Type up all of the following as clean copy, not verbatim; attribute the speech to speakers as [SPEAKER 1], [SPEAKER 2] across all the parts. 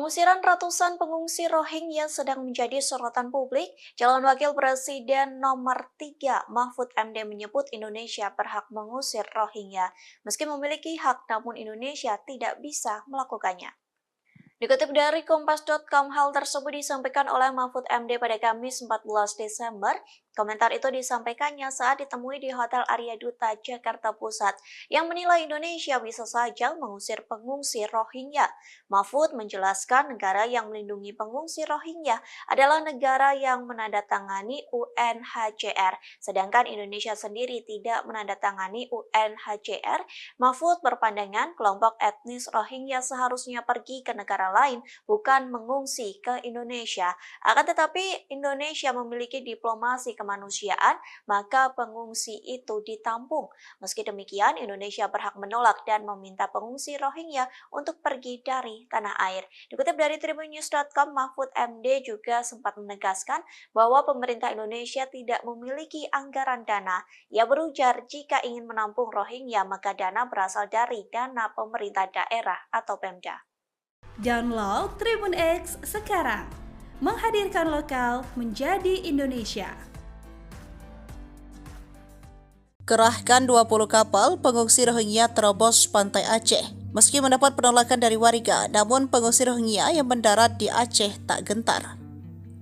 [SPEAKER 1] Pengusiran ratusan pengungsi Rohingya sedang menjadi sorotan publik. Calon Wakil Presiden nomor 3 Mahfud MD menyebut Indonesia berhak mengusir Rohingya. Meski memiliki hak, namun Indonesia tidak bisa melakukannya. Dikutip dari Kompas.com, hal tersebut disampaikan oleh Mahfud MD pada Kamis 14 Desember. Komentar itu disampaikannya saat ditemui di Hotel Arya Duta, Jakarta Pusat, yang menilai Indonesia bisa saja mengusir pengungsi Rohingya. Mahfud menjelaskan negara yang melindungi pengungsi Rohingya adalah negara yang menandatangani UNHCR, sedangkan Indonesia sendiri tidak menandatangani UNHCR. Mahfud berpandangan kelompok etnis Rohingya seharusnya pergi ke negara lain, bukan mengungsi ke Indonesia. Akan tetapi Indonesia memiliki diplomasi kemanusiaan, maka pengungsi itu ditampung. Meski demikian, Indonesia berhak menolak dan meminta pengungsi Rohingya untuk pergi dari tanah air. Dikutip dari tribunnews.com, Mahfud MD juga sempat menegaskan bahwa pemerintah Indonesia tidak memiliki anggaran dana. Ia berujar jika ingin menampung Rohingya, maka dana berasal dari dana pemerintah daerah atau Pemda.
[SPEAKER 2] Download Tribun X sekarang, menghadirkan lokal menjadi Indonesia.
[SPEAKER 3] Kerahkan 20 kapal pengungsi Rohingya terobos pantai Aceh. Meski mendapat penolakan dari warga, namun pengungsi Rohingya yang mendarat di Aceh tak gentar.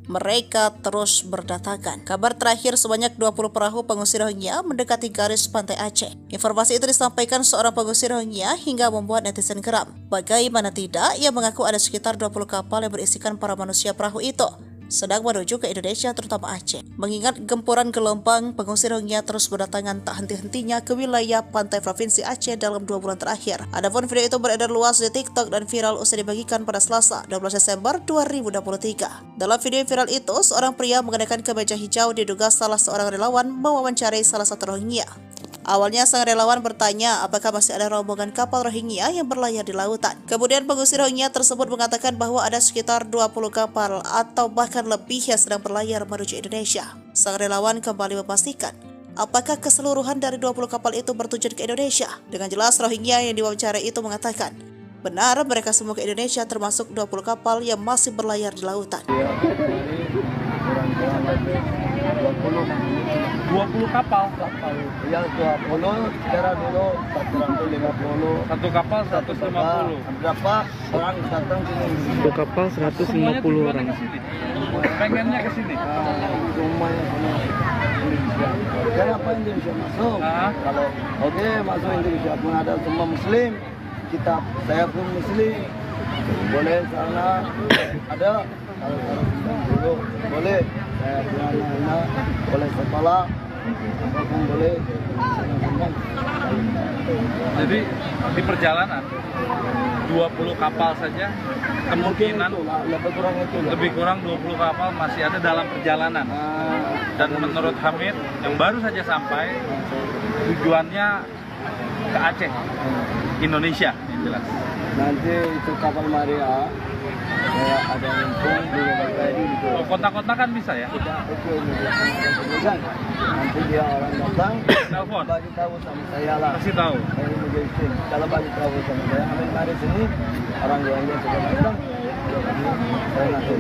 [SPEAKER 3] Mereka terus berdatangan. Kabar terakhir sebanyak 20 perahu pengungsi Rohingya mendekati garis pantai Aceh. Informasi itu disampaikan seorang pengungsi Rohingya hingga membuat netizen geram. Bagaimana tidak, ia mengaku ada sekitar 20 kapal yang berisikan para manusia perahu itu sedang menuju ke Indonesia, terutama Aceh. Mengingat gempuran gelombang, pengungsi Rohingya terus berdatangan tak henti-hentinya ke wilayah pantai provinsi Aceh dalam 2 bulan terakhir. Adapun video itu beredar luas di TikTok dan viral usai dibagikan pada Selasa, 12 Desember 2023. Dalam video viral itu, seorang pria mengenakan kemeja hijau diduga salah seorang relawan mewawancarai salah satu Rohingya. Awalnya sang relawan bertanya apakah masih ada rombongan kapal Rohingya yang berlayar di lautan. Kemudian pengungsi Rohingya tersebut mengatakan bahwa ada sekitar 20 kapal atau bahkan lebih yang sedang berlayar menuju Indonesia. Sang relawan kembali memastikan apakah keseluruhan dari 20 kapal itu bertujuan ke Indonesia. Dengan jelas Rohingya yang diwawancarai itu mengatakan benar mereka semua ke Indonesia, termasuk 20 kapal yang masih berlayar di lautan.
[SPEAKER 4] 20 kapal.
[SPEAKER 5] Yang 20, sekarang dulu 150.
[SPEAKER 4] Satu kapal 150.
[SPEAKER 5] Berapa orang datang sini?
[SPEAKER 6] Satu kapal 150 orang.
[SPEAKER 4] Pengennya ke sini.
[SPEAKER 5] Semuanya semua Indonesia. Kenapa Indonesia masuk? Kalau masuk Indonesia pun ada semua Muslim. Saya pun Muslim. Boleh sana ada. Kalau dulu boleh. Saya punya anak boleh sekolah. Apapun boleh.
[SPEAKER 4] Jadi di perjalanan 20 kapal saja kemungkinan lebih kurang 20 kapal masih ada dalam perjalanan. Dan menurut Hamid yang baru saja sampai, tujuannya ke Aceh, Indonesia, jelas.
[SPEAKER 5] Nanti itu kapal Maria saya ada lempung di
[SPEAKER 4] Kota-kota kan bisa ya?
[SPEAKER 5] Nanti dia orang datang
[SPEAKER 4] telepon,
[SPEAKER 5] bagi tahu sama saya lah.
[SPEAKER 4] kasih tahu.
[SPEAKER 5] Saya immigration. Kalau bagi tahu sama saya, Amin mari sini orang yang sudah datang. Saya nanti.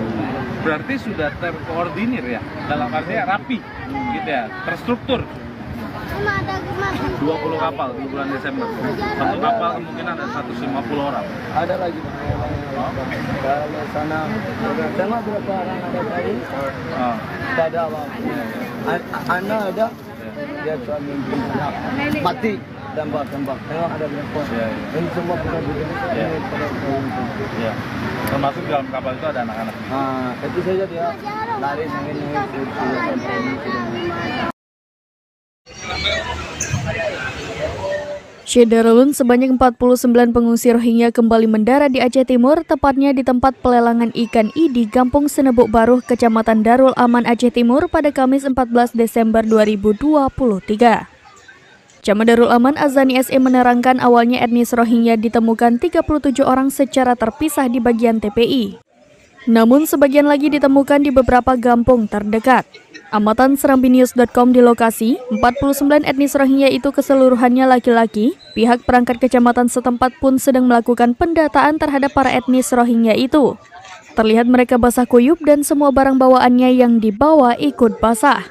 [SPEAKER 4] Berarti sudah terkoordinir ya, dalam artinya rapi, gitu ya, terstruktur. 20 kapal di bulan Desember. Satu kapal kemungkinan ada 150 orang.
[SPEAKER 5] Ada lagi. Kalau sana, tengok berapa orang ada tadi? Tak ada apa-apa. Anak ada, dia suami mati, tembak. Tengok ada berapa. Ini semua pada
[SPEAKER 4] Ya. Termasuk dalam kapal itu ada anak-anak.
[SPEAKER 5] Itu saja dia lari sambil
[SPEAKER 7] Syederalun sebanyak 49 pengungsi Rohingya kembali mendarat di Aceh Timur, tepatnya di tempat pelelangan ikan di Kampung Senebuk Baruh, Kecamatan Darul Aman, Aceh Timur pada Kamis 14 Desember 2023. Camat Darul Aman Azani SE menerangkan awalnya etnis Rohingya ditemukan 37 orang secara terpisah di bagian TPI. Namun sebagian lagi ditemukan di beberapa kampung terdekat. Amatan serambinews.com di lokasi, 49 etnis Rohingya itu keseluruhannya laki-laki. Pihak perangkat kecamatan setempat pun sedang melakukan pendataan terhadap para etnis Rohingya itu. Terlihat mereka basah kuyup dan semua barang bawaannya yang dibawa ikut basah.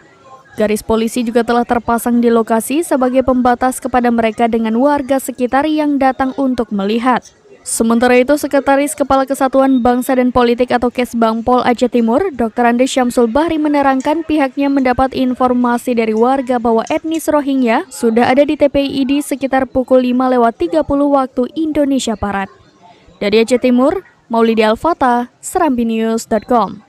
[SPEAKER 7] Garis polisi juga telah terpasang di lokasi sebagai pembatas kepada mereka dengan warga sekitar yang datang untuk melihat. Sementara itu, Sekretaris Kepala Kesatuan Bangsa dan Politik atau Kesbangpol Aceh Timur, Dr. Andes Syamsul Bahri menerangkan pihaknya mendapat informasi dari warga bahwa etnis Rohingya sudah ada di TPI ID sekitar pukul 5:30 waktu Indonesia Barat. Dari Aceh Timur, Maulidi Al-Fatah, serambinews.com.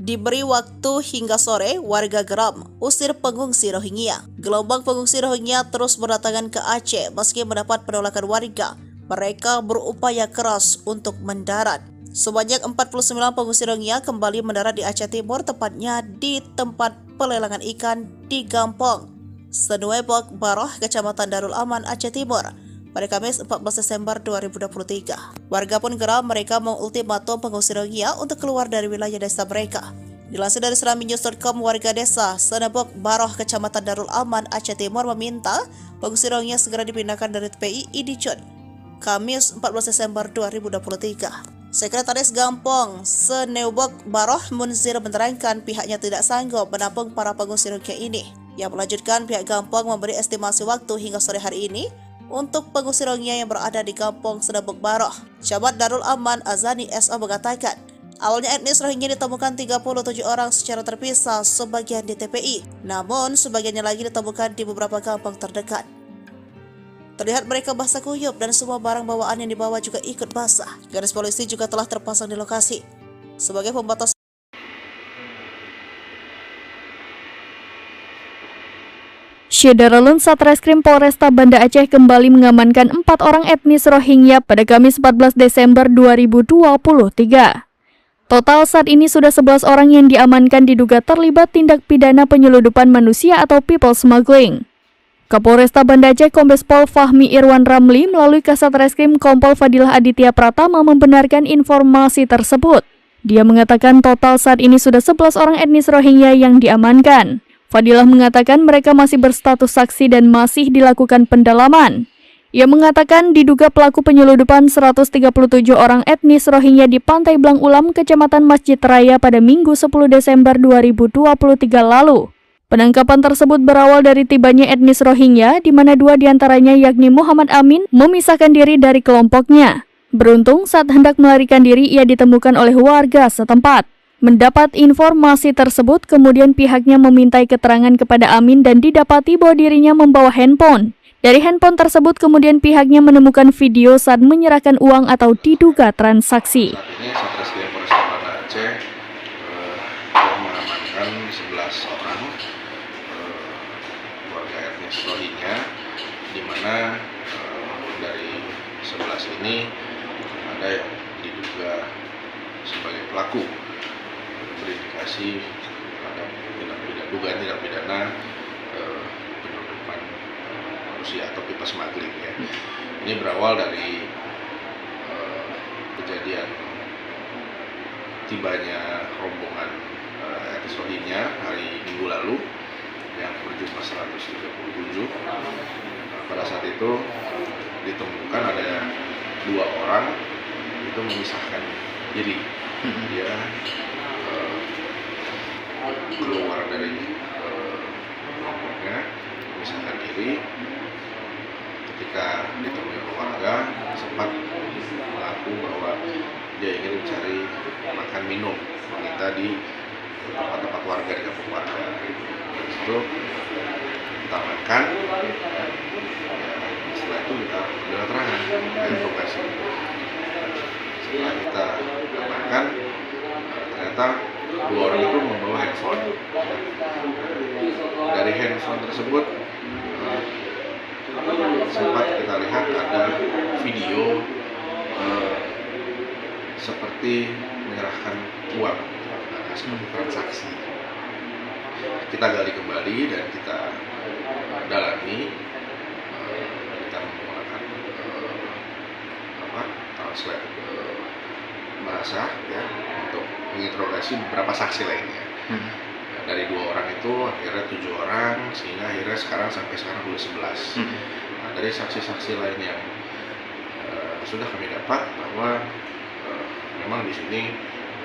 [SPEAKER 3] Diberi waktu hingga sore, warga geram usir pengungsi Rohingya. Gelombang pengungsi Rohingya terus berdatangan ke Aceh meski mendapat penolakan warga. Mereka berupaya keras untuk mendarat. Sebanyak 49 pengungsi Rohingya kembali mendarat di Aceh Timur, tepatnya di tempat pelelangan ikan di Gampong Senewebok Baroh, Kecamatan Darul Aman, Aceh Timur, pada Kamis 14 Desember 2023. Warga pun geram, mereka mengultimatum pengungsi Rohingya untuk keluar dari wilayah desa mereka. Dilansir dari serambinews.com, warga desa Senebok Baroh, Kecamatan Darul Aman, Aceh Timur meminta pengungsi Rohingya segera dipindahkan dari TPI Idicun, Kamis 14 Desember 2023. Sekretaris Gampong Senewebok Baroh Munzir menerangkan pihaknya tidak sanggup menampung para pengungsi Rohingya ini. Yang melanjutkan, pihak Gampong memberi estimasi waktu hingga sore hari ini untuk pengungsi Rohingya yang berada di Kampung Senebok Baroh. Camat Darul Aman Azani SO mengatakan, awalnya etnis Rohingya ditemukan 37 orang secara terpisah, sebagian di TPI, namun sebagiannya lagi ditemukan di beberapa kampung terdekat. Terlihat mereka basah kuyup dan semua barang bawaan yang dibawa juga ikut basah. Garis polisi juga telah terpasang di lokasi sebagai pembatas.
[SPEAKER 7] Syederalun Satreskrim Polresta Banda Aceh kembali mengamankan 4 orang etnis Rohingya pada Kamis 14 Desember 2023. Total saat ini sudah 11 orang yang diamankan diduga terlibat tindak pidana penyeludupan manusia atau people smuggling. Kapolresta Banda Aceh Kombes Pol Fahmi Irwan Ramli melalui Kasat Reskrim Kompol Fadilah Aditya Pratama membenarkan informasi tersebut. Dia mengatakan total saat ini sudah 11 orang etnis Rohingya yang diamankan. Fadilah mengatakan mereka masih berstatus saksi dan masih dilakukan pendalaman. Ia mengatakan diduga pelaku penyeludupan 137 orang etnis Rohingya di Pantai Blang Ulam, Kecamatan Masjid Raya pada Minggu 10 Desember 2023 lalu. Penangkapan tersebut berawal dari tibanya etnis Rohingya, di mana 2 diantaranya yakni Muhammad Amin memisahkan diri dari kelompoknya. Beruntung saat hendak melarikan diri ia ditemukan oleh warga setempat. Mendapat informasi tersebut, kemudian pihaknya memintai keterangan kepada Amin dan didapati bahwa dirinya membawa handphone. Dari handphone tersebut kemudian pihaknya menemukan video saat menyerahkan uang atau diduga transaksi.
[SPEAKER 8] Saat ini Satreskrim Polresta Banda Aceh telah mengamankan 11 orang warga etnis Rohingya, di mana dari 11 ini ada yang diduga sebagai pelaku, berindikasi ada dugaan tindak pidana penyeludupan manusia atau people smuggling ya. Ini berawal dari kejadian tibanya rombongan etnis Rohingya hari Minggu lalu yang berjumlah 137. Pada saat itu ditemukan ada 2 orang itu memisahkan diri. Dia keluar dari kelompoknya, memisahkan diri. Ketika ditemui keluarga, sempat mengaku bahwa dia ingin mencari makan minum, meminta di tempat-tempat warga, di kampung warga. Dari situ kita amankan. Setelah itu kita ambil keterangan, kita interogasi. Setelah kita amankan, ternyata 2 orang itu membawa handphone. Dari handphone tersebut sempat kita lihat ada video seperti menyerahkan uang, seperti transaksi. Kita gali kembali dan kita dalami. Kita menggunakan translate bahasa ya untuk menginterogasi beberapa saksi lainnya. Dari 2 orang itu akhirnya 7 orang, sehingga akhirnya sampai sekarang 11. Nah, dari saksi-saksi lain yang sudah kami dapat bahwa memang di sini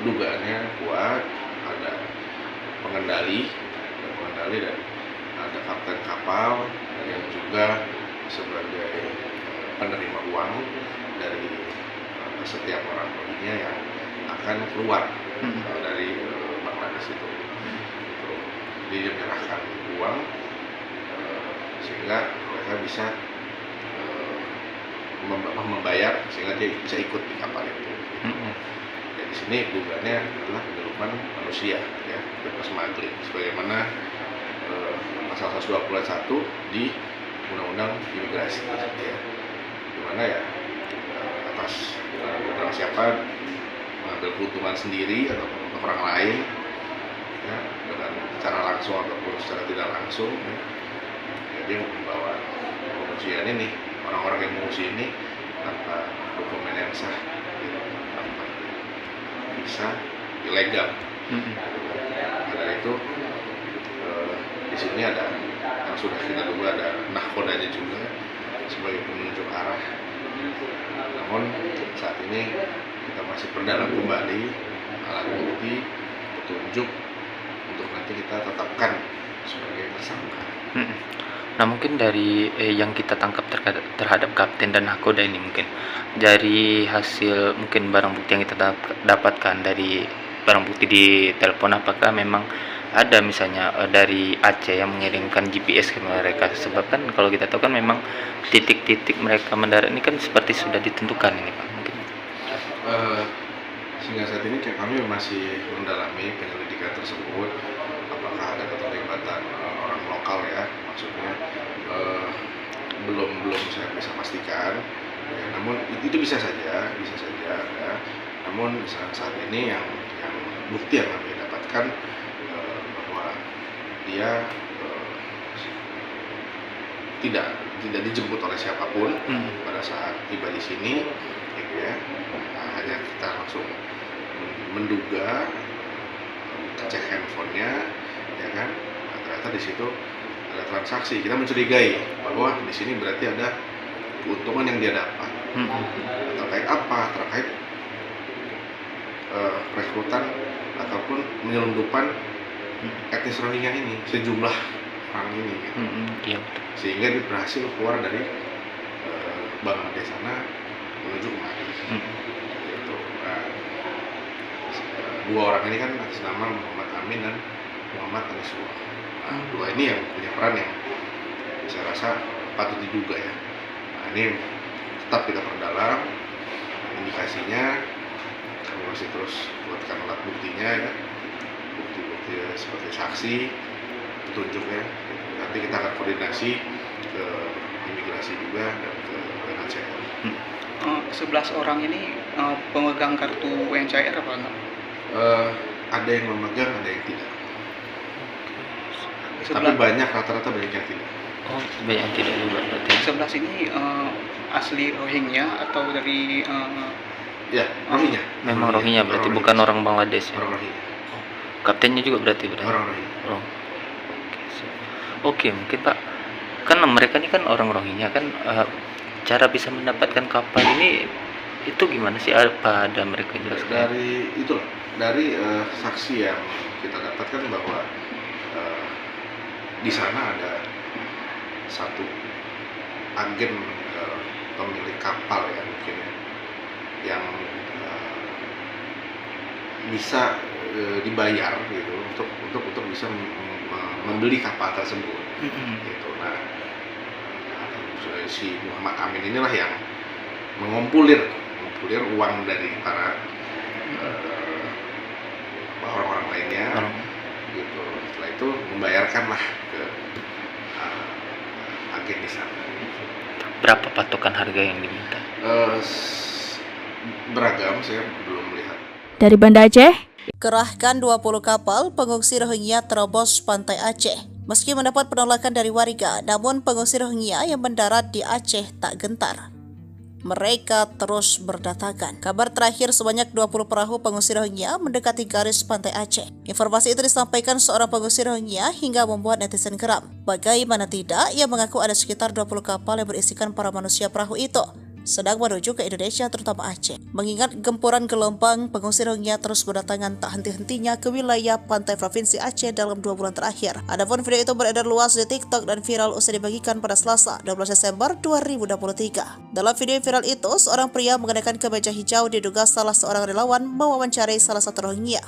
[SPEAKER 8] dugaannya kuat, ada pengendali dan ada kapten kapal yang juga sebagai penerima uang dari setiap orang Rohingya yang akan keluar dari Bangladesh itu. Dia menyerahkan uang sehingga mereka bisa membayar sehingga dia bisa ikut di kapal itu. Di sini dugaannya adalah penyeludupan manusia, ya, bebas smuggling, sebagaimana pasal 121 di Undang-Undang Imigrasi, ya, dimana ya atas barang siapa mengambil keuntungan sendiri ataupun untuk orang lain, ya, dengan secara langsung ataupun secara tidak langsung, ya, dia membawa pengungsian ini, orang-orang yang mengungsi ini tanpa dokumen yang sah, gitu, tanpa bisa ilegal. Dari itu di sini ada yang sudah kita duga ada nahkodanya juga sebagai penunjuk arah. Namun saat ini kita masih perdalam kembali alat bukti, petunjuk untuk nanti kita tetapkan sebagai tersangka.
[SPEAKER 6] Nah, mungkin dari yang kita tangkap terhadap kapten dan nahkoda ini, mungkin dari hasil mungkin barang bukti yang kita dapatkan dari barang bukti di telepon, apakah memang ada misalnya dari Aceh yang mengirimkan GPS ke mereka? Sebab kan kalau kita tahu kan memang titik-titik mereka mendarat ini kan seperti sudah ditentukan ini, Pak. Mungkin
[SPEAKER 8] sehingga saat ini kami masih mendalami penyelidikan tersebut, apakah ada keterlibatan orang lokal, ya, maksudnya belum saya bisa pastikan, ya, namun itu bisa saja ya. Namun saat ini yang bukti yang kami dapatkan bahwa dia tidak dijemput oleh siapapun pada saat tiba di sini, gitu ya. Hanya kita langsung menduga, cek handphonenya, ya kan. Nah, ternyata di situ ada transaksi. Kita mencurigai bahwa di sini berarti ada keuntungan yang dia dapat. Terkait apa? Terkait rekrutan ataupun penyelundupan etnis Rohingya ini, sejumlah orang ini, gitu.
[SPEAKER 6] Iya.
[SPEAKER 8] Sehingga dia berhasil keluar dari Bangladesh sana menuju kemari. Gitu. Nah, 2 orang ini kan atas nama Muhammad Amin dan Muhammad Anisullah. Nah, 2 ini yang punya peran yang saya rasa patut diduga, ya. Nah, ini tetap kita perdalam indikasinya, kami masih terus buatkan alat buktinya, ya, bukti-bukti seperti saksi, petunjuknya. Nanti kita akan koordinasi ke imigrasi juga dan ke UNHCR.
[SPEAKER 9] 11 orang ini pemegang kartu UNHCR apa enggak?
[SPEAKER 8] Ada yang memegang, ada yang tidak. Tapi banyak, rata-rata banyak yang tidak.
[SPEAKER 6] Oh, banyak yang tidak juga berarti.
[SPEAKER 9] 11 ini asli Rohingya atau dari
[SPEAKER 8] Ya, Rohingya.
[SPEAKER 6] Memang Rohingya berarti, bukan orang Bangladesh, ya.
[SPEAKER 8] Orang Rohingya.
[SPEAKER 6] Kaptennya juga berarti.
[SPEAKER 8] Orang Rohingya.
[SPEAKER 6] Oh. Oke, mungkin Pak, kan mereka ini kan orang Rohingya kan, cara bisa mendapatkan kapal ini itu gimana sih? Apa ada mereka jelaskan?
[SPEAKER 8] Dari itulah dari saksi yang kita dapatkan bahwa di sana ada satu agen pemilik kapal ya mungkin ya, yang bisa dibayar gitu untuk bisa membeli kapal tersebut. Gitu. Nah, si Muhammad Amin inilah yang mengumpulir uang dari para orang-orang lainnya. Gitu. Setelah itu membayarkanlah ke agen di sana.
[SPEAKER 6] Berapa patokan harga yang diminta?
[SPEAKER 8] Beragam, saya belum melihat.
[SPEAKER 7] Dari Banda Aceh,
[SPEAKER 3] Kerahkan 20 kapal pengungsi Rohingya terobos pantai Aceh. Meski mendapat penolakan dari warga, namun pengungsi Rohingya yang mendarat di Aceh tak gentar. Mereka terus berdatangan. Kabar terakhir sebanyak 20 perahu pengungsi Rohingya mendekati garis pantai Aceh. Informasi itu disampaikan seorang pengungsi Rohingya hingga membuat netizen geram. Bagaimana tidak, ia mengaku ada sekitar 20 kapal yang berisikan para manusia perahu itu sedang menuju ke Indonesia terutama Aceh. Mengingat gempuran gelombang, pengungsi Rohingya terus berdatangan tak henti-hentinya ke wilayah pantai provinsi Aceh dalam 2 bulan terakhir. Adapun video itu beredar luas di TikTok dan viral usai dibagikan pada Selasa 12 Desember 2023. Dalam video viral itu, seorang pria mengenakan kemeja hijau diduga salah seorang relawan mewawancarai salah satu Rohingya.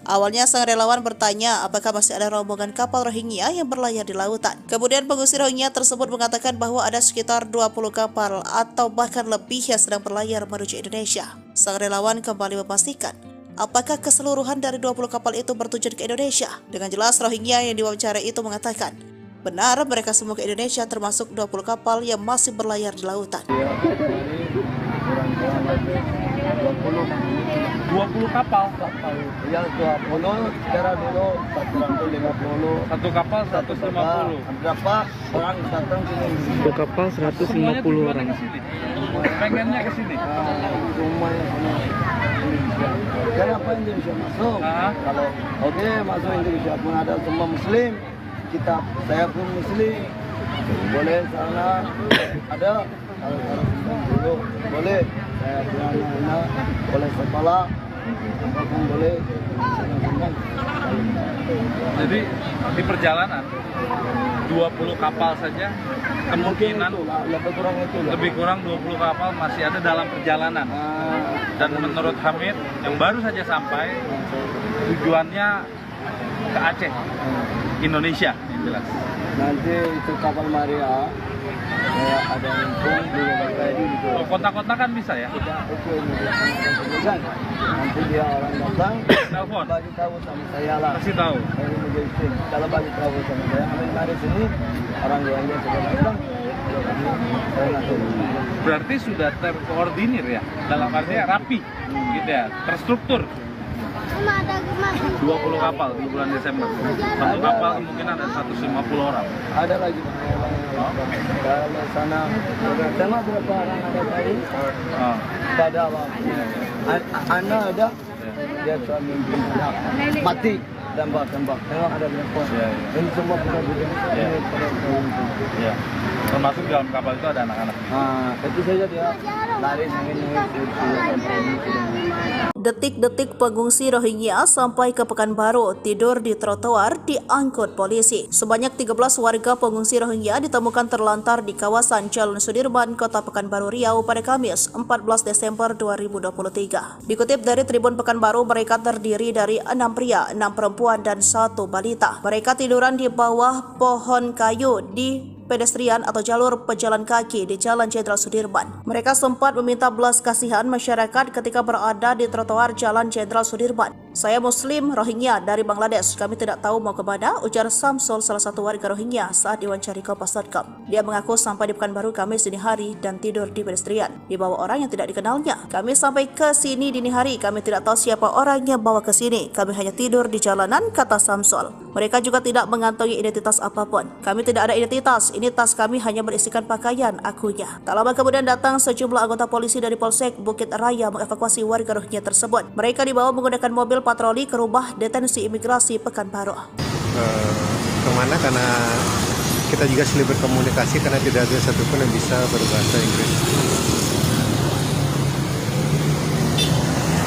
[SPEAKER 3] Awalnya sang relawan bertanya apakah masih ada rombongan kapal Rohingya yang berlayar di lautan. Kemudian pengungsi Rohingya tersebut mengatakan bahwa ada sekitar 20 kapal atau bahkan lebih yang sedang berlayar menuju Indonesia. Sang relawan kembali memastikan apakah keseluruhan dari 20 kapal itu bertujuan ke Indonesia. Dengan jelas Rohingya yang diwawancarai itu mengatakan benar mereka semua ke Indonesia termasuk 20 kapal yang masih berlayar di lautan.
[SPEAKER 4] 20 kapal.
[SPEAKER 5] Yang 20, sekarang dulu 150.
[SPEAKER 4] Satu kapal 150.
[SPEAKER 5] Berapa orang datang sini?
[SPEAKER 9] Satu kapal 150
[SPEAKER 4] Semuanya tujuannya
[SPEAKER 9] orang.
[SPEAKER 4] ke sini. Pengennya ke sini.
[SPEAKER 5] Semuanya Indonesia. Kenapa Indonesia masuk? Kalau oke masuk Indonesia pun ada semua Muslim. Saya pun Muslim. Boleh sana ada. Kalau dulu boleh. Saya punya anak boleh sekolah. Apapun boleh.
[SPEAKER 4] Jadi di perjalanan 20 kapal saja kemungkinan lebih kurang 20 kapal masih ada dalam perjalanan. Dan menurut Hamid yang baru saja sampai tujuannya ke Aceh, Indonesia, yang jelas.
[SPEAKER 5] Nanti itu kapal Maria ada info di Bali gitu.
[SPEAKER 4] Oh, kontak-kontak kan bisa ya?
[SPEAKER 5] Nanti dia orang datang
[SPEAKER 4] Telepon.
[SPEAKER 5] bagi tahu sama saya lah.
[SPEAKER 4] Kasih tahu.
[SPEAKER 5] Kalau bagi tahu sama saya, hari sini orang yang dia sudah datang. Saya nggak tahu.
[SPEAKER 4] Berarti sudah terkoordinir ya, dalam artinya rapi, gitu ya, terstruktur. 20 kapal di bulan Desember. Satu kapal kemungkinan ada 150 orang.
[SPEAKER 5] Ada lagi. Kalau sana sama berapa orang ada tadi? Ada anak ada. Dia suami mati tembak. Memang ada berapa? Ini semua budak-budak.
[SPEAKER 4] Ya. Termasuk dalam kapal itu ada anak-anak.
[SPEAKER 5] Itu saja dia lari nangis.
[SPEAKER 3] Detik-detik pengungsi Rohingya sampai ke Pekanbaru tidur di trotoar diangkut polisi. Sebanyak 13 warga pengungsi Rohingya ditemukan terlantar di kawasan Jalan Sudirman, Kota Pekanbaru Riau pada Kamis 14 Desember 2023. Dikutip dari Tribun Pekanbaru, mereka terdiri dari 6 pria, 6 perempuan, dan 1 balita. Mereka tiduran di bawah pohon kayu di pedestrian atau jalur pejalan kaki di Jalan Jenderal Sudirman. Mereka sempat meminta belas kasihan masyarakat ketika berada di trotoar Jalan Jenderal Sudirman. Saya Muslim Rohingya dari Bangladesh. Kami tidak tahu mau kemana, ujar Samsul, salah satu warga Rohingya saat diwawancara Kompas.com. Dia mengaku sampai di Pekanbaru Kamis dini hari dan tidur di pedestrian dibawa orang yang tidak dikenalnya. Kami sampai ke sini dini hari, kami tidak tahu siapa orang yang bawa ke sini. Kami hanya tidur di jalanan, kata Samsul. Mereka juga tidak mengantongi identitas apapun. Kami tidak ada identitas. Ini tas kami hanya berisikan pakaian, akunya. Tak lama kemudian datang sejumlah anggota polisi dari Polsek Bukit Raya mengevakuasi warga Rohingya tersebut. Mereka dibawa menggunakan mobil patroli ke rumah detensi imigrasi Pekanbaru.
[SPEAKER 10] Kemana? Karena kita juga sulit berkomunikasi karena tidak ada satupun yang bisa berbahasa Inggris.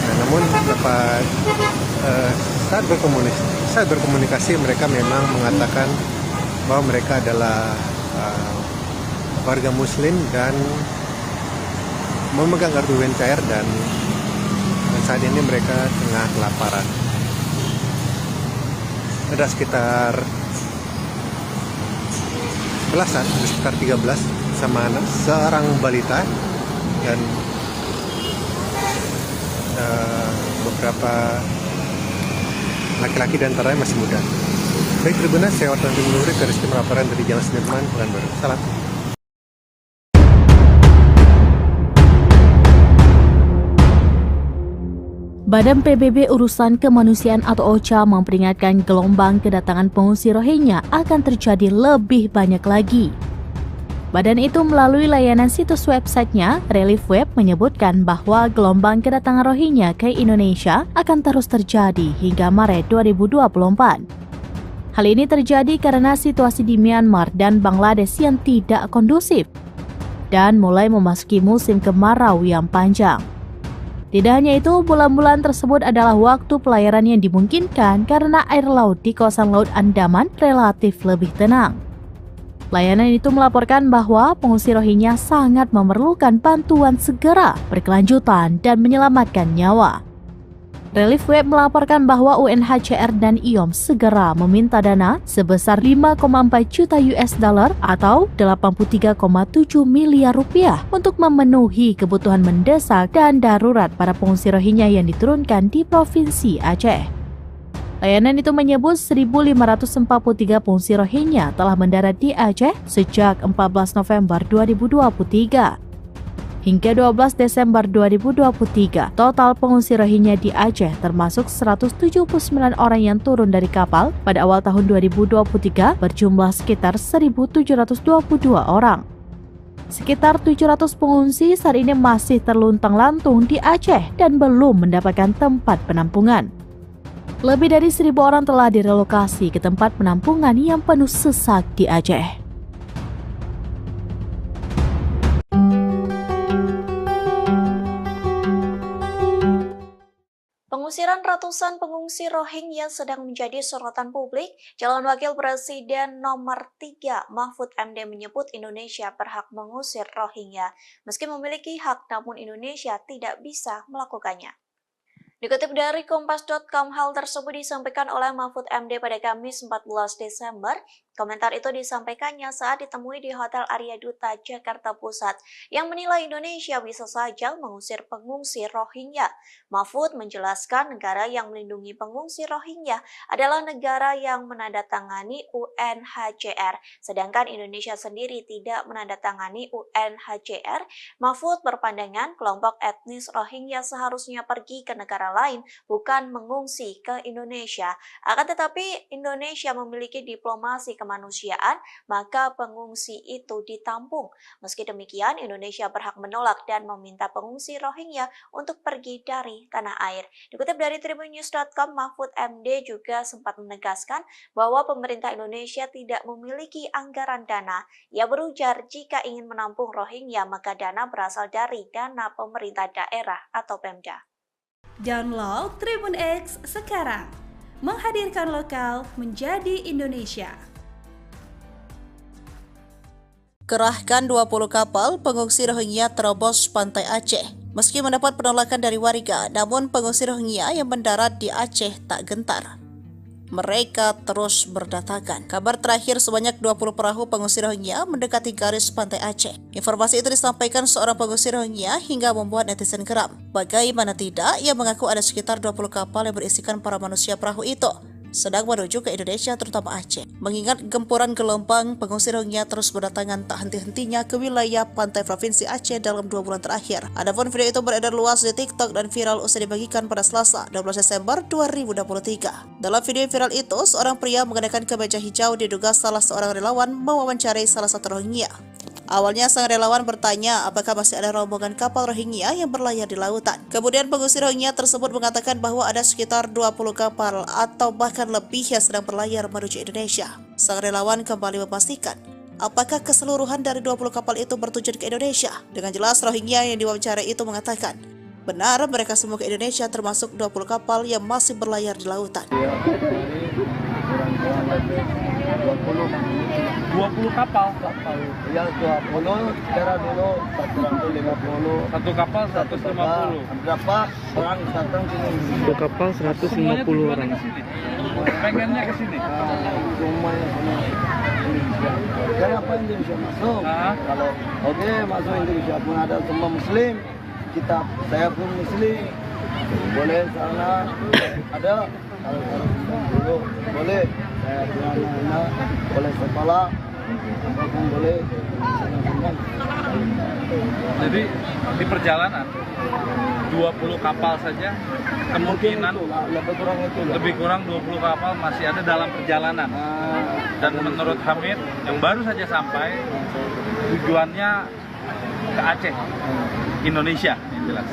[SPEAKER 10] Karena Namun saat berkomunikasi mereka memang mengatakan bahwa mereka adalah warga Muslim dan memegang kartu UNHCR dan saat ini mereka tengah kelaparan. Ada sekitar belasan, sekitar 13 sama anak, seorang balita dan beberapa laki-laki dan antaranya masih muda. Baik Tribuners, saya Wartawan Timur dari Sistem Laporan dari Jalan Sudirman, Pekanbaru. Salam.
[SPEAKER 7] Badan PBB Urusan Kemanusiaan atau OCHA memperingatkan gelombang kedatangan pengungsi Rohingya akan terjadi lebih banyak lagi. Badan itu melalui layanan situs websitenya, Relief Web, menyebutkan bahwa gelombang kedatangan Rohingya ke Indonesia akan terus terjadi hingga Maret 2024. Hal ini terjadi karena situasi di Myanmar dan Bangladesh yang tidak kondusif dan mulai memasuki musim kemarau yang panjang. Tidak hanya itu, bulan-bulan tersebut adalah waktu pelayaran yang dimungkinkan karena air laut di kawasan Laut Andaman relatif lebih tenang. Layanan itu melaporkan bahwa pengungsi Rohingya sangat memerlukan bantuan segera, berkelanjutan, dan menyelamatkan nyawa. Relief Web melaporkan bahwa UNHCR dan IOM segera meminta dana sebesar 5,4 juta US dollar atau 83,7 miliar rupiah untuk memenuhi kebutuhan mendesak dan darurat para pengungsi Rohingya yang diturunkan di Provinsi Aceh. Layanan itu menyebut 1.543 pengungsi Rohingya telah mendarat di Aceh sejak 14 November 2023. Hingga 12 Desember 2023, total pengungsi Rohingya di Aceh termasuk 179 orang yang turun dari kapal pada awal tahun 2023 berjumlah sekitar 1.722 orang. Sekitar 700 pengungsi saat ini masih terluntang-lantung di Aceh dan belum mendapatkan tempat penampungan. Lebih dari 1.000 orang telah direlokasi ke tempat penampungan yang penuh sesak di Aceh.
[SPEAKER 1] Pengusiran ratusan pengungsi Rohingya sedang menjadi sorotan publik. Calon Wakil Presiden nomor 3 Mahfud MD menyebut Indonesia berhak mengusir Rohingya. Meski memiliki hak, namun Indonesia tidak bisa melakukannya. Dikutip dari Kompas.com, hal tersebut disampaikan oleh Mahfud MD pada Kamis 14 Desember. Komentar itu disampaikannya saat ditemui di Hotel Arya Duta, Jakarta Pusat, yang menilai Indonesia bisa saja mengusir pengungsi Rohingya. Mahfud menjelaskan negara yang melindungi pengungsi Rohingya adalah negara yang menandatangani UNHCR, sedangkan Indonesia sendiri tidak menandatangani UNHCR. Mahfud berpandangan kelompok etnis Rohingya seharusnya pergi ke negara lain, bukan mengungsi ke Indonesia. Akan tetapi Indonesia memiliki diplomasi kemanusiaan, maka pengungsi itu ditampung. Meski demikian, Indonesia berhak menolak dan meminta pengungsi Rohingya untuk pergi dari tanah air. Dikutip dari tribunnews.com, Mahfud MD juga sempat menegaskan bahwa pemerintah Indonesia tidak memiliki anggaran dana. Ia berujar jika ingin menampung Rohingya, maka dana berasal dari dana pemerintah daerah atau Pemda.
[SPEAKER 2] Download Tribun X sekarang, menghadirkan lokal menjadi Indonesia.
[SPEAKER 3] Kerahkan 20 kapal pengungsi Rohingya terobos pantai Aceh. Meski mendapat penolakan dari warga, namun pengungsi Rohingya yang mendarat di Aceh tak gentar. Mereka terus berdatangan. Kabar terakhir, sebanyak 20 perahu pengungsi Rohingya mendekati garis pantai Aceh. Informasi itu disampaikan seorang pengungsi Rohingya hingga membuat netizen geram. Bagaimana tidak, ia mengaku ada sekitar 20 kapal yang berisikan para manusia perahu itu sedang menuju ke Indonesia, terutama Aceh. Mengingat gempuran gelombang, pengungsi Rohingya terus berdatangan tak henti-hentinya ke wilayah pantai Provinsi Aceh dalam 2 bulan terakhir. Adapun video itu beredar luas di TikTok dan viral usai dibagikan pada Selasa, 12 Desember 2023. Dalam video viral itu, seorang pria mengenakan kemeja hijau diduga salah seorang relawan mewawancarai salah satu Rohingya. Awalnya sang relawan bertanya apakah masih ada rombongan kapal Rohingya yang berlayar di lautan. Kemudian pengungsi Rohingya tersebut mengatakan bahwa ada sekitar 20 kapal atau bahkan lebih yang sedang berlayar menuju Indonesia. Sang relawan kembali memastikan apakah keseluruhan dari 20 kapal itu bertujuan ke Indonesia. Dengan jelas Rohingya yang diwawancarai itu mengatakan Benar mereka semua ke Indonesia termasuk 20 kapal yang masih berlayar di lautan.
[SPEAKER 4] 20 kapal.
[SPEAKER 5] Ya 20, sekarang dulu 150.
[SPEAKER 4] Satu kapal 150.
[SPEAKER 5] Berapa orang datang sini?
[SPEAKER 9] Satu kapal 150 orang.
[SPEAKER 4] Ke sini. Pengennya ke sini.
[SPEAKER 5] Semuanya semua Indonesia. Kenapa Indonesia masuk? Kalau oke masuk Indonesia pun ada semua Muslim. Saya pun Muslim. Boleh sana ada. Kalau dulu boleh. Saya punya anak boleh sekolah. Apapun boleh.
[SPEAKER 4] Jadi di perjalanan 20 kapal saja kemungkinan lebih kurang 20 kapal masih ada dalam perjalanan. Dan menurut Hamid yang baru saja sampai tujuannya ke Aceh, Indonesia, yang jelas.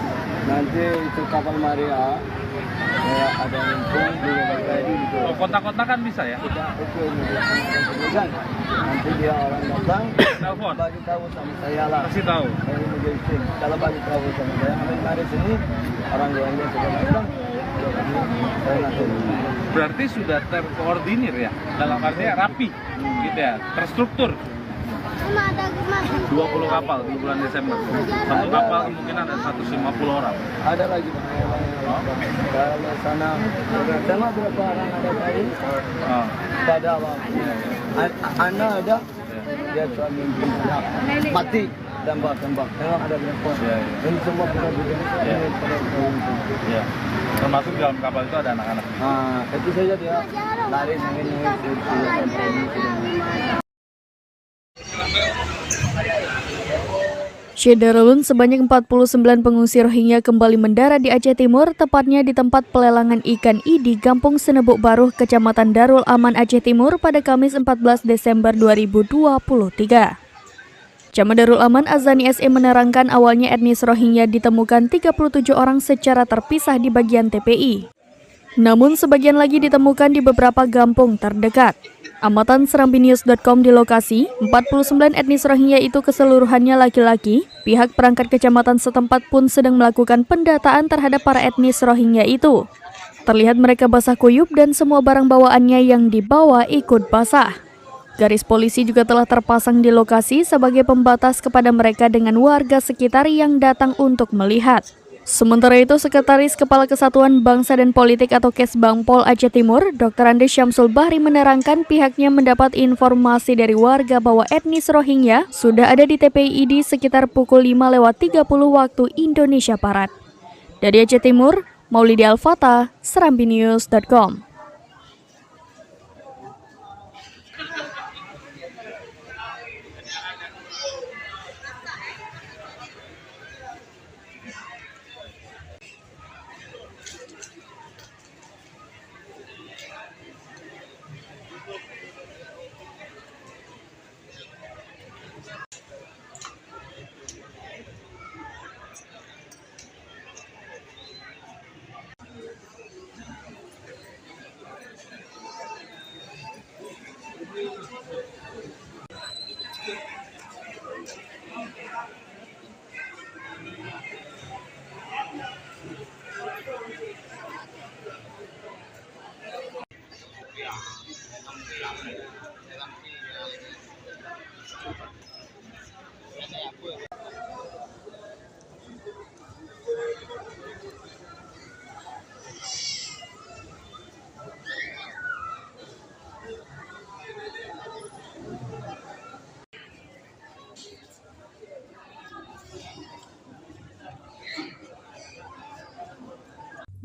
[SPEAKER 5] Nanti itu kapal Maria ada lempung di Bali gitu.
[SPEAKER 4] Oh, kontak-kontak kan bisa ya?
[SPEAKER 5] Nanti dia orang datang
[SPEAKER 4] Telepon.
[SPEAKER 5] bagi tahu sama saya lah.
[SPEAKER 4] Kasih tahu.
[SPEAKER 5] Saya immigration. Kalau bagi tahu sama saya, mari sini orang luarnya sudah datang. Saya nanti.
[SPEAKER 4] Berarti sudah terkoordinir ya, dalam artinya rapi, gitu ya, terstruktur. 20 kapal di bulan Desember. Satu kapal kemungkinan ada 150 orang.
[SPEAKER 5] Ada lagi kalau sana sama berapa orang ada tadi? Pada anak ada dia suami mati tembak. Memang ada berapa? Ini semua
[SPEAKER 4] Ya. Termasuk dalam kapal itu ada anak-anak.
[SPEAKER 5] Itu saja dia lari sampai
[SPEAKER 7] Syederalun, sebanyak 49 pengungsi Rohingya kembali mendarat di Aceh Timur, tepatnya di tempat pelelangan ikan I di Kampung Senebuk Baruh, Kecamatan Darul Aman, Aceh Timur pada Kamis 14 Desember 2023. Camat Darul Aman Azani SE menerangkan awalnya etnis Rohingya ditemukan 37 orang secara terpisah di bagian TPI. Namun sebagian lagi ditemukan di beberapa kampung terdekat. Amatan serambinews.com di lokasi, 49 etnis Rohingya itu keseluruhannya laki-laki. Pihak perangkat kecamatan setempat pun sedang melakukan pendataan terhadap para etnis Rohingya itu. Terlihat mereka basah kuyup dan semua barang bawaannya yang dibawa ikut basah. Garis polisi juga telah terpasang di lokasi sebagai pembatas kepada mereka dengan warga sekitar yang datang untuk melihat. Sementara itu, Sekretaris Kepala Kesatuan Bangsa dan Politik atau Kesbangpol Aceh Timur, Dr. Andes Syamsul Bahri menerangkan pihaknya mendapat informasi dari warga bahwa etnis Rohingya sudah ada di TPI ID sekitar pukul 5:30 waktu Indonesia Barat. Dari Aceh Timur, Maulidi Al-Fatah, serambinews.com.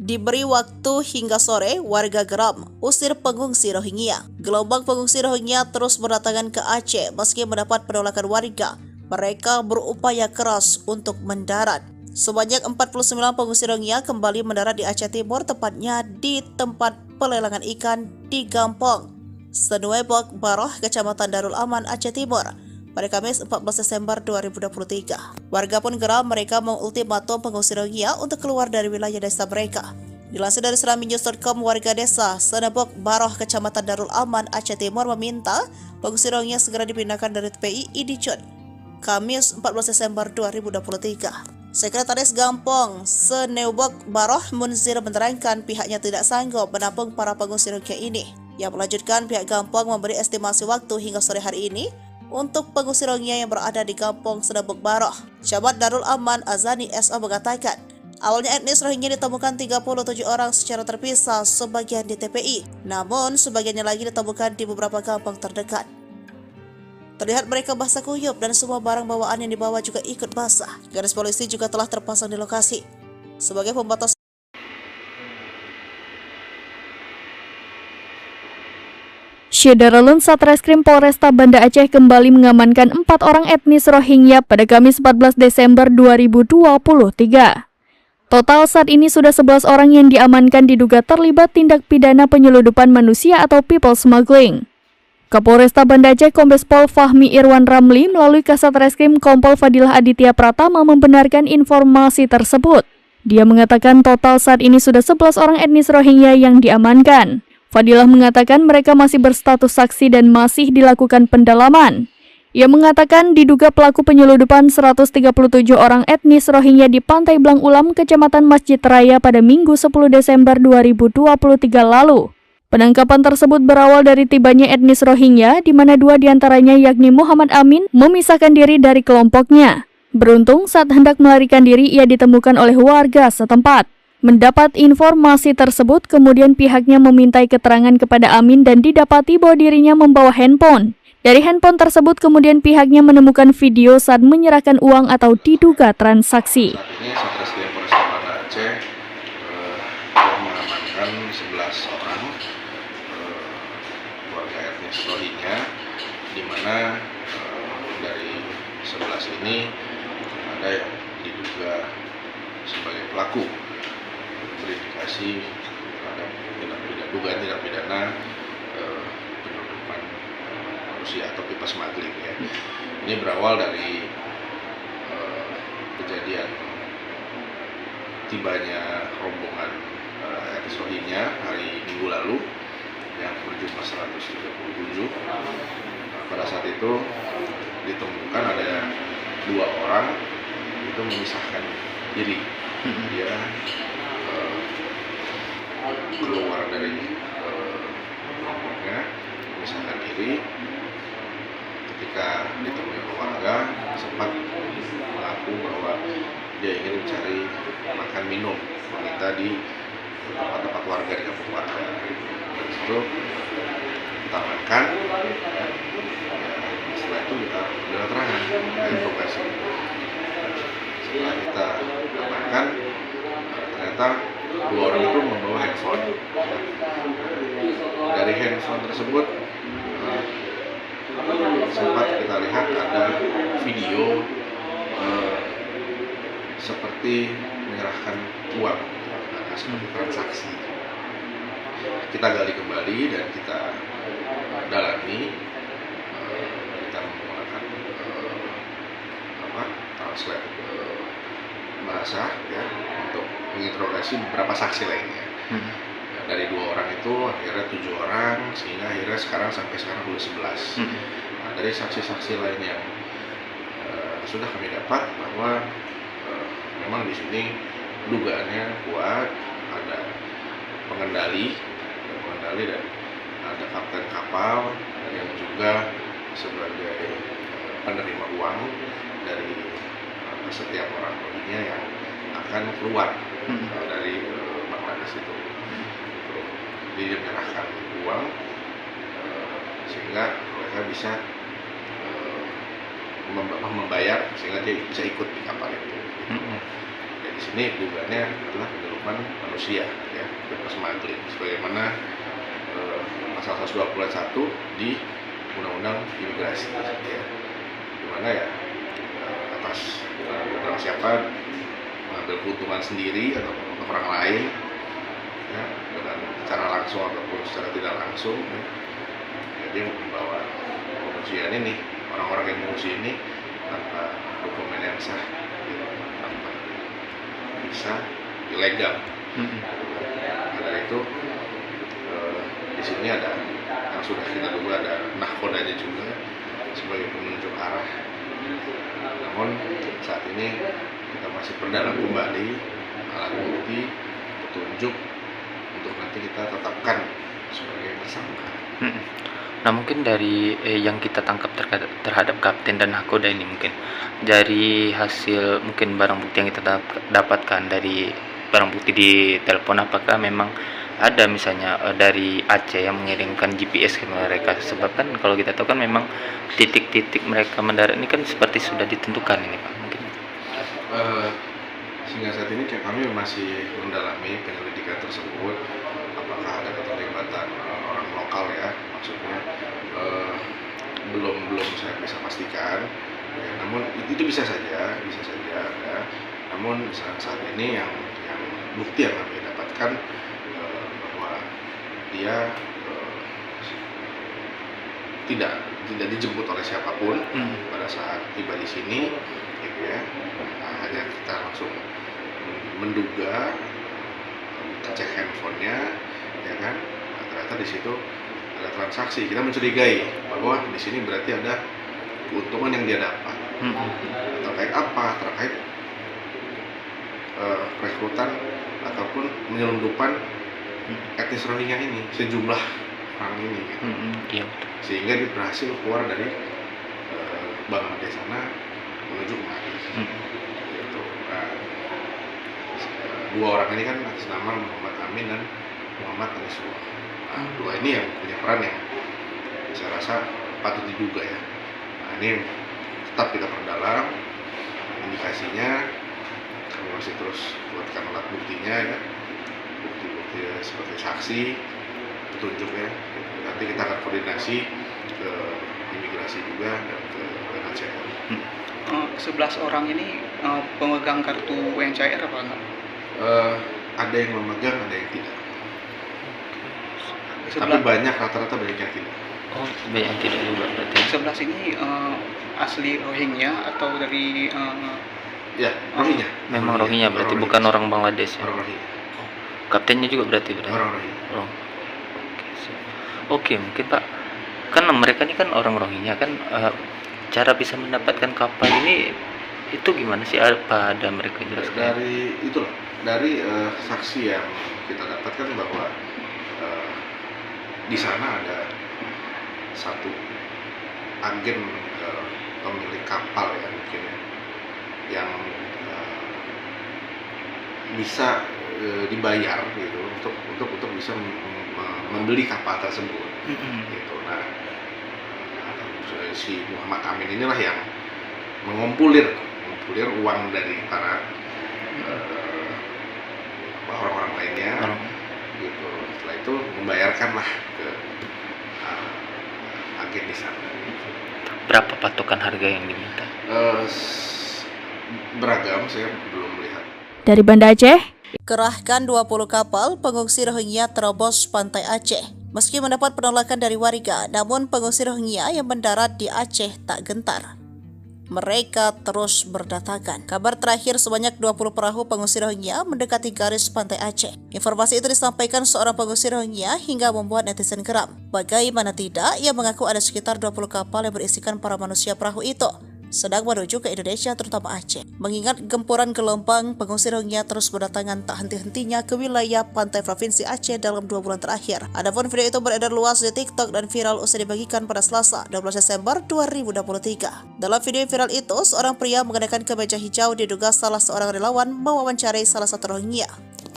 [SPEAKER 3] Diberi waktu hingga sore, warga geram usir pengungsi Rohingya. Gelombang pengungsi Rohingya terus berdatangan ke Aceh meski mendapat penolakan warga. Mereka berupaya keras untuk mendarat. Sebanyak 49 pengungsi Rohingya kembali mendarat di Aceh Timur, tepatnya di tempat pelelangan ikan di Kampung Senebuk Baruh, Kecamatan Darul Aman, Aceh Timur pada Kamis 14 Desember 2023. Warga pun geram, mereka mengultimatum pengungsi Rohingya untuk keluar dari wilayah desa mereka. Dilansir dari serambinews.com, warga desa Senebuk Baruh, Kecamatan Darul Aman, Aceh Timur meminta pengungsi Rohingya segera dipindahkan dari TPI ID Cun, Kamis 14 Desember 2023. Sekretaris Gampong Seneubok Baroh Munzir menerangkan pihaknya tidak sanggup menampung para pengungsi Rohingya ini. Yang melanjutkan pihak Gampong memberi estimasi waktu hingga sore hari ini untuk pengungsi Rohingya yang berada di Kampung Seneubok Baroh. Camat Darul Aman Azani SO mengatakan, awalnya etnis Rohingya ditemukan 37 orang secara terpisah, sebagian di TPI, namun sebagiannya lagi ditemukan di beberapa kampung terdekat. Terlihat mereka basah kuyup dan semua barang bawaan yang dibawa juga ikut basah. Garis polisi juga telah terpasang di lokasi sebagai pembatas.
[SPEAKER 7] Syederalun Satreskrim Polresta Banda Aceh kembali mengamankan 4 orang etnis Rohingya pada Kamis 14 Desember 2023. Total saat ini sudah 11 orang yang diamankan diduga terlibat tindak pidana penyeludupan manusia atau people smuggling. Kapolresta Banda Aceh Kombes Pol Fahmi Irwan Ramli melalui Kasat Reskrim Kompol Fadilah Aditya Pratama membenarkan informasi tersebut. Dia mengatakan total saat ini sudah 11 orang etnis Rohingya yang diamankan. Fadilah mengatakan mereka masih berstatus saksi dan masih dilakukan pendalaman. Ia mengatakan diduga pelaku penyeludupan 137 orang etnis Rohingya di Pantai Blang Ulam, Kecamatan Masjid Raya pada Minggu 10 Desember 2023 lalu. Penangkapan tersebut berawal dari tibanya etnis Rohingya, di mana 2 diantaranya yakni Muhammad Amin memisahkan diri dari kelompoknya. Beruntung saat hendak melarikan diri ia ditemukan oleh warga setempat. Mendapat informasi tersebut, kemudian pihaknya memintai keterangan kepada Amin dan didapati bahwa dirinya membawa handphone. Dari handphone tersebut kemudian pihaknya menemukan video saat menyerahkan uang atau diduga transaksi.
[SPEAKER 8] Saat ini Satreskrim Polresta Banda Aceh telah mengamankan 11 orang warga etnis Rohingya, di mana dari 11 ini ada yang diduga sebagai pelaku, berindikasi terhadap dugaan tindak pidana penyeludupan manusia atau people smuggling ya. Ini berawal dari kejadian tibanya rombongan etnis Rohingya hari Minggu lalu yang berjumlah 137. Pada saat itu ditemukan ada 2 orang itu memisahkan diri. Dia keluar dari kelompoknya, memisahkan diri. Ketika ditemui keluarga, sempat mengaku bahwa dia ingin mencari makan minum, meminta di tempat-tempat warga, di kampung warga. Dari situ kita amankan, ya. Setelah itu kita ambil keterangan, interogasi. Setelah kita amankan, ternyata 2 orang itu membawa handphone. Dari handphone tersebut sempat kita lihat ada video seperti menyerahkan uang, seperti transaksi. Kita gali kembali dan kita dalami, kita menggunakan translate bahasa ya untuk menginterogasi beberapa saksi lainnya. Dari 2 orang itu akhirnya 7 orang, sehingga akhirnya sampai sekarang sudah 11. Nah, dari saksi-saksi lain yang sudah kami dapat bahwa memang di sini dugaannya kuat, ada pengendali dan ada kapten kapal yang juga sebagai penerima uang dari setiap orang Rohingya yang akan keluar dari Bangladesh itu. Jadi dia menyerahkan uang sehingga mereka bisa membayar sehingga dia bisa ikut di kapal itu. Di sini dugaannya adalah penyeludupan manusia, ya, people smuggling, sebagaimana pasal 121 di Undang-Undang Imigrasi, ya, dimana ya atas orang siapa mengambil keuntungan sendiri atau untuk orang lain, ya, dengan secara langsung ataupun secara tidak langsung, ya, dia membawa pengungsian ini, orang-orang yang mengungsi ini tanpa dokumen yang sah, ya, tanpa bisa ilegal. Karena itu di sini ada yang sudah kita duga ada nahkodanya juga sebagai penunjuk arah. Namun saat ini kita masih perdalam kembali alat bukti, petunjuk untuk nanti kita tetapkan sebagai tersangka.
[SPEAKER 6] Nah mungkin dari yang kita tangkap terhadap kapten dan nakoda ini, mungkin dari hasil mungkin barang bukti yang kita dapatkan dari barang bukti di telepon, apakah memang ada misalnya dari Aceh yang mengirimkan GPS ke mereka? Sebab kan kalau kita tahu kan memang titik-titik mereka mendarat ini kan seperti sudah ditentukan ini Pak, mungkin.
[SPEAKER 8] Sehingga saat ini kami masih mendalami penyelidikan tersebut, apakah ada keterlibatan orang lokal ya, maksudnya belum saya bisa pastikan ya, namun itu bisa saja ada. Namun saat ini yang bukti yang kami dapatkan bahwa dia tidak dijemput oleh siapapun pada saat tiba di sini, gitu ya. Hanya kita langsung menduga, kita cek handphonenya, ya kan. Ternyata di situ ada transaksi. Kita mencurigai bahwa di sini berarti ada keuntungan yang dia dapat. Terkait apa? Terkait rekrutan ataupun penyelundupan etnis Rohingya ini, sejumlah orang ini, gitu. Sehingga dia berhasil keluar dari Bangladesh sana menuju kemari. Gitu. Nah, dua orang ini kan atas nama Muhammad Amin dan Muhammad Anisullah. Nah, dua ini yang punya peran yang saya rasa patut diduga ya. Nah, ini tetap kita perdalam indikasinya, kami masih terus buatkan alat buktinya ya, bukti-bukti seperti saksi, petunjuk ya. Nanti kita akan koordinasi ke imigrasi juga dan ke UNHCR.
[SPEAKER 9] 11 orang ini pemegang kartu UNHCR apa enggak?
[SPEAKER 8] Ada yang memegang, ada yang tidak. Tapi banyak, rata-rata banyak yang tidak.
[SPEAKER 6] Oh, banyak yang tidak juga berarti.
[SPEAKER 9] 11 ini asli Rohingya atau dari
[SPEAKER 8] ya, Rohingya.
[SPEAKER 6] Memang Rohingya berarti,
[SPEAKER 8] orang
[SPEAKER 6] bukan
[SPEAKER 8] Rohingya.
[SPEAKER 6] orang Bangladesh ya.
[SPEAKER 8] Orang Rohingya.
[SPEAKER 6] Kaptennya juga berarti
[SPEAKER 8] Orang Rohingya.
[SPEAKER 6] Oh. Oke, mungkin Pak, kan mereka ini kan orang Rohingya kan, cara bisa mendapatkan kapal ini itu gimana sih? Apa ada mereka jelaskan?
[SPEAKER 8] Dari saksi yang kita dapatkan bahwa di sana ada satu agen pemilik kapal ya mungkin ya, yang bisa dibayar gitu untuk bisa membeli kapal tersebut. Gitu. Nah, si Muhammad Amin inilah yang mengumpulir uang dari para orang-orang lainnya, gitu. Setelah itu membayarkanlah ke agen di sana.
[SPEAKER 6] Berapa patokan harga yang diminta?
[SPEAKER 8] Beragam, saya belum melihat.
[SPEAKER 7] Dari Banda Aceh,
[SPEAKER 3] Kerahkan 20 kapal pengungsi Rohingya terobos pantai Aceh. Meski mendapat penolakan dari warga, namun pengungsi Rohingya yang mendarat di Aceh tak gentar. Mereka terus berdatangan. Kabar terakhir sebanyak 20 perahu pengungsi Rohingya mendekati garis pantai Aceh. Informasi itu disampaikan seorang pengungsi Rohingya hingga membuat netizen geram. Bagaimana tidak, ia mengaku ada sekitar 20 kapal yang berisikan para manusia perahu itu sedang menuju ke Indonesia, terutama Aceh. Mengingat gempuran gelombang, pengungsi Rohingya terus berdatangan tak henti-hentinya ke wilayah pantai provinsi Aceh dalam 2 bulan terakhir. Adapun video itu beredar luas di TikTok dan viral usai dibagikan pada Selasa, 12 Desember 2023. Dalam video viral itu, seorang pria mengenakan kemeja hijau diduga salah seorang relawan mewawancarai salah satu Rohingya.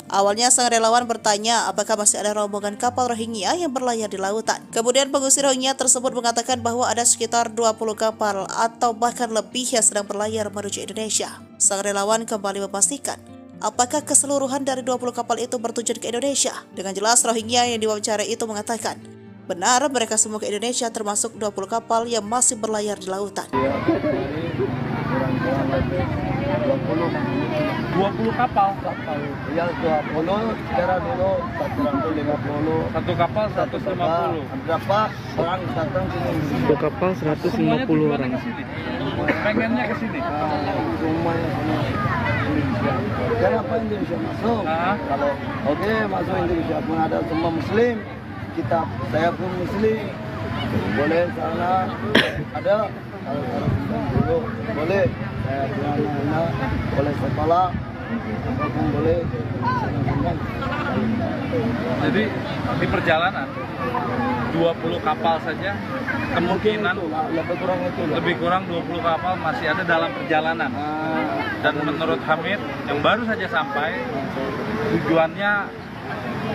[SPEAKER 3] Awalnya sang relawan bertanya apakah masih ada rombongan kapal Rohingya yang berlayar di lautan. Kemudian pengungsi Rohingya tersebut mengatakan bahwa ada sekitar 20 kapal atau bahkan lebih yang sedang berlayar menuju Indonesia. Sang relawan kembali memastikan apakah keseluruhan dari 20 kapal itu bertujuan ke Indonesia. Dengan jelas Rohingya yang diwawancarai itu mengatakan benar mereka semua ke Indonesia, termasuk 20 kapal yang masih berlayar di lautan.
[SPEAKER 4] 20 kapal.
[SPEAKER 5] Ya 20, sekarang dulu 150.
[SPEAKER 4] Satu kapal 150.
[SPEAKER 5] Berapa orang datang sini?
[SPEAKER 10] Satu kapal 150 orang.
[SPEAKER 4] Ke sini. Pengennya ke sini.
[SPEAKER 5] Semuanya semua Indonesia. Kenapa Indonesia masuk? Kalau oke masuk Indonesia pun ada semua Muslim. Saya pun Muslim. Boleh sana ada dulu boleh boleh. Saya punya anak-anak boleh sekolah, apapun boleh.
[SPEAKER 4] Jadi di perjalanan 20 kapal saja kemungkinan lebih kurang 20 kapal masih ada dalam perjalanan. Dan menurut Hamid yang baru saja sampai tujuannya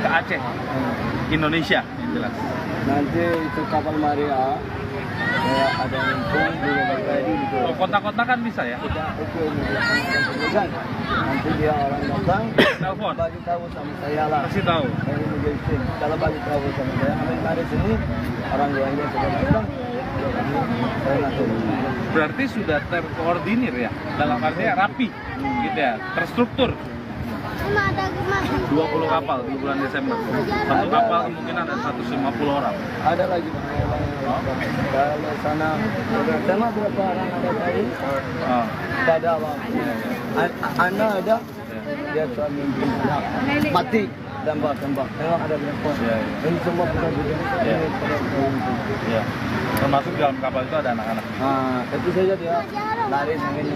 [SPEAKER 4] ke Aceh, Indonesia, yang jelas.
[SPEAKER 5] Nanti itu kapal Maria, saya ada info di Bali gitu.
[SPEAKER 4] Oh, kontak-kontak kan bisa ya?
[SPEAKER 5] Nanti dia orang datang,
[SPEAKER 4] Telepon.
[SPEAKER 5] bagi tahu sama saya lah.
[SPEAKER 4] Kasih tahu.
[SPEAKER 5] Saya immigration. Kalau bagi tahu sama saya, Hamid mari sini, orang luarnya sudah datang. Saya langsung.
[SPEAKER 4] Berarti sudah terkoordinir ya, dalam artinya rapi, gitu ya, terstruktur. 20 kapal di bulan Desember. Satu kapal kemungkinan ada 150 orang.
[SPEAKER 5] Ada lagi. Kalau sana, sama berapa orang ada tadi? Tidak ada apa. Anak ada, dia suami mati tembak. Tengok ada berapa. Ini semua bukan begini.
[SPEAKER 4] Ya. Termasuk dalam kapal itu ada anak-anak.
[SPEAKER 5] Itu saja dia lari nangis.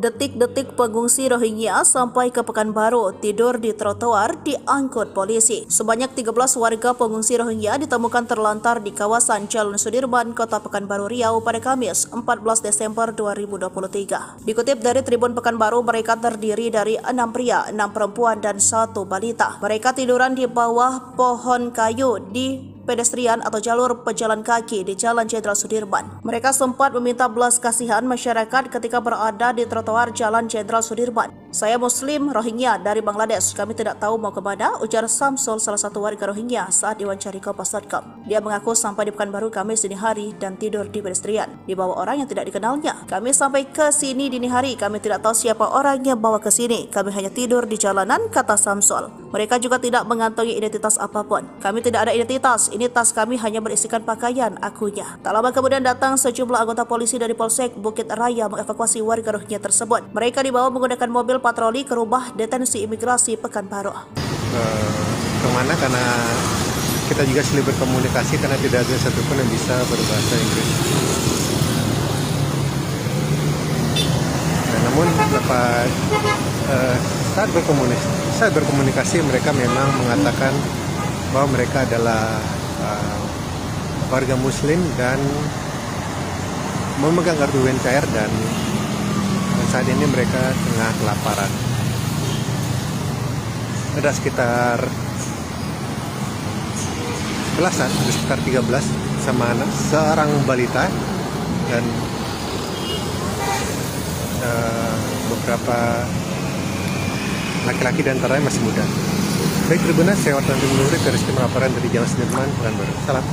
[SPEAKER 3] Detik-detik pengungsi Rohingya sampai ke Pekanbaru tidur di trotoar diangkut polisi. Sebanyak 13 warga pengungsi Rohingya ditemukan terlantar di kawasan Jalan Sudirman, Kota Pekanbaru Riau pada Kamis 14 Desember 2023. Dikutip dari Tribun Pekanbaru, mereka terdiri dari 6 pria, 6 perempuan, dan 1 balita. Mereka tiduran di bawah pohon kayu di pedestrian atau jalur pejalan kaki di Jalan Jenderal Sudirman. Mereka sempat meminta belas kasihan masyarakat ketika berada di trotoar Jalan Jenderal Sudirman. Saya Muslim Rohingya dari Bangladesh. Kami tidak tahu mau kemana, ujar Samsul, salah satu warga Rohingya saat diwawancari Kompas.com. Dia mengaku sampai di Pekanbaru Kamis dini hari dan tidur di pedestrian di bawah orang yang tidak dikenalnya. Kami sampai ke sini dini hari, kami tidak tahu siapa orang yang bawa ke sini. Kami hanya tidur di jalanan, kata Samsul. Mereka juga tidak mengantongi identitas apapun. Kami tidak ada identitas. Ini tas kami hanya berisikan pakaian, akunya. Tak lama kemudian datang sejumlah anggota polisi dari Polsek Bukit Raya mengevakuasi warga Rohingya tersebut. Mereka dibawa menggunakan mobil patroli ke rumah detensi imigrasi Pekanbaru.
[SPEAKER 10] Kemana? Karena kita juga sulit berkomunikasi karena tidak ada satupun yang bisa berbahasa Inggris. Namun saat berkomunikasi mereka memang mengatakan bahwa mereka adalah warga Muslim dan memegang kartu UNHCR dan saat ini mereka tengah kelaparan. Ada sekitar belasan, ada sekitar 13 sama anak, seorang balita dan beberapa laki-laki dan antaranya masih muda. Baik, Tribuners, saya Wartawan Timur Nuri, Rizky melaporkan dari Jalan Sudirman, Pekanbaru. Salam.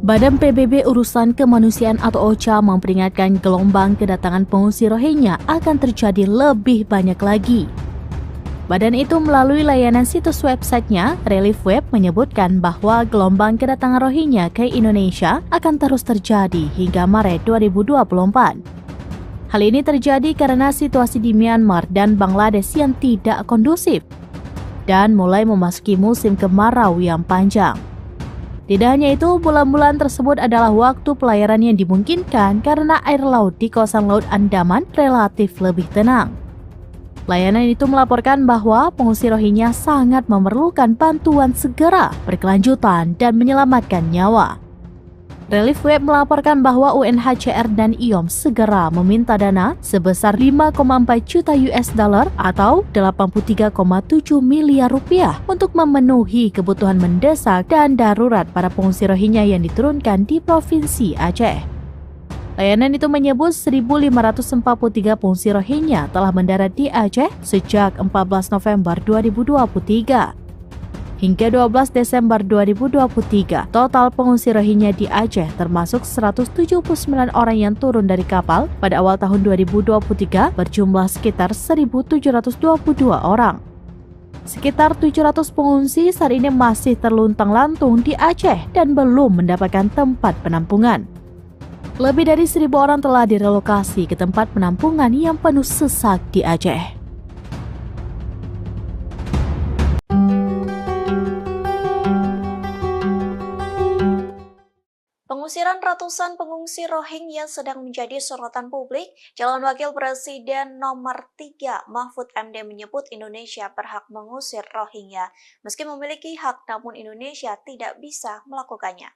[SPEAKER 7] Badan PBB Urusan Kemanusiaan atau OCHA memperingatkan gelombang kedatangan pengungsi Rohingya akan terjadi lebih banyak lagi. Badan itu melalui layanan situs websitenya, Relief Web, menyebutkan bahwa gelombang kedatangan Rohingya ke Indonesia akan terus terjadi hingga Maret 2024. Hal ini terjadi karena situasi di Myanmar dan Bangladesh yang tidak kondusif dan mulai memasuki musim kemarau yang panjang. Tidak hanya itu, bulan-bulan tersebut adalah waktu pelayaran yang dimungkinkan karena air laut di kawasan Laut Andaman relatif lebih tenang. Layanan itu melaporkan bahwa pengungsi Rohingya sangat memerlukan bantuan segera, berkelanjutan, dan menyelamatkan nyawa. Relief Web melaporkan bahwa UNHCR dan IOM segera meminta dana sebesar 5,4 juta US dollar atau 83,7 miliar rupiah untuk memenuhi kebutuhan mendesak dan darurat para pengungsi Rohingya yang diturunkan di Provinsi Aceh. Layanan itu menyebut 1.543 pengungsi Rohingya telah mendarat di Aceh sejak 14 November 2023. Hingga 12 Desember 2023, total pengungsi Rohingya di Aceh termasuk 179 orang yang turun dari kapal pada awal tahun 2023 berjumlah sekitar 1.722 orang. Sekitar 700 pengungsi saat ini masih terluntang-lantung di Aceh dan belum mendapatkan tempat penampungan. Lebih dari 1.000 orang telah direlokasi ke tempat penampungan yang penuh sesak di Aceh.
[SPEAKER 1] Pengusiran ratusan pengungsi Rohingya sedang menjadi sorotan publik. Calon Wakil Presiden nomor 3 Mahfud MD menyebut Indonesia berhak mengusir Rohingya. Meski memiliki hak, namun Indonesia tidak bisa melakukannya.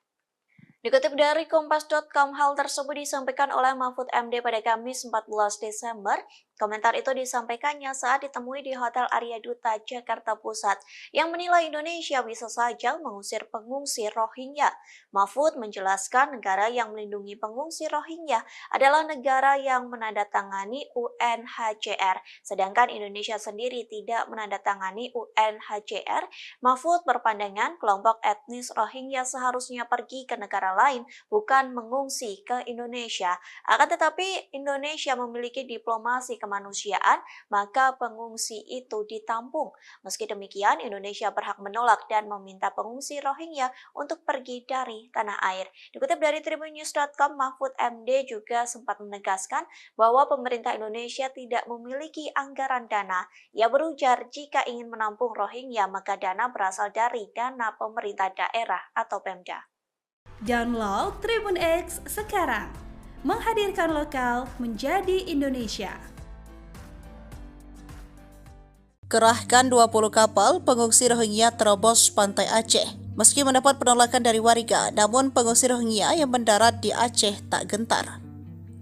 [SPEAKER 1] Dikutip dari Kompas.com, hal tersebut disampaikan oleh Mahfud MD pada Kamis 14 Desember. Komentar itu disampaikannya saat ditemui di Hotel Arya Duta, Jakarta Pusat, yang menilai Indonesia bisa saja mengusir pengungsi Rohingya. Mahfud menjelaskan negara yang melindungi pengungsi Rohingya adalah negara yang menandatangani UNHCR, sedangkan Indonesia sendiri tidak menandatangani UNHCR. Mahfud berpandangan kelompok etnis Rohingya seharusnya pergi ke negara lain, bukan mengungsi ke Indonesia. Akan tetapi Indonesia memiliki diplomasi kemanusiaan, maka pengungsi itu ditampung. Meski demikian, Indonesia berhak menolak dan meminta pengungsi Rohingya untuk pergi dari tanah air. Dikutip dari tribunnews.com, Mahfud MD juga sempat menegaskan bahwa pemerintah Indonesia tidak memiliki anggaran dana. Ia berujar jika ingin menampung Rohingya, maka dana berasal dari dana pemerintah daerah atau Pemda.
[SPEAKER 2] Download Tribun X sekarang, menghadirkan lokal menjadi Indonesia.
[SPEAKER 3] Kerahkan 20 kapal pengungsi Rohingya terobos pantai Aceh. Meski mendapat penolakan dari warga, namun pengungsi Rohingya yang mendarat di Aceh tak gentar.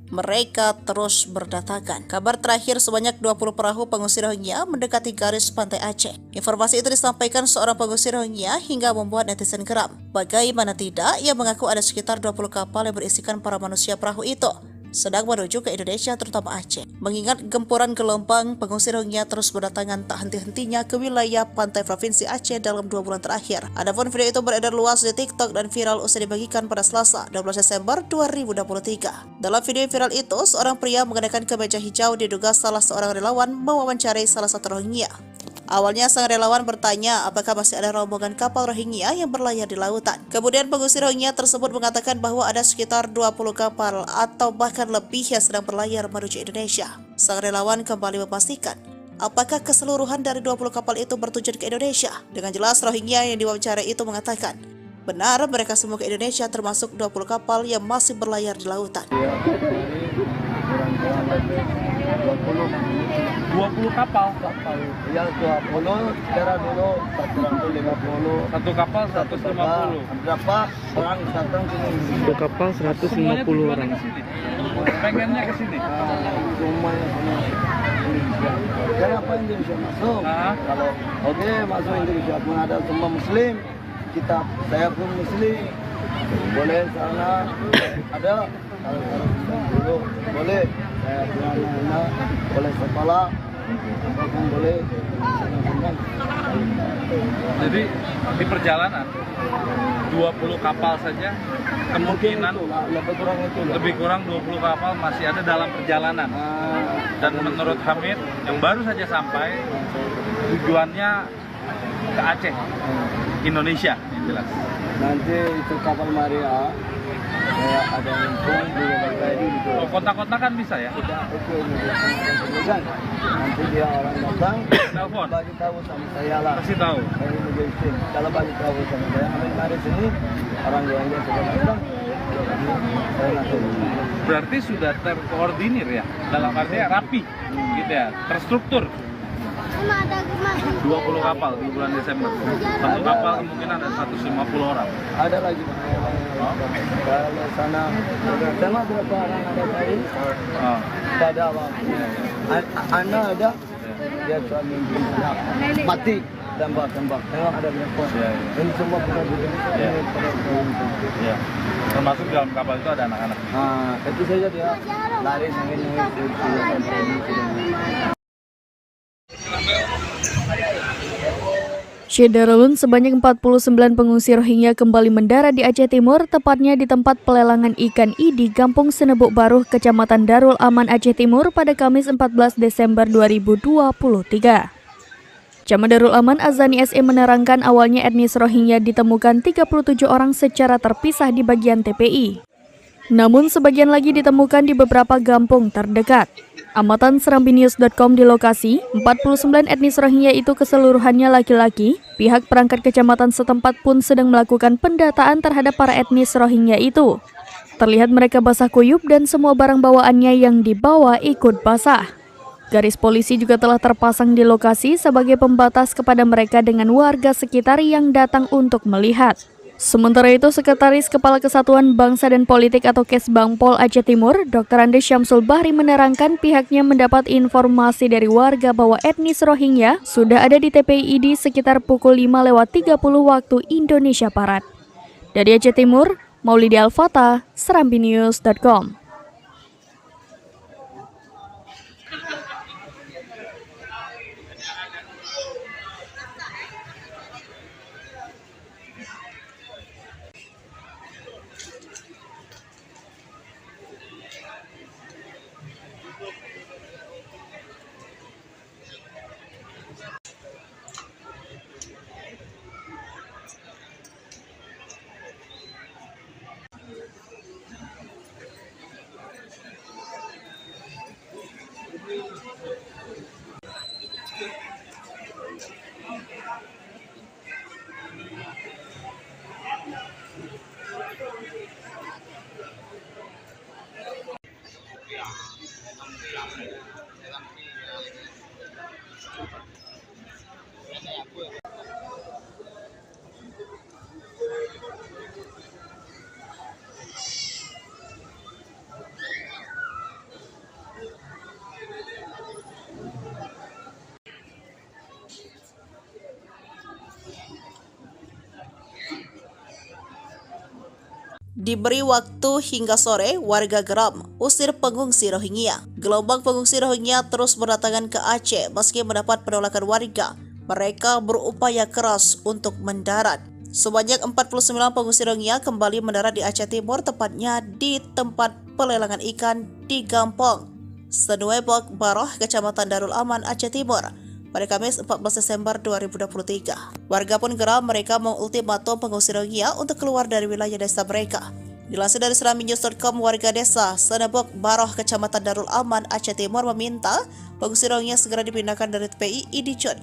[SPEAKER 3] Mereka terus berdatangan. Kabar terakhir, sebanyak 20 perahu pengungsi Rohingya mendekati garis pantai Aceh. Informasi itu disampaikan seorang pengungsi Rohingya hingga membuat netizen geram. Bagaimana tidak, ia mengaku ada sekitar 20 kapal yang berisikan para manusia perahu itu sedang menuju ke Indonesia, terutama Aceh. Mengingat gempuran gelombang, pengungsi Rohingya terus berdatangan tak henti-hentinya ke wilayah pantai provinsi Aceh dalam 2 bulan terakhir. Adapun video itu beredar luas di TikTok dan viral usai dibagikan pada Selasa, 12 Desember 2023. Dalam video viral itu, seorang pria mengenakan kemeja hijau diduga salah seorang relawan mewawancarai salah satu Rohingya. Awalnya sang relawan bertanya apakah masih ada rombongan kapal Rohingya yang berlayar di lautan. Kemudian pengungsi Rohingya tersebut mengatakan bahwa ada sekitar 20 kapal atau bahkan lebih yang sedang berlayar menuju Indonesia. Sang relawan kembali memastikan apakah keseluruhan dari 20 kapal itu bertujuan ke Indonesia. Dengan jelas Rohingya yang diwawancarai itu mengatakan benar mereka semua ke Indonesia, termasuk 20 kapal yang masih berlayar di lautan.
[SPEAKER 4] 20 kapal.
[SPEAKER 5] Yang 20 sekarang dulu 150.
[SPEAKER 4] Satu kapal 150.
[SPEAKER 5] Berapa orang datang sini?
[SPEAKER 9] Satu kapal 150 orang.
[SPEAKER 4] Pengennya ke sini.
[SPEAKER 5] Semuanya Indonesia. Kenapa Indonesia masuk? Kalau masuk Indonesia pun ada semua Muslim. Saya pun Muslim. Boleh sana ada. Kalau dulu boleh. Saya punya anak boleh sekolah. Boleh.
[SPEAKER 4] Jadi di perjalanan 20 kapal saja kemungkinan lebih kurang 20 kapal masih ada dalam perjalanan. Dan menurut Hamid yang baru saja sampai, tujuannya ke Aceh, Indonesia, jelas.
[SPEAKER 5] Nanti itu kapal Maria ada info di
[SPEAKER 4] kota-kota kan bisa ya?
[SPEAKER 5] Nanti dia orang datang
[SPEAKER 4] telepon,
[SPEAKER 5] bagi tahu sama saya lah.
[SPEAKER 4] kasih tahu.
[SPEAKER 5] Kalau bagi tahu sama saya, mari sini orang yang dia sudah datang.
[SPEAKER 4] Berarti sudah terkoordinir ya, dalam artinya rapi, gitu ya, terstruktur. 20 kapal di bulan Desember. Satu kapal kemungkinan ada 150 orang.
[SPEAKER 5] Ada lagi. Kalau sana sama berapa orang ada tadi? Tidak ada apa. Anak ada. Dia suami mati tembak. Tengok ada berapa? Ini semua benar-benar.
[SPEAKER 4] Ya. Termasuk dalam kapal itu ada anak-anak.
[SPEAKER 5] Itu saja dia lari sambil
[SPEAKER 7] Syederalun, sebanyak 49 pengungsi Rohingya kembali mendarat di Aceh Timur, tepatnya di tempat pelelangan ikan I di Kampung Senebuk Baruh, Kecamatan Darul Aman, Aceh Timur pada Kamis 14 Desember 2023. Camat Darul Aman Azani SE menerangkan awalnya etnis Rohingya ditemukan 37 orang secara terpisah di bagian TPI. Namun sebagian lagi ditemukan di beberapa kampung terdekat. Amatan serambinews.com di lokasi, 49 etnis Rohingya itu keseluruhannya laki-laki. Pihak perangkat kecamatan setempat pun sedang melakukan pendataan terhadap para etnis Rohingya itu. Terlihat mereka basah kuyup dan semua barang bawaannya yang dibawa ikut basah. Garis polisi juga telah terpasang di lokasi sebagai pembatas kepada mereka dengan warga sekitar yang datang untuk melihat. Sementara itu, Sekretaris Kepala Kesatuan Bangsa dan Politik atau Kesbangpol Aceh Timur, Dr. Andes Syamsul Bahri menerangkan pihaknya mendapat informasi dari warga bahwa etnis Rohingya sudah ada di TPI ID sekitar pukul 5:30 waktu Indonesia Barat. Dari Aceh Timur, Maulidi Al-Fatah, serambinews.com.
[SPEAKER 3] Diberi waktu hingga sore, warga geram usir pengungsi Rohingya. Gelombang pengungsi Rohingya terus berdatangan ke Aceh meski mendapat penolakan warga. Mereka berupaya keras untuk mendarat. Sebanyak 49 pengungsi Rohingya kembali mendarat di Aceh Timur, tepatnya di tempat pelelangan ikan di Gampong Senuebok Baroh, Kecamatan Darul Aman, Aceh Timur pada Kamis 14 Desember 2023. Warga pun geram, mereka mengultimatum pengungsi Rohingya untuk keluar dari wilayah desa mereka. Dilansir dari serambinews.com, warga desa Senuebok Baroh, Kecamatan Darul Aman, Aceh Timur meminta pengungsi Rohingya segera dipindahkan dari TPI ID Cun.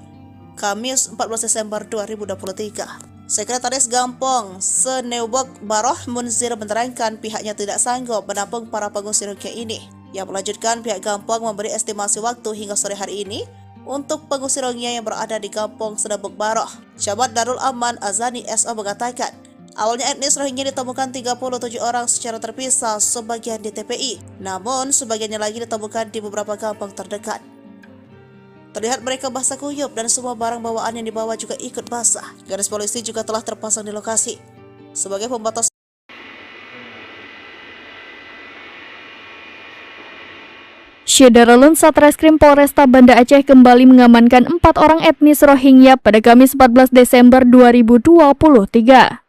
[SPEAKER 3] Kamis 14 Desember 2023. Sekretaris Gampong Senuebok Baroh Munzir menerangkan pihaknya tidak sanggup menampung para pengungsi Rohingya ini. Yang melanjutkan, pihak Gampong memberi estimasi waktu hingga sore hari ini untuk pengungsi Rohingya yang berada di Kampung Senuebok Baroh. Camat Darul Aman Azani SO mengatakan, awalnya etnis Rohingya ditemukan 37 orang secara terpisah, sebagian di TPI, namun sebagiannya lagi ditemukan di beberapa kampung terdekat. Terlihat mereka basah kuyup dan semua barang bawaan yang dibawa juga ikut basah. Garis polisi juga telah terpasang di lokasi sebagai pembatas.
[SPEAKER 7] Syederalun Satreskrim Polresta Banda Aceh kembali mengamankan 4 orang etnis Rohingya pada Kamis 14 Desember 2023.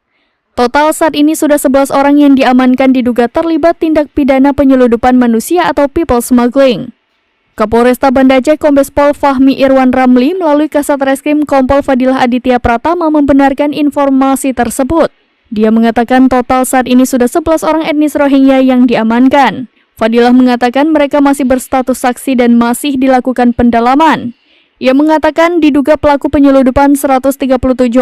[SPEAKER 7] Total saat ini sudah 11 orang yang diamankan diduga terlibat tindak pidana penyeludupan manusia atau people smuggling. Kapolresta Banda Aceh Kombes Pol Fahmi Irwan Ramli melalui Kasat Reskrim Kompol Fadilah Aditya Pratama membenarkan informasi tersebut. Dia mengatakan total saat ini sudah 11 orang etnis Rohingya yang diamankan. Fadilah mengatakan mereka masih berstatus saksi dan masih dilakukan pendalaman. Ia mengatakan diduga pelaku penyeludupan 137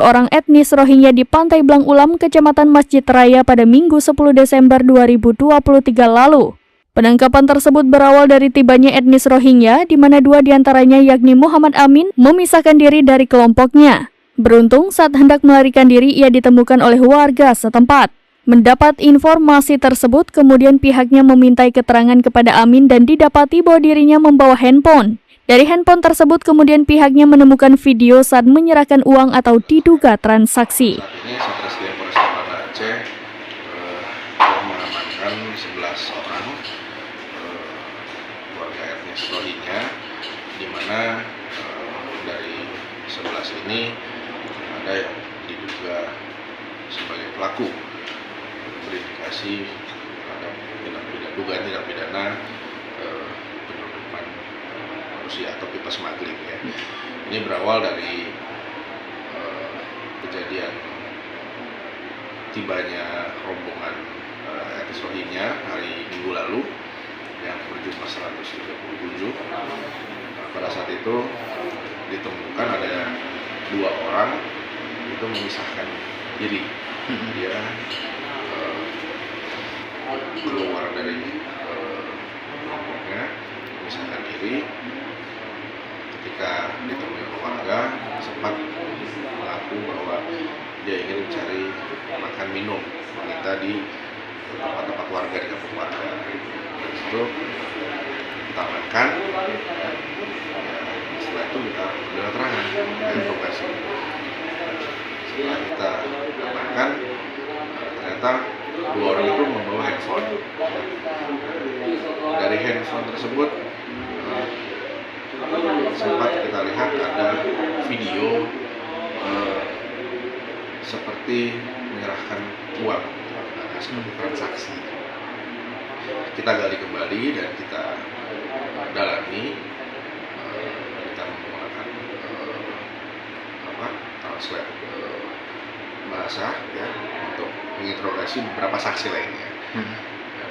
[SPEAKER 7] orang etnis Rohingya di Pantai Blang Ulam, Kecamatan Masjid Raya pada Minggu 10 Desember 2023 lalu. Penangkapan tersebut berawal dari tibanya etnis Rohingya, di mana 2 diantaranya yakni Muhammad Amin memisahkan diri dari kelompoknya. Beruntung saat hendak melarikan diri ia ditemukan oleh warga setempat. Mendapat informasi tersebut, kemudian pihaknya memintai keterangan kepada Amin dan didapati bahwa dirinya membawa handphone. Dari handphone tersebut kemudian pihaknya menemukan video saat menyerahkan uang atau diduga transaksi.
[SPEAKER 8] Saat ini Satreskrim Polresta Banda Aceh telah mengamankan 11 orang warga etnis Rohingya, di mana dari 11 ini ada yang diduga sebagai pelaku, berindikasi terhadap dugaan tindak pidana penyeludupan manusia atau people smuggling ya. Ini berawal dari kejadian tibanya rombongan etnis Rohingya hari Minggu lalu yang berjumlah 137. Pada saat itu ditemukan ada 2 orang itu memisahkan diri. Dia keluar dari kelompoknya, memisahkan diri. Ketika ditemui keluarga, sempat mengaku bahwa dia ingin mencari makan minum, meminta di tempat-tempat warga, di kampung warga. Dari situ kita amankan, ya. Setelah itu kita ambil keterangan, kita interogasi. Setelah kita amankan, ternyata dua orang itu membawa handphone. Dari handphone tersebut sempat kita lihat ada video seperti menyerahkan uang, seperti transaksi. Kita gali kembali dan kita dalami. Kita menggunakan swab bahasa ya untuk menginterogasi beberapa saksi lainnya.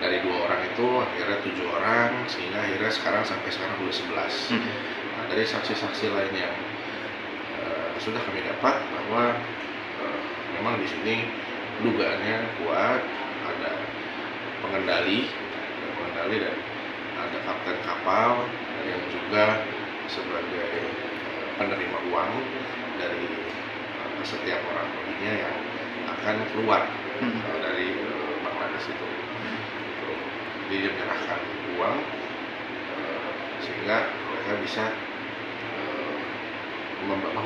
[SPEAKER 8] Dari 2 orang itu akhirnya 7 orang, sehingga akhirnya sekarang sampai sekarang udah 11. Nah, dari saksi-saksi lain yang sudah kami dapat bahwa memang di sini dugaannya kuat, ada pengendali dan ada kapten kapal yang juga sebagai penerima uang dari setiap orang Rohingya yang akan keluar dari Bangladesh itu. Jadi dia menyerahkan uang sehingga mereka bisa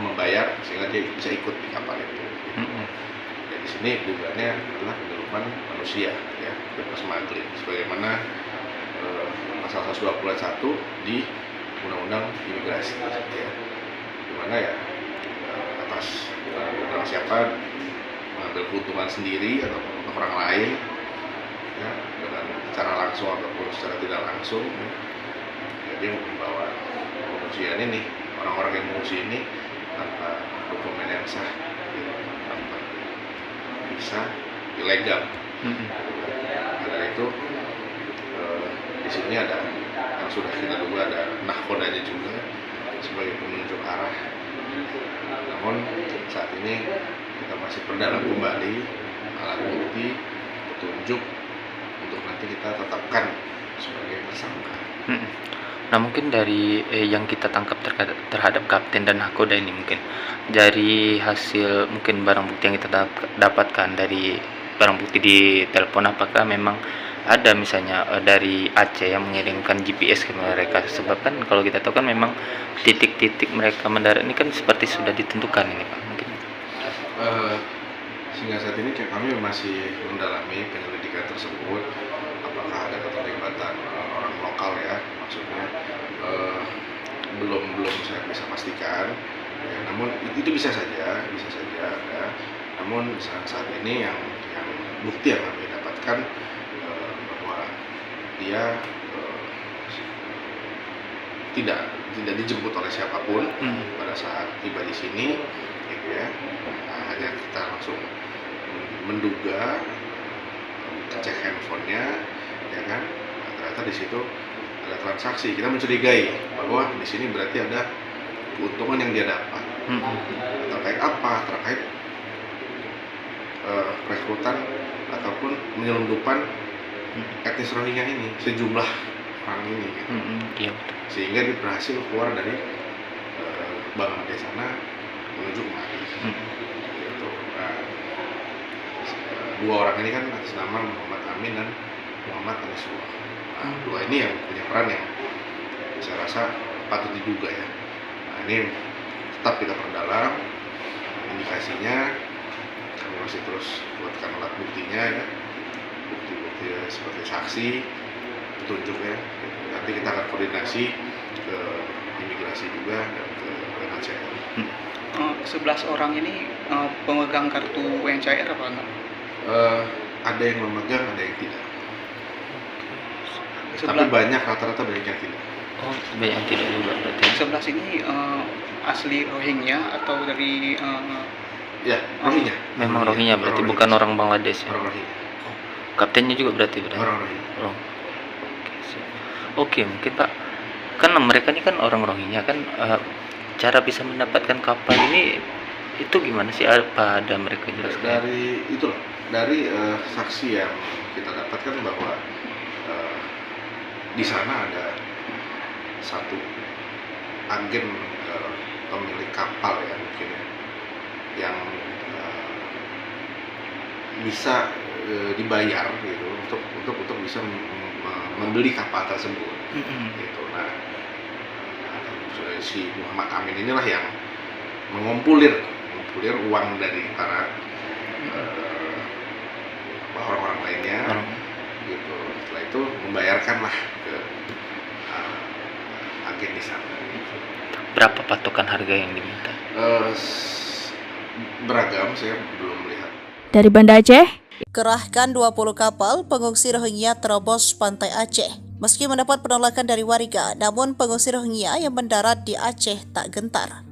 [SPEAKER 8] membayar sehingga dia bisa ikut di kapal itu. Jadi di sini dugaannya adalah penyeludupan manusia, ya, bebas smuggling, sebagaimana pasal 121 di Undang-Undang Imigrasi, ya, dimana ya atas barang siapa mengambil keuntungan sendiri atau untuk orang lain, ya, dengan secara langsung ataupun secara tidak langsung, ya, dia membawa pengungsian ini, orang-orang yang mengungsi ini tanpa dokumen yang sah, ya, tanpa visa, ilegal. Karena itu di sini ada yang sudah kita duga ada nahkodanya juga sebagai penunjuk arah. Namun saat ini kita masih perdalam kembali alat bukti, petunjuk untuk nanti kita tetapkan sebagai tersangka.
[SPEAKER 6] Nah, mungkin dari yang kita tangkap terhadap kapten dan nahkoda ini, mungkin dari hasil mungkin barang bukti yang kita dapatkan dari barang bukti di telepon, apakah memang ada misalnya dari Aceh yang mengirimkan GPS ke mereka? Sebab kan kalau kita tahu kan memang titik-titik mereka mendarat ini kan seperti sudah ditentukan ini, Pak, mungkin.
[SPEAKER 8] Sehingga saat ini kami masih mendalami penyelidikan tersebut, apakah ada keterlibatan orang lokal, ya, maksudnya belum saya bisa pastikan, ya, namun itu bisa saja ada. Namun saat ini yang bukti yang kami dapatkan bahwa dia tidak dijemput oleh siapapun pada saat tiba di sini, gitu ya. Hanya kita langsung menduga, cek handphonenya, ya kan, ternyata di situ ada transaksi. Kita mencurigai bahwa di sini berarti ada keuntungan yang dia dapat. Terkait apa? Terkait rekrutan ataupun penyelundupan etnis Rohingya ini, sejumlah orang ini, gitu. Sehingga dia berhasil keluar dari Bangladesh sana menuju kemari. Gitu. Nah, 2 orang ini kan atas nama Muhammad Amin dan Muhammad Anisullah. Nah, 2 ini yang punya peran yang saya rasa patut diduga, ya. Nah, ini tetap kita perdalam indikasinya, kami masih terus buatkan alat buktinya, ya, bukti-bukti seperti saksi, petunjuknya. Nanti kita akan koordinasi ke imigrasi juga dan ke UNHCR.
[SPEAKER 9] 11 orang ini pemegang kartu UNHCR apa enggak?
[SPEAKER 8] Ada yang memegang, ada yang tidak. Tapi banyak, rata-rata banyak yang tidak.
[SPEAKER 6] Oh, banyak yang tidak juga berarti.
[SPEAKER 9] 11 ini asli Rohingya atau dari
[SPEAKER 8] Ya, Rohingya.
[SPEAKER 6] Memang Rohingya berarti, bukan orang Bangladesh, ya.
[SPEAKER 8] Orang Rohingya.
[SPEAKER 6] Kaptennya juga berarti.
[SPEAKER 8] Orang Rohingya.
[SPEAKER 6] Oke, mungkin Pak, kan mereka ini kan orang Rohingya kan, cara bisa mendapatkan kapal ini itu gimana sih? Apa ada mereka jelaskan?
[SPEAKER 8] Dari itu loh, dari saksi yang kita dapatkan bahwa di sana ada satu agen pemilik kapal ya mungkin ya, yang bisa dibayar gitu untuk bisa membeli kapal tersebut. Gitu. Nah, si Muhammad Amin inilah yang mengumpulir uang dari para orang-orang lainnya, gitu. Setelah itu membayarkanlah ke agen di sana.
[SPEAKER 6] Berapa patokan harga yang diminta?
[SPEAKER 8] Beragam, saya belum melihat.
[SPEAKER 7] Dari Banda Aceh,
[SPEAKER 3] Kerahkan 20 kapal pengungsi Rohingya terobos pantai Aceh. Meski mendapat penolakan dari warga, namun pengungsi Rohingya yang mendarat di Aceh tak gentar.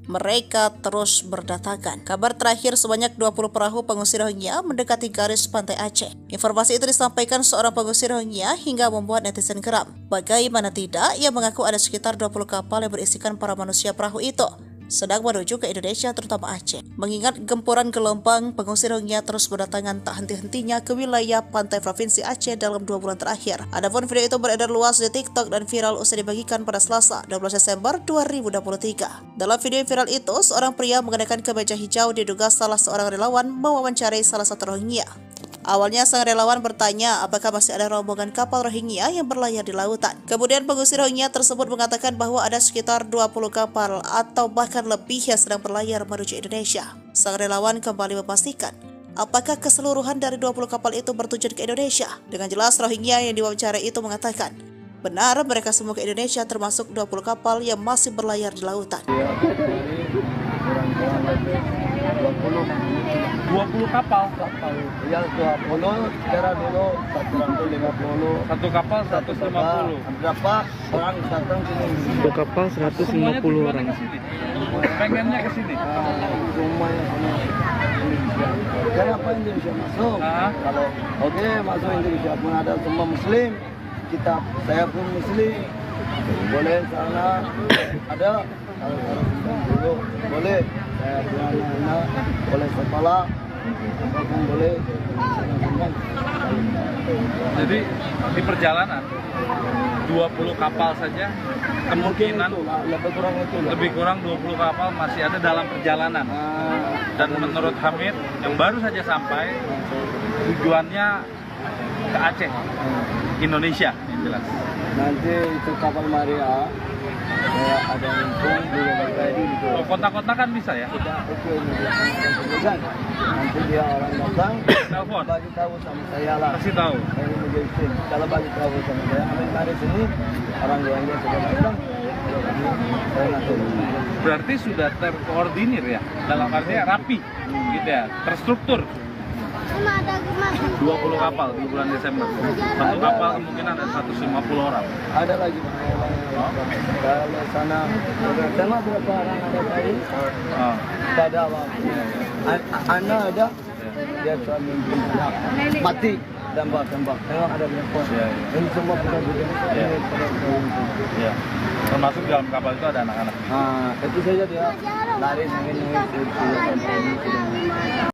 [SPEAKER 3] Mereka terus berdatangan. Kabar terakhir sebanyak 20 perahu pengungsi Rohingya mendekati garis pantai Aceh. Informasi itu disampaikan seorang pengungsi Rohingya hingga membuat netizen geram. Bagaimana tidak, ia mengaku ada sekitar 20 kapal yang berisikan para manusia perahu itu sedang menuju ke Indonesia terutama Aceh. Mengingat gempuran gelombang, pengungsi Rohingya terus berdatangan tak henti-hentinya ke wilayah pantai provinsi Aceh dalam 2 bulan terakhir. Adapun video itu beredar luas di TikTok dan viral usai dibagikan pada Selasa 12 Desember 2023. Dalam video viral itu, seorang pria mengenakan kemeja hijau diduga salah seorang relawan mewawancarai salah satu Rohingya. Awalnya sang relawan bertanya apakah masih ada rombongan kapal Rohingya yang berlayar di lautan. Kemudian pengungsi Rohingya tersebut mengatakan bahwa ada sekitar 20 kapal atau bahkan lebih yang sedang berlayar menuju Indonesia. Sang relawan kembali memastikan apakah keseluruhan dari 20 kapal itu bertujuan ke Indonesia. Dengan jelas Rohingya yang diwawancarai itu mengatakan benar mereka semua ke Indonesia termasuk 20 kapal yang masih berlayar di lautan.
[SPEAKER 4] 20 kapal.
[SPEAKER 5] Ya 20, sekarang dulu 150.
[SPEAKER 4] Satu kapal 150.
[SPEAKER 5] Berapa orang datang sini?
[SPEAKER 11] Satu kapal 150 orang.
[SPEAKER 4] Pengennya ke sini.
[SPEAKER 5] Semuanya sama Indonesia. Kenapa Indonesia masuk? Kalau masuk Indonesia pun ada semua Muslim. Saya pun Muslim. Boleh sana ada dulu boleh. Saya punya anak boleh sekolah. Apapun boleh.
[SPEAKER 4] Jadi di perjalanan 20 kapal saja kemungkinan lebih kurang 20 kapal masih ada dalam perjalanan. Dan menurut Hamid yang baru saja sampai tujuannya ke Aceh, Indonesia yang jelas.
[SPEAKER 5] Nanti itu kapal Maria saya ada info di
[SPEAKER 4] kota-kota kan bisa ya?
[SPEAKER 5] Nanti dia orang datang
[SPEAKER 4] telepon
[SPEAKER 5] bagi tahu sama saya lah.
[SPEAKER 4] Kasih tahu.
[SPEAKER 5] Saya ini kalau bagi tahu sama saya, Amin mari sini orang Rohingya sudah datang. Saya nak tahu.
[SPEAKER 4] Berarti sudah terkoordinir ya, dalam artinya rapi, gitu ya, terstruktur. 20 kapal di bulan Desember. Satu kapal kemungkinan ada 150 orang.
[SPEAKER 5] Ada lagi kalau sana tengok berapa orang ada tadi? Tak ada apa. Anak ada, dia suami mati tembak. Tengok ada berapa? Ini semua bukan.
[SPEAKER 4] Ya. Termasuk dalam kapal itu ada anak-anak.
[SPEAKER 5] Itu saja dia lari nangis.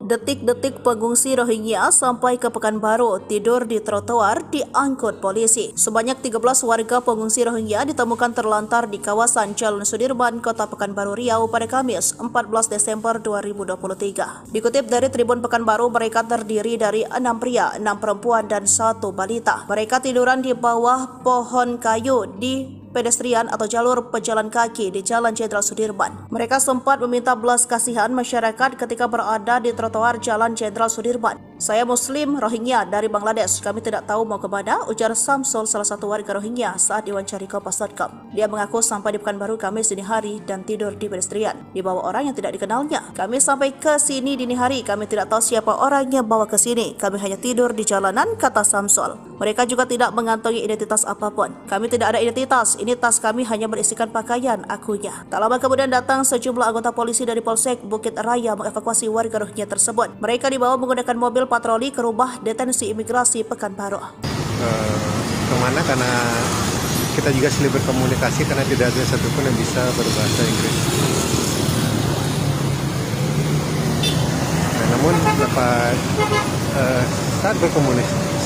[SPEAKER 3] Detik-detik pengungsi Rohingya sampai ke Pekanbaru tidur di trotoar diangkut polisi. Sebanyak 13 warga pengungsi Rohingya ditemukan terlantar di kawasan Jalan Sudirman, Kota Pekanbaru Riau pada Kamis 14 Desember 2023. Dikutip dari Tribun Pekanbaru, mereka terdiri dari 6 pria, 6 perempuan, dan 1 balita. Mereka tiduran di bawah pohon kayu di pedestrian atau jalur pejalan kaki di Jalan Jenderal Sudirman. Mereka sempat meminta belas kasihan masyarakat ketika berada di trotoar Jalan Jenderal Sudirman. Saya Muslim Rohingya dari Bangladesh. Kami tidak tahu mau kemana, ujar Samsul, salah satu warga Rohingya saat diwawancari Kompas.com. Dia mengaku sampai di Pekanbaru Kamis dini hari dan tidur di pedestrian di bawah orang yang tidak dikenalnya. Kami sampai ke sini dini hari, kami tidak tahu siapa orang yang bawa ke sini. Kami hanya tidur di jalanan, kata Samsul. Mereka juga tidak mengantongi identitas apapun. Kami tidak ada identitas. Ini tas kami hanya berisikan pakaian, akunya. Tak lama kemudian datang sejumlah anggota polisi dari Polsek Bukit Raya mengevakuasi warga Rohingya tersebut. Mereka dibawa menggunakan mobil patroli ke rumah detensi imigrasi Pekanbaru.
[SPEAKER 10] Kemana? Karena kita juga sulit berkomunikasi karena tidak ada satupun yang bisa berbahasa Inggris. Karena Namun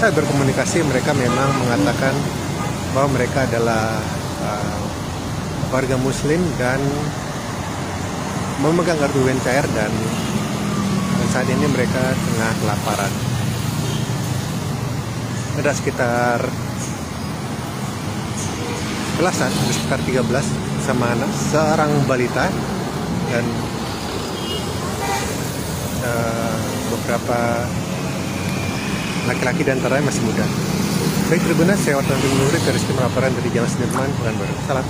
[SPEAKER 10] saat berkomunikasi mereka memang mengatakan bahwa mereka adalah warga Muslim dan memegang kartu UNHCR dan saat ini mereka tengah kelaparan. Ada sekitar belasan, sekitar 13 sama anak, seorang balita dan beberapa laki-laki dan antaranya masih muda. Baik Tribunnews, saya Wartawan Nuri dari melaporkan dari Jalan Sudirman, Pekanbaru. Salam.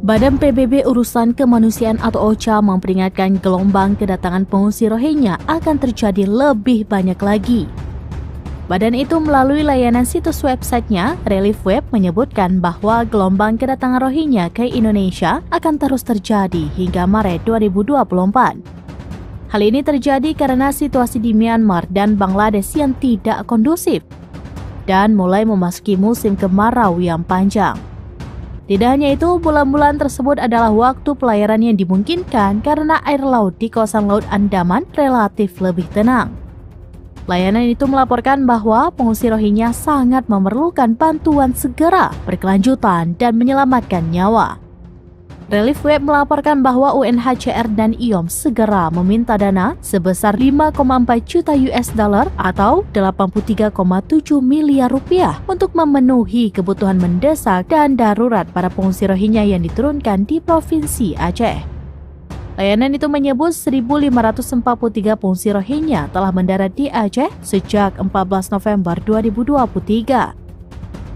[SPEAKER 7] Badan PBB Urusan Kemanusiaan atau OCHA memperingatkan gelombang kedatangan pengungsi Rohingya akan terjadi lebih banyak lagi. Badan itu melalui layanan situs websitenya, Relief Web, menyebutkan bahwa gelombang kedatangan Rohingya ke Indonesia akan terus terjadi hingga Maret 2024. Hal ini terjadi karena situasi di Myanmar dan Bangladesh yang tidak kondusif dan mulai memasuki musim kemarau yang panjang. Tidak hanya itu, bulan-bulan tersebut adalah waktu pelayaran yang dimungkinkan karena air laut di kawasan Laut Andaman relatif lebih tenang. Layanan itu melaporkan bahwa pengungsi Rohingya sangat memerlukan bantuan segera, berkelanjutan, dan menyelamatkan nyawa. Relief Web melaporkan bahwa UNHCR dan IOM segera meminta dana sebesar 5,4 juta US dollar atau 83,7 miliar rupiah untuk memenuhi kebutuhan mendesak dan darurat para pengungsi Rohingya yang diturunkan di Provinsi Aceh. Layanan itu menyebut 1.543 pengungsi Rohingya telah mendarat di Aceh sejak 14 November 2023.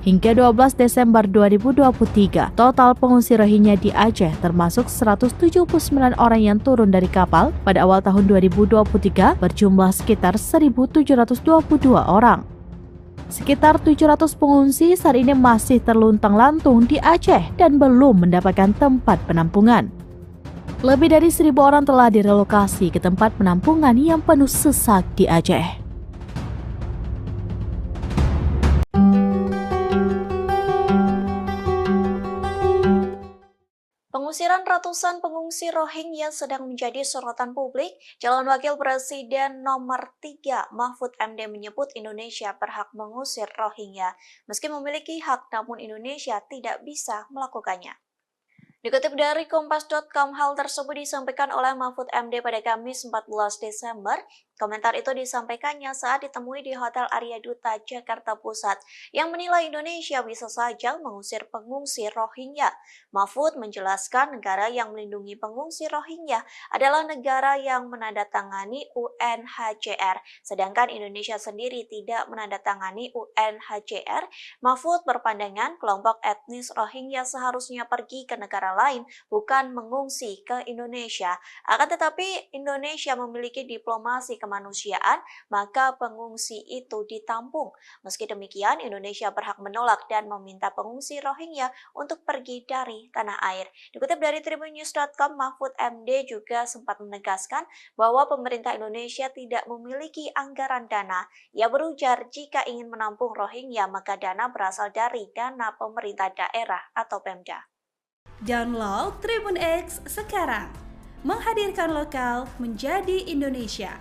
[SPEAKER 7] Hingga 12 Desember 2023, total pengungsi Rohingya di Aceh termasuk 179 orang yang turun dari kapal pada awal tahun 2023 berjumlah sekitar 1.722 orang. Sekitar 700 pengungsi saat ini masih terluntang-lantung di Aceh dan belum mendapatkan tempat penampungan. Lebih dari 1.000 orang telah direlokasi ke tempat penampungan yang penuh sesak di Aceh.
[SPEAKER 1] Pengusiran ratusan pengungsi Rohingya sedang menjadi sorotan publik. Calon Wakil Presiden nomor 3 Mahfud MD menyebut Indonesia berhak mengusir Rohingya. Meski memiliki hak, namun Indonesia tidak bisa melakukannya. Dikutip dari Kompas.com, hal tersebut disampaikan oleh Mahfud MD pada Kamis 14 Desember. Komentar itu disampaikannya saat ditemui di Hotel Arya Duta, Jakarta Pusat, yang menilai Indonesia bisa saja mengusir pengungsi Rohingya. Mahfud menjelaskan negara yang melindungi pengungsi Rohingya adalah negara yang menandatangani UNHCR, sedangkan Indonesia sendiri tidak menandatangani UNHCR. Mahfud berpandangan kelompok etnis Rohingya seharusnya pergi ke negara lain, bukan mengungsi ke Indonesia. Akan tetapi Indonesia memiliki diplomasi kemanusiaan, maka pengungsi itu ditampung. Meski demikian, Indonesia berhak menolak dan meminta pengungsi Rohingya untuk pergi dari tanah air. Dikutip dari tribunnews.com, Mahfud MD juga sempat menegaskan bahwa pemerintah Indonesia tidak memiliki anggaran dana. Ia berujar jika ingin menampung Rohingya, maka dana berasal dari dana pemerintah daerah atau Pemda.
[SPEAKER 2] Download Tribun X sekarang, menghadirkan lokal menjadi Indonesia.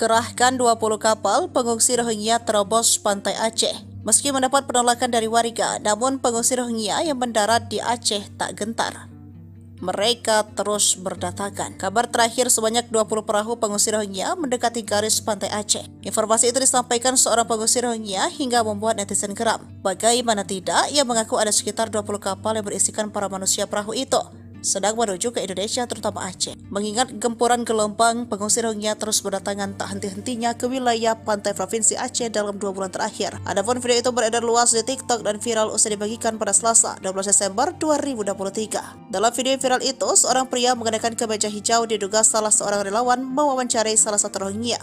[SPEAKER 3] Kerahkan 20 kapal pengungsi Rohingya terobos pantai Aceh. Meski mendapat penolakan dari warga, namun pengungsi Rohingya yang mendarat di Aceh tak gentar. Mereka terus berdatangan. Kabar terakhir sebanyak 20 perahu pengungsi Rohingya mendekati garis pantai Aceh. Informasi itu disampaikan seorang pengungsi Rohingya hingga membuat netizen geram. Bagaimana tidak, ia mengaku ada sekitar 20 kapal yang berisikan para manusia perahu itu sedang menuju ke Indonesia, terutama Aceh. Mengingat gempuran gelombang, pengungsi Rohingya terus berdatangan tak henti-hentinya ke wilayah pantai Provinsi Aceh dalam 2 bulan terakhir. Adapun video itu beredar luas di TikTok dan viral usai dibagikan pada Selasa, 12 Desember 2023. Dalam video viral itu, seorang pria mengenakan kemeja hijau diduga salah seorang relawan mewawancarai salah satu Rohingya.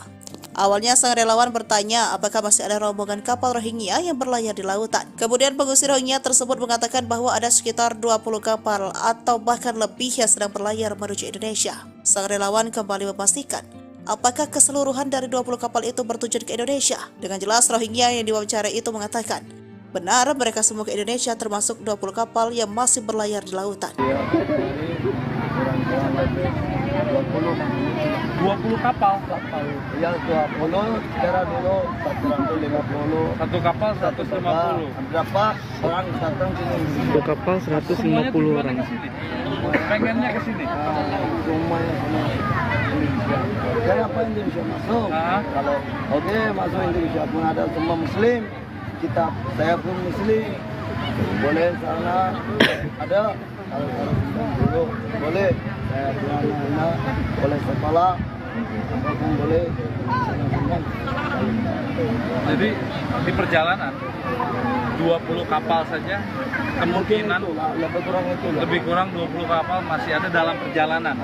[SPEAKER 3] Awalnya sang relawan bertanya apakah masih ada rombongan kapal Rohingya yang berlayar di lautan. Kemudian pengungsi Rohingya tersebut mengatakan bahwa ada sekitar 20 kapal atau bahkan lebih yang sedang berlayar menuju Indonesia. Sang relawan kembali memastikan apakah keseluruhan dari 20 kapal itu bertujuan ke Indonesia. Dengan jelas Rohingya yang diwawancarai itu mengatakan Benar, mereka semua ke Indonesia termasuk 20 kapal yang masih berlayar di lautan.
[SPEAKER 4] 20 kapal?
[SPEAKER 5] Ya 20, secara dulu 150.
[SPEAKER 4] Satu kapal 150.
[SPEAKER 5] Berapa orang datang sini?
[SPEAKER 11] Satu kapal 150 orang.
[SPEAKER 4] Pengennya ke sini.
[SPEAKER 5] Semuanya semua Indonesia. Kenapa Indonesia masuk? Kalau masuk Indonesia pun ada semua Muslim. Saya pun Muslim. Boleh sana ada. Kalau dulu boleh. Saya punya anak boleh sekolah. Apapun boleh.
[SPEAKER 4] Jadi di perjalanan 20 kapal saja kemungkinan lebih kurang 20 kapal masih ada dalam perjalanan.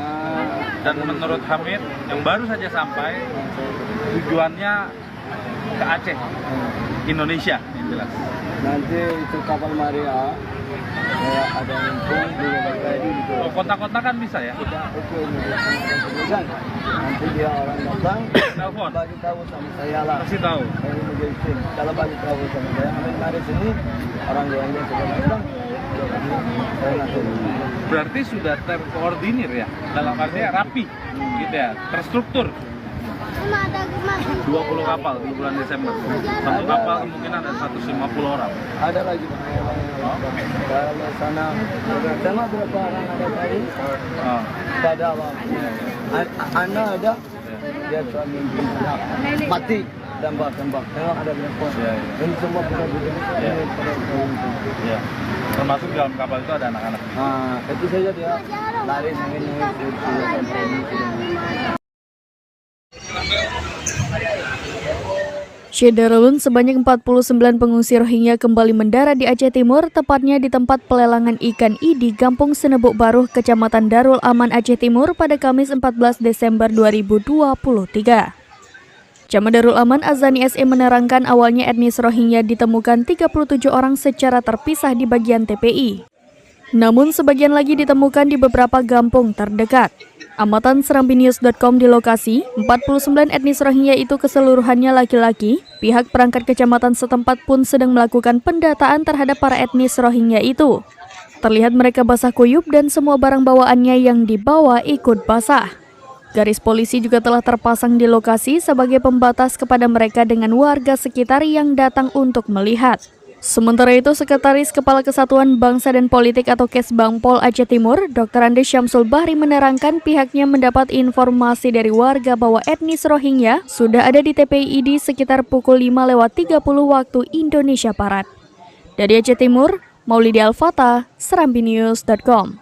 [SPEAKER 4] Dan menurut Hamid yang baru saja sampai tujuannya ke Aceh, Indonesia, yang jelas.
[SPEAKER 5] Nanti itu kapal Maria ada info di gitu.
[SPEAKER 4] Oh, kontak-kontakan bisa ya?
[SPEAKER 5] Nanti dia orang datang
[SPEAKER 4] telepon
[SPEAKER 5] bagi tahu sama saya lah.
[SPEAKER 4] kasih tahu.
[SPEAKER 5] Saya immigration. Kalau bagi tahu sama saya, Hamid mari sini orang yang sudah datang. Saya ngatur.
[SPEAKER 4] Berarti sudah terkoordinir ya, dalam artinya rapi, gitu ya, terstruktur. 20 kapal di bulan Desember. Satu kapal kemungkinan ada 150 orang.
[SPEAKER 5] Ada lagi kalau sana tengok berapa orang ada tadi. Ada anak ada dia suami mati tembak. Tengok ada berapa. Ini semua kita
[SPEAKER 4] Ya. Termasuk dalam kapal itu ada anak-anak.
[SPEAKER 5] Itu saja dia lari nangis.
[SPEAKER 7] Syederalun, sebanyak 49 pengungsi Rohingya kembali mendarat di Aceh Timur, tepatnya di tempat pelelangan ikan I di Kampung Senebuk Baruh, Kecamatan Darul Aman, Aceh Timur pada Kamis 14 Desember 2023. Camat Darul Aman Azani SE menerangkan awalnya etnis Rohingya ditemukan 37 orang secara terpisah di bagian TPI. Namun sebagian lagi ditemukan di beberapa kampung terdekat. Amatan serambinews.com di lokasi, 49 etnis Rohingya itu keseluruhannya laki-laki. Pihak perangkat kecamatan setempat pun sedang melakukan pendataan terhadap para etnis Rohingya itu. Terlihat mereka basah kuyup dan semua barang bawaannya yang dibawa ikut basah. Garis polisi juga telah terpasang di lokasi sebagai pembatas kepada mereka dengan warga sekitar yang datang untuk melihat. Sementara itu, Sekretaris Kepala Kesatuan Bangsa dan Politik atau Kesbangpol Aceh Timur, Dr. Andes Syamsul Bahri menerangkan pihaknya mendapat informasi dari warga bahwa etnis Rohingya sudah ada di TPI ID sekitar pukul 5:30 waktu Indonesia Barat. Dari Aceh Timur, Maulidi Al-Fatah, serambinews.com.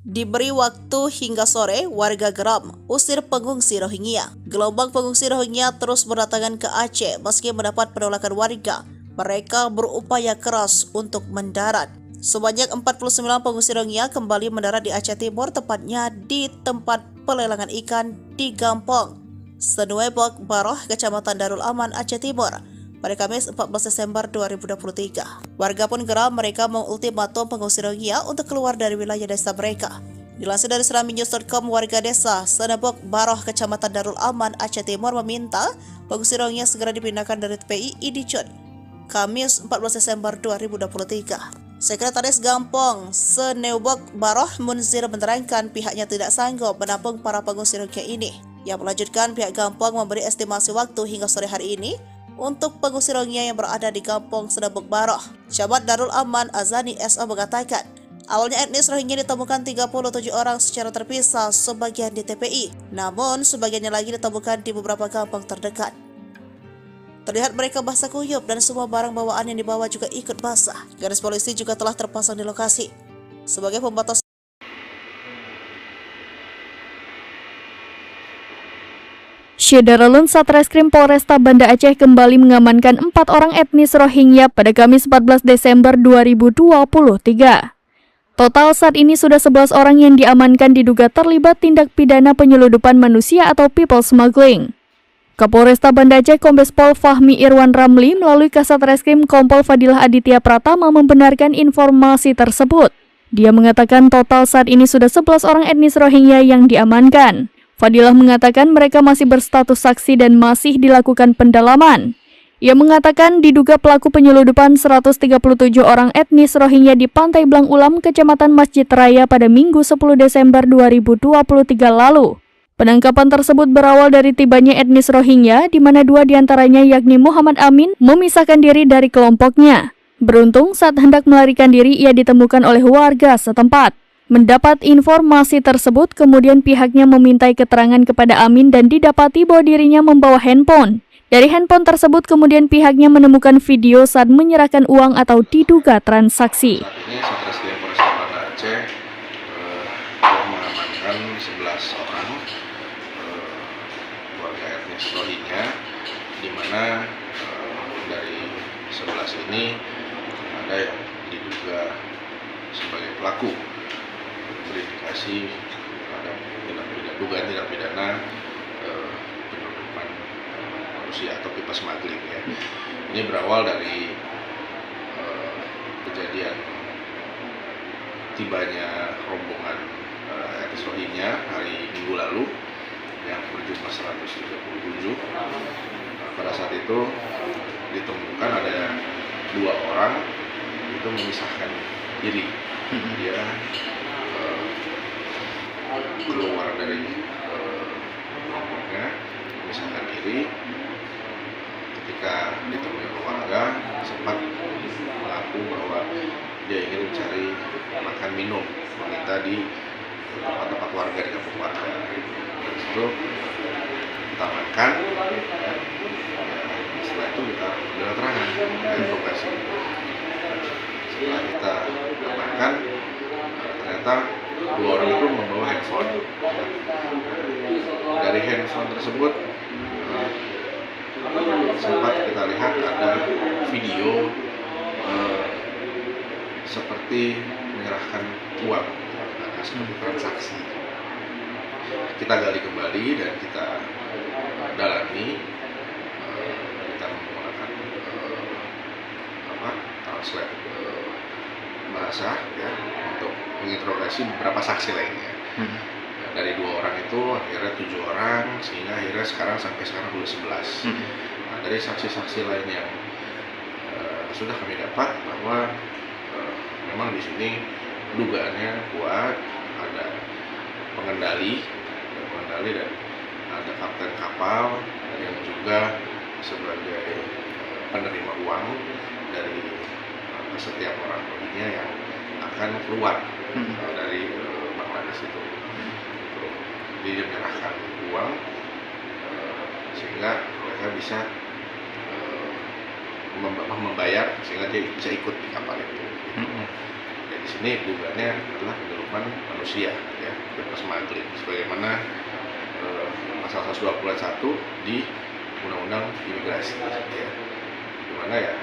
[SPEAKER 3] Diberi waktu hingga sore, warga geram usir pengungsi Rohingya. Gelombang pengungsi Rohingya terus berdatangan ke Aceh meski mendapat penolakan warga. Mereka berupaya keras untuk mendarat. Sebanyak 49 pengungsi Rohingya kembali mendarat di Aceh Timur, tepatnya di tempat pelelangan ikan di Kampung Senebuk Baruh, Kecamatan Darul Aman, Aceh Timur pada Kamis 14 Desember 2023. Warga pun geram, mereka mengultimatum pengungsi Rohingya untuk keluar dari wilayah desa mereka. Dilansir dari serambinews.com, warga desa Senebuk Baruh, Kecamatan Darul Aman, Aceh Timur meminta pengungsi Rohingya segera dipindahkan dari TPI ID Cun, Kamis 14 Desember 2023. Sekretaris Gampong Seneubok Baroh Munzir menerangkan pihaknya tidak sanggup menampung para pengungsi Rohingya ini. Yang melanjutkan pihak Gampong memberi estimasi waktu hingga sore hari ini untuk pengungsi Rohingya yang berada di Kampung Seneubok Baroh. Camat Darul Aman Azani SO mengatakan, awalnya etnis Rohingya ditemukan 37 orang secara terpisah, sebagian di TPI, namun sebagiannya lagi ditemukan di beberapa kampung terdekat. Terlihat mereka basah kuyup dan semua barang bawaan yang dibawa juga ikut basah. Garis polisi juga telah terpasang di lokasi sebagai pembatas.
[SPEAKER 7] Syederalun Satreskrim Polresta Banda Aceh kembali mengamankan 4 orang etnis Rohingya pada Kamis 14 Desember 2023. Total saat ini sudah 11 orang yang diamankan diduga terlibat tindak pidana penyeludupan manusia atau people smuggling. Kapolresta Banda Aceh Kombes Pol Fahmi Irwan Ramli melalui Kasat Reskrim Kompol Fadilah Aditya Pratama membenarkan informasi tersebut. Dia mengatakan total saat ini sudah 11 orang etnis Rohingya yang diamankan. Fadilah mengatakan mereka masih berstatus saksi dan masih dilakukan pendalaman. Ia mengatakan diduga pelaku penyeludupan 137 orang etnis Rohingya di Pantai Blang Ulam, Kecamatan Masjid Raya pada Minggu 10 Desember 2023 lalu. Penangkapan tersebut berawal dari tibanya etnis Rohingya, di mana 2 diantaranya yakni Muhammad Amin memisahkan diri dari kelompoknya. Beruntung saat hendak melarikan diri ia ditemukan oleh warga setempat. Mendapat informasi tersebut, kemudian pihaknya memintai keterangan kepada Amin dan didapati bahwa dirinya membawa handphone. Dari handphone tersebut kemudian pihaknya menemukan video saat menyerahkan uang atau diduga transaksi.
[SPEAKER 8] Saat ini Satreskrim Polresta Banda Aceh telah mengamankan 11 orang warga etnis Rohingya, di mana dari 11 ini ada yang diduga sebagai pelaku, berindikasi ada dugaan tindak pidana penyeludupan manusia atau people smuggling ya. Ini berawal dari kejadian tibanya rombongan etnis Rohingya hari Minggu lalu yang berjumlah 137. Pada saat itu ditemukan ada 2 orang itu memisahkan diri. Dia keluar dari kelompoknya, memisahkan diri. Ketika ditemui keluarga, sempat mengaku bahwa dia ingin mencari makan minum, meminta di tempat-tempat warga di kampung warga. Itu kita amankan, setelah itu kita ambil keterangan, kita interogasi. Setelah kita amankan, ternyata 2 orang itu membawa handphone. Dari handphone tersebut sempat kita lihat ada video seperti menyerahkan uang, seperti transaksi. Kita gali kembali dan kita dalami, kita menggunakan translate bahasa ya untuk menginterogasi beberapa saksi lainnya. Dari 2 orang itu akhirnya 7 orang, sehingga akhirnya sekarang sampai sekarang 11. Nah, dari saksi-saksi lain yang sudah kami dapat bahwa memang di sini dugaannya kuat, ada pengendali dan ada kapten kapal yang juga sebagai penerima uang dari setiap orang Rohingya yang akan keluar dari Bangladesh itu. Jadi dia menyerahkan uang sehingga mereka bisa membayar sehingga dia bisa ikut di kapal itu. Jadi di sini dugaannya adalah penyeludupan manusia, ya, people smuggling, sebagaimana pasal 121 di Undang-Undang Imigrasi, ya, dimana ya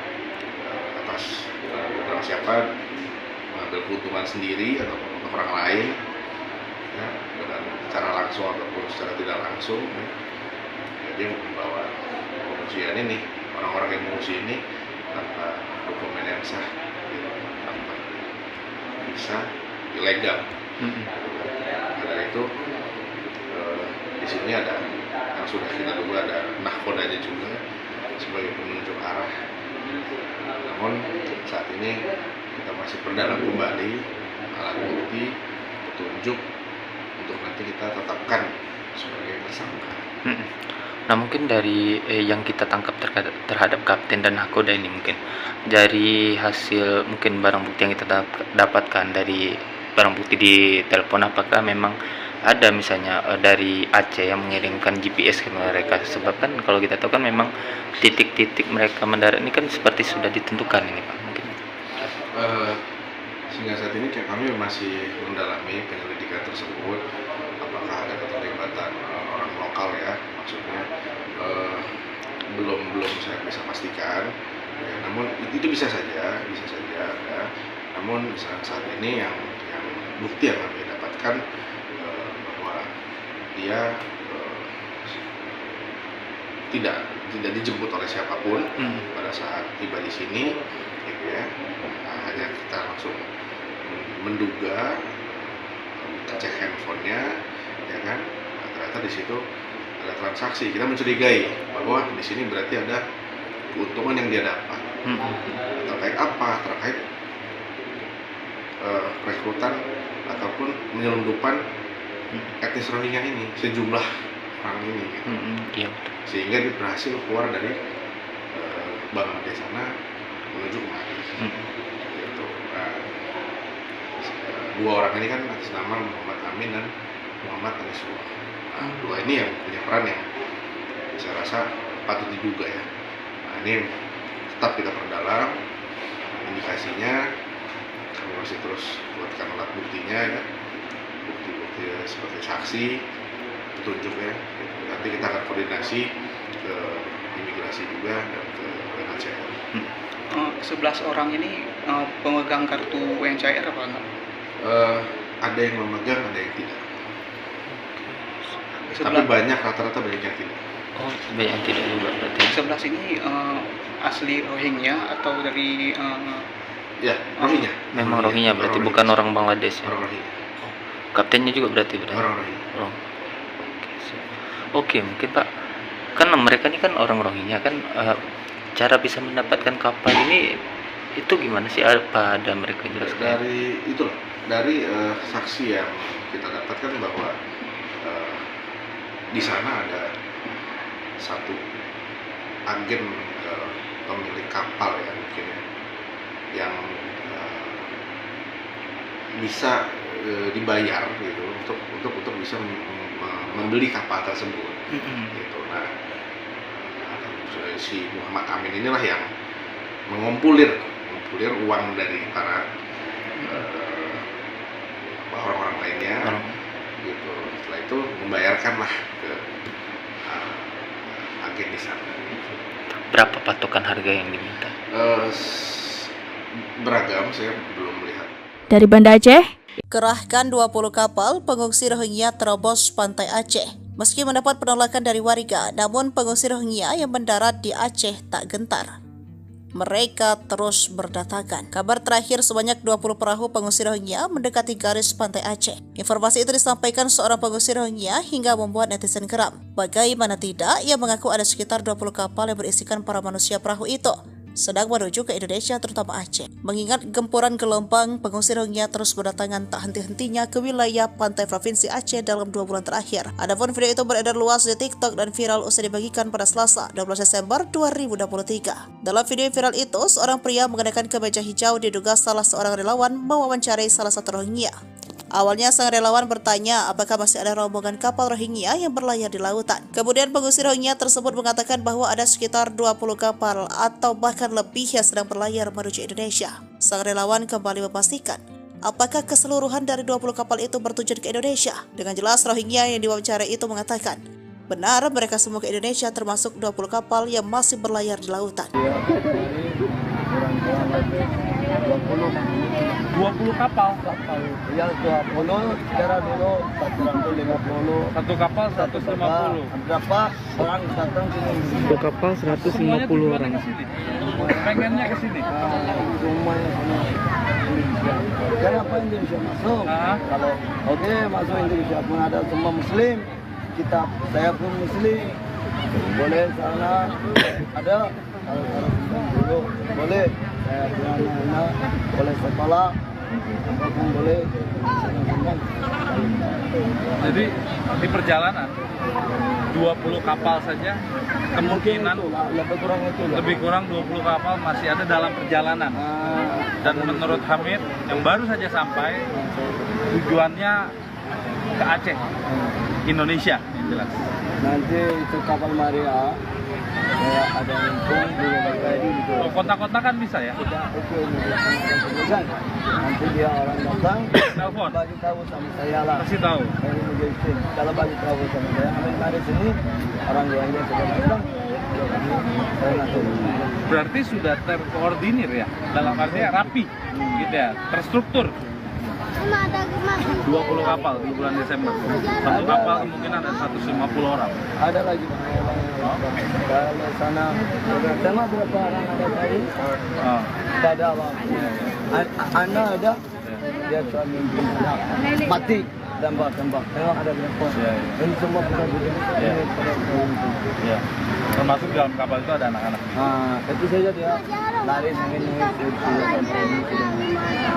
[SPEAKER 8] atas orang siapa mengambil keuntungan sendiri ataupun untuk orang lain, ya, dengan secara langsung ataupun secara tidak langsung, ya, dia membawa pengungsian ini, orang-orang yang mengungsi ini tanpa dokumen yang sah, gitu, tanpa bisa ilegal. Karena itu di sini ada yang sudah kita duga ada nahkodanya juga sebagai penunjuk arah. Namun saat ini kita masih perdalam kembali alat bukti, petunjuk untuk nanti kita tetapkan sebagai tersangka.
[SPEAKER 6] Nah mungkin dari yang kita tangkap terhadap kapten dan nakoda ini, mungkin dari hasil mungkin barang bukti yang kita dapatkan dari barang bukti di telepon, apakah memang ada misalnya dari Aceh yang mengirimkan GPS ke mereka? Sebab kan kalau kita tahu kan memang titik-titik mereka mendarat ini kan seperti sudah ditentukan ini Pak, mungkin.
[SPEAKER 8] Sehingga saat ini kami masih mendalami penyelidikan tersebut, apakah ada keterlibatan orang lokal ya, maksudnya belum saya bisa pastikan ya, namun itu bisa saja ya. Namun saat ini yang bukti yang kami dapatkan bahwa dia tidak dijemput oleh siapapun pada saat tiba di sini, gitu ya. Hanya kita langsung menduga, kita cek handphonenya, ya kan. Ternyata di situ ada transaksi. Kita mencurigai bahwa di sini berarti ada keuntungan yang dia dapat. Terkait apa? Terkait rekrutan ataupun penyelundupan etnis Rohingya ini, sejumlah orang ini, gitu.
[SPEAKER 6] Iya.
[SPEAKER 8] Sehingga dia berhasil keluar dari Bangladesh sana menuju kemari. Gitu. Nah, dua orang ini kan atas nama Muhammad Amin dan Muhammad Anisullah. Nah, dua ini yang punya peran yang saya rasa patut diduga ya. Nah, ini tetap kita perdalam indikasinya, kami masih terus buatkan alat buktinya ya, bukti-bukti seperti saksi, petunjuk ya. Nanti kita akan koordinasi ke imigrasi juga dan ke UNHCR.
[SPEAKER 9] 11 orang ini pemegang kartu UNHCR apa enggak?
[SPEAKER 8] Ada yang memegang, ada yang tidak. Tapi banyak, rata-rata banyak yang tidak.
[SPEAKER 6] Oh, banyak yang tidak juga berarti.
[SPEAKER 9] 11 ini asli Rohingya atau dari
[SPEAKER 8] Ya, Rohingya.
[SPEAKER 6] Memang Rohingya berarti, bukan orang Bangladesh ya.
[SPEAKER 8] Orang Rohingya.
[SPEAKER 6] Kaptennya juga berarti.
[SPEAKER 8] Orang Rohingya.
[SPEAKER 6] Oke, mungkin Pak, kan mereka ini kan orang Rohingya kan, cara bisa mendapatkan kapal ini itu gimana sih? Apa ada mereka jelaskan?
[SPEAKER 8] Dari saksi yang kita dapatkan bahwa di sana ada satu agen pemilik kapal ya mungkin ya, yang bisa dibayar gitu untuk bisa membeli kapal tersebut. Gitu. Nah, si Muhammad Amin inilah yang mengumpulir uang dari para orang-orang lainnya, gitu. Setelah itu membayarkanlah ke agen di sana.
[SPEAKER 6] Berapa patokan harga yang diminta?
[SPEAKER 8] Beragam, saya belum melihat.
[SPEAKER 7] Dari Banda Aceh,
[SPEAKER 3] Kerahkan 20 kapal pengungsi Rohingya terobos pantai Aceh. Meski mendapat penolakan dari warga, namun pengungsi Rohingya yang mendarat di Aceh tak gentar. Mereka terus berdatangan. Kabar terakhir sebanyak 20 perahu pengungsi Rohingya mendekati garis pantai Aceh. Informasi itu disampaikan seorang pengungsi Rohingya hingga membuat netizen geram. Bagaimana tidak, ia mengaku ada sekitar 20 kapal yang berisikan para manusia perahu itu sedang menuju ke Indonesia, terutama Aceh. Mengingat gempuran gelombang, pengungsi Rohingya terus berdatangan tak henti-hentinya ke wilayah pantai provinsi Aceh dalam 2 bulan terakhir. Adapun video itu beredar luas di TikTok dan viral usai dibagikan pada Selasa, 12 Desember 2023. Dalam video viral itu, seorang pria mengenakan kemeja hijau diduga salah seorang relawan mewawancarai salah satu Rohingya. Awalnya sang relawan bertanya apakah masih ada rombongan kapal Rohingya yang berlayar di lautan. Kemudian pengungsi Rohingya tersebut mengatakan bahwa ada sekitar 20 kapal atau bahkan lebih yang sedang berlayar menuju Indonesia. Sang relawan kembali memastikan apakah keseluruhan dari 20 kapal itu bertujuan ke Indonesia. Dengan jelas Rohingya yang diwawancarai itu mengatakan benar mereka semua ke Indonesia, termasuk 20 kapal yang masih berlayar di lautan.
[SPEAKER 4] 20 kapal.
[SPEAKER 5] Ya 20, sekarang dulu 150.
[SPEAKER 4] Satu kapal 150.
[SPEAKER 5] Berapa orang datang sini?
[SPEAKER 11] Satu kapal 150 orang.
[SPEAKER 4] Pengennya ke sini.
[SPEAKER 5] Semuanya sama Indonesia. Kenapa Indonesia masuk? Kalau masuk Indonesia pun ada semua Muslim. Saya pun Muslim. Boleh sana ada kalau dulu boleh saya punya anak boleh sekolah apapun boleh.
[SPEAKER 4] Jadi di perjalanan 20 kapal saja kemungkinan lebih kurang 20 kapal masih ada dalam perjalanan. Dan menurut Hamid yang baru saja sampai tujuannya ke Aceh, Indonesia yang jelas.
[SPEAKER 5] Nanti itu kapal Maria ada lingkung juga berkali gitu.
[SPEAKER 4] Oh, kontak-kontak kan bisa ya?
[SPEAKER 5] Nanti dia orang datang
[SPEAKER 4] telepon
[SPEAKER 5] bagi tahu sama saya lah.
[SPEAKER 4] kasih tahu.
[SPEAKER 5] Kalau bagi tahu sama saya, hari sini orang luarnya sudah datang. Saya nggak tahu.
[SPEAKER 4] Berarti sudah terkoordinir ya, dalam artinya rapi, gitu ya, terstruktur. 20 kapal di bulan Desember. Satu kapal kemungkinan ada 150 orang.
[SPEAKER 5] Ada lagi kalau sana sama berapa orang ada tadi? Tidak ada bang. Anak ada, dia suami mati tembak. Memang ada berapa? Ini semua bukan
[SPEAKER 4] Ya. Termasuk dalam kapal itu ada anak-anak.
[SPEAKER 5] Itu saja dia lari sampai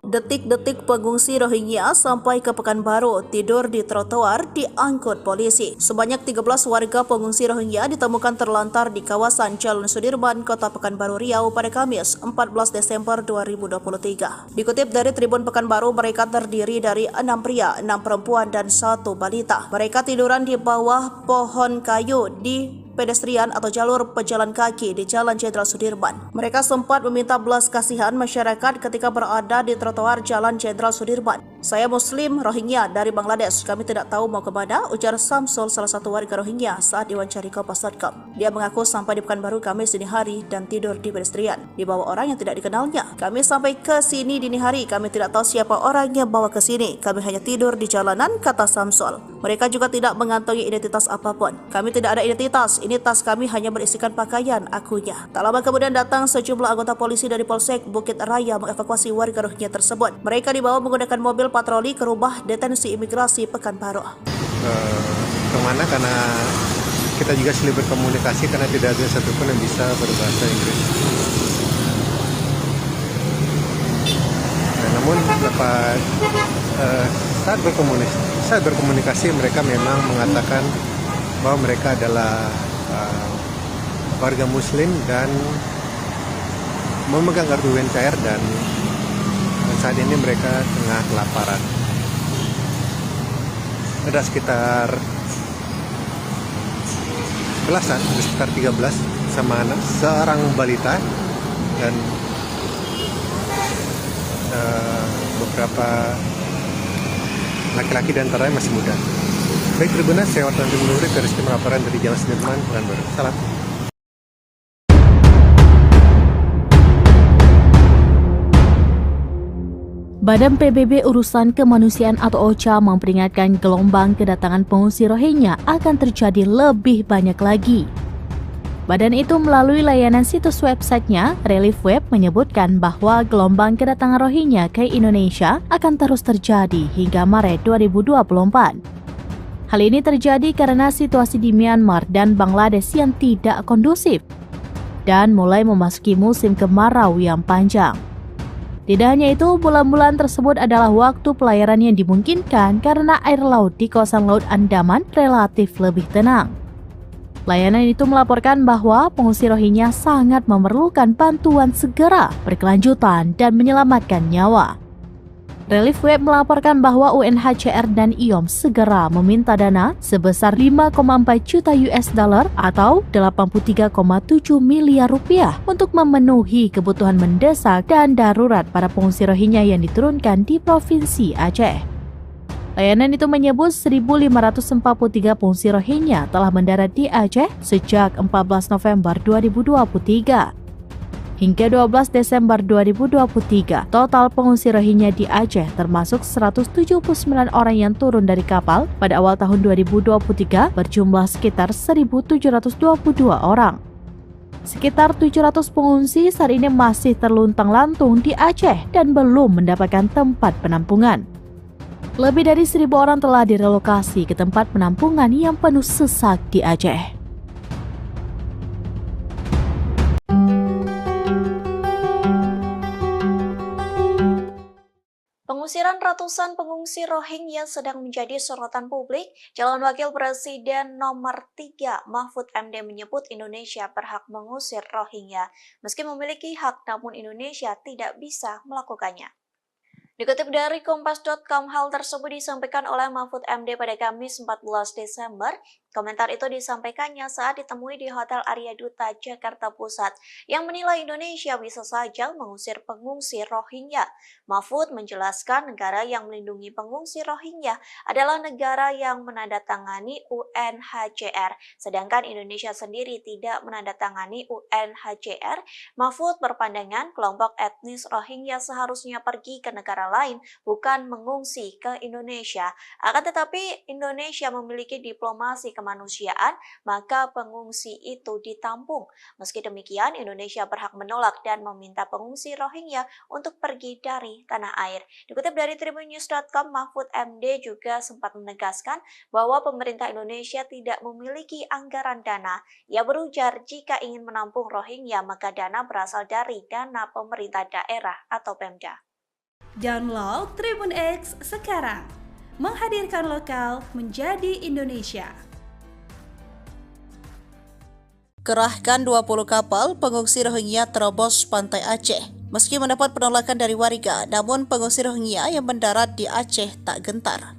[SPEAKER 3] Detik-detik pengungsi Rohingya sampai ke Pekanbaru tidur di trotoar diangkut polisi. Sebanyak 13 warga pengungsi Rohingya ditemukan terlantar di kawasan Jalan Sudirman, Kota Pekanbaru Riau pada Kamis 14 Desember 2023. Dikutip dari Tribun Pekanbaru, mereka terdiri dari 6 pria, 6 perempuan, dan 1 balita. Mereka tiduran di bawah pohon kayu di pedestrian atau jalur pejalan kaki di Jalan Jenderal Sudirman. Mereka sempat meminta belas kasihan masyarakat ketika berada di trotoar Jalan Jenderal Sudirman. Saya Muslim Rohingya dari Bangladesh. Kami tidak tahu mau kemana, ujar Samsul, salah satu warga Rohingya saat diwawancari Kompas.com. Dia mengaku sampai di Pekanbaru Kamis dini hari dan tidur di pedestrian di bawah orang yang tidak dikenalnya. Kami sampai ke sini dini hari, kami tidak tahu siapa orang yang bawa ke sini. Kami hanya tidur di jalanan, kata Samsul. Mereka juga tidak mengantongi identitas apapun. Kami tidak ada identitas. Ini tas kami hanya berisikan pakaian, akunya. Tak lama kemudian datang sejumlah anggota polisi dari Polsek Bukit Raya mengevakuasi warga Rohingya tersebut. Mereka dibawa menggunakan mobil patroli ke rumah detensi imigrasi Pekanbaru.
[SPEAKER 10] Kemana? Karena kita juga sulit berkomunikasi karena tidak ada satupun yang bisa berbahasa Inggris. Namun dapat saat berkomunikasi mereka memang mengatakan bahwa mereka adalah warga Muslim dan memegang kartu UNHCR dan saat ini mereka tengah kelaparan. Ada sekitar belasan, sekitar 13 sama anak, seorang balita dan beberapa laki-laki dan antaranya masih muda. Baik, Tribuners, saya Wartan Timur dari Tim Laporan dari Jalan Sudirman, Pekanbaru. Salam.
[SPEAKER 7] Badan PBB Urusan Kemanusiaan atau OCHA memperingatkan gelombang kedatangan pengungsi Rohingya akan terjadi lebih banyak lagi. Badan itu melalui layanan situs websitenya, Relief Web, menyebutkan bahwa gelombang kedatangan Rohingya ke Indonesia akan terus terjadi hingga Maret 2024. Hal ini terjadi karena situasi di Myanmar dan Bangladesh yang tidak kondusif dan mulai memasuki musim kemarau yang panjang. Tidak hanya itu, bulan-bulan tersebut adalah waktu pelayaran yang dimungkinkan karena air laut di kawasan Laut Andaman relatif lebih tenang. Layanan itu melaporkan bahwa pengungsi Rohingya sangat memerlukan bantuan segera, berkelanjutan, dan menyelamatkan nyawa. Relief Web melaporkan bahwa UNHCR dan IOM segera meminta dana sebesar 5,4 juta US dollar atau 83,7 miliar rupiah untuk memenuhi kebutuhan mendesak dan darurat para pengungsi Rohingya yang diturunkan di Provinsi Aceh. Layanan itu menyebut 1.543 pengungsi Rohingya telah mendarat di Aceh sejak 14 November 2023. Hingga 12 Desember 2023, total pengungsi Rohingya di Aceh termasuk 179 orang yang turun dari kapal pada awal tahun 2023 berjumlah sekitar 1.722 orang. Sekitar 700 pengungsi saat ini masih terluntang-lantung di Aceh dan belum mendapatkan tempat penampungan. Lebih dari 1.000 orang telah direlokasi ke tempat penampungan yang penuh sesak di Aceh.
[SPEAKER 1] Pengusiran ratusan pengungsi Rohingya sedang menjadi sorotan publik. Calon Wakil Presiden nomor 3 Mahfud MD menyebut Indonesia berhak mengusir Rohingya. Meski memiliki hak, namun Indonesia tidak bisa melakukannya. Dikutip dari Kompas.com, hal tersebut disampaikan oleh Mahfud MD pada Kamis 14 Desember. Komentar itu disampaikannya saat ditemui di Hotel Arya Duta, Jakarta Pusat, yang menilai Indonesia bisa saja mengusir pengungsi Rohingya. Mahfud menjelaskan negara yang melindungi pengungsi Rohingya adalah negara yang menandatangani UNHCR, sedangkan Indonesia sendiri tidak menandatangani UNHCR. Mahfud berpandangan kelompok etnis Rohingya seharusnya pergi ke negara lain, bukan mengungsi ke Indonesia. Akan tetapi Indonesia memiliki diplomasi kemanusiaan, maka pengungsi itu ditampung. Meski demikian, Indonesia berhak menolak dan meminta pengungsi Rohingya untuk pergi dari tanah air. Dikutip dari tribunnews.com, Mahfud MD juga sempat menegaskan bahwa pemerintah Indonesia tidak memiliki anggaran dana. Ia berujar jika ingin menampung Rohingya, maka dana berasal dari dana pemerintah daerah atau Pemda.
[SPEAKER 2] Download Tribun X sekarang, menghadirkan lokal menjadi Indonesia.
[SPEAKER 3] Kerahkan 20 kapal pengungsi Rohingya terobos pantai Aceh. Meski mendapat penolakan dari warga, namun pengungsi Rohingya yang mendarat di Aceh tak gentar.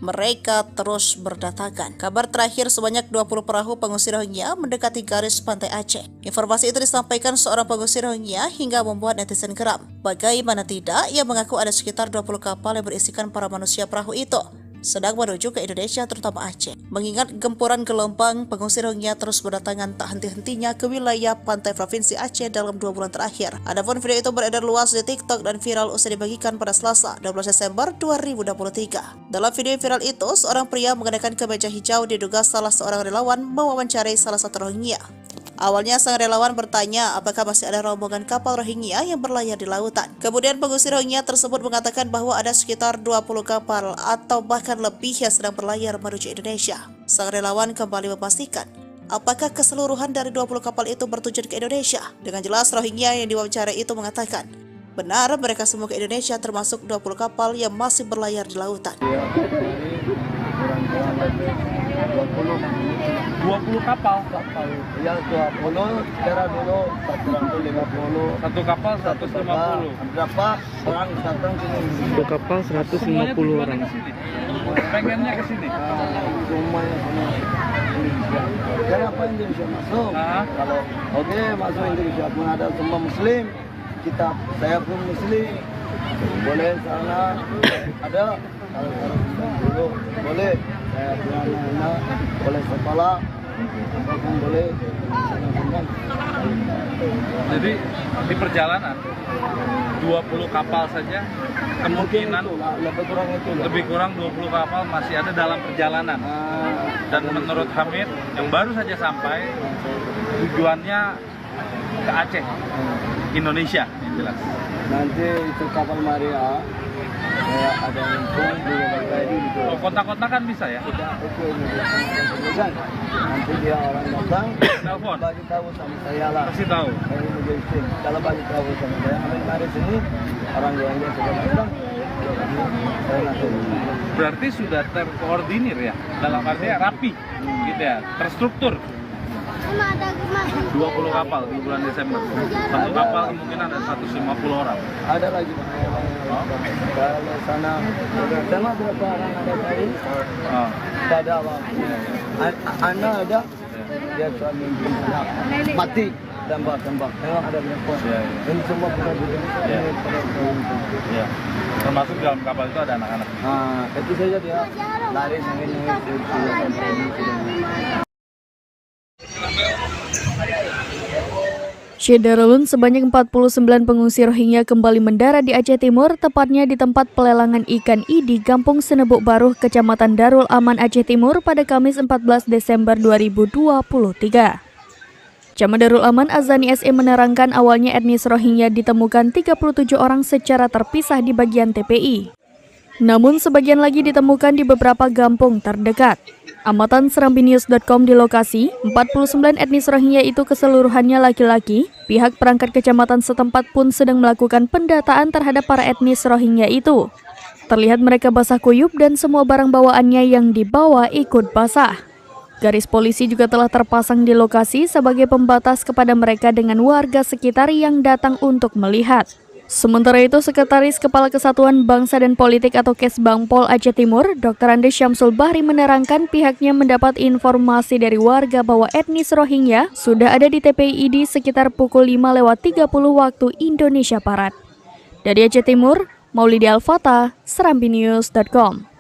[SPEAKER 3] Mereka terus berdatangan. Kabar terakhir, sebanyak 20 perahu pengungsi Rohingya mendekati garis pantai Aceh. Informasi itu disampaikan seorang pengungsi Rohingya hingga membuat netizen geram. Bagaimana tidak, ia mengaku ada sekitar 20 kapal yang berisikan para manusia perahu itu sedang menuju ke Indonesia, terutama Aceh. Mengingat gempuran gelombang, pengungsi Rohingya terus berdatangan tak henti-hentinya ke wilayah pantai provinsi Aceh dalam 2 bulan terakhir. Adapun video itu beredar luas di TikTok dan viral usai dibagikan pada Selasa, 12 Desember 2023. Dalam video viral itu, seorang pria mengenakan kemeja hijau diduga salah seorang relawan mewawancarai salah satu Rohingya. Awalnya sang relawan bertanya apakah masih ada rombongan kapal Rohingya yang berlayar di lautan. Kemudian pengungsi Rohingya tersebut mengatakan bahwa ada sekitar 20 kapal atau bahkan lebih yang sedang berlayar menuju Indonesia. Sang relawan kembali memastikan apakah keseluruhan dari 20 kapal itu bertujuan ke Indonesia. Dengan jelas Rohingya yang diwawancarai itu mengatakan benar mereka semua ke Indonesia, termasuk 20 kapal yang masih berlayar di lautan.
[SPEAKER 4] 20 kapal.
[SPEAKER 5] Yang 20, sekarang dulu 150.
[SPEAKER 4] Satu kapal 150.
[SPEAKER 5] Berapa orang datang sini?
[SPEAKER 11] Satu kapal 150 orang.
[SPEAKER 4] Pengennya ke sini.
[SPEAKER 5] Semuanya semua Indonesia. Kenapa Indonesia masuk? Kalau masuk Indonesia pun ada semua Muslim. Saya pun Muslim. Boleh sana ada. Kalau dulu boleh. Saya punya anak boleh sekolah, apapun boleh.
[SPEAKER 4] Jadi di perjalanan 20 kapal saja kemungkinan lebih kurang 20 kapal masih ada dalam perjalanan. Dan menurut Hamid yang baru saja sampai, tujuannya ke Aceh, Indonesia, jelas.
[SPEAKER 5] Nanti itu kapal Maria, ada lempung di
[SPEAKER 4] kota-kota kan bisa ya?
[SPEAKER 5] Nanti dia orang datang,
[SPEAKER 4] telepon,
[SPEAKER 5] bagi tahu sama saya lah.
[SPEAKER 4] kasih tahu.
[SPEAKER 5] Kalau bagi tahu sama saya, hari sini orang yang sudah datang.
[SPEAKER 4] Berarti sudah terkoordinir ya, dalam artinya rapi, gitu ya, terstruktur. 20 kapal di bulan Desember. Satu kapal kemungkinan ada 150 orang.
[SPEAKER 5] Ada lagi. Kalau sana sama berapa orang ada tadi? Pada waktu anak ada, dia suami mati tembak. Memang ada berapa? Ini semua bukan
[SPEAKER 4] ya. Termasuk dalam kapal itu ada anak-anak.
[SPEAKER 5] Itu saja dia lari sampai
[SPEAKER 7] Syederalun, sebanyak 49 pengungsi Rohingya kembali mendarat di Aceh Timur, tepatnya di tempat pelelangan ikan di Kampung Senebuk Baruh, Kecamatan Darul Aman, Aceh Timur pada Kamis 14 Desember 2023. Camat Darul Aman Azani SE menerangkan awalnya etnis Rohingya ditemukan 37 orang secara terpisah di bagian TPI. Namun sebagian lagi ditemukan di beberapa kampung terdekat. Amatan Serambinews.com di lokasi, 49 etnis Rohingya itu keseluruhannya laki-laki. Pihak perangkat kecamatan setempat pun sedang melakukan pendataan terhadap para etnis Rohingya itu. Terlihat mereka basah kuyup dan semua barang bawaannya yang dibawa ikut basah. Garis polisi juga telah terpasang di lokasi sebagai pembatas kepada mereka dengan warga sekitar yang datang untuk melihat. Sementara itu, Sekretaris Kepala Kesatuan Bangsa dan Politik atau Kesbangpol Aceh Timur, Dr. Andes Syamsul Bahri menerangkan pihaknya mendapat informasi dari warga bahwa etnis Rohingya sudah ada di TPI ID sekitar pukul 5:30 waktu Indonesia Barat. Dari Aceh Timur, Maulidi Al-Fatah, serambinews.com.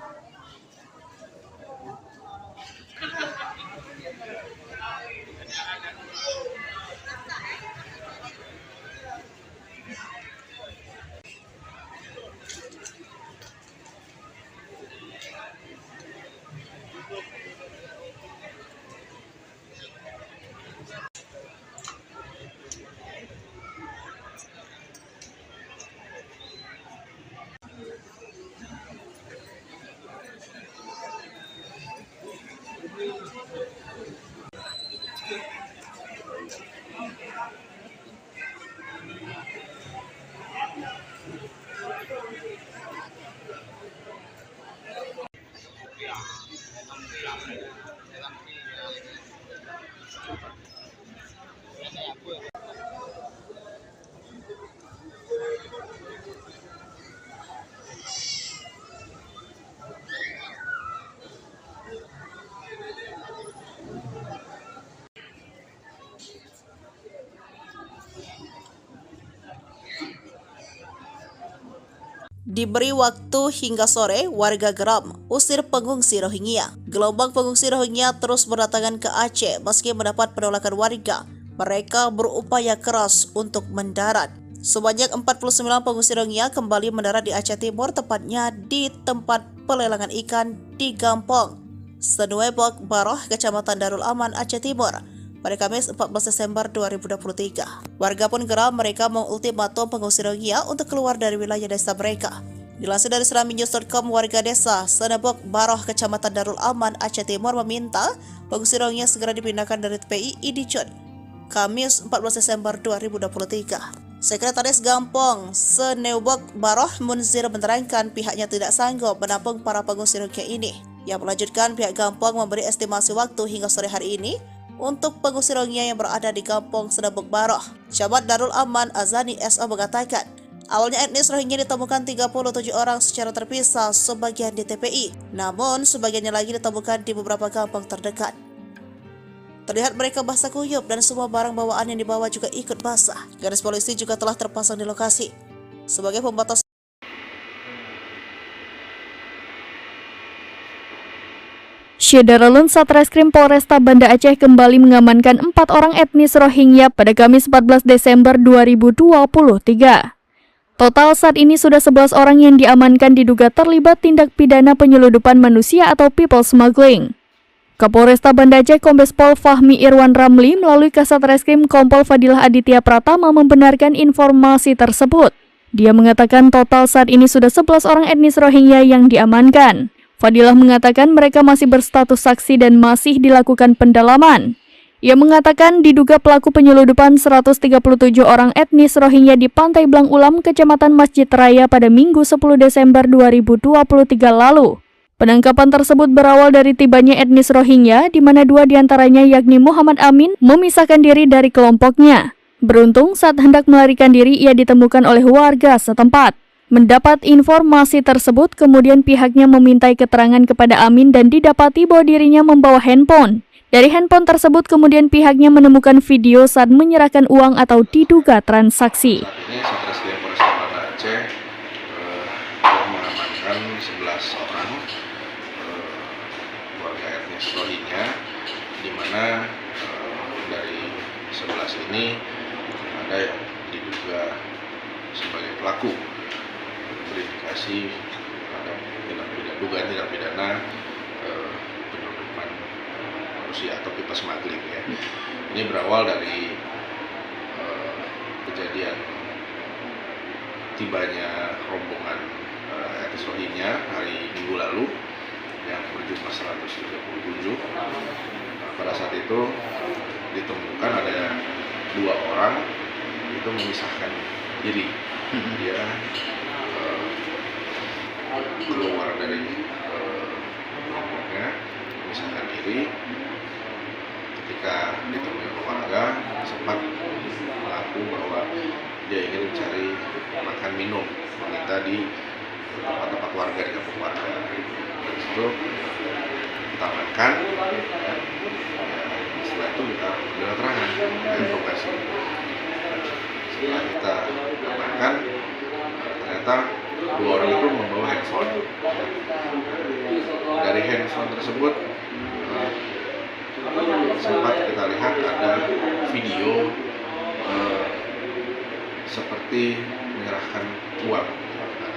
[SPEAKER 3] Diberi waktu hingga sore, warga geram usir pengungsi Rohingya. Gelombang pengungsi Rohingya terus berdatangan ke Aceh meski mendapat penolakan warga. Mereka berupaya keras untuk mendarat. Sebanyak 49 pengungsi Rohingya kembali mendarat di Aceh Timur, tepatnya di tempat pelelangan ikan di Gampong Senewebok Baroh, Kecamatan Darul Aman, Aceh Timur, pada Kamis 14 Desember 2023. Warga pun geram, mereka mengultimatum pengungsi Rohingya untuk keluar dari wilayah desa mereka. Dilansir dari serambinews.com, warga desa Senebok Baroh, Kecamatan Darul Aman, Aceh Timur meminta pengungsi Rohingya segera dipindahkan dari TPI Idicun, Kamis 14 Desember 2023. Sekretaris Gampong Senewebok Baroh Munzir menerangkan pihaknya tidak sanggup menampung para pengungsi Rohingya ini. Yang melanjutkan, pihak Gampong memberi estimasi waktu hingga sore hari ini untuk pengungsi Rohingya yang berada di Kampung Senebok Baroh. Camat Darul Aman Azani SO mengatakan, awalnya etnis Rohingya ditemukan 37 orang secara terpisah, sebagian di TPI, namun sebagiannya lagi ditemukan di beberapa kampung terdekat. Terlihat mereka basah kuyup dan semua barang bawaan yang dibawa juga ikut basah. Garis polisi juga telah terpasang di lokasi sebagai pembatas.
[SPEAKER 7] Syederalun Satreskrim Polresta Banda Aceh kembali mengamankan 4 orang etnis Rohingya pada Kamis 14 Desember 2023. Total saat ini sudah 11 orang yang diamankan diduga terlibat tindak pidana penyeludupan manusia atau people smuggling. Kapolresta Banda Aceh Kombes Pol Fahmi Irwan Ramli melalui Kasat Reskrim Kompol Fadilah Aditya Pratama membenarkan informasi tersebut. Dia mengatakan total saat ini sudah 11 orang etnis Rohingya yang diamankan. Fadilah mengatakan mereka masih berstatus saksi dan masih dilakukan pendalaman. Ia mengatakan diduga pelaku penyeludupan 137 orang etnis Rohingya di Pantai Blang Ulam, Kecamatan Masjid Raya pada Minggu 10 Desember 2023 lalu. Penangkapan tersebut berawal dari tibanya etnis Rohingya, di mana 2 diantaranya yakni Muhammad Amin memisahkan diri dari kelompoknya. Beruntung saat hendak melarikan diri ia ditemukan oleh warga setempat. Mendapat informasi tersebut, kemudian pihaknya memintai keterangan kepada Amin dan didapati bahwa dirinya membawa handphone. Dari handphone tersebut kemudian pihaknya menemukan video saat menyerahkan uang atau diduga transaksi.
[SPEAKER 8] Saat ini Satreskrim Polresta Banda Aceh telah mengamankan 11 orang warga etnis Rohingya, di mana dari 11 ini ada yang diduga sebagai pelaku, terindikasi ada dugaan tindak pidana penyeludupan manusia atau people smuggling ya. Ini berawal dari kejadian tibanya rombongan etnis Rohingya hari Minggu lalu yang berjumlah 137. Pada saat itu ditemukan ada 2 orang itu memisahkan diri. Dia keluar dari kelompoknya, memisahkan diri. Ketika ditemui keluarga, sempat mengaku bahwa dia ingin mencari makan minum, meminta di tempat-tempat warga, di kampung warga. Dari situ kita amankan. Setelah itu kita ambil keterangan, kita interogasi. Setelah kita amankan, ternyata dua orang itu membawa handphone. Dari handphone tersebut sempat kita lihat ada video seperti menyerahkan uang,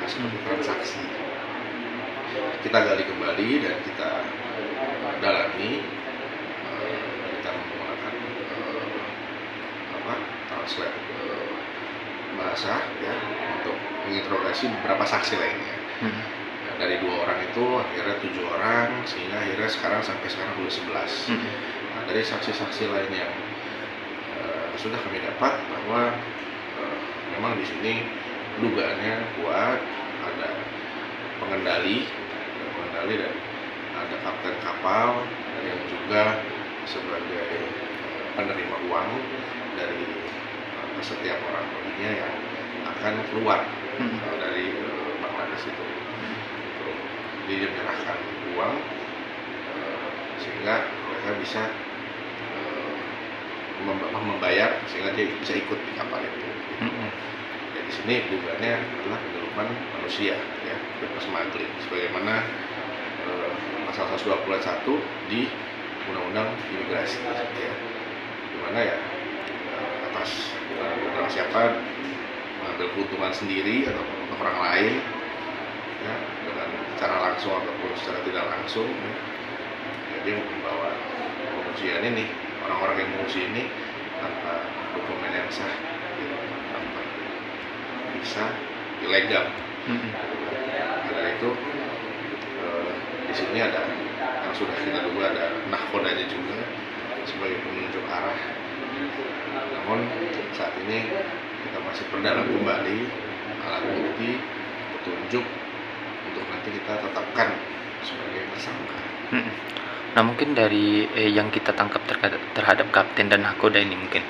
[SPEAKER 8] seperti transaksi. Kita gali kembali dan kita dalami. Kita menggunakan translate bahasa ya untuk menginterogasi beberapa saksi lainnya. Dari 2 orang itu akhirnya 7 orang, sehingga akhirnya sekarang sampai sekarang 11. Nah, dari saksi-saksi lain yang sudah kami dapat bahwa memang di sini dugaannya kuat, ada pengendali dan ada kapten kapal yang juga sebagai penerima uang dari setiap orang Rohingya yang akan keluar dari Bangladesh itu. Dia menyerahkan uang sehingga mereka bisa membayar sehingga dia bisa ikut di kapal itu. Jadi di sini dugaannya adalah penyeludupan manusia, ya, bebas smuggling, sebagaimana pasal 121 di Undang-Undang Imigrasi, ya, dimana ya atas orang siapa mengambil keuntungan sendiri ataupun untuk orang lain, ya, dengan secara langsung ataupun secara tidak langsung, ya, dia membawa pengungsian ini, orang-orang yang mengungsi ini tanpa dokumen yang sah, gitu, tanpa bisa ilegal. Karena itu di sini ada yang sudah kita duga ada nahkodanya juga sebagai penunjuk arah. Namun saat ini kita masih perdalam kembali alat bukti, petunjuk untuk nanti kita tetapkan sebagai tersangka.
[SPEAKER 6] Nah, mungkin dari yang kita tangkap terhadap kapten dan nahkoda ini, mungkin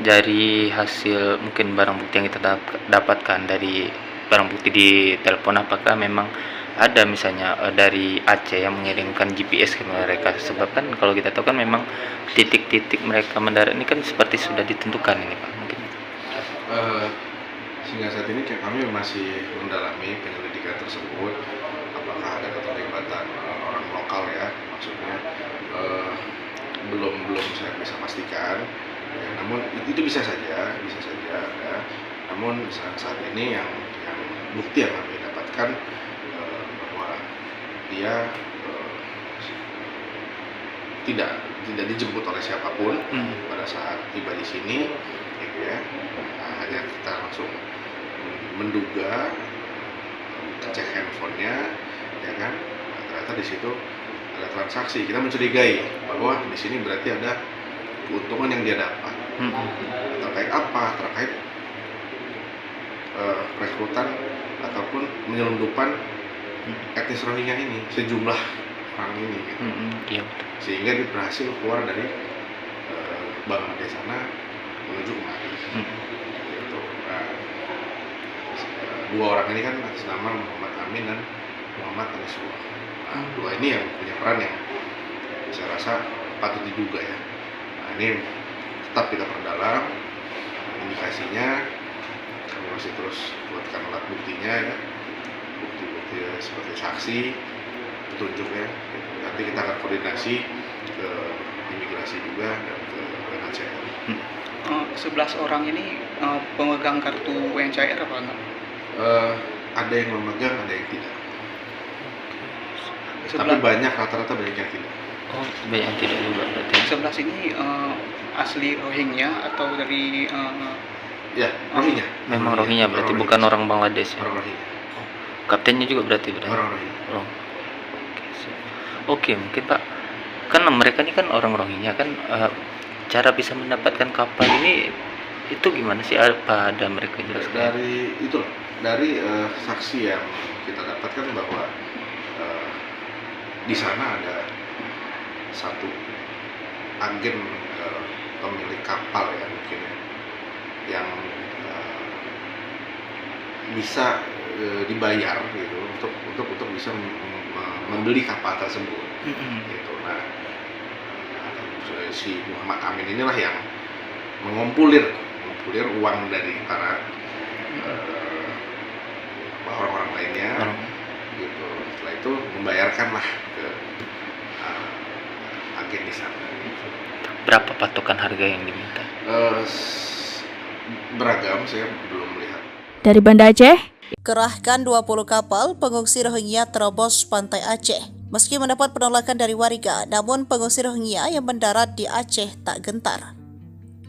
[SPEAKER 6] dari hasil mungkin barang bukti yang kita dapatkan dari barang bukti di telepon, apakah memang ada misalnya dari Aceh yang mengirimkan GPS ke mereka? Sebab kan kalau kita tahu kan memang titik-titik mereka mendarat ini kan seperti sudah ditentukan ini, Pak, mungkin.
[SPEAKER 8] Sehingga saat ini kami masih mendalami penyelidikan tersebut, apakah ada keterlibatan orang lokal, ya, maksudnya belum saya bisa pastikan, ya, namun itu bisa saja ada. Namun saat ini yang bukti yang kami dapatkan bahwa dia tidak dijemput oleh siapapun pada saat tiba di sini, gitu ya. Hanya kita langsung menduga, cek handphonenya, ya kan, ternyata di situ ada transaksi. Kita mencurigai bahwa di sini berarti ada keuntungan yang dia dapat. Terkait apa? Terkait rekrutan ataupun penyelundupan etnis Rohingya ini, sejumlah orang ini, gitu.
[SPEAKER 6] Iya.
[SPEAKER 8] Sehingga dia berhasil keluar dari Bangladesh sana menuju kemari. Gitu. Nah, 2 orang ini kan atas nama Muhammad Amin dan Muhammad Anisullah. Nah, 2 ini yang punya peran yang saya rasa patut diduga, ya. Nah, ini tetap kita perdalam indikasinya, kami masih terus buatkan alat buktinya, ya, bukti-bukti seperti saksi, petunjuknya, gitu. Nanti kita akan koordinasi ke imigrasi juga dan ke UNHCR.
[SPEAKER 9] 11 orang ini pemegang kartu UNHCR apa enggak?
[SPEAKER 8] Ada yang memegang, ada yang tidak. Tapi banyak, rata-rata banyak yang tidak.
[SPEAKER 6] Oh, banyak yang tidak juga berarti.
[SPEAKER 9] 11 ini asli Rohingya atau dari
[SPEAKER 8] Ya, Rohingya.
[SPEAKER 6] Memang Rohingya berarti, bukan orang Bangladesh, ya?
[SPEAKER 8] Orang Rohingya.
[SPEAKER 6] Kaptennya juga berarti
[SPEAKER 8] Orang Rohingya.
[SPEAKER 6] Oke, mungkin Pak, kan mereka ini kan orang Rohingya kan, cara bisa mendapatkan kapal ini itu gimana sih? Apa ada mereka jelaskan?
[SPEAKER 8] Dari itu loh, dari saksi yang kita dapatkan bahwa di sana ada satu agen pemilik kapal ya mungkin ya, yang bisa dibayar gitu untuk bisa membeli kapal tersebut. Gitu. Nah, si Muhammad Amin inilah yang mengumpulir uang dari para orang-orang lainnya, gitu. Setelah itu membayarkanlah ke agen di sana. Gitu.
[SPEAKER 6] Berapa patokan harga yang diminta?
[SPEAKER 8] Beragam, saya belum melihat.
[SPEAKER 7] Dari Banda Aceh,
[SPEAKER 3] Kerahkan 20 kapal pengungsi Rohingya terobos pantai Aceh. Meski mendapat penolakan dari warga, namun pengungsi Rohingya yang mendarat di Aceh tak gentar.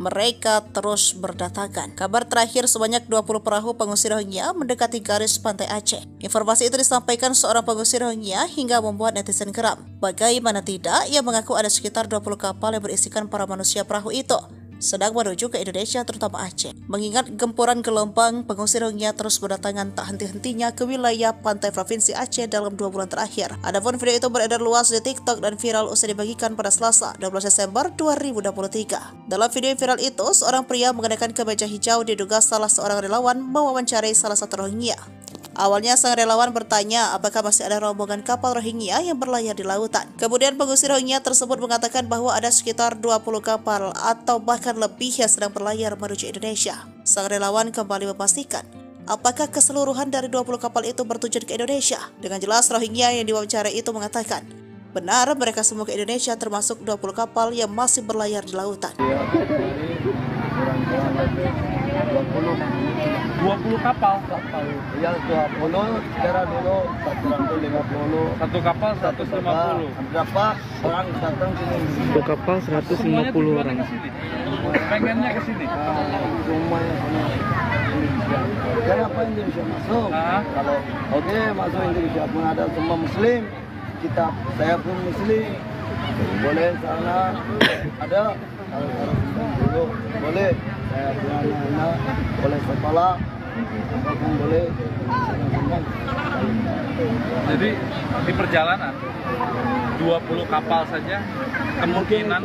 [SPEAKER 3] Mereka terus berdatangan. Kabar terakhir sebanyak 20 perahu pengungsi Rohingya mendekati garis pantai Aceh. Informasi itu disampaikan seorang pengungsi Rohingya hingga membuat netizen geram. Bagaimana tidak, ia mengaku ada sekitar 20 kapal yang berisikan para manusia perahu itu sedang menuju ke Indonesia terutama Aceh. Mengingat gempuran gelombang, pengungsi Rohingya terus berdatangan tak henti-hentinya ke wilayah pantai provinsi Aceh dalam 2 bulan terakhir. Adapun video itu beredar luas di TikTok dan viral usai dibagikan pada Selasa 12 Desember 2023. Dalam video viral itu, seorang pria mengenakan kemeja hijau diduga salah seorang relawan mewawancarai salah satu Rohingya. Awalnya sang relawan bertanya apakah masih ada rombongan kapal Rohingya yang berlayar di lautan. Kemudian pengungsi Rohingya tersebut mengatakan bahwa ada sekitar 20 kapal atau bahkan lebih yang sedang berlayar menuju Indonesia. Sang relawan kembali memastikan apakah keseluruhan dari 20 kapal itu bertujuan ke Indonesia. Dengan jelas Rohingya yang diwawancarai itu mengatakan benar mereka semua ke Indonesia termasuk 20 kapal yang masih berlayar di lautan.
[SPEAKER 4] 20 kapal.
[SPEAKER 5] Yang 20, sekarang dulu 150.
[SPEAKER 4] Satu kapal 150.
[SPEAKER 5] Berapa orang datang sini?
[SPEAKER 11] Satu kapal 150 orang.
[SPEAKER 4] Ke sini. Pengennya ke sini.
[SPEAKER 5] Semuanya punya Indonesia. Kenapa Indonesia masuk? Kalau oke masuk Indonesia pun ada semua Muslim. Saya pun Muslim. Boleh sana ada. Dulu boleh. Saya punya anak boleh sekolah. Apapun boleh.
[SPEAKER 4] Jadi di perjalanan 20 kapal saja kemungkinan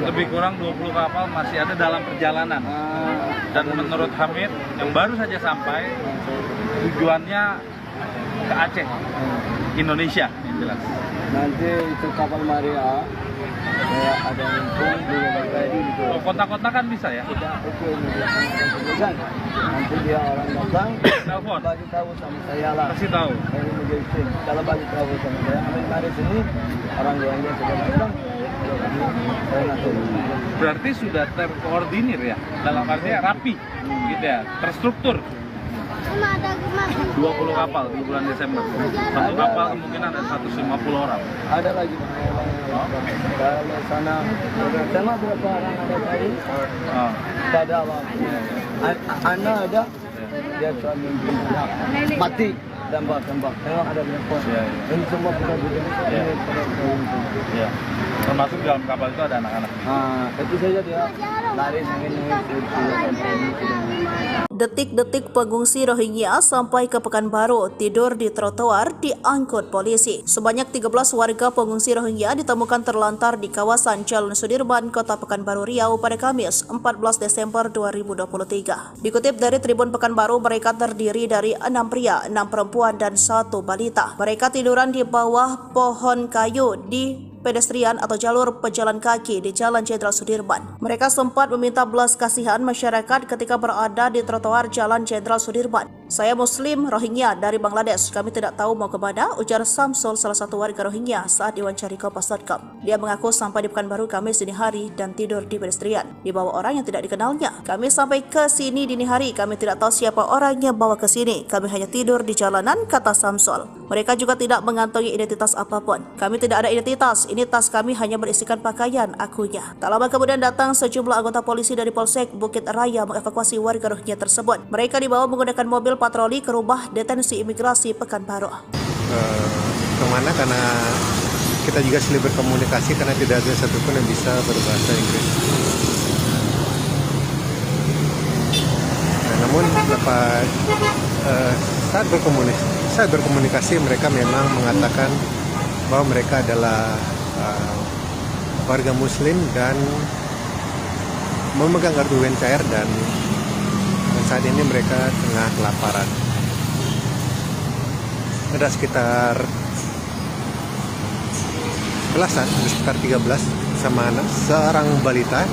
[SPEAKER 4] lebih kurang 20 kapal masih ada dalam perjalanan. Dan menurut Hamid yang baru saja sampai tujuannya ke Aceh, Indonesia, yang jelas.
[SPEAKER 5] Nanti itu kapal Maria ada info juga tadi gitu.
[SPEAKER 4] Kontak-kontak kan bisa ya?
[SPEAKER 5] Nanti dia orang datang,
[SPEAKER 4] telepon,
[SPEAKER 5] bagi tahu sama saya lah.
[SPEAKER 4] kasih tahu.
[SPEAKER 5] Kalau bagi tahu sama saya, hari sini orang yang dia sudah datang. Saya nggak tahu.
[SPEAKER 4] Berarti sudah terkoordinir ya, dalam artinya rapi, gitu ya, terstruktur. 20 kapal di bulan Desember. Satu kapal kemungkinan ada 150 orang.
[SPEAKER 5] Ada lagi. Kalau sana berapa orang ada tadi? Tak ada apa. Anak ada, dia suami mati tembak. Tengok ada berapa? Ini semua bukan.
[SPEAKER 4] Ya. Termasuk dalam kapal itu ada anak-anak.
[SPEAKER 5] Itu saja dia lari angin.
[SPEAKER 3] Detik-detik pengungsi Rohingya sampai ke Pekanbaru tidur di trotoar diangkut polisi. Sebanyak 13 warga pengungsi Rohingya ditemukan terlantar di kawasan Jalan Sudirman, Kota Pekanbaru Riau pada Kamis 14 Desember 2023. Dikutip dari Tribun Pekanbaru, mereka terdiri dari 6 pria, 6 perempuan, dan 1 balita. Mereka tiduran di bawah pohon kayu di pedestrian atau jalur pejalan kaki di Jalan Jenderal Sudirman. Mereka sempat meminta belas kasihan masyarakat ketika berada di trotoar Jalan Jenderal Sudirman. Saya Muslim Rohingya dari Bangladesh. Kami tidak tahu mau kemana, ujar Samsul, salah satu warga Rohingya saat diwawancara Kompas.com. Dia mengaku sampai di Pekanbaru Kamis dini hari dan tidur di pedestrian di bawah orang yang tidak dikenalnya. Kami sampai ke sini dini hari, kami tidak tahu siapa orang yang bawa ke sini. Kami hanya tidur di jalanan, kata Samsul. Mereka juga tidak mengantongi identitas apapun. Kami tidak ada identitas. Ini tas kami hanya berisikan pakaian, akunya. Tak lama kemudian datang sejumlah anggota polisi dari Polsek Bukit Raya mengevakuasi warga Rohingya tersebut. Mereka dibawa menggunakan mobil patroli ke rumah detensi imigrasi Pekanbaru.
[SPEAKER 10] Kemana? Karena kita juga sulit berkomunikasi karena tidak ada satupun yang bisa berbahasa Inggris. Nah, namun Namun saat berkomunikasi mereka memang mengatakan bahwa mereka adalah warga Muslim dan memegang kartu UNHCR dan saat ini mereka tengah kelaparan. Ada sekitar belasan, ada sekitar 13 sama anak, seorang balita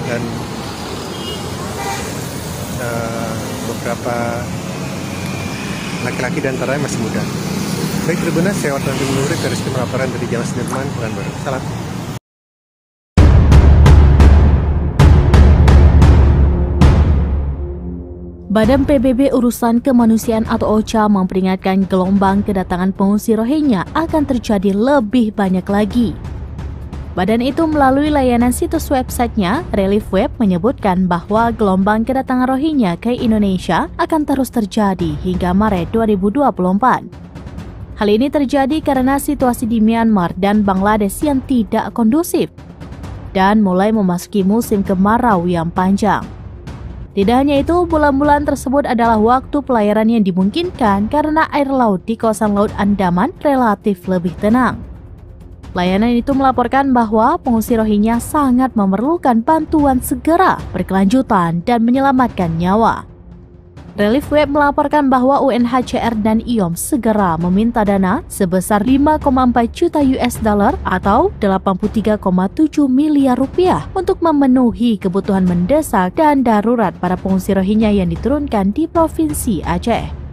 [SPEAKER 10] dan beberapa laki-laki dan antaranya masih muda. Baik Tribuners, saya Wartawan Timur Garis Melaporan dari Jalan Sudirman, Pekanbaru. Salam.
[SPEAKER 12] Badan PBB Urusan Kemanusiaan atau OCHA memperingatkan gelombang kedatangan pengungsi Rohingya akan terjadi lebih banyak lagi. Badan itu melalui layanan situs websitenya, Relief Web, menyebutkan bahwa gelombang kedatangan Rohingya ke Indonesia akan terus terjadi hingga Maret 2024. Hal ini terjadi karena situasi di Myanmar dan Bangladesh yang tidak kondusif dan mulai memasuki musim kemarau yang panjang. Tidak hanya itu, bulan-bulan tersebut adalah waktu pelayaran yang dimungkinkan karena air laut di kawasan Laut Andaman relatif lebih tenang. Layanan itu melaporkan bahwa pengungsi Rohingya sangat memerlukan bantuan segera, berkelanjutan, dan menyelamatkan nyawa. Relief Web melaporkan bahwa UNHCR dan IOM segera meminta dana sebesar 5,4 juta US dollar atau 83,7 miliar rupiah untuk memenuhi kebutuhan mendesak dan darurat para pengungsi Rohingya yang diturunkan di Provinsi Aceh.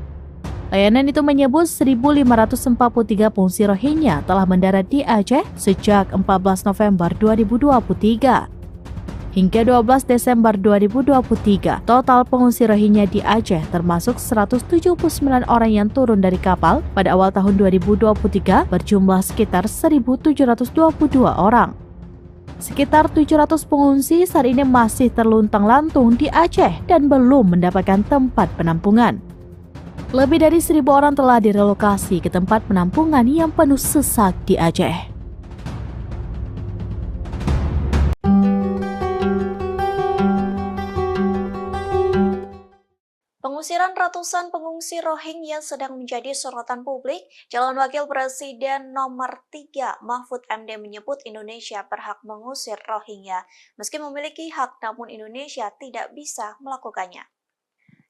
[SPEAKER 12] Layanan itu menyebut 1.543 pengungsi Rohingya telah mendarat di Aceh sejak 14 November 2023. Hingga 12 Desember 2023, total pengungsi Rohingya di Aceh termasuk 179 orang yang turun dari kapal pada awal tahun 2023 berjumlah sekitar 1.722 orang. Sekitar 700 pengungsi saat ini masih terluntang-lantung di Aceh dan belum mendapatkan tempat penampungan. Lebih dari 1.000 orang telah direlokasi ke tempat penampungan yang penuh sesak di Aceh.
[SPEAKER 1] Pengusiran ratusan pengungsi Rohingya sedang menjadi sorotan publik. Calon Wakil Presiden nomor 3 Mahfud MD menyebut Indonesia berhak mengusir Rohingya. Meski memiliki hak, namun Indonesia tidak bisa melakukannya.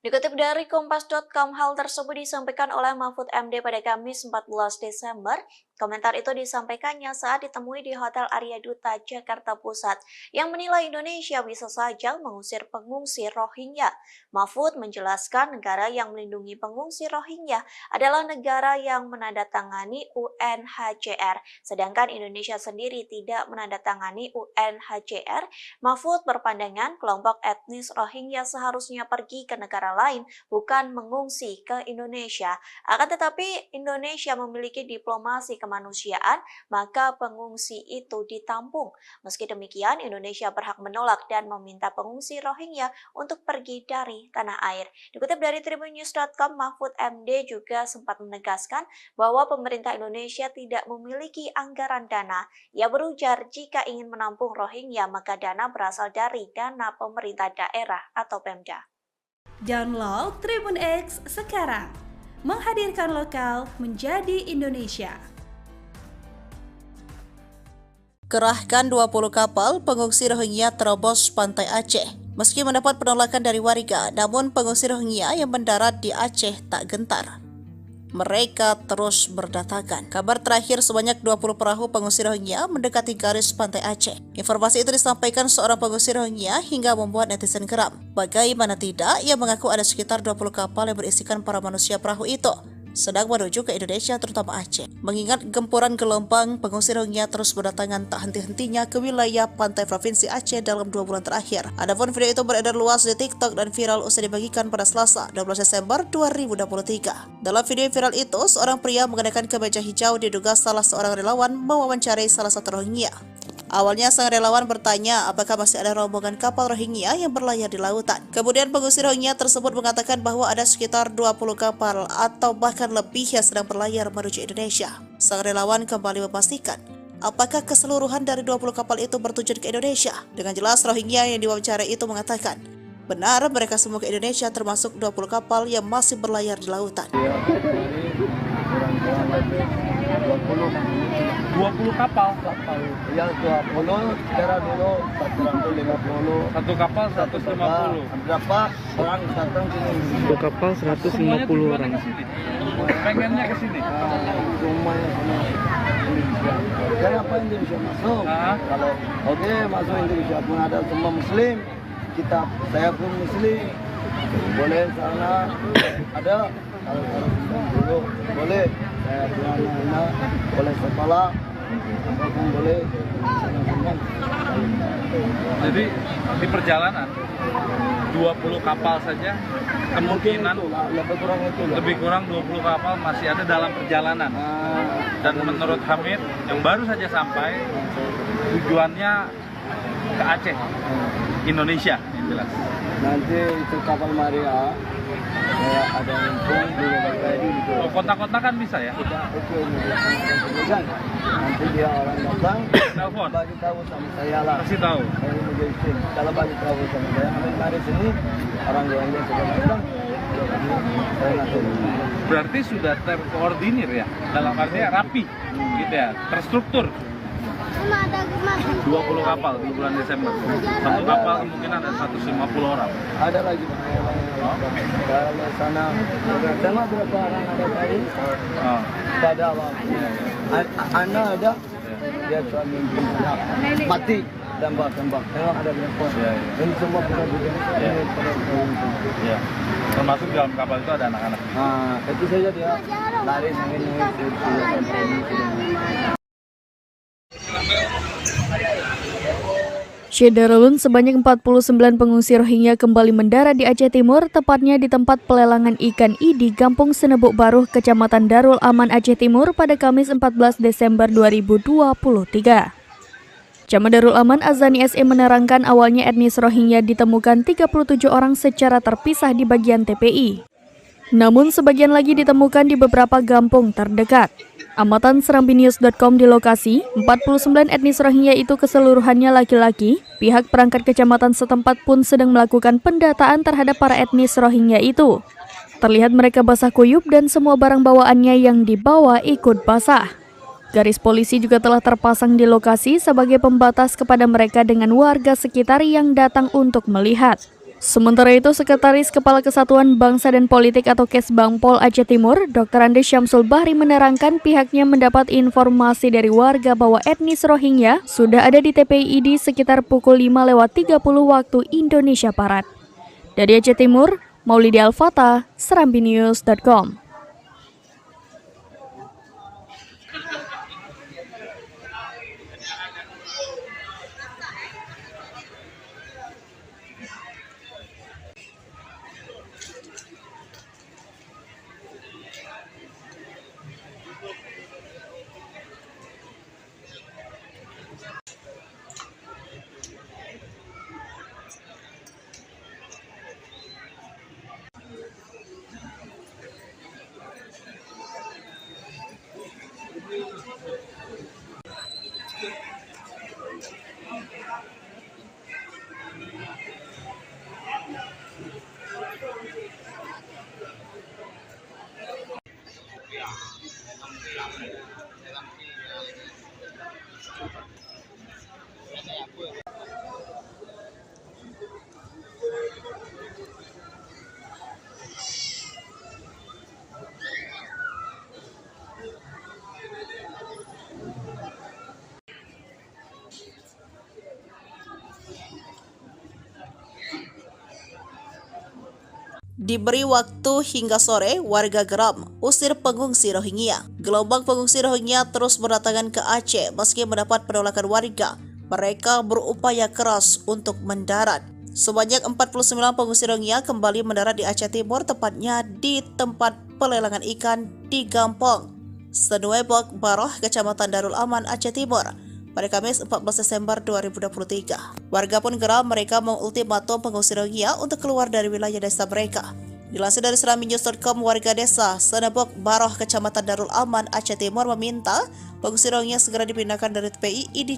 [SPEAKER 1] Dikutip dari Kompas.com, hal tersebut disampaikan oleh Mahfud MD pada Kamis 14 Desember. Komentar itu disampaikannya saat ditemui di Hotel Arya Duta, Jakarta Pusat, yang menilai Indonesia bisa saja mengusir pengungsi Rohingya. Mahfud menjelaskan negara yang melindungi pengungsi Rohingya adalah negara yang menandatangani UNHCR, sedangkan Indonesia sendiri tidak menandatangani UNHCR. Mahfud berpandangan kelompok etnis Rohingya seharusnya pergi ke negara lain, bukan mengungsi ke Indonesia. Akan tetapi Indonesia memiliki diplomasi kemanusiaan, maka pengungsi itu ditampung. Meski demikian, Indonesia berhak menolak dan meminta pengungsi Rohingya untuk pergi dari tanah air. Dikutip dari tribunnews.com, Mahfud MD juga sempat menegaskan bahwa pemerintah Indonesia tidak memiliki anggaran dana. Ia berujar jika ingin menampung Rohingya, maka dana berasal dari dana pemerintah daerah atau Pemda.
[SPEAKER 2] Download Tribun X sekarang, menghadirkan lokal menjadi Indonesia.
[SPEAKER 3] Kerahkan 20 kapal pengungsi Rohingya terobos pantai Aceh. Meski mendapat penolakan dari warga, namun pengungsi Rohingya yang mendarat di Aceh tak gentar. Mereka terus berdatangan. Kabar terakhir sebanyak 20 perahu pengungsi Rohingya mendekati garis pantai Aceh. Informasi itu disampaikan seorang pengungsi Rohingya hingga membuat netizen geram. Bagaimana tidak, ia mengaku ada sekitar 20 kapal yang berisikan para manusia perahu itu sedang menuju ke Indonesia, terutama Aceh. Mengingat gempuran gelombang, pengungsi Rohingya terus berdatangan tak henti-hentinya ke wilayah pantai Provinsi Aceh dalam 2 bulan terakhir. Adapun video itu beredar luas di TikTok dan viral usai dibagikan pada Selasa, 12 Desember 2023. Dalam video viral itu, seorang pria mengenakan kemeja hijau diduga salah seorang relawan mewawancarai salah satu Rohingya. Awalnya sang relawan bertanya apakah masih ada rombongan kapal Rohingya yang berlayar di lautan. Kemudian pengungsi Rohingya tersebut mengatakan bahwa ada sekitar 20 kapal atau bahkan lebih yang sedang berlayar menuju Indonesia. Sang relawan kembali memastikan apakah keseluruhan dari 20 kapal itu bertujuan ke Indonesia. Dengan jelas Rohingya yang diwawancarai itu mengatakan Benar, mereka semua ke Indonesia termasuk 20 kapal yang masih berlayar di lautan.
[SPEAKER 4] 20 kapal.
[SPEAKER 5] Yang 20, sekarang dulu 150.
[SPEAKER 4] Satu kapal 150.
[SPEAKER 5] Berapa orang datang sini?
[SPEAKER 11] Satu kapal 150 orang.
[SPEAKER 4] Ke sini. Pengennya ke sini.
[SPEAKER 5] Semuanya semua Indonesia. Kenapa Indonesia masuk? Kalau masuk Indonesia pun ada semua Muslim. Saya pun Muslim. Boleh sana ada. Kalau dulu boleh. Saya punya anak boleh sekolah. Apapun boleh.
[SPEAKER 4] Jadi di perjalanan 20 kapal saja kemungkinan lebih kurang 20 kapal masih ada dalam perjalanan. Dan menurut Hamid yang baru saja sampai tujuannya ke Aceh, Indonesia, yang jelas.
[SPEAKER 5] Nanti itu kapal Maria ada yang di
[SPEAKER 4] Oh, kontak-kontakan bisa ya?
[SPEAKER 5] Nanti dia orang datang
[SPEAKER 4] telepon
[SPEAKER 5] bagi tahu sama saya lah.
[SPEAKER 4] Kasih tahu.
[SPEAKER 5] Kalau bagi tahu sama saya, mari sini orang yang sudah datang.
[SPEAKER 4] Berarti sudah terkoordinir ya, dalam artinya rapi, gitu ya, terstruktur. 20 kapal di bulan Desember. Satu kapal kemungkinan ada 150 orang.
[SPEAKER 5] Ada lagi. Kalau sana sama berapa orang ada tadi? Pada waktu anak ada, dia suami mati tembak. Memang ada berapa? Ini semua
[SPEAKER 4] Ya. Termasuk dalam kapal itu ada anak-anak.
[SPEAKER 5] Itu saja dia lari sampai
[SPEAKER 7] Syederalun sebanyak 49 pengungsi Rohingya kembali mendarat di Aceh Timur, tepatnya di tempat pelelangan ikan I di Kampung Senebuk Baruh, Kecamatan Darul Aman, Aceh Timur pada Kamis 14 Desember 2023. Camat Darul Aman Azani SE menerangkan awalnya etnis Rohingya ditemukan 37 orang secara terpisah di bagian TPI. Namun sebagian lagi ditemukan di beberapa kampung terdekat. Amatan serambinews.com di lokasi, 49 etnis Rohingya itu keseluruhannya laki-laki. Pihak perangkat kecamatan setempat pun sedang melakukan pendataan terhadap para etnis Rohingya itu. Terlihat mereka basah kuyup dan semua barang bawaannya yang dibawa ikut basah. Garis polisi juga telah terpasang di lokasi sebagai pembatas kepada mereka dengan warga sekitar yang datang untuk melihat. Sementara itu, Sekretaris Kepala Kesatuan Bangsa dan Politik atau Kesbangpol Aceh Timur, Dr. Andes Syamsul Bahri menerangkan pihaknya mendapat informasi dari warga bahwa etnis Rohingya sudah ada di TPI ID sekitar pukul 5:30 waktu Indonesia Barat. Dari Aceh Timur, Maulidi Al-Fatah, serambinews.com.
[SPEAKER 3] Diberi waktu hingga sore, warga geram usir pengungsi Rohingya. Gelombang pengungsi Rohingya terus berdatangan ke Aceh meski mendapat penolakan warga. Mereka berupaya keras untuk mendarat. Sebanyak 49 pengungsi Rohingya kembali mendarat di Aceh Timur, tepatnya di tempat pelelangan ikan di Kampung Senebuk Baruh, Kecamatan Darul Aman, Aceh Timur pada Kamis 14 Desember 2023. Warga pun geram, mereka mengultimatum pengungsi Rohingya untuk keluar dari wilayah desa mereka. Dilansir dari serambinews.com, warga desa Senebuk Baruh, Kecamatan Darul Aman, Aceh Timur meminta pengungsi Rohingya segera dipindahkan dari TPI ID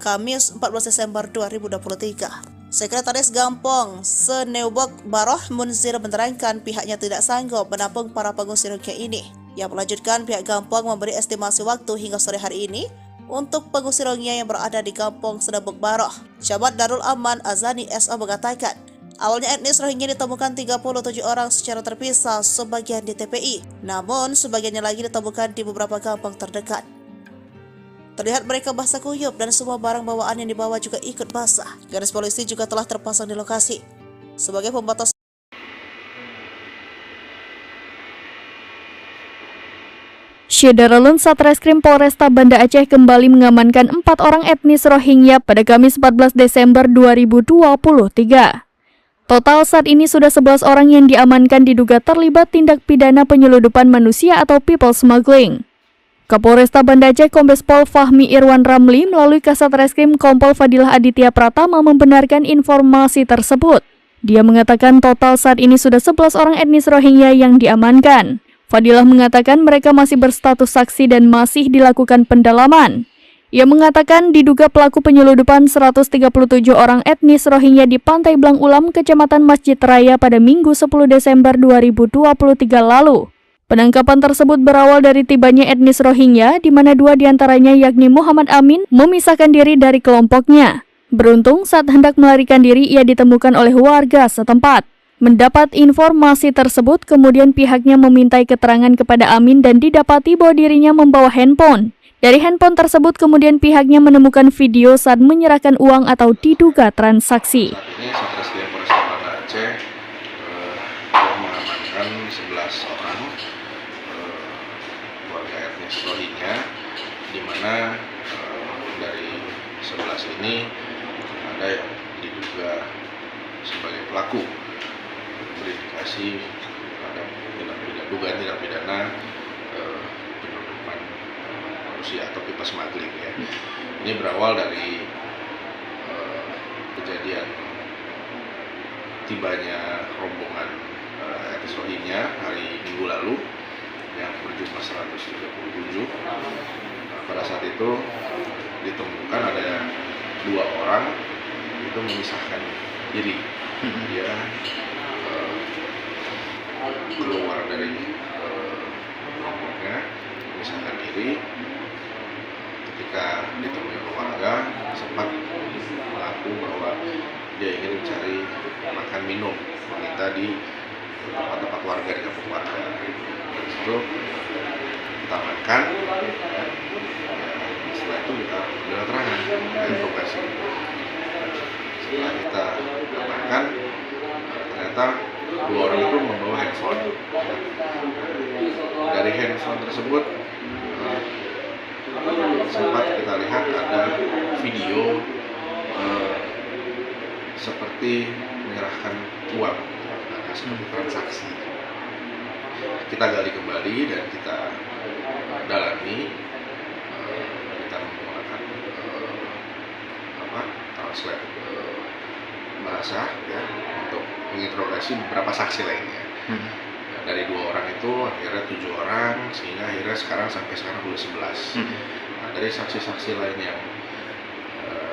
[SPEAKER 3] Kamis 14 Desember 2023. Sekretaris Gampong Seneubok Baroh Munzir menerangkan pihaknya tidak sanggup menampung para pengungsi Rohingya ini. Ia melanjutkan pihak Gampong memberi estimasi waktu hingga sore hari ini untuk pengungsi Rohingya yang berada di Kampung Seneubok Baroh. Camat Darul Aman Azani SO mengatakan, awalnya etnis Rohingya ditemukan 37 orang secara terpisah, sebagian di TPI, namun sebagiannya lagi ditemukan di beberapa kampung terdekat. Terlihat mereka basah kuyup dan semua barang bawaan yang dibawa juga ikut basah. Garis polisi juga telah terpasang di lokasi sebagai pembatas.
[SPEAKER 7] Syederalun Satreskrim Polresta Banda Aceh kembali mengamankan 4 orang etnis Rohingya pada Kamis 14 Desember 2023. Total saat ini sudah 11 orang yang diamankan diduga terlibat tindak pidana penyeludupan manusia atau people smuggling. Kapolresta Banda Aceh Kombes Pol Fahmi Irwan Ramli melalui Kasat Reskrim Kompol Fadilah Aditya Pratama membenarkan informasi tersebut. Dia mengatakan total saat ini sudah 11 orang etnis Rohingya yang diamankan. Fadilah mengatakan mereka masih berstatus saksi dan masih dilakukan pendalaman. Ia mengatakan diduga pelaku penyeludupan 137 orang etnis Rohingya di Pantai Blang Ulam, Kecamatan Masjid Raya pada Minggu 10 Desember 2023 lalu. Penangkapan tersebut berawal dari tibanya etnis Rohingya, di mana 2 diantaranya yakni Muhammad Amin memisahkan diri dari kelompoknya. Beruntung saat hendak melarikan diri ia ditemukan oleh warga setempat. Mendapat informasi tersebut, kemudian pihaknya memintai keterangan kepada Amin dan didapati bahwa dirinya membawa handphone. Dari handphone tersebut kemudian pihaknya menemukan video saat menyerahkan uang atau diduga transaksi.
[SPEAKER 8] Saat ini Satreskrim Polresta Banda Aceh telah mengamankan 11 orang warga etnis Rohingya, di mana dari 11 ini ada yang diduga sebagai pelaku, berindikasi terhadap dugaan tindak pidana penyeludupan manusia atau people smuggling ya. Ini berawal dari kejadian tibanya rombongan etnis Rohingya hari Minggu lalu yang berjumlah 137. Pada saat itu ditemukan ada 2 orang itu memisahkan diri. Dia keluar dari rombongan, memisahkan diri. Ketika ditemui keluarga, sempat mengaku bahwa dia ingin mencari makan minum, meminta di tempat-tempat warga, di kampung warga. Dari situ kita amankan. Setelah itu kita ambil keterangan, interogasi. Setelah kita amankan, ternyata 2 orang itu membawa handphone. Dari handphone tersebut sempat kita lihat ada video seperti menyerahkan uang, seperti transaksi. Kita gali kembali dan kita dalami. Kita menggunakan translate bahasa ya untuk menginterogasi beberapa saksi lainnya. Dari 2 orang itu akhirnya 7 orang, sehingga akhirnya sampai sekarang 11. Nah, dari saksi-saksi lain yang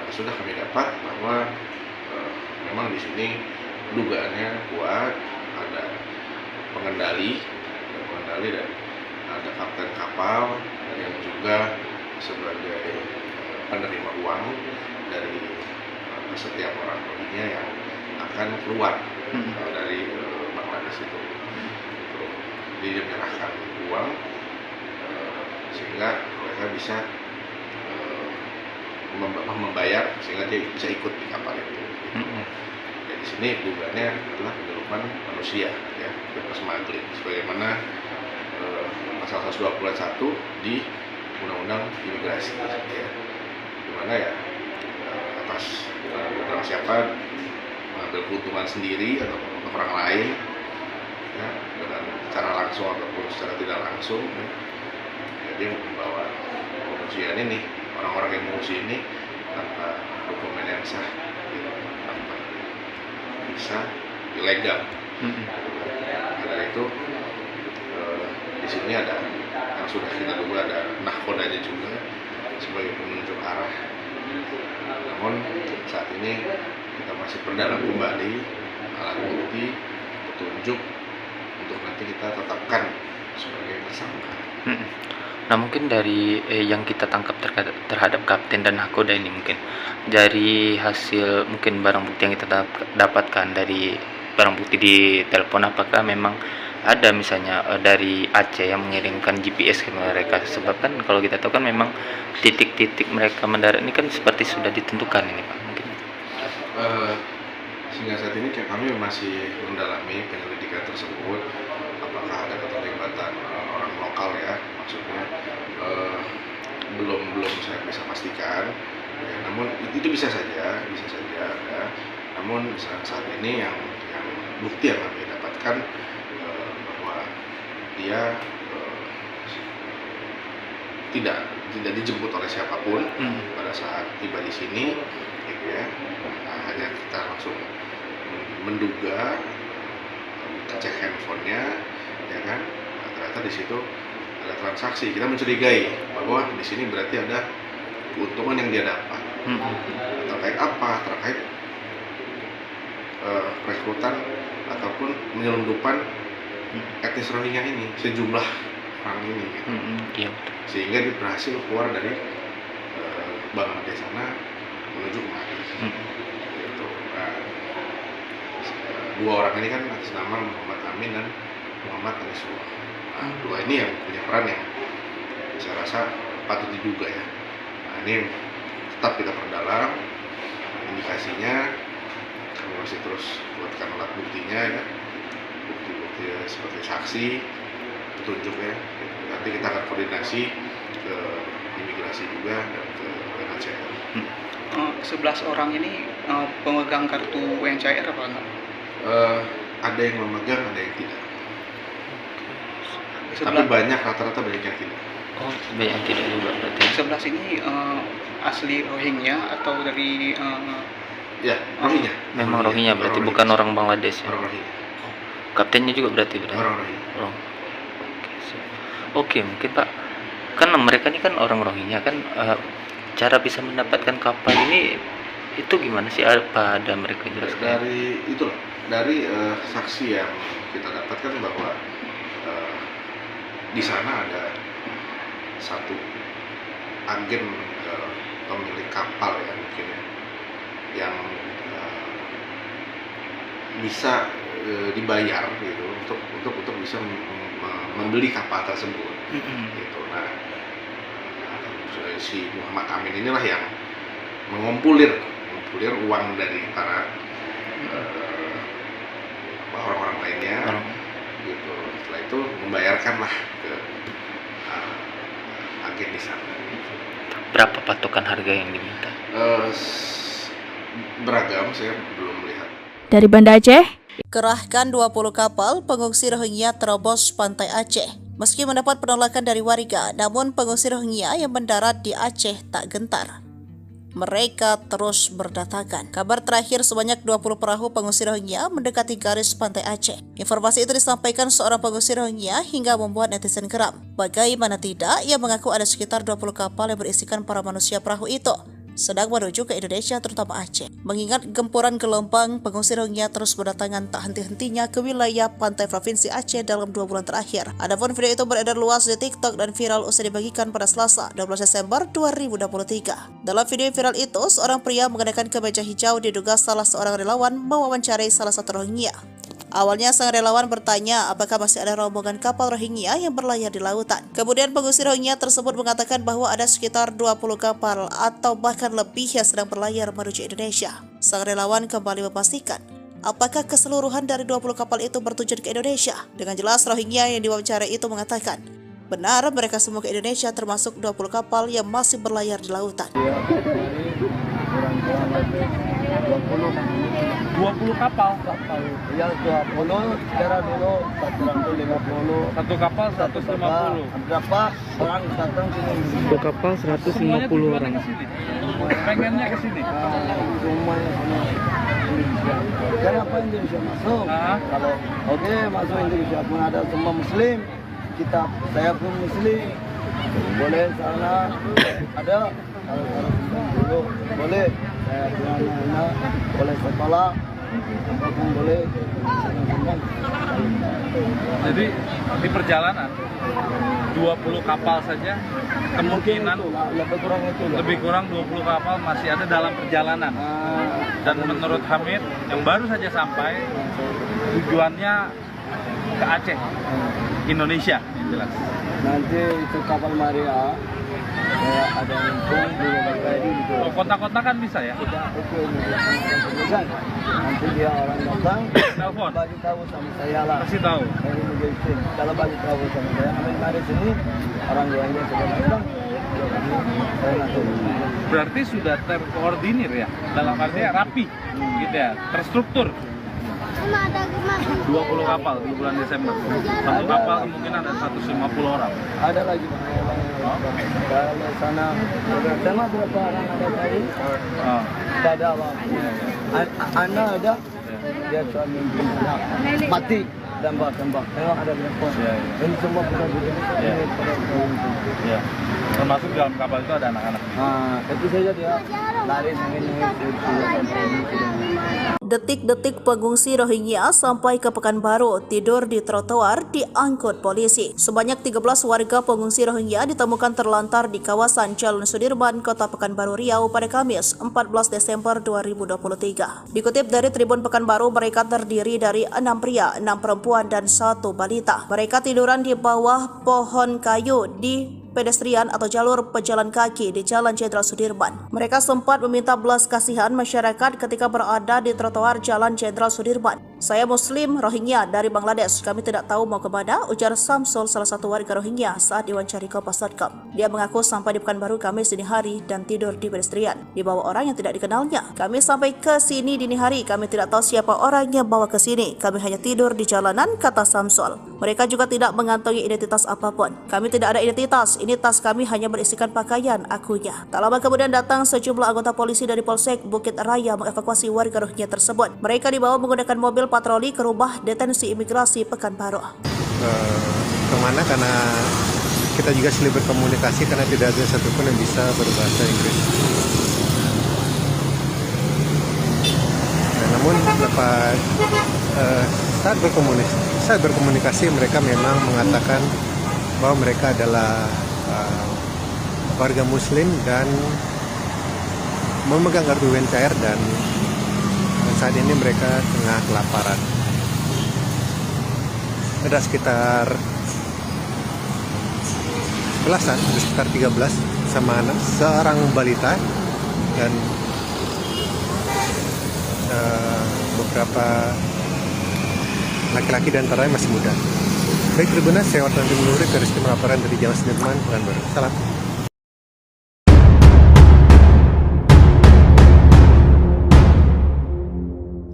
[SPEAKER 8] sudah kami dapat bahwa memang di sini dugaannya kuat, ada pengendali dan ada kapten kapal yang juga sebagai penerima uang dari setiap orang Rohingya yang akan keluar dari Bangladesh itu. Jadi dia menyerahkan uang sehingga mereka bisa membayar sehingga dia bisa ikut di kapal itu. Jadi sini dugaannya adalah penyeludupan manusia, ya, people smuggling, sebagaimana pasal 121 di Undang-Undang Imigrasi, ya, dimana ya atas orang siapa mengambil keuntungan sendiri atau untuk orang lain, ya, dengan cara langsung ataupun secara tidak langsung, ya, dia membawa pengungsian ini, orang-orang yang mengungsi ini tanpa dokumen yang sah, gitu, tanpa bisa ilegal. Karena itu di sini ada yang sudah kita duga ada nahkodanya juga sebagai penunjuk arah. Namun saat ini kita masih perdalam kembali alat bukti, petunjuk untuk nanti kita tetapkan sebagai tersangka.
[SPEAKER 6] Nah mungkin dari yang kita tangkap terhadap Kapten dan Nakoda ini, mungkin dari hasil mungkin barang bukti yang kita dapatkan dari barang bukti di telepon, apakah memang ada misalnya dari Aceh yang mengirimkan GPS ke mereka? Sebab kan kalau kita tahu kan memang titik-titik mereka mendarat ini kan seperti sudah ditentukan ini Pak, mungkin.
[SPEAKER 8] Sehingga saat ini kami masih mendalami penyelidikan tersebut, apakah ada keterlibatan orang lokal ya, maksudnya belum saya bisa pastikan ya, namun itu bisa saja ya. Namun saat ini yang bukti yang kami dapatkan bahwa dia tidak dijemput oleh siapapun pada saat tiba di sini gitu ya. Hanya kita langsung menduga, kita cek handphonenya ya kan, ternyata di situ ada transaksi. Kita mencurigai bahwa di sini berarti ada keuntungan yang dia dapat. Terkait apa? Terkait rekrutan ataupun penyelundupan etnis Rohingya ini, sejumlah orang ini gitu.
[SPEAKER 6] Iya.
[SPEAKER 8] Sehingga dia berhasil keluar dari Bangladesh sana menuju kemari. Gitu. Nah, dua orang ini kan atas nama Muhammad Amin dan Muhammad Anisullah. Nah, dua ini yang punya peran yang saya rasa patut diduga ya. Nah, ini tetap kita perdalam indikasinya, kami masih terus buatkan alat buktinya ya, bukti-bukti seperti saksi, petunjuk ya. Nanti kita akan koordinasi ke imigrasi juga dan ke UNHCR.
[SPEAKER 9] 11 orang ini pemegang kartu UNHCR apa enggak?
[SPEAKER 8] Ada yang memegang, ada yang tidak. Tapi banyak, rata-rata banyak yang tidak.
[SPEAKER 6] Oh, banyak yang tidak juga berarti.
[SPEAKER 9] 11 ini asli Rohingya atau dari
[SPEAKER 8] ya, Rohingya.
[SPEAKER 6] Memang Rohingya berarti, bukan orang Bangladesh ya.
[SPEAKER 8] Orang Rohingya.
[SPEAKER 6] Kaptennya juga berarti
[SPEAKER 8] Orang Rohingya.
[SPEAKER 6] Oke, mungkin Pak, kan mereka ini kan orang Rohingya kan, cara bisa mendapatkan kapal ini itu gimana sih? Apa ada mereka jelaskan?
[SPEAKER 8] Dari saksi yang kita dapatkan bahwa di sana ada satu agen pemilik kapal ya mungkin ya, yang bisa dibayar gitu untuk bisa membeli kapal tersebut. Gitu. Nah, si Muhammad Amin inilah yang mengumpulir uang dari para orang-orang lainnya, gitu. Setelah itu membayarkanlah ke agen di sana.
[SPEAKER 6] Berapa patokan harga yang diminta?
[SPEAKER 8] Beragam, saya belum melihat.
[SPEAKER 7] Dari Banda Aceh,
[SPEAKER 3] Kerahkan 20 kapal pengungsi Rohingya terobos pantai Aceh. Meski mendapat penolakan dari warga, namun pengungsi Rohingya yang mendarat di Aceh tak gentar. Mereka terus berdatangan. Kabar terakhir sebanyak 20 perahu pengungsi Rohingya mendekati garis pantai Aceh. Informasi itu disampaikan seorang pengungsi Rohingya hingga membuat netizen geram. Bagaimana tidak, ia mengaku ada sekitar 20 kapal yang berisikan para manusia perahu itu sedang menuju ke Indonesia, terutama Aceh. Mengingat gempuran gelombang, pengungsi Rohingya terus berdatangan tak henti-hentinya ke wilayah pantai provinsi Aceh dalam 2 bulan terakhir. Adapun video itu beredar luas di TikTok dan viral usai dibagikan pada Selasa, 12 Desember 2023. Dalam video viral itu, seorang pria mengenakan kemeja hijau diduga salah seorang relawan mewawancarai salah satu Rohingya. Awalnya sang relawan bertanya apakah masih ada rombongan kapal Rohingya yang berlayar di lautan. Kemudian pengungsi Rohingya tersebut mengatakan bahwa ada sekitar 20 kapal atau bahkan lebih yang sedang berlayar menuju Indonesia. Sang relawan kembali memastikan apakah keseluruhan dari 20 kapal itu bertujuan ke Indonesia. Dengan jelas Rohingya yang diwawancarai itu mengatakan benar mereka semua ke Indonesia, termasuk 20 kapal yang masih berlayar di lautan.
[SPEAKER 4] 20 kapal.
[SPEAKER 5] Ya 20, sekarang dulu 150.
[SPEAKER 4] Satu kapal 150.
[SPEAKER 5] Berapa orang datang sini?
[SPEAKER 11] Satu kapal 150 orang.
[SPEAKER 4] Ke sini. Pengennya ke sini.
[SPEAKER 5] Semuanya semua Indonesia. Kenapa Indonesia masuk? Kalau oke masuk Indonesia pun ada semua Muslim. Saya pun Muslim. Boleh sana ada kalau dulu boleh saya punya anak boleh sekolah apapun boleh.
[SPEAKER 4] Jadi di perjalanan 20 kapal saja kemungkinan lebih kurang 20 kapal masih ada dalam perjalanan. Dan menurut Hamid yang baru saja sampai tujuannya ke Aceh, Indonesia, yang jelas.
[SPEAKER 5] Nanti itu kapal Maria ada Lampung di Bangkaidi gitu.
[SPEAKER 4] Oh, kota-kota kan bisa ya?
[SPEAKER 5] Nanti dia orang datang
[SPEAKER 4] telepon
[SPEAKER 5] bagi tahu sama saya lah.
[SPEAKER 4] kasih tahu.
[SPEAKER 5] Dari Mujahidin. Kalau bagi tahu sama saya, kami sini orang yang sudah datang. Saya nak tahu.
[SPEAKER 4] Berarti sudah terkoordinir ya, dalam artinya rapi, gitu ya, terstruktur. 20 kapal di bulan Desember. Satu kapal kemungkinan ada 150 orang.
[SPEAKER 5] Ada lagi kalau sana sama berapa orang ada tadi? Tidak ada apa. Anak ada, dia suami mati tembak. Tengok ada berapa? Ini semua budak-budak.
[SPEAKER 4] Ya. Termasuk dalam kapal itu ada anak-anak.
[SPEAKER 5] Itu saja dia lari
[SPEAKER 3] Detik-detik pengungsi Rohingya sampai ke Pekanbaru tidur di trotoar diangkut polisi. Sebanyak 13 warga pengungsi Rohingya ditemukan terlantar di kawasan Jalan Sudirman, Kota Pekanbaru Riau pada Kamis 14 Desember 2023. Dikutip dari Tribun Pekanbaru, mereka terdiri dari 6 pria, 6 perempuan, dan 1 balita. Mereka tiduran di bawah pohon kayu di pedestrian atau jalur pejalan kaki di Jalan Jenderal Sudirman. Mereka sempat meminta belas kasihan masyarakat ketika berada di trotoar Jalan Jenderal Sudirman. Saya Muslim Rohingya dari Bangladesh. Kami tidak tahu mau kemana, ujar Samsul, salah satu warga Rohingya saat diwawancari Kompas.com. Dia mengaku sampai di Pekanbaru Kamis dini hari dan tidur di pedestrian di bawah orang yang tidak dikenalnya. Kami sampai ke sini dini hari, kami tidak tahu siapa orang yang bawa ke sini. Kami hanya tidur di jalanan, kata Samsul. Mereka juga tidak mengantongi identitas apapun. Kami tidak ada identitas. Ini tas kami hanya berisikan pakaian, akunya. Tak lama kemudian datang sejumlah anggota polisi dari Polsek Bukit Raya mengevakuasi warga Rohingya tersebut. Mereka dibawa menggunakan mobil patroli ke rumah detensi imigrasi Pekanbaru.
[SPEAKER 10] Kemana? Karena kita juga sulit berkomunikasi karena tidak ada satupun yang bisa berbahasa Inggris. Namun dapat saat berkomunikasi mereka memang mengatakan bahwa mereka adalah warga Muslim dan memegang kartu UNHCR dan saat ini mereka tengah kelaparan. Ada sekitar belasan, ada sekitar 13 sama anak, seorang balita dan beberapa laki-laki dan antaranya masih muda. Baik, Tribuners, saya Wartawan Timur Nuri, Rizky melaporkan dari Jalan Sudirman, Pekanbaru. Salam.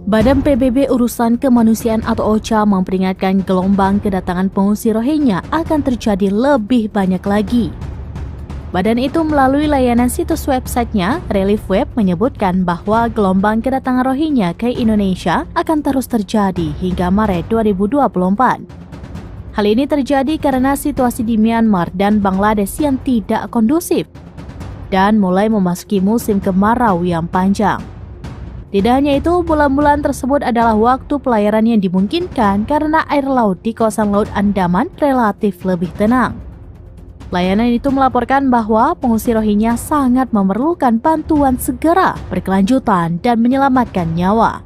[SPEAKER 12] Badan PBB Urusan Kemanusiaan atau OCHA memperingatkan gelombang kedatangan pengungsi Rohingya akan terjadi lebih banyak lagi. Badan itu melalui layanan situs websitenya, Relief Web, menyebutkan bahwa gelombang kedatangan Rohingya ke Indonesia akan terus terjadi hingga Maret 2024. Hal ini terjadi karena situasi di Myanmar dan Bangladesh yang tidak kondusif dan mulai memasuki musim kemarau yang panjang. Tidak hanya itu, bulan-bulan tersebut adalah waktu pelayaran yang dimungkinkan karena air laut di kawasan Laut Andaman relatif lebih tenang. Layanan itu melaporkan bahwa pengungsi Rohingya sangat memerlukan bantuan segera, berkelanjutan, dan menyelamatkan nyawa.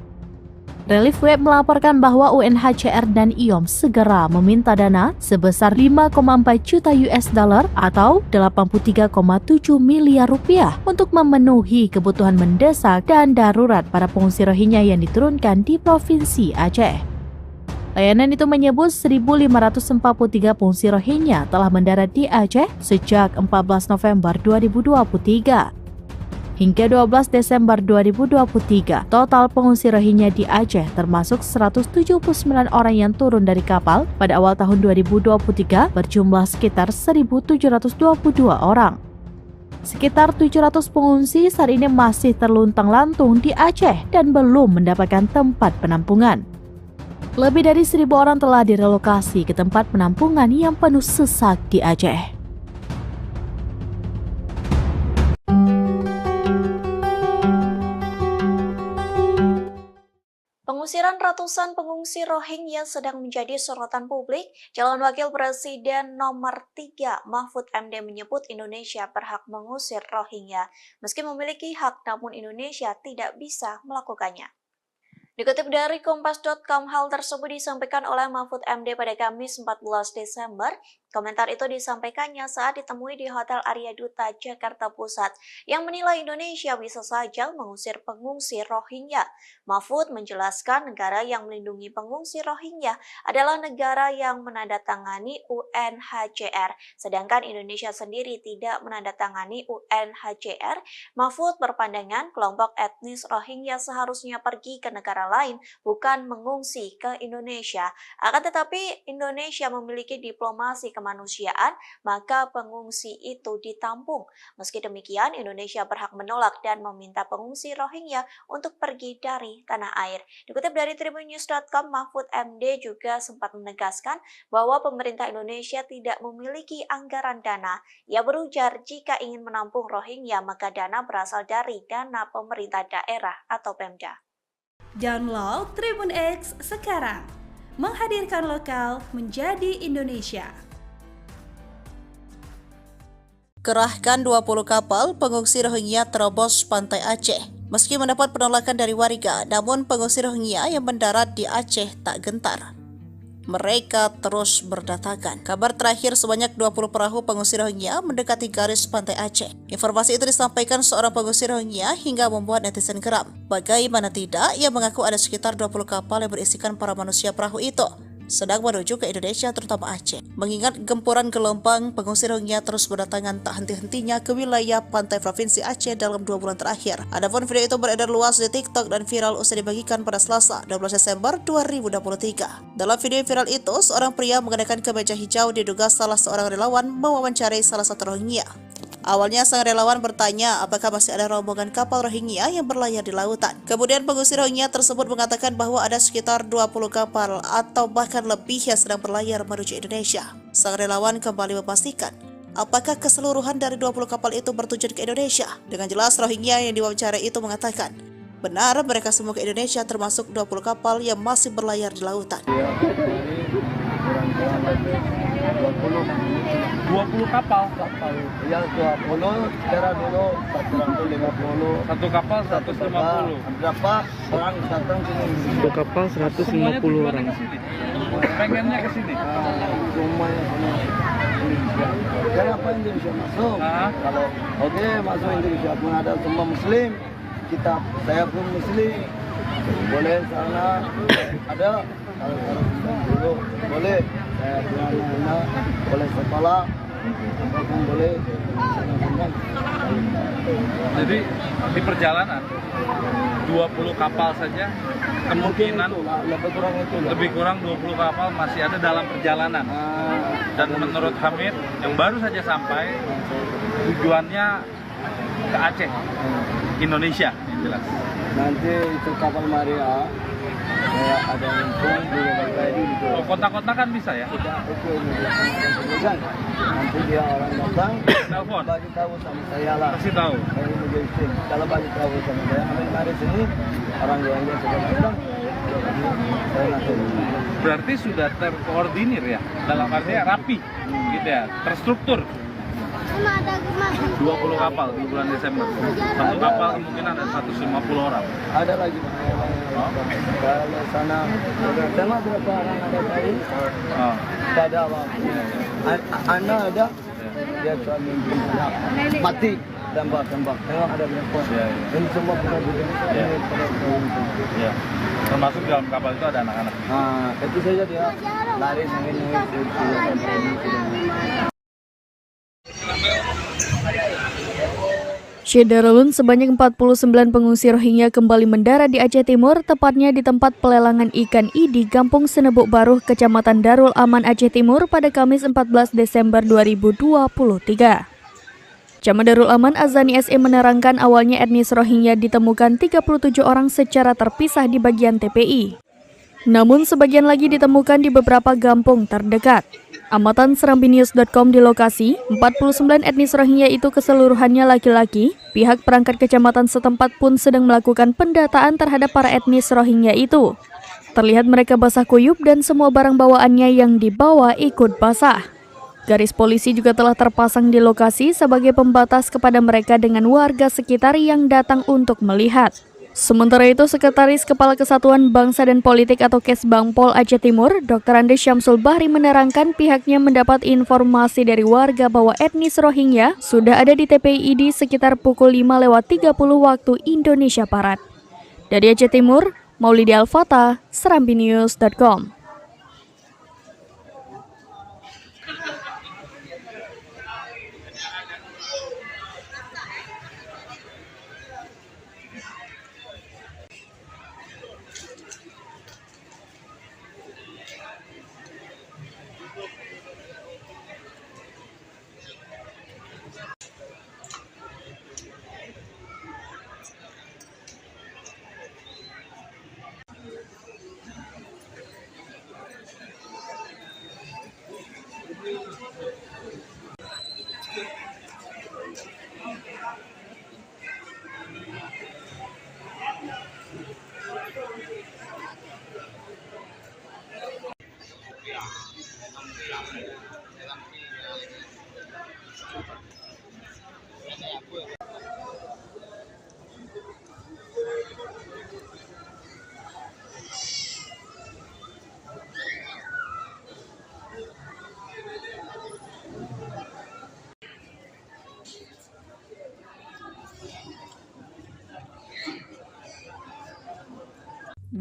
[SPEAKER 12] Relief Web melaporkan bahwa UNHCR dan IOM segera meminta dana sebesar 5,4 juta US dollar atau 83,7 miliar rupiah untuk memenuhi kebutuhan mendesak dan darurat para pengungsi Rohingya yang diturunkan di Provinsi Aceh. Layanan itu menyebut 1.543 pengungsi Rohingya telah mendarat di Aceh sejak 14 November 2023. Hingga 12 Desember 2023, total pengungsi Rohingya di Aceh termasuk 179 orang yang turun dari kapal pada awal tahun 2023 berjumlah sekitar 1.722 orang. Sekitar 700 pengungsi saat ini masih terluntang-lantung di Aceh dan belum mendapatkan tempat penampungan. Lebih dari 1.000 orang telah direlokasi ke tempat penampungan yang penuh sesak di Aceh.
[SPEAKER 1] Pengusiran ratusan pengungsi Rohingya sedang menjadi sorotan publik. Calon Wakil Presiden nomor 3 Mahfud MD menyebut Indonesia berhak mengusir Rohingya. Meski memiliki hak, namun Indonesia tidak bisa melakukannya. Dikutip dari Kompas.com, hal tersebut disampaikan oleh Mahfud MD pada Kamis 14 Desember. Komentar itu disampaikannya saat ditemui di Hotel Arya Duta, Jakarta Pusat, yang menilai Indonesia bisa saja mengusir pengungsi Rohingya. Mahfud menjelaskan negara yang melindungi pengungsi Rohingya adalah negara yang menandatangani UNHCR, sedangkan Indonesia sendiri tidak menandatangani UNHCR. Mahfud berpandangan kelompok etnis Rohingya seharusnya pergi ke negara lain, bukan mengungsi ke Indonesia. Akan tetapi Indonesia memiliki diplomasi kemanusiaan, maka pengungsi itu ditampung. Meski demikian, Indonesia berhak menolak dan meminta pengungsi Rohingya untuk pergi dari tanah air. Dikutip dari tribunnews.com, Mahfud MD juga sempat menegaskan bahwa pemerintah Indonesia tidak memiliki anggaran dana. Ia berujar jika ingin menampung Rohingya, maka dana berasal dari dana pemerintah daerah atau Pemda.
[SPEAKER 2] Download Tribun X sekarang, menghadirkan lokal menjadi Indonesia.
[SPEAKER 3] Kerahkan 20 kapal pengungsi Rohingya terobos pantai Aceh. Meski mendapat penolakan dari warga, namun pengungsi Rohingya yang mendarat di Aceh tak gentar. Mereka terus berdatangan. Kabar terakhir, sebanyak 20 perahu pengungsi Rohingya mendekati garis pantai Aceh. Informasi itu disampaikan seorang pengungsi Rohingya hingga membuat netizen geram. Bagaimana tidak, ia mengaku ada sekitar 20 kapal yang berisikan para manusia perahu itu sedang menuju ke Indonesia, terutama Aceh. Mengingat gempuran gelombang, pengungsi Rohingya terus berdatangan tak henti-hentinya ke wilayah pantai provinsi Aceh dalam 2 bulan terakhir. Adapun video itu beredar luas di TikTok dan viral usai dibagikan pada Selasa, 12 Desember 2023. Dalam video viral itu, seorang pria mengenakan kemeja hijau diduga salah seorang relawan mewawancarai salah satu Rohingya. Awalnya sang relawan bertanya apakah masih ada rombongan kapal Rohingya yang berlayar di lautan. Kemudian pengungsi Rohingya tersebut mengatakan bahwa ada sekitar 20 kapal atau bahkan lebih yang sedang berlayar menuju Indonesia. Sang relawan kembali memastikan apakah keseluruhan dari 20 kapal itu bertujuan ke Indonesia. Dengan jelas Rohingya yang diwawancarai itu mengatakan benar mereka semua ke Indonesia, termasuk 20 kapal yang masih berlayar di lautan.
[SPEAKER 4] 20 kapal.
[SPEAKER 5] Yang 20, sekarang dulu 150.
[SPEAKER 4] Satu kapal 150.
[SPEAKER 5] Berapa orang datang sini?
[SPEAKER 11] Satu kapal 150 orang.
[SPEAKER 4] Pengennya ke sini.
[SPEAKER 5] Semuanya Indonesia. Kenapa Indonesia masuk? Kalau masuk Indonesia pun ada semua Muslim. Saya pun Muslim. Boleh sana ada. Kalau dulu boleh. Saya punya anak boleh sekolah. Boleh.
[SPEAKER 4] Jadi di perjalanan 20 kapal saja kemungkinan lebih kurang 20 kapal masih ada dalam perjalanan. Dan menurut Hamid yang baru saja sampai, tujuannya ke Aceh, Indonesia, yang jelas.
[SPEAKER 5] Nanti itu kapal Maria ada info di
[SPEAKER 4] kota-kota kan bisa ya?
[SPEAKER 5] Nanti dia orang datang,
[SPEAKER 4] telepon,
[SPEAKER 5] bagi tahu sama saya lah.
[SPEAKER 4] kasih tahu.
[SPEAKER 5] Kalau bagi tahu sama saya, mari sini orang yang sudah datang. Saya nanti.
[SPEAKER 4] Berarti sudah terkoordinir ya, dalam artinya rapi, gitu ya, terstruktur. 20 kapal di bulan Desember. Satu kapal kemungkinan ada 150 orang.
[SPEAKER 5] Ada lagi. Kalau sana berapa orang ada tadi? Ada apa? Anak ada. Dia suami mati tembak. Tengok ada berapa? Ini semua pernah
[SPEAKER 4] Ya. Termasuk dalam kapal itu ada anak-anak.
[SPEAKER 5] Itu saja dia lari sampai
[SPEAKER 7] Syederalun, sebanyak 49 pengungsi Rohingya kembali mendarat di Aceh Timur, tepatnya di tempat pelelangan ikan I di Kampung Senebuk Baruh, Kecamatan Darul Aman, Aceh Timur pada Kamis 14 Desember 2023. Camat Darul Aman Azani SE menerangkan awalnya etnis Rohingya ditemukan 37 orang secara terpisah di bagian TPI. Namun sebagian lagi ditemukan di beberapa kampung terdekat. Amatan Serambinews.com di lokasi, 49 etnis Rohingya itu keseluruhannya laki-laki. Pihak perangkat kecamatan setempat pun sedang melakukan pendataan terhadap para etnis Rohingya itu. Terlihat mereka basah kuyup dan semua barang bawaannya yang dibawa ikut basah. Garis polisi juga telah terpasang di lokasi sebagai pembatas kepada mereka dengan warga sekitar yang datang untuk melihat. Sementara itu, Sekretaris Kepala Kesatuan Bangsa dan Politik atau Kesbangpol Aceh Timur, Dr. Andes Syamsul Bahri menerangkan pihaknya mendapat informasi dari warga bahwa etnis Rohingya sudah ada di TPI ID sekitar pukul 5:30 waktu Indonesia Barat. Dari Aceh Timur, Maulidi Al-Fatah, serambinews.com.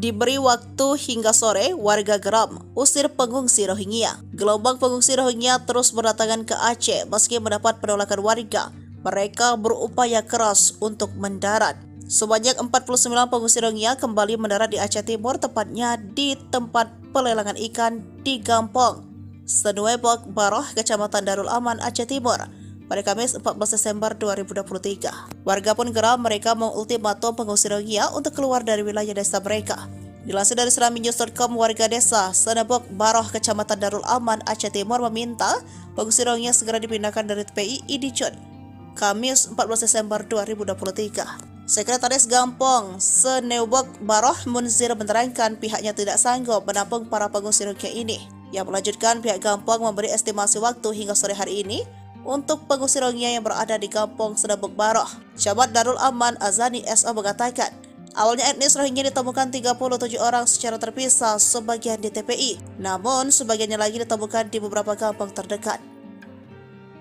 [SPEAKER 3] Diberi waktu hingga sore, warga geram usir pengungsi Rohingya. Gelombang pengungsi Rohingya terus berdatangan ke Aceh meski mendapat penolakan warga. Mereka berupaya keras untuk mendarat. Sebanyak 49 pengungsi Rohingya kembali mendarat di Aceh Timur, tepatnya di tempat pelelangan ikan di Gampong Senuebok Baroh, Kecamatan Darul Aman, Aceh Timur, pada Kamis 14 Desember 2023. Warga pun geram, mereka mengultimatum pengungsi Rohingya untuk keluar dari wilayah desa mereka. Dilansir dari serambinews.com, warga desa Senebok Baroh, Kecamatan Darul Aman, Aceh Timur meminta pengungsi Rohingya segera dipindahkan dari TPI ID Cun. Kamis 14 Desember 2023. Sekretaris Gampong Senebok Baroh Munzir menerangkan pihaknya tidak sanggup menampung para pengungsi Rohingya ini. Yang melanjutkan, pihak Gampong memberi estimasi waktu hingga sore hari ini untuk pengungsi Rohingya yang berada di Kampung Senebok Baroh. Camat Darul Aman Azani SO mengatakan, awalnya etnis Rohingya ditemukan 37 orang secara terpisah, sebagian di TPI, namun sebagiannya lagi ditemukan di beberapa kampung terdekat.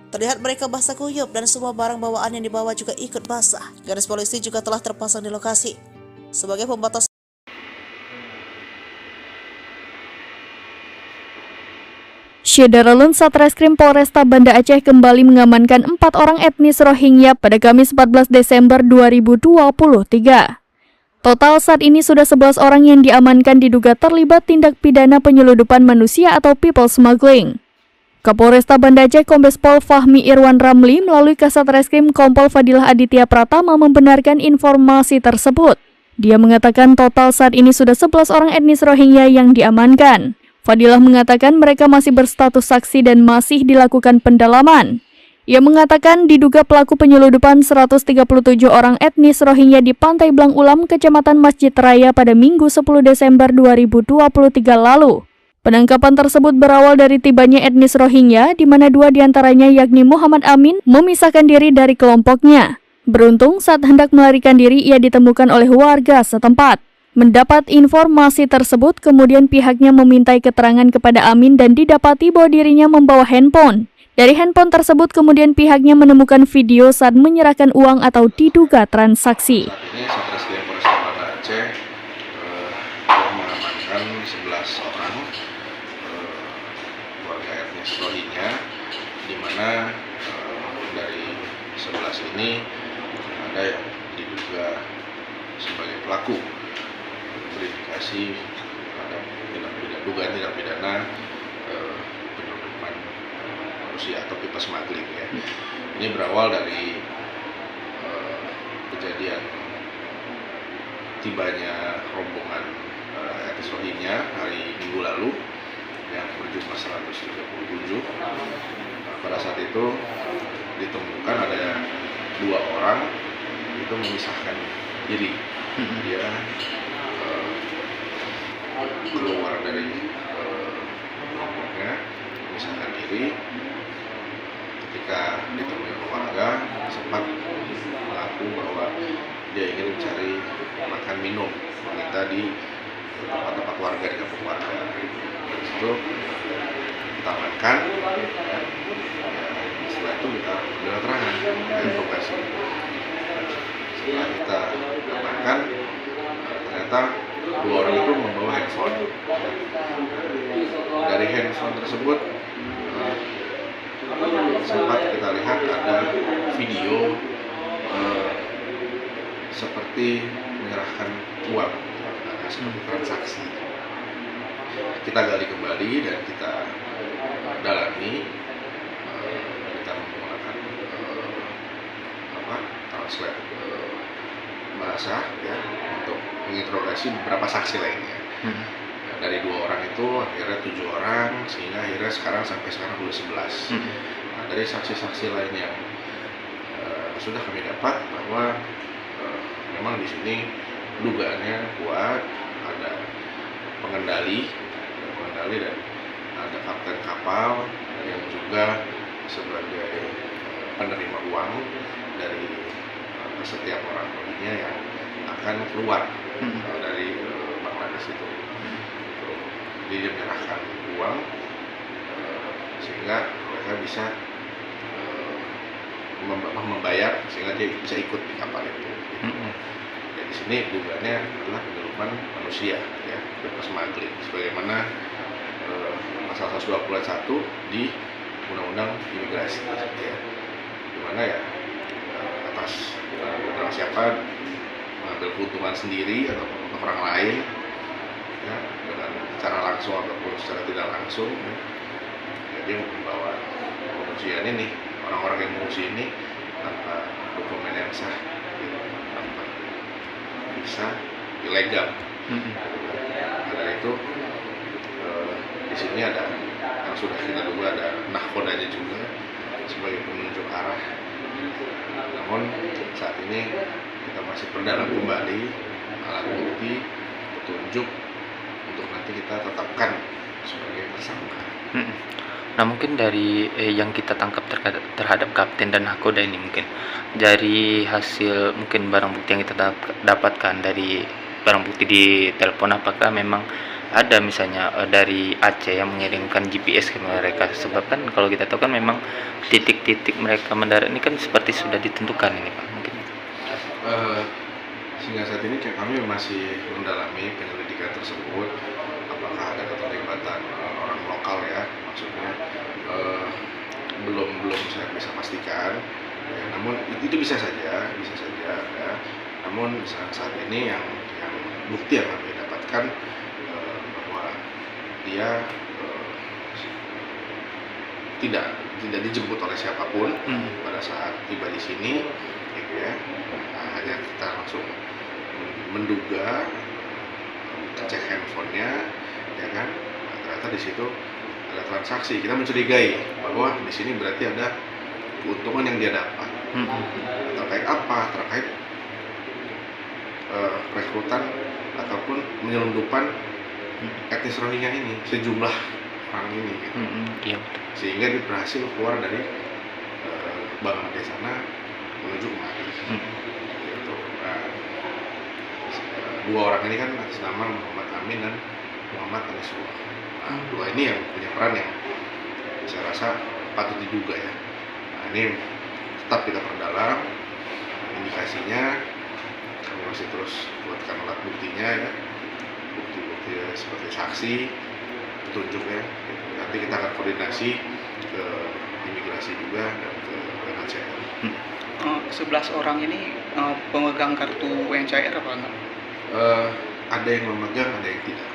[SPEAKER 3] Terlihat mereka basah kuyup dan semua barang bawaan yang dibawa juga ikut basah. Garis polisi juga telah terpasang di lokasi sebagai pembatas.
[SPEAKER 7] Syederalun Satreskrim Polresta Banda Aceh kembali mengamankan 4 orang etnis Rohingya pada Kamis 14 Desember 2023. Total saat ini sudah 11 orang yang diamankan diduga terlibat tindak pidana penyeludupan manusia atau people smuggling. Kapolresta Banda Aceh Kombes Pol Fahmi Irwan Ramli melalui Kasat Reskrim Kompol Fadilah Aditya Pratama membenarkan informasi tersebut. Dia mengatakan total saat ini sudah 11 orang etnis Rohingya yang diamankan. Fadilah mengatakan mereka masih berstatus saksi dan masih dilakukan pendalaman. Ia mengatakan diduga pelaku penyeludupan 137 orang etnis Rohingya di Pantai Blang Ulam, Kecamatan Masjid Raya pada Minggu 10 Desember 2023 lalu. Penangkapan tersebut berawal dari tibanya etnis Rohingya, di mana 2 diantaranya yakni Muhammad Amin memisahkan diri dari kelompoknya. Beruntung saat hendak melarikan diri ia ditemukan oleh warga setempat. Mendapat informasi tersebut, kemudian pihaknya memintai keterangan kepada Amin dan didapati bahwa dirinya membawa handphone. Dari handphone tersebut kemudian pihaknya menemukan video saat menyerahkan uang atau diduga transaksi.
[SPEAKER 8] Saat ini Satreskrim Polresta Banda Aceh telah mengamankan 11 orang warga etnis Rohingya, di mana dari 11 ini ada yang diduga sebagai pelaku, berindikasi terhadap dugaan tindak pidana penyeludupan manusia atau people smuggling ya. Ini berawal dari kejadian tibanya rombongan etnis Rohingya hari Minggu lalu yang berjumlah 137. Pada saat itu ditemukan ada 2 orang itu memisahkan diri. Dia keluar dari kelompoknya, memisahkan diri. Ketika ditemui keluarga, sempat mengaku bahwa dia ingin mencari makan minum, meminta di tempat-tempat warga, di kampung warga. Dari situ kita amankan, ya. Setelah itu kita ambil keterangan, kita interogasi. Setelah kita amankan, ternyata dua orang itu membawa handphone. Dari handphone tersebut sempat kita lihat ada video seperti menyerahkan uang, seperti transaksi. Kita gali kembali dan kita dalami. Kita menggunakan translate bahasa ya untuk menginterogasi beberapa saksi lainnya. Dari 2 orang itu akhirnya 7 orang, sehingga akhirnya sampai sekarang 11. Nah, dari saksi-saksi lain yang sudah kami dapat bahwa memang di sini dugaannya kuat, ada pengendali dan ada kapten kapal yang juga sebagai penerima uang dari setiap orang Rohingya yang akan keluar dari Bangladesh itu. Jadi dia menyerahkan uang sehingga mereka bisa membayar sehingga dia bisa ikut di kapal itu. Jadi di sini dugaannya adalah penyelundupan manusia, ya, bebas smuggling, sebagaimana pasal 121 di Undang-Undang Imigrasi, ya, dimana ya atas barang siapa mengambil keuntungan sendiri atau untuk orang lain, ya, dengan secara langsung ataupun secara tidak langsung, ya, dia membawa pengungsian ini, orang-orang yang mengungsi ini tanpa dokumen yang sah, gitu, tanpa bisa ilegal. Karena itu di sini ada yang sudah kita duga ada nahkodanya juga sebagai penunjuk arah. Namun saat ini kita masih perdalam kembali alat bukti petunjuk untuk nanti kita tetapkan sebagai tersangka.
[SPEAKER 6] Nah, mungkin dari yang kita tangkap terhadap kapten dan nahkoda ini, mungkin dari hasil mungkin barang bukti yang kita dapatkan dari barang bukti di telepon, apakah memang ada misalnya dari Aceh yang mengirimkan GPS ke mereka? Sebab kan kalau kita tahu kan memang titik-titik mereka mendarat ini kan seperti sudah ditentukan ini, Pak, mungkin.
[SPEAKER 8] Sehingga saat ini kami masih mendalami penyelidikan tersebut, apakah ada keterlibatan orang lokal, ya, maksudnya belum saya bisa pastikan, ya, namun itu bisa saja ya. Namun saat ini yang bukti yang kami dapatkan bahwa dia tidak dijemput oleh siapapun pada saat tiba di sini, gitu ya. Hanya kita langsung menduga, cek handphonenya, ya kan, ternyata di situ ada transaksi. Kita mencurigai bahwa di sini berarti ada keuntungan yang dia dapat. Terkait apa? Terkait rekrutan ataupun penyelundupan etnis Rohingya ini, sejumlah orang ini, gitu. Sehingga dia berhasil keluar dari Bangladesh sana menuju kemari. Gitu. Nah, 2 orang ini kan atas nama Muhammad Amin dan Muhammad Anisullah. Nah, 2 ini yang punya peran yang saya rasa patut diduga, ya. Nah, ini tetap kita perdalam indikasinya, kami masih terus buatkan alat buktinya, ya, bukti-bukti seperti saksi, petunjuknya. Gitu. Nanti kita akan koordinasi ke imigrasi juga dan ke UNHCR.
[SPEAKER 9] 11 orang ini pemegang kartu UNHCR apa enggak?
[SPEAKER 8] Ada yang memegang, ada yang tidak.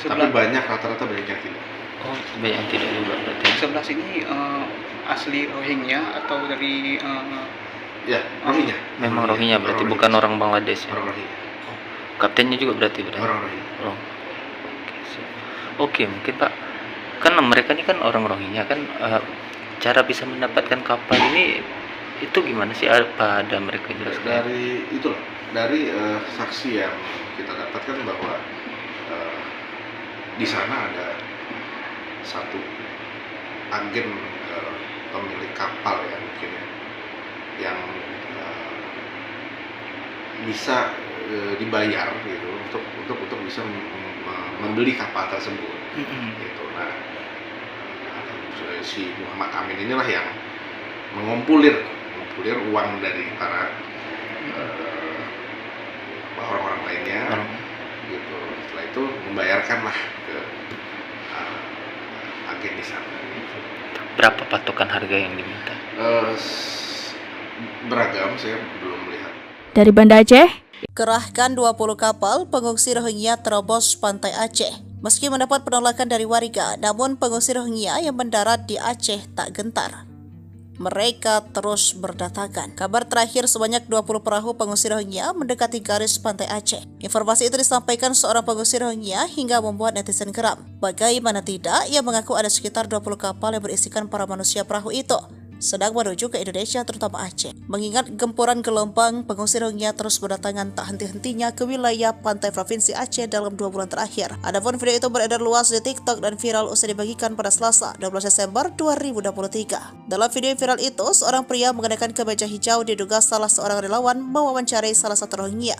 [SPEAKER 8] Tapi banyak, rata-rata banyak yang tidak.
[SPEAKER 6] Oh, banyak yang tidak juga berarti.
[SPEAKER 9] 11 ini asli Rohingya atau dari
[SPEAKER 8] ya, Rohingya.
[SPEAKER 6] Memang Rohingya berarti, bukan orang Bangladesh, ya.
[SPEAKER 8] Orang Rohingya.
[SPEAKER 6] Kaptennya juga berarti.
[SPEAKER 8] Orang Rohingya.
[SPEAKER 6] Oke, mungkin Pak, kan mereka ini kan orang Rohingya kan, cara bisa mendapatkan kapal ini Itu gimana sih, apa ada mereka jelaskan?
[SPEAKER 8] Dari saksi yang kita dapatkan bahwa di sana ada satu agen pemilik kapal ya mungkin ya, yang bisa dibayar gitu untuk bisa membeli kapal tersebut. Gitu. Nah, si Muhammad Amin inilah yang mengumpulir uang dari para orang-orang lainnya, gitu. Setelah itu membayarkanlah ke agen di sana.
[SPEAKER 6] Berapa patokan harga yang diminta?
[SPEAKER 8] Beragam, saya belum melihat.
[SPEAKER 7] Dari Banda Aceh,
[SPEAKER 3] Kerahkan 20 kapal pengungsi Rohingya terobos pantai Aceh. Meski mendapat penolakan dari warga, namun pengungsi Rohingya yang mendarat di Aceh tak gentar. Mereka terus berdatangan. Kabar terakhir sebanyak 20 perahu pengungsi Rohingya mendekati garis pantai Aceh. Informasi itu disampaikan seorang pengungsi Rohingya hingga membuat netizen geram. Bagaimana tidak, ia mengaku ada sekitar 20 kapal yang berisikan para manusia perahu itu sedang menuju ke Indonesia, terutama Aceh. Mengingat gempuran gelombang, pengungsi Rohingya terus berdatangan tak henti-hentinya ke wilayah pantai provinsi Aceh dalam 2 bulan terakhir. Adapun video itu beredar luas di TikTok dan viral usai dibagikan pada Selasa, 12 Desember 2023. Dalam video viral itu, seorang pria mengenakan kemeja hijau diduga salah seorang relawan mewawancarai salah satu Rohingya.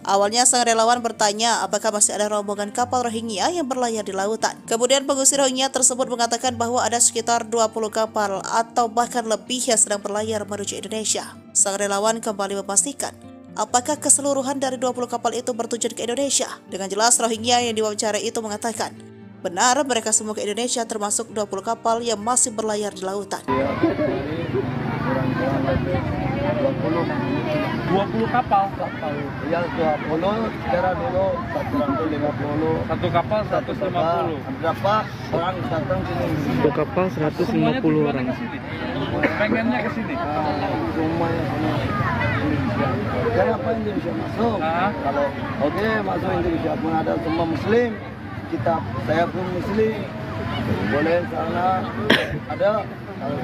[SPEAKER 3] Awalnya sang relawan bertanya apakah masih ada rombongan kapal Rohingya yang berlayar di lautan. Kemudian pengungsi Rohingya tersebut mengatakan bahwa ada sekitar 20 kapal atau bahkan lebih yang sedang berlayar menuju Indonesia. Sang relawan kembali memastikan apakah keseluruhan dari 20 kapal itu bertujuan ke Indonesia. Dengan jelas Rohingya yang diwawancarai itu mengatakan benar mereka semua ke Indonesia, termasuk 20 kapal yang masih berlayar di lautan.
[SPEAKER 4] 20 kapal.
[SPEAKER 5] Ya 20, sekarang dulu 150.
[SPEAKER 4] Satu kapal 150.
[SPEAKER 5] Berapa orang datang sini?
[SPEAKER 11] Satu kapal 150 orang.
[SPEAKER 4] Pengennya ke sini.
[SPEAKER 5] Semuanya sana Indonesia. Kenapa Indonesia masuk? Kalau masuk Indonesia pun ada semua Muslim. Saya pun Muslim. Boleh sana ada. Kalau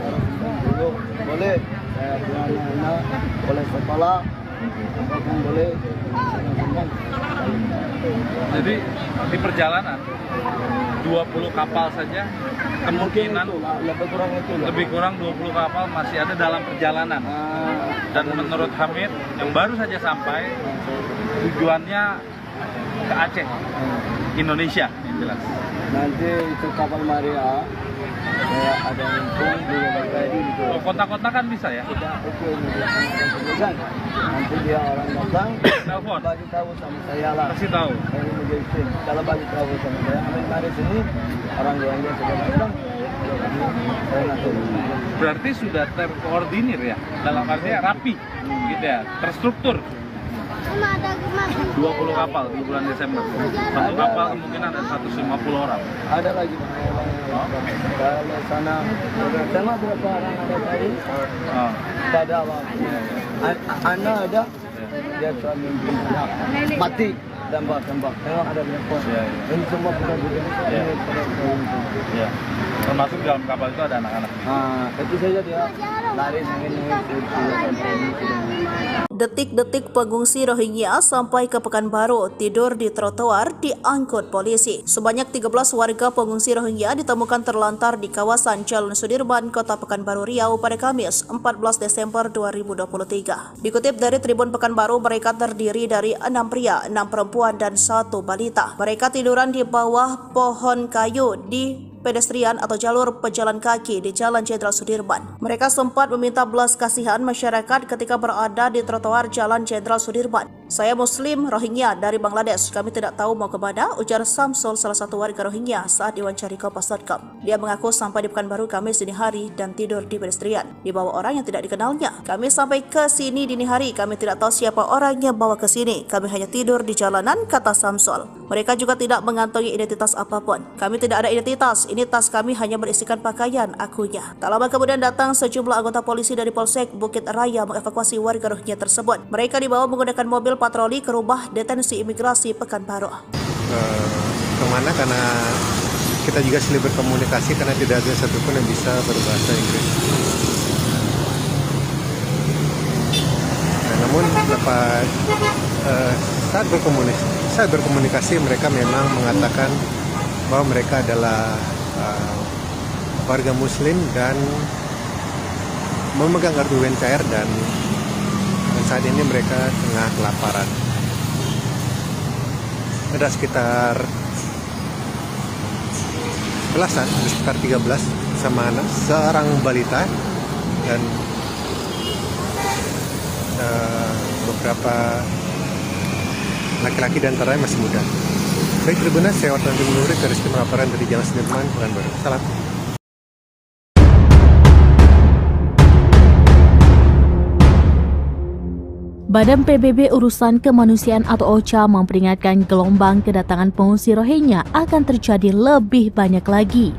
[SPEAKER 5] dulu boleh. Saya punya anak boleh sekolah, apapun boleh.
[SPEAKER 4] Jadi di perjalanan 20 kapal saja kemungkinan lebih kurang 20 kapal masih ada dalam perjalanan. Dan menurut Hamid yang baru saja sampai tujuannya ke Aceh, Indonesia, yang jelas.
[SPEAKER 5] Nanti itu kapal Maria. Saya ada info di Bali gitu.
[SPEAKER 4] Oh, kontak-kontak kan bisa ya?
[SPEAKER 5] Nanti dia orang datang,
[SPEAKER 4] telepon,
[SPEAKER 5] bagi tahu sama saya lah.
[SPEAKER 4] kasih tahu.
[SPEAKER 5] Kalau bagi tahu sama saya, Amin mari sini orang yang dia sudah datang. Saya ngatur.
[SPEAKER 4] Berarti sudah terkoordinir ya, dalam artinya rapi, gitu ya, terstruktur. 20 kapal di bulan Desember. Satu kapal kemungkinan ada 150 orang.
[SPEAKER 5] Ada lagi. Kalau sana, sama berapa orang ada tadi? Tidak ada apa-apa. Anak ada, dia suami mati tembak. Tengok ada berapa? Ini semua bukan juga.
[SPEAKER 4] Ya. Termasuk dalam kapal itu ada anak-anak.
[SPEAKER 5] Itu saja dia lari nangis.
[SPEAKER 3] Detik-detik pengungsi Rohingya sampai ke Pekanbaru tidur di trotoar diangkut polisi. Sebanyak 13 warga pengungsi Rohingya ditemukan terlantar di kawasan Jalan Sudirman, Kota Pekanbaru Riau pada Kamis 14 Desember 2023. Dikutip dari Tribun Pekanbaru, mereka terdiri dari 6 pria, 6 perempuan, dan 1 balita. Mereka tiduran di bawah pohon kayu di pedestrian atau jalur pejalan kaki di Jalan Jenderal Sudirman. Mereka sempat meminta belas kasihan masyarakat ketika berada di trotoar Jalan Jenderal Sudirman. Saya Muslim Rohingya dari Bangladesh, kami tidak tahu mau kemana, ujar Samsul, salah satu warga Rohingya saat diwawancara Kompas.com. Dia mengaku sampai di Pekanbaru Kamis dini hari dan tidur di pedestrian, dibawa orang yang tidak dikenalnya. Kami sampai ke sini dini hari, kami tidak tahu siapa orang yang bawa ke sini. Kami hanya tidur di jalanan, kata Samsul. Mereka juga tidak mengantongi identitas apapun. Kami tidak ada identitas, ini tas kami hanya berisikan pakaian, akunya. Tak lama kemudian datang sejumlah anggota polisi dari Polsek Bukit Raya mengevakuasi warga Rohingya tersebut. Mereka dibawa menggunakan mobil patroli ke rumah detensi imigrasi Pekanbaru.
[SPEAKER 10] Kemana? Karena kita juga sulit berkomunikasi karena tidak ada satupun yang bisa berbahasa Inggris. dapat saat berkomunikasi mereka memang mengatakan bahwa mereka adalah warga Muslim dan memegang kartu UNHCR dan saat ini mereka tengah kelaparan. Ada sekitar belasan, sekitar 13 sama anak, seorang balita dan beberapa laki-laki dan antaranya masih muda. Baik, Tribunnews, saya Wartawan Timur Nuri, Rizky melaporkan dari Jalan Sudirman, Pekanbaru. Salam.
[SPEAKER 12] Badan PBB Urusan Kemanusiaan atau OCHA memperingatkan gelombang kedatangan pengungsi Rohingya akan terjadi lebih banyak lagi.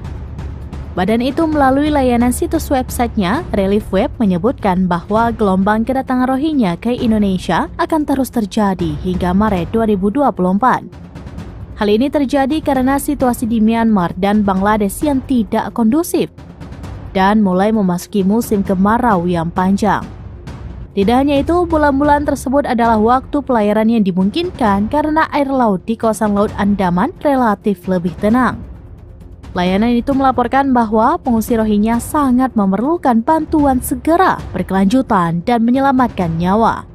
[SPEAKER 12] Badan itu melalui layanan situs websitenya, Relief Web, menyebutkan bahwa gelombang kedatangan Rohingya ke Indonesia akan terus terjadi hingga Maret 2024. Hal ini terjadi karena situasi di Myanmar dan Bangladesh yang tidak kondusif dan mulai memasuki musim kemarau yang panjang. Tidak hanya itu, bulan-bulan tersebut adalah waktu pelayaran yang dimungkinkan karena air laut di kawasan Laut Andaman relatif lebih tenang. Layanan itu melaporkan bahwa pengungsi Rohingya sangat memerlukan bantuan segera, berkelanjutan, dan menyelamatkan nyawa.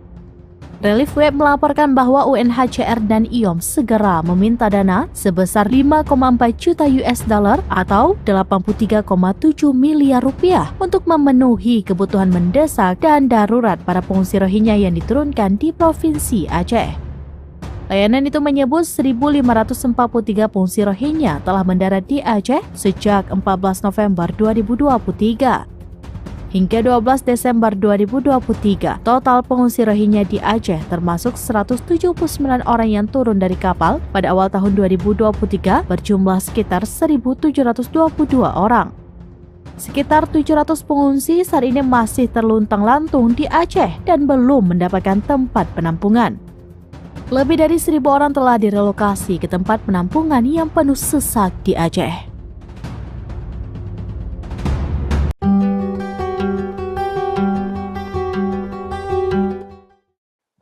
[SPEAKER 12] Relief Web melaporkan bahwa UNHCR dan IOM segera meminta dana sebesar 5,4 juta US dollar atau 83,7 miliar rupiah untuk memenuhi kebutuhan mendesak dan darurat para pengungsi Rohingya yang diturunkan di Provinsi Aceh. Layanan itu menyebut 1.543 pengungsi Rohingya telah mendarat di Aceh sejak 14 November 2023. Hingga 12 Desember 2023, total pengungsi Rohingya di Aceh termasuk 179 orang yang turun dari kapal pada awal tahun 2023 berjumlah sekitar 1.722 orang. Sekitar 700 pengungsi saat ini masih terluntang-lantung di Aceh dan belum mendapatkan tempat penampungan. Lebih dari 1.000 orang telah direlokasi ke tempat penampungan yang penuh sesak di Aceh.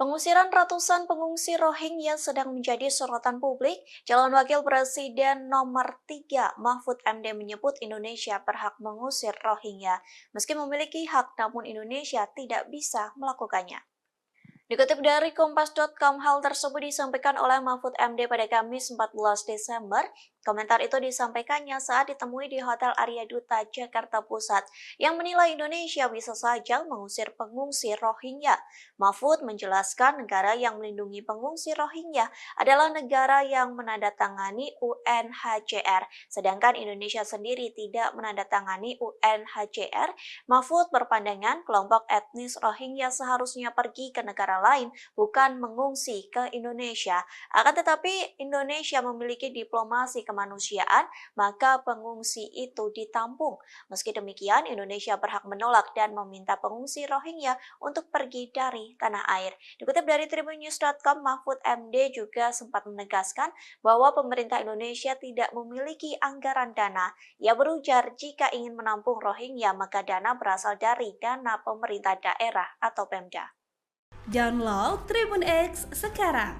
[SPEAKER 1] Pengusiran ratusan pengungsi Rohingya sedang menjadi sorotan publik. Calon Wakil Presiden nomor 3 Mahfud MD menyebut Indonesia berhak mengusir Rohingya. Meski memiliki hak, namun Indonesia tidak bisa melakukannya. Dikutip dari Kompas.com, hal tersebut disampaikan oleh Mahfud MD pada Kamis 14 Desember. Komentar itu disampaikannya saat ditemui di Hotel Arya Duta, Jakarta Pusat, yang menilai Indonesia bisa saja mengusir pengungsi Rohingya. Mahfud menjelaskan negara yang melindungi pengungsi Rohingya adalah negara yang menandatangani UNHCR, sedangkan Indonesia sendiri tidak menandatangani UNHCR. Mahfud berpandangan kelompok etnis Rohingya seharusnya pergi ke negara lain, bukan mengungsi ke Indonesia. Akan tetapi Indonesia memiliki diplomasi kemanusiaan, maka pengungsi itu ditampung. Meski demikian, Indonesia berhak menolak dan meminta pengungsi Rohingya untuk pergi dari tanah air. Dikutip dari tribunnews.com, Mahfud MD juga sempat menegaskan bahwa pemerintah Indonesia tidak memiliki anggaran dana. Ia berujar jika ingin menampung Rohingya, maka dana berasal dari dana pemerintah daerah atau Pemda.
[SPEAKER 2] Download Tribun X sekarang,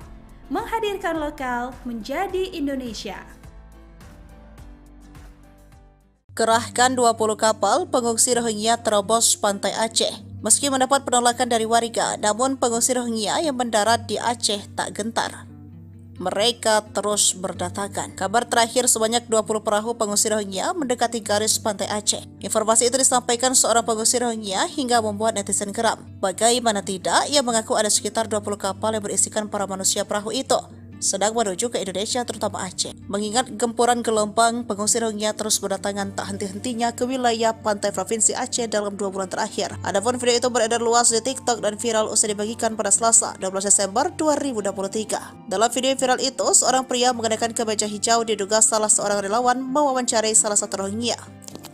[SPEAKER 2] menghadirkan lokal menjadi Indonesia.
[SPEAKER 3] Kerahkan 20 kapal pengungsi Rohingya terobos pantai Aceh. Meski mendapat penolakan dari warga, namun pengungsi Rohingya yang mendarat di Aceh tak gentar. Mereka terus berdatangan. Kabar terakhir, sebanyak 20 perahu pengungsi Rohingya mendekati garis pantai Aceh. Informasi itu disampaikan seorang pengungsi Rohingya hingga membuat netizen geram. Bagaimana tidak, ia mengaku ada sekitar 20 kapal yang berisikan para manusia perahu itu sedang menuju ke Indonesia, terutama Aceh. Mengingat gempuran gelombang, pengungsi Rohingya terus berdatangan tak henti-hentinya ke wilayah pantai Provinsi Aceh dalam 2 bulan terakhir. Adapun video itu beredar luas di TikTok dan viral usai dibagikan pada Selasa, 12 Desember 2023. Dalam video viral itu, seorang pria mengenakan kemeja hijau diduga salah seorang relawan mewawancarai salah satu Rohingya.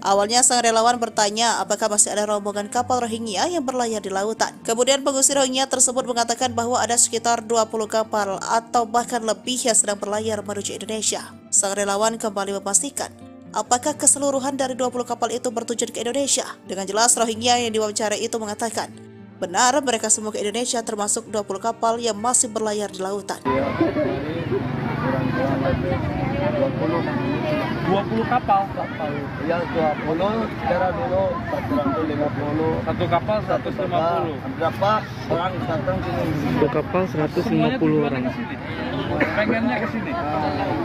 [SPEAKER 3] Awalnya sang relawan bertanya apakah masih ada rombongan kapal Rohingya yang berlayar di lautan. Kemudian pengungsi Rohingya tersebut mengatakan bahwa ada sekitar 20 kapal atau bahkan lebih yang sedang berlayar menuju Indonesia. Sang relawan kembali memastikan apakah keseluruhan dari 20 kapal itu bertujuan ke Indonesia. Dengan jelas Rohingya yang diwawancara itu mengatakan Benar mereka semua ke Indonesia termasuk 20 kapal yang masih berlayar di lautan.
[SPEAKER 4] 20 kapal.
[SPEAKER 5] Ya 20, sekarang dulu 150.
[SPEAKER 4] Satu kapal 150.
[SPEAKER 5] Berapa orang datang sini?
[SPEAKER 11] Satu kapal 150 orang.
[SPEAKER 4] Pengennya ke sini.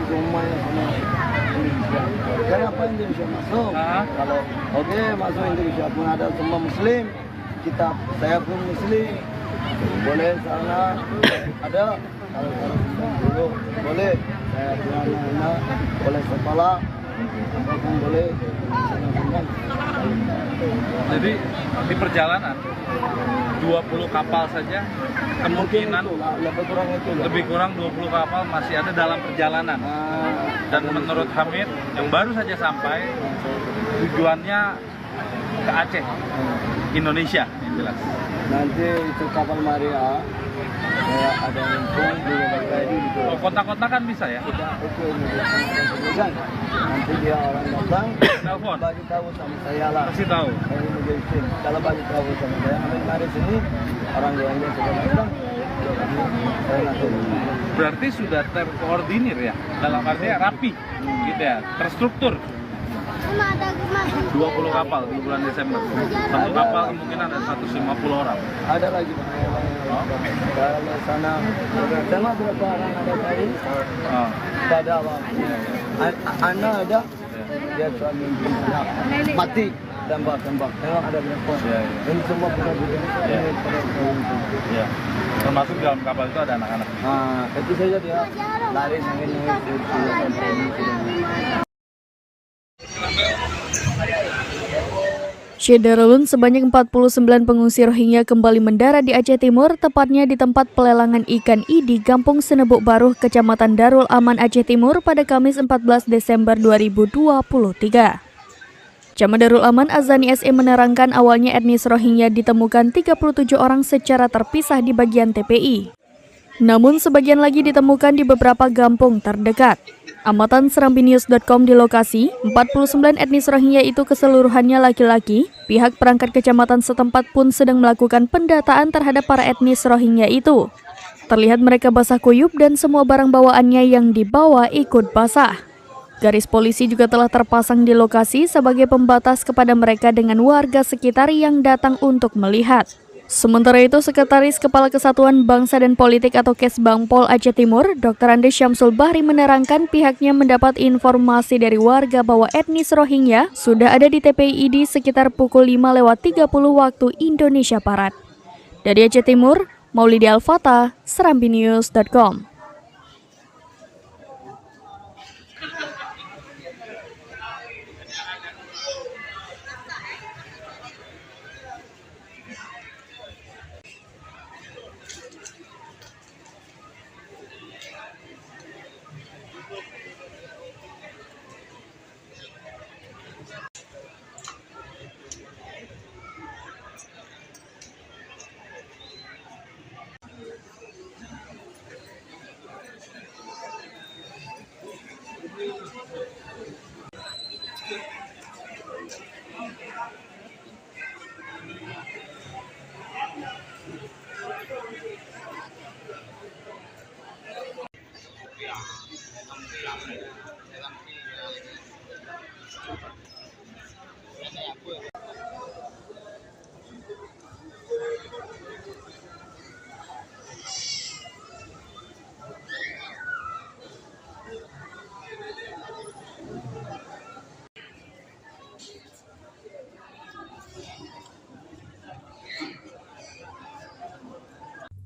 [SPEAKER 5] Semuanya semua Indonesia. Kenapa Indonesia masuk? Kalau masuk Indonesia pun ada semua Muslim. Saya pun Muslim. Boleh sana ada. Kalau dulu boleh. Saya punya anak boleh sekolah. Apapun boleh.
[SPEAKER 4] Jadi di perjalanan 20 kapal saja kemungkinan lebih kurang 20 kapal masih ada dalam perjalanan. Dan menurut Hamid yang baru saja sampai tujuannya ke Aceh, Indonesia, yang jelas.
[SPEAKER 5] Nanti itu kapal Maria ada info di
[SPEAKER 4] Kontak-kontak kan bisa ya?
[SPEAKER 5] Nanti dia orang datang
[SPEAKER 4] telepon
[SPEAKER 5] bagi tahu sama saya lah.
[SPEAKER 4] kasih tahu.
[SPEAKER 5] Kalau bagi tahu sama saya, mari sini orang yang sudah datang. Saya nanti.
[SPEAKER 4] Berarti sudah terkoordinir ya, dalam artinya rapi, gitu ya, terstruktur. 20 kapal di bulan Desember. Satu kapal kemungkinan ada 150 orang.
[SPEAKER 5] Ada lagi. Kalau sana sama berapa orang ada tadi? Tidak ada apa. Anak ada. Dia suami mati tembak. Tengok ada berapa? Ini semua benar-benar.
[SPEAKER 4] Ya. Termasuk dalam kapal itu ada anak-anak.
[SPEAKER 5] Itu saja dia lari sambil
[SPEAKER 7] Syederalun, sebanyak 49 pengungsi Rohingya kembali mendarat di Aceh Timur, tepatnya di tempat pelelangan ikan I di Kampung Senebuk Baruh, Kecamatan Darul Aman, Aceh Timur pada Kamis 14 Desember 2023. Camat Darul Aman Azani SE menerangkan awalnya etnis Rohingya ditemukan 37 orang secara terpisah di bagian TPI. Namun sebagian lagi ditemukan di beberapa kampung terdekat. Amatan serambinews.com di lokasi, 49 etnis Rohingya itu keseluruhannya laki-laki. Pihak perangkat kecamatan setempat pun sedang melakukan pendataan terhadap para etnis Rohingya itu. Terlihat mereka basah kuyup dan semua barang bawaannya yang dibawa ikut basah. Garis polisi juga telah terpasang di lokasi sebagai pembatas kepada mereka dengan warga sekitar yang datang untuk melihat. Sementara itu, Sekretaris Kepala Kesatuan Bangsa dan Politik atau Kesbangpol Aceh Timur, Dr. Andes Syamsul Bahri menerangkan pihaknya mendapat informasi dari warga bahwa etnis Rohingya sudah ada di TPI sekitar pukul 5:30 waktu Indonesia Barat. Dari Aceh Timur, Maulidi Al-Fatah, serambinews.com.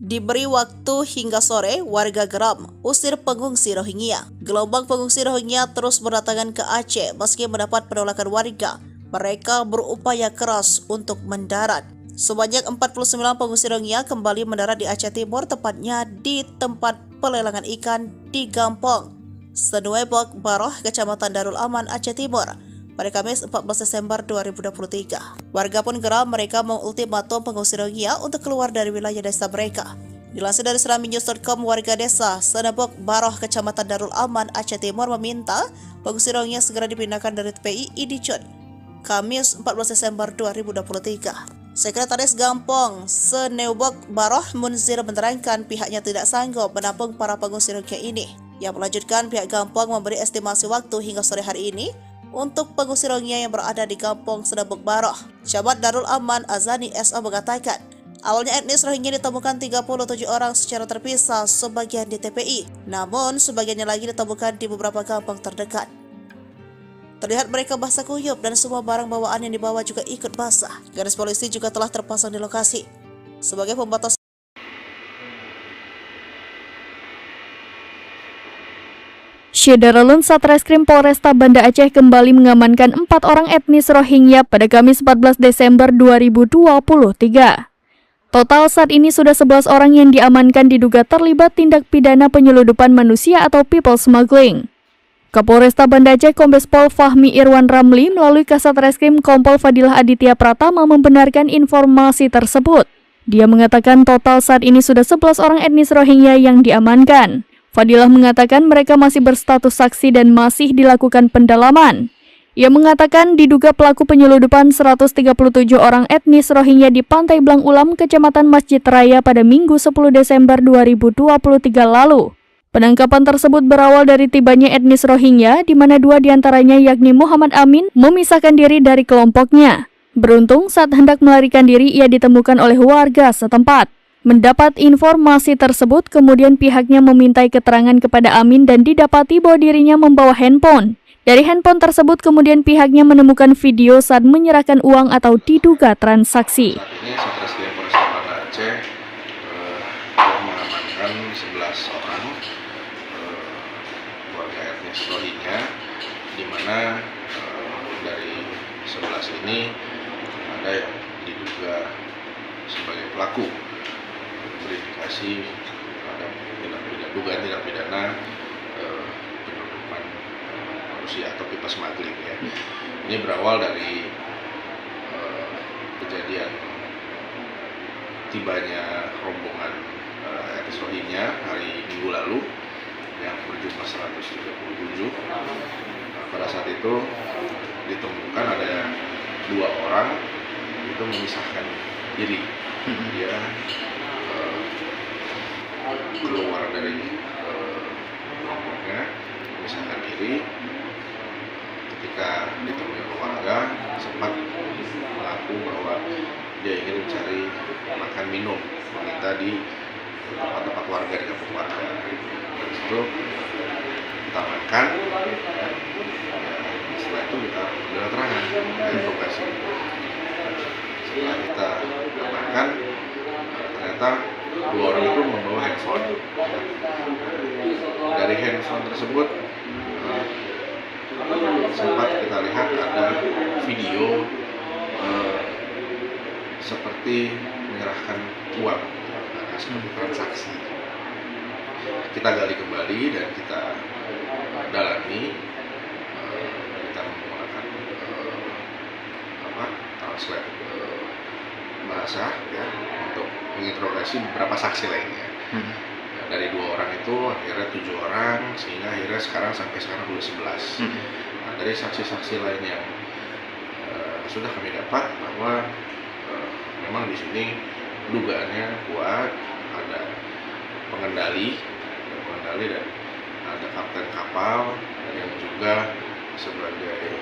[SPEAKER 3] Diberi waktu hingga sore, warga geram usir pengungsi Rohingya. Gelombang pengungsi Rohingya terus berdatangan ke Aceh meski mendapat penolakan warga. Mereka berupaya keras untuk mendarat. Sebanyak 49 pengungsi Rohingya kembali mendarat di Aceh Timur, tepatnya di tempat pelelangan ikan di Kampung Senebuk Baruh, Kecamatan Darul Aman, Aceh Timur pada Kamis 14 Desember 2023. Warga pun geram, mereka mengultimatum pengungsi Rohingya untuk keluar dari wilayah desa mereka. Dilansir dari serambinews.com, warga desa Senebuk Baruh, Kecamatan Darul Aman, Aceh Timur meminta pengungsi Rohingya segera dipindahkan dari TPI Idicun, Kamis 14 Desember 2023. Sekretaris Gampong Seneubok Baroh Munzir menerangkan pihaknya tidak sanggup menampung para pengungsi Rohingya ini. Yang melanjutkan pihak Gampong memberi estimasi waktu hingga sore hari ini untuk pengungsi Rohingya yang berada di Gampong Seneubok Baroh. Camat Darul Aman Azani SO mengatakan, awalnya etnis Rohingya ditemukan 37 orang secara terpisah, sebagian di TPI, namun sebagiannya lagi ditemukan di beberapa kampung terdekat. Terlihat mereka basah kuyup dan semua barang bawaan yang dibawa juga ikut basah. Garis polisi juga telah terpasang di lokasi sebagai pembatas.
[SPEAKER 7] Syederalun Satreskrim Polresta Banda Aceh kembali mengamankan 4 orang etnis Rohingya pada Kamis 14 Desember 2023. Total saat ini sudah 11 orang yang diamankan diduga terlibat tindak pidana penyeludupan manusia atau people smuggling. Kapolresta Banda Aceh Kombes Pol Fahmi Irwan Ramli melalui Kasat Reskrim Kompol Fadilah Aditya Pratama membenarkan informasi tersebut. Dia mengatakan total saat ini sudah 11 orang etnis Rohingya yang diamankan. Fadilah mengatakan mereka masih berstatus saksi dan masih dilakukan pendalaman. Ia mengatakan diduga pelaku penyeludupan 137 orang etnis Rohingya di Pantai Blang Ulam, Kecamatan Masjid Raya pada Minggu 10 Desember 2023 lalu. Penangkapan tersebut berawal dari tibanya etnis Rohingya, di mana 2 diantaranya yakni Muhammad Amin memisahkan diri dari kelompoknya. Beruntung saat hendak melarikan diri ia ditemukan oleh warga setempat. Mendapat informasi tersebut, kemudian pihaknya memintai keterangan kepada Amin dan didapati bahwa dirinya membawa handphone. Dari handphone tersebut kemudian pihaknya menemukan video saat menyerahkan uang atau diduga transaksi.
[SPEAKER 8] Saat ini Satreskrim Polresta Banda Aceh telah mengamankan 11 orang warga etnis Rohingya, di mana dari 11 ini ada yang diduga sebagai pelaku, berindikasi terhadap dugaan tindak pidana penyeludupan manusia atau people smuggling ya. Ini berawal dari kejadian tibanya rombongan etnis Rohingya hari Minggu lalu yang berjumlah 137. Pada saat itu ditemukan ada 2 orang itu memisahkan diri. Dia keluar dari rombongan, memisahkan diri. Ketika ditemui warga, sempat mengaku bahwa dia ingin mencari makan minum, meminta di tempat-tempat warga, di kampung warga. Dari situ kita amankan. Setelah itu kita ambil keterangan, kita interogasi. Setelah kita amankan, ternyata 2 orang itu membawa handphone. Dari handphone tersebut sempat kita lihat ada video seperti menyerahkan uang, seperti transaksi. Kita gali kembali dan kita dalami. Kita menggunakan translate bahasa ya, untuk menginterogasi beberapa saksi lainnya. Dari 2 orang itu akhirnya 7 orang, sehingga akhirnya sekarang sudah 11. Nah, dari saksi-saksi lain yang sudah kami dapat bahwa memang di sini dugaannya kuat, ada pengendali dan ada kapten kapal yang juga sebagai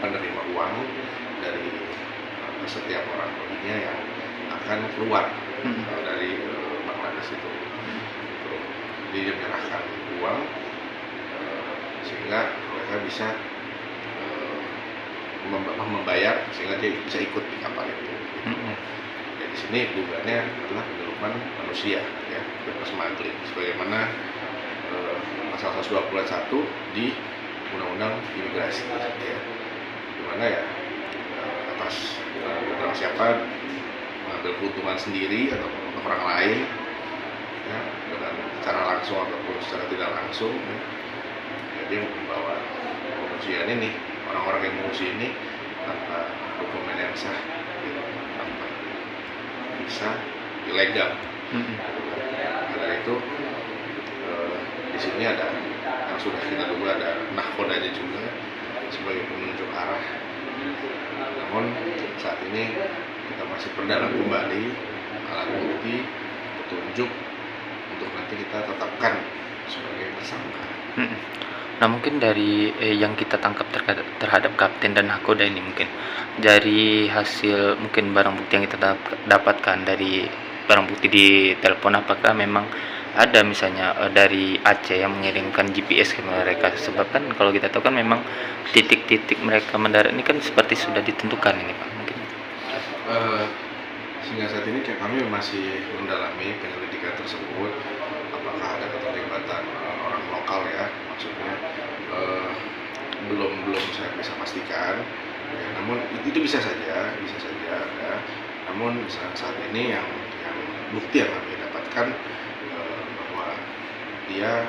[SPEAKER 8] penerima uang dari setiap orang Rohingya yang akan keluar dari Bangladesh itu. Jadi dia menyerahkan uang sehingga mereka bisa membayar sehingga dia bisa ikut di kapal itu. Jadi di sini dugaannya adalah penyeludupan manusia, ya, people smuggling, sebagaimana pasal 121 di Undang-Undang Imigrasi, ya, dimana ya atas barang siapa mengambil keuntungan sendiri ataupun untuk orang lain, ya, dengan secara langsung ataupun secara tidak langsung, ya, dia membawa pengungsian ini, orang-orang yang mengungsi ini tanpa dokumen yang sah, ya, tanpa bisa ilegal. Karena itu di sini ada yang sudah kita duga ada nahkodanya juga sebagai penunjuk arah. Namun saat ini kita masih perdalam kembali alat bukti, petunjuk untuk nanti kita tetapkan sebagai tersangka.
[SPEAKER 6] Nah mungkin dari yang kita tangkap terhadap kapten dan nakoda ini, mungkin dari hasil mungkin barang bukti yang kita dapatkan dari barang bukti di telepon, apakah memang ada misalnya dari Aceh yang mengirimkan GPS ke mereka? Sebab kan kalau kita tahu kan memang titik-titik mereka mendarat ini kan seperti sudah ditentukan ini Pak, mungkin.
[SPEAKER 8] Sehingga saat ini kami masih mendalami penyelidikan tersebut, apakah ada keterlibatan orang lokal ya, maksudnya belum saya bisa pastikan ya, namun itu bisa saja ya. Namun saat ini yang bukti yang kami dapatkan bahwa dia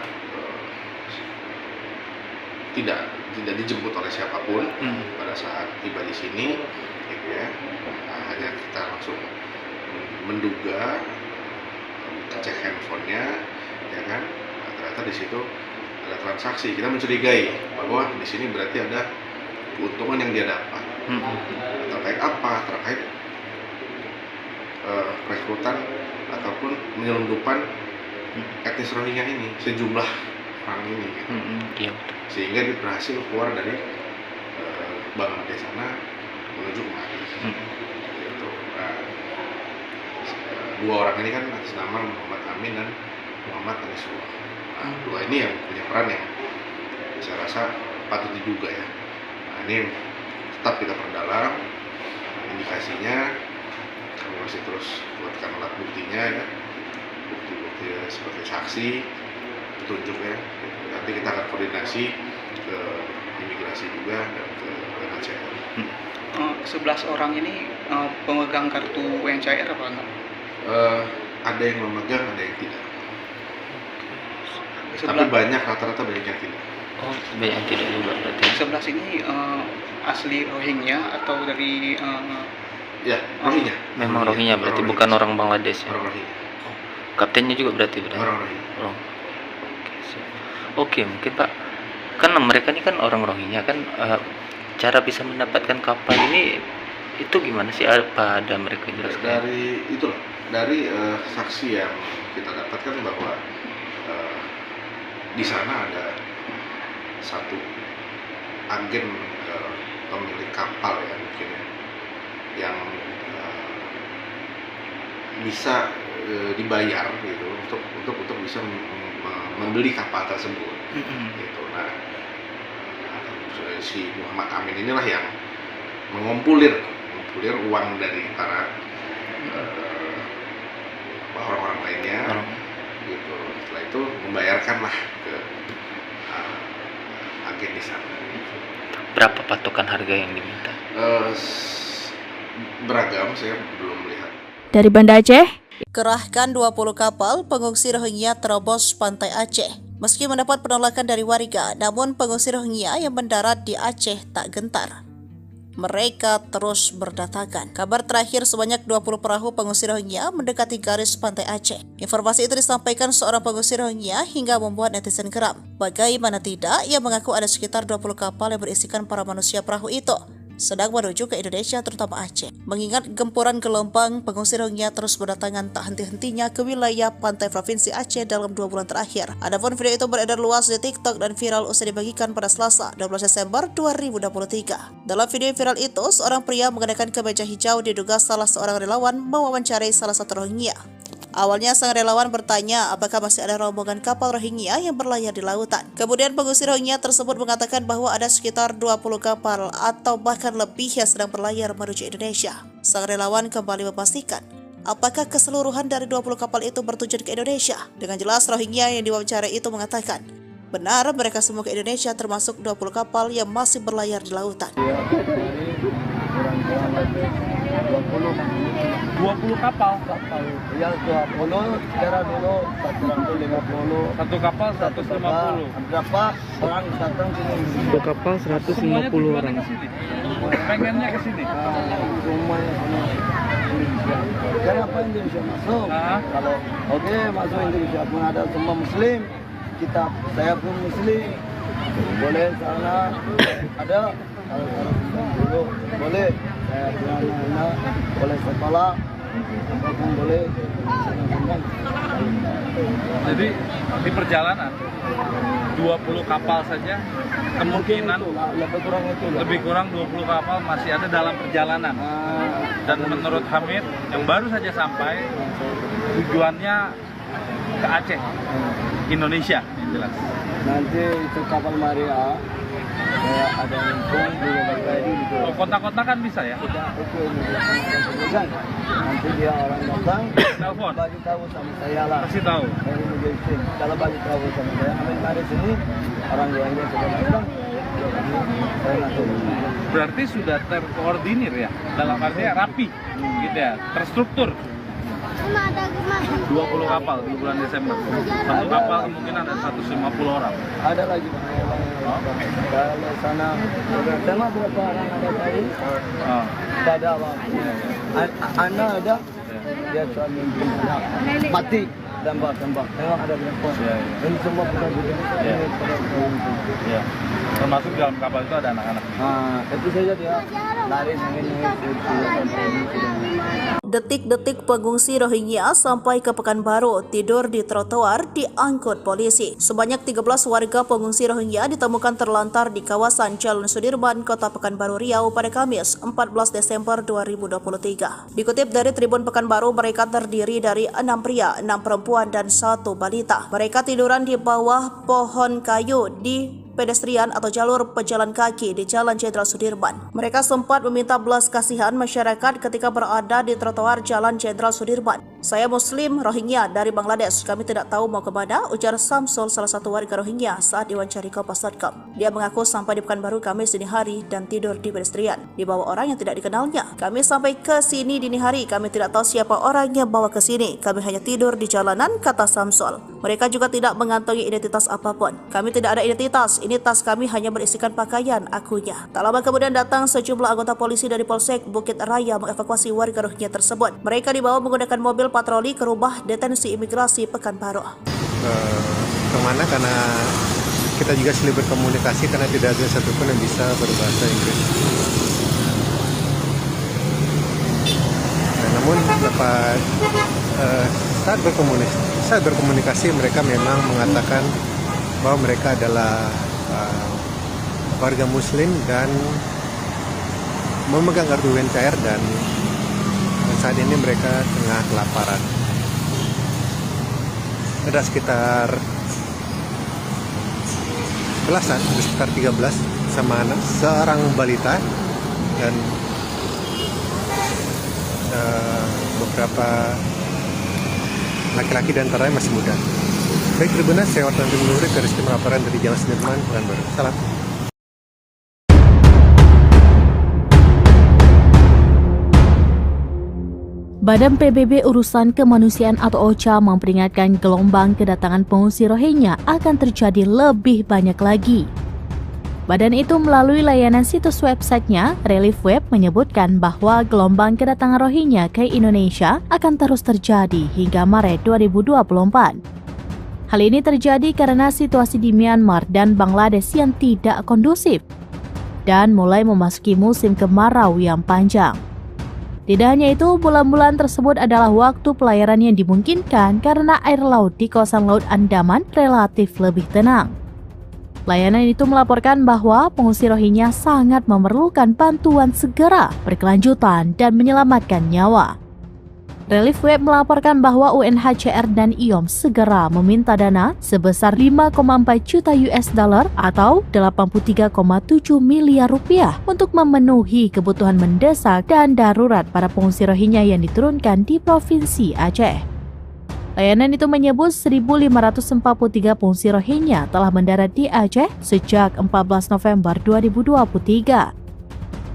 [SPEAKER 8] tidak dijemput oleh siapapun pada saat tiba di sini gitu ya. Hanya kita langsung menduga, cek handphonenya ya kan, ternyata di situ ada transaksi. Kita mencurigai bahwa di sini berarti ada keuntungan yang dia dapat. Terkait apa? Terkait rekrutan ataupun penyelundupan etnis Rohingya ini, sejumlah orang ini gitu. Sehingga dia berhasil keluar dari Bangladesh sana menuju kemari gitu. Dua orang ini kan atas nama Muhammad Amin dan Muhammad Anisullah. Dua ini yang punya peran yang saya rasa patut diduga ya. Ini tetap kita perdalam indikasinya, kami masih terus buatkan alat buktinya ya, bukti-bukti seperti saksi, petunjuk ya. Nanti kita akan koordinasi ke imigrasi juga dan ke UNHCR.
[SPEAKER 9] 11 orang ini pemegang kartu UNHCR apa enggak?
[SPEAKER 8] Ada yang memegang, ada yang tidak. Tapi banyak, rata-rata banyak yang tidak.
[SPEAKER 6] Oh, banyak yang tidak juga berarti.
[SPEAKER 9] 11 ini asli Rohingya atau dari
[SPEAKER 8] ya, Rohingya.
[SPEAKER 6] Memang Rohingya berarti, bukan orang Bangladesh ya.
[SPEAKER 8] Orang Rohingya.
[SPEAKER 6] Kaptennya juga berarti
[SPEAKER 8] Orang Rohingya.
[SPEAKER 6] Oke, mungkin Pak, kan mereka ini kan orang Rohingya kan, cara bisa mendapatkan kapal ini itu gimana sih? Apa ada mereka jelaskan?
[SPEAKER 8] Dari saksi yang kita dapatkan bahwa di sana ada satu agen pemilik kapal ya mungkin ya, yang bisa dibayar gitu untuk bisa membeli kapal tersebut gitu. Nah, si Muhammad Amin inilah yang mengumpulir uang dari para orang-orang lainnya gitu. Setelah itu membayarkanlah ke agen di sana.
[SPEAKER 6] Berapa patokan harga yang diminta?
[SPEAKER 8] Beragam, saya belum melihat.
[SPEAKER 7] Dari Banda Aceh,
[SPEAKER 3] Kerahkan 20 kapal pengungsi Rohingya terobos pantai Aceh. Meski mendapat penolakan dari warga, namun pengungsi Rohingya yang mendarat di Aceh tak gentar. Mereka terus berdatangan. Kabar terakhir sebanyak 20 perahu pengungsi Rohingya mendekati garis pantai Aceh. Informasi itu disampaikan seorang pengungsi Rohingya hingga membuat netizen geram. Bagaimana tidak, ia mengaku ada sekitar 20 kapal yang berisikan para manusia perahu itu sedang menuju ke Indonesia, terutama Aceh. Mengingat gempuran gelombang, pengungsi Rohingya terus berdatangan tak henti-hentinya ke wilayah pantai provinsi Aceh dalam 2 bulan terakhir. Adapun video itu beredar luas di TikTok dan viral usai dibagikan pada Selasa, 12 Desember 2023. Dalam video viral itu, seorang pria mengenakan kemeja hijau diduga salah seorang relawan mewawancarai salah satu Rohingya. Awalnya sang relawan bertanya apakah masih ada rombongan kapal Rohingya yang berlayar di lautan. Kemudian pengungsi Rohingya tersebut mengatakan bahwa ada sekitar 20 kapal atau bahkan lebih yang sedang berlayar menuju Indonesia. Sang relawan kembali memastikan apakah keseluruhan dari 20 kapal itu bertujuan ke Indonesia. Dengan jelas Rohingya yang diwawancarai itu mengatakan benar mereka semua ke Indonesia, termasuk 20 kapal yang masih berlayar di lautan.
[SPEAKER 4] 20 kapal.
[SPEAKER 5] Ya 20, sekarang dulu 150.
[SPEAKER 4] Satu kapal 150.
[SPEAKER 5] Berapa orang datang sini?
[SPEAKER 11] Satu kapal 150 orang.
[SPEAKER 4] Pengennya ke sini.
[SPEAKER 5] Semuanya sini Indonesia. Kenapa Indonesia masuk? Kalau masuk Indonesia pun ada semua Muslim. Saya pun Muslim. Boleh sana ada dulu boleh saya punya anak boleh sekolah apapun boleh.
[SPEAKER 4] Jadi di perjalanan 20 kapal saja kemungkinan lebih kurang 20 kapal masih ada dalam perjalanan. Dan menurut Hamid yang baru saja sampai tujuannya ke Aceh, Indonesia, yang jelas.
[SPEAKER 5] Nanti itu kapal Maria saya ada info di
[SPEAKER 4] Oh, kontak-kontakan bisa ya?
[SPEAKER 5] nanti dia orang datang
[SPEAKER 4] Telepon.
[SPEAKER 5] bagi tahu sama saya lah.
[SPEAKER 4] Kasih tahu.
[SPEAKER 5] Dari Mujahidin. Kalau bagi tahu sama saya, Amin mari sini orang tuanya sudah datang. Saya nak tahu.
[SPEAKER 4] Berarti sudah terkoordinir ya, dalam artinya rapi, gitu ya, terstruktur. 20 kapal di bulan Desember. Satu kapal kemungkinan ada 150 orang.
[SPEAKER 5] Ada lagi kalau sana sama berapa orang ada tadi? Tidak ada apa. Anak ada, dia suami mati tembak. Memang ada berapa? Ini semua kita juga.
[SPEAKER 4] Ya. Termasuk di dalam kapal itu ada anak-anak.
[SPEAKER 5] Itu saja dia lari nangis.
[SPEAKER 3] Detik-detik pengungsi Rohingya sampai ke Pekanbaru tidur di trotoar diangkut polisi. Sebanyak 13 warga pengungsi Rohingya ditemukan terlantar di kawasan Jalan Sudirman, Kota Pekanbaru Riau pada Kamis 14 Desember 2023. Dikutip dari Tribun Pekanbaru, mereka terdiri dari 6 pria, 6 perempuan, dan 1 balita. Mereka tiduran di bawah pohon kayu di pedestrian atau jalur pejalan kaki di Jalan Jenderal Sudirman. Mereka sempat meminta belas kasihan masyarakat ketika berada di trotoar Jalan Jenderal Sudirman. Saya Muslim Rohingya dari Bangladesh. Kami tidak tahu mau kemana, ujar Samsul, salah satu warga Rohingya saat diwawancari Kompas.com. Dia mengaku sampai di Pekanbaru Kamis dini hari dan tidur di pedestrian di bawah orang yang tidak dikenalnya. Kami sampai ke sini dini hari, kami tidak tahu siapa orang yang bawa ke sini. Kami hanya tidur di jalanan, kata Samsul. Mereka juga tidak mengantongi identitas apapun. Kami tidak ada identitas. Ini tas kami hanya berisikan pakaian, akunya. Tak lama kemudian datang sejumlah anggota polisi dari Polsek Bukit Raya mengevakuasi warga Rohingya tersebut. Mereka dibawa menggunakan mobil patroli ke rumah detensi imigrasi Pekanbaru.
[SPEAKER 10] Kemana karena kita juga sulit berkomunikasi karena tidak ada satupun yang bisa berbahasa Inggris. Namun dapat saat berkomunikasi mereka memang mengatakan bahwa mereka adalah warga Muslim dan memegang kartu UNHCR dan saat ini mereka tengah kelaparan. Ada sekitar belasan, sekitar 13 sama anak, seorang balita dan beberapa laki-laki dan antaranya masih muda. Baik, Tribuners, saya Wartawan Timur dari tim laporan dari Jalan Sudirman, Pekanbaru. Salam.
[SPEAKER 12] Badan PBB Urusan Kemanusiaan atau OCHA memperingatkan gelombang kedatangan pengungsi Rohingya akan terjadi lebih banyak lagi. Badan itu melalui layanan situs websitenya, Relief Web, menyebutkan bahwa gelombang kedatangan Rohingya ke Indonesia akan terus terjadi hingga Maret 2024. Hal ini terjadi karena situasi di Myanmar dan Bangladesh yang tidak kondusif dan mulai memasuki musim kemarau yang panjang. Tidak hanya itu, bulan-bulan tersebut adalah waktu pelayaran yang dimungkinkan karena air laut di kawasan Laut Andaman relatif lebih tenang. Layanan itu melaporkan bahwa pengungsi Rohingya sangat memerlukan bantuan segera, berkelanjutan, dan menyelamatkan nyawa. Relief Web melaporkan bahwa UNHCR dan IOM segera meminta dana sebesar 5,4 juta US dollar atau 83,7 miliar rupiah untuk memenuhi kebutuhan mendesak dan darurat para pengungsi Rohingya yang diturunkan di Provinsi Aceh. Layanan itu menyebut 1.543 pengungsi Rohingya telah mendarat di Aceh sejak 14 November 2023.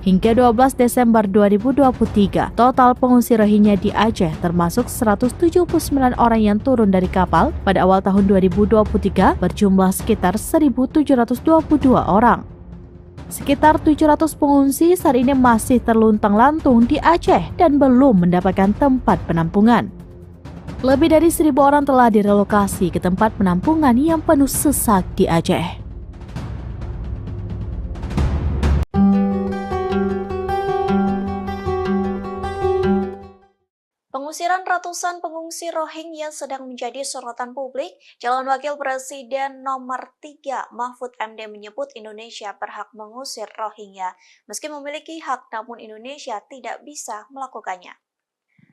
[SPEAKER 12] Hingga 12 Desember 2023, total pengungsi Rohingya di Aceh termasuk 179 orang yang turun dari kapal pada awal tahun 2023 berjumlah sekitar 1.722 orang. Sekitar 700 pengungsi saat ini masih terluntang-lantung di Aceh dan belum mendapatkan tempat penampungan. Lebih dari 1.000 orang telah direlokasi ke tempat penampungan yang penuh sesak di Aceh.
[SPEAKER 1] Pengusiran ratusan pengungsi Rohingya sedang menjadi sorotan publik. Calon Wakil Presiden nomor 3 Mahfud MD menyebut Indonesia berhak mengusir Rohingya. Meski memiliki hak, namun Indonesia tidak bisa melakukannya.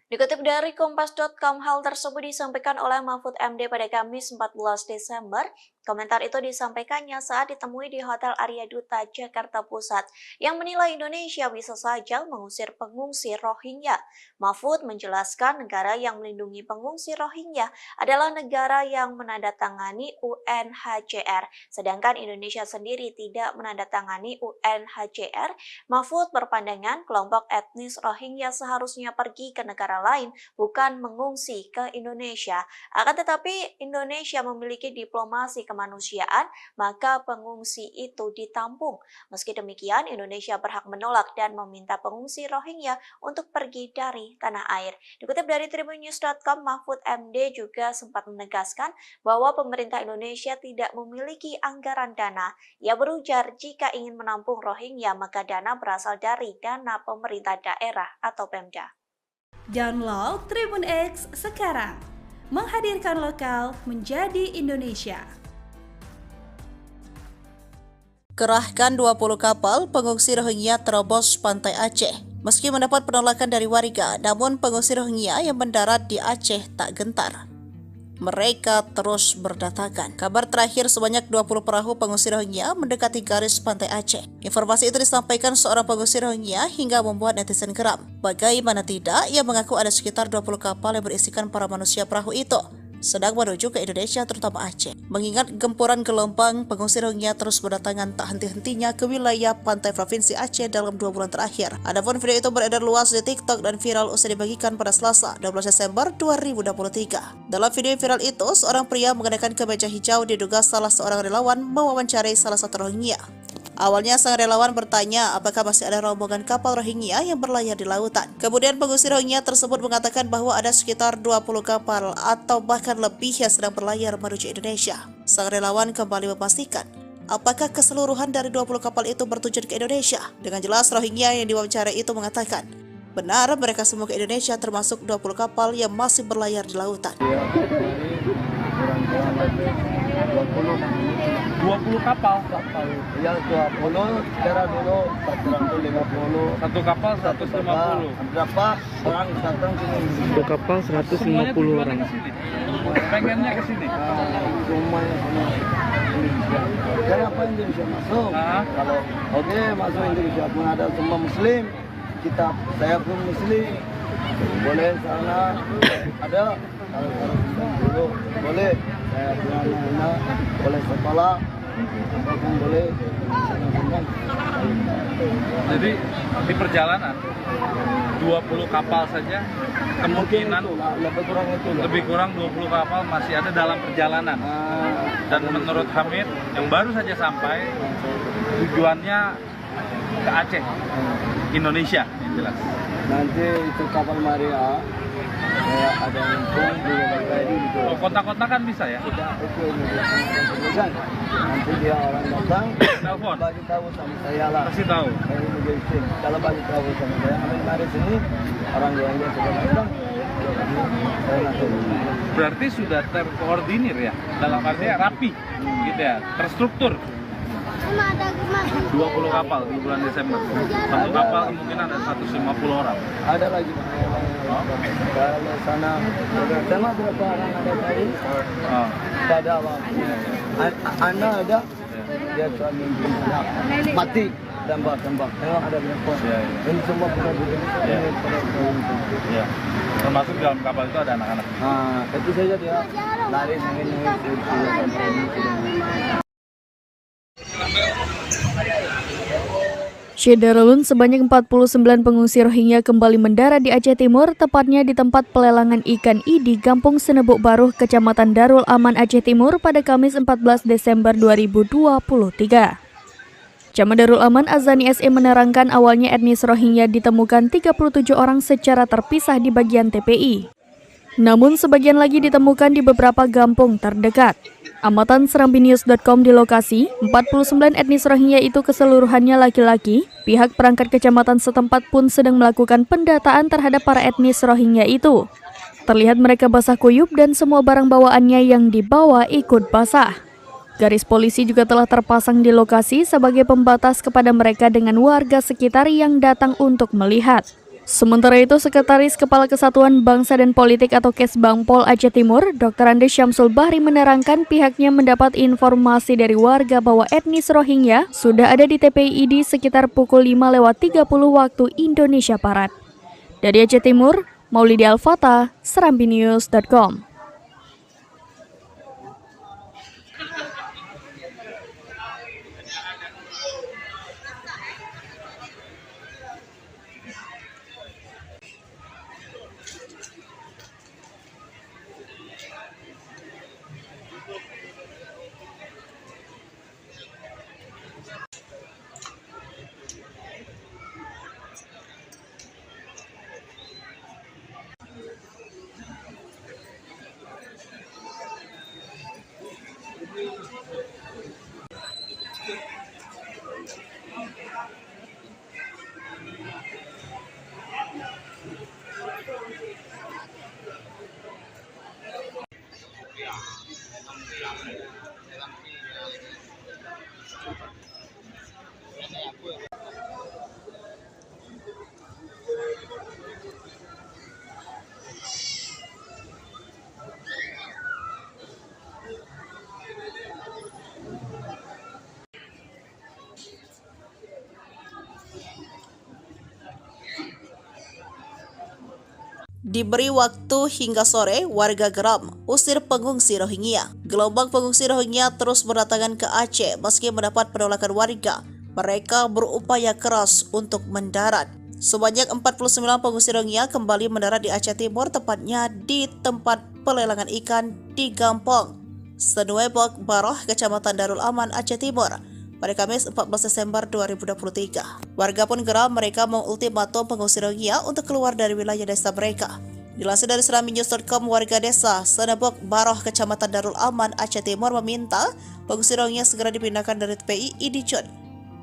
[SPEAKER 1] Dikutip dari Kompas.com, hal tersebut disampaikan oleh Mahfud MD pada Kamis 14 Desember. Komentar itu disampaikannya saat ditemui di Hotel Arya Duta, Jakarta Pusat, yang menilai Indonesia bisa saja mengusir pengungsi Rohingya. Mahfud menjelaskan negara yang melindungi pengungsi Rohingya adalah negara yang menandatangani UNHCR, sedangkan Indonesia sendiri tidak menandatangani UNHCR. Mahfud berpandangan kelompok etnis Rohingya seharusnya pergi ke negara lain, bukan mengungsi ke Indonesia. Akan tetapi Indonesia memiliki diplomasi kemanusiaan, maka pengungsi itu ditampung. Meski demikian, Indonesia berhak menolak dan meminta pengungsi Rohingya untuk pergi dari tanah air. Dikutip dari tribunnews.com, Mahfud MD juga sempat menegaskan bahwa pemerintah Indonesia tidak memiliki anggaran dana. Ia berujar jika ingin menampung Rohingya, maka dana berasal dari dana pemerintah daerah atau Pemda.
[SPEAKER 2] Download Tribun X sekarang, menghadirkan lokal menjadi Indonesia.
[SPEAKER 3] Kerahkan 20 kapal pengungsi Rohingya terobos pantai Aceh. Meski mendapat penolakan dari warga, namun pengungsi Rohingya yang mendarat di Aceh tak gentar. Mereka terus berdatangan. Kabar terakhir sebanyak 20 perahu pengungsi Rohingya mendekati garis pantai Aceh. Informasi itu disampaikan seorang pengungsi Rohingya hingga membuat netizen geram. Bagaimana tidak, ia mengaku ada sekitar 20 kapal yang berisikan para manusia perahu itu sedang menuju ke Indonesia, terutama Aceh. Mengingat gempuran gelombang, pengungsi Rohingya terus berdatangan tak henti-hentinya ke wilayah pantai provinsi Aceh dalam 2 bulan terakhir. Adapun video itu beredar luas di TikTok dan viral usai dibagikan pada Selasa, 12 Desember 2023. Dalam video viral itu, seorang pria mengenakan kemeja hijau diduga salah seorang relawan mewawancarai salah satu Rohingya. Awalnya sang relawan bertanya apakah masih ada rombongan kapal Rohingya yang berlayar di lautan. Kemudian pengungsi Rohingya tersebut mengatakan bahwa ada sekitar 20 kapal atau bahkan lebih yang sedang berlayar menuju Indonesia. Sang relawan kembali memastikan apakah keseluruhan dari 20 kapal itu bertujuan ke Indonesia. Dengan jelas Rohingya yang diwawancarai itu mengatakan benar mereka semua ke Indonesia, termasuk 20 kapal yang masih berlayar di lautan.
[SPEAKER 4] 20 kapal.
[SPEAKER 5] Ya 20, sekarang dulu 150.
[SPEAKER 4] Satu kapal 150.
[SPEAKER 5] Berapa orang datang sini?
[SPEAKER 11] Satu kapal 150 orang.
[SPEAKER 4] Pengennya ke sini.
[SPEAKER 5] Semuanya semua Indonesia. Kenapa Indonesia masuk? Kalau oke masuk Indonesia pun ada semua Muslim. Saya pun Muslim. Boleh sana ada. Kalau dulu boleh. Saya punya anak boleh sekolah. Apapun boleh.
[SPEAKER 4] Jadi di perjalanan 20 kapal saja kemungkinan lebih kurang 20 kapal masih ada dalam perjalanan. Dan menurut Hamid yang baru saja sampai tujuannya ke Aceh, Indonesia, yang jelas.
[SPEAKER 5] Nanti itu kapal Maria ada yang
[SPEAKER 4] Oh, kontak-kontakan bisa ya?
[SPEAKER 5] Nanti dia orang datang,
[SPEAKER 4] telepon,
[SPEAKER 5] bagi tahu sama saya lah.
[SPEAKER 4] kasih tahu.
[SPEAKER 5] Kalau bagi tahu sama saya, ambil mari sini orang yang sudah datang. Saya langsung.
[SPEAKER 4] Berarti sudah terkoordinir ya, dalam artinya rapi, gitu ya, terstruktur. 20 kapal di bulan Desember. Satu kapal kemungkinan ada 150 orang.
[SPEAKER 5] Ada lagi. Kalau sana, sama berapa orang ada tadi? Tidak ada apa. Anak ada, dia suami mati tembak. Tengok ada berapa? Ini semua bukan
[SPEAKER 4] Ya. Termasuk dalam kapal itu ada anak-anak.
[SPEAKER 5] Itu saja dia lari nangis.
[SPEAKER 7] Syederalun, sebanyak 49 pengungsi Rohingya kembali mendarat di Aceh Timur, tepatnya di tempat pelelangan ikan di Kampung Senebuk Baruh, Kecamatan Darul Aman, Aceh Timur pada Kamis 14 Desember 2023. Camat Darul Aman Azani SE menerangkan awalnya etnis Rohingya ditemukan 37 orang secara terpisah di bagian TPI. Namun sebagian lagi ditemukan di beberapa kampung terdekat. Amatan Serambinews.com di lokasi, 49 etnis Rohingya itu keseluruhannya laki-laki. Pihak perangkat kecamatan setempat pun sedang melakukan pendataan terhadap para etnis Rohingya itu. Terlihat mereka basah kuyup dan semua barang bawaannya yang dibawa ikut basah. Garis polisi juga telah terpasang di lokasi sebagai pembatas kepada mereka dengan warga sekitar yang datang untuk melihat. Sementara itu, Sekretaris Kepala Kesatuan Bangsa dan Politik atau Kesbangpol Aceh Timur, Dr. Andes Syamsul Bahri menerangkan pihaknya mendapat informasi dari warga bahwa etnis Rohingya sudah ada di TPI ID sekitar pukul 5:30 waktu Indonesia Barat. Dari Aceh Timur, Maulidi Al-Fatah, serambinews.com.
[SPEAKER 3] Diberi waktu hingga sore, warga geram usir pengungsi Rohingya. Gelombang pengungsi Rohingya terus berdatangan ke Aceh meski mendapat penolakan warga. Mereka berupaya keras untuk mendarat. Sebanyak 49 pengungsi Rohingya kembali mendarat di Aceh Timur, tepatnya di tempat pelelangan ikan di Gampong Senewebok Baroh, Kecamatan Darul Aman, Aceh Timur, pada Kamis 14 Desember 2023. Warga pun geram, mereka mengultimatum pengungsi Rohingya untuk keluar dari wilayah desa mereka. Dilansir dari serambinews.com, warga desa Senebok Baroh, Kecamatan Darul Aman, Aceh Timur meminta pengungsi Rohingya segera dipindahkan dari TPI ID Cud,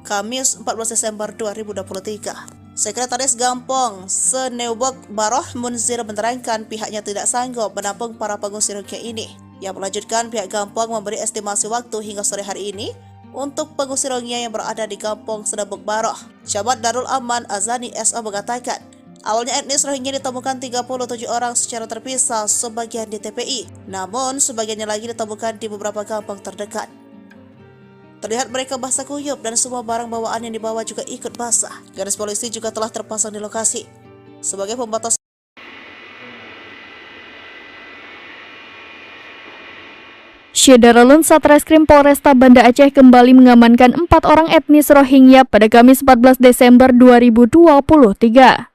[SPEAKER 3] Kamis 14 Desember 2023. Sekretaris Gampong Senewebok Baroh Munzir menerangkan pihaknya tidak sanggup menampung para pengungsi Rohingya ini. Yang melanjutkan, pihak Gampong memberi estimasi waktu hingga sore hari ini untuk pengungsi Rohingya yang berada di Kampung Senebok Baroh. Camat Darul Aman Azani SO mengatakan, awalnya etnis Rohingya ditemukan 37 orang secara terpisah, sebagian di TPI, namun sebagiannya lagi ditemukan di beberapa kampung terdekat. Terlihat mereka basah kuyup dan semua barang bawaan yang dibawa juga ikut basah. Garis polisi juga telah terpasang di lokasi sebagai pembatas.
[SPEAKER 7] Syederalun Satreskrim Polresta Banda Aceh kembali mengamankan 4 orang etnis Rohingya pada Kamis 14 Desember 2023.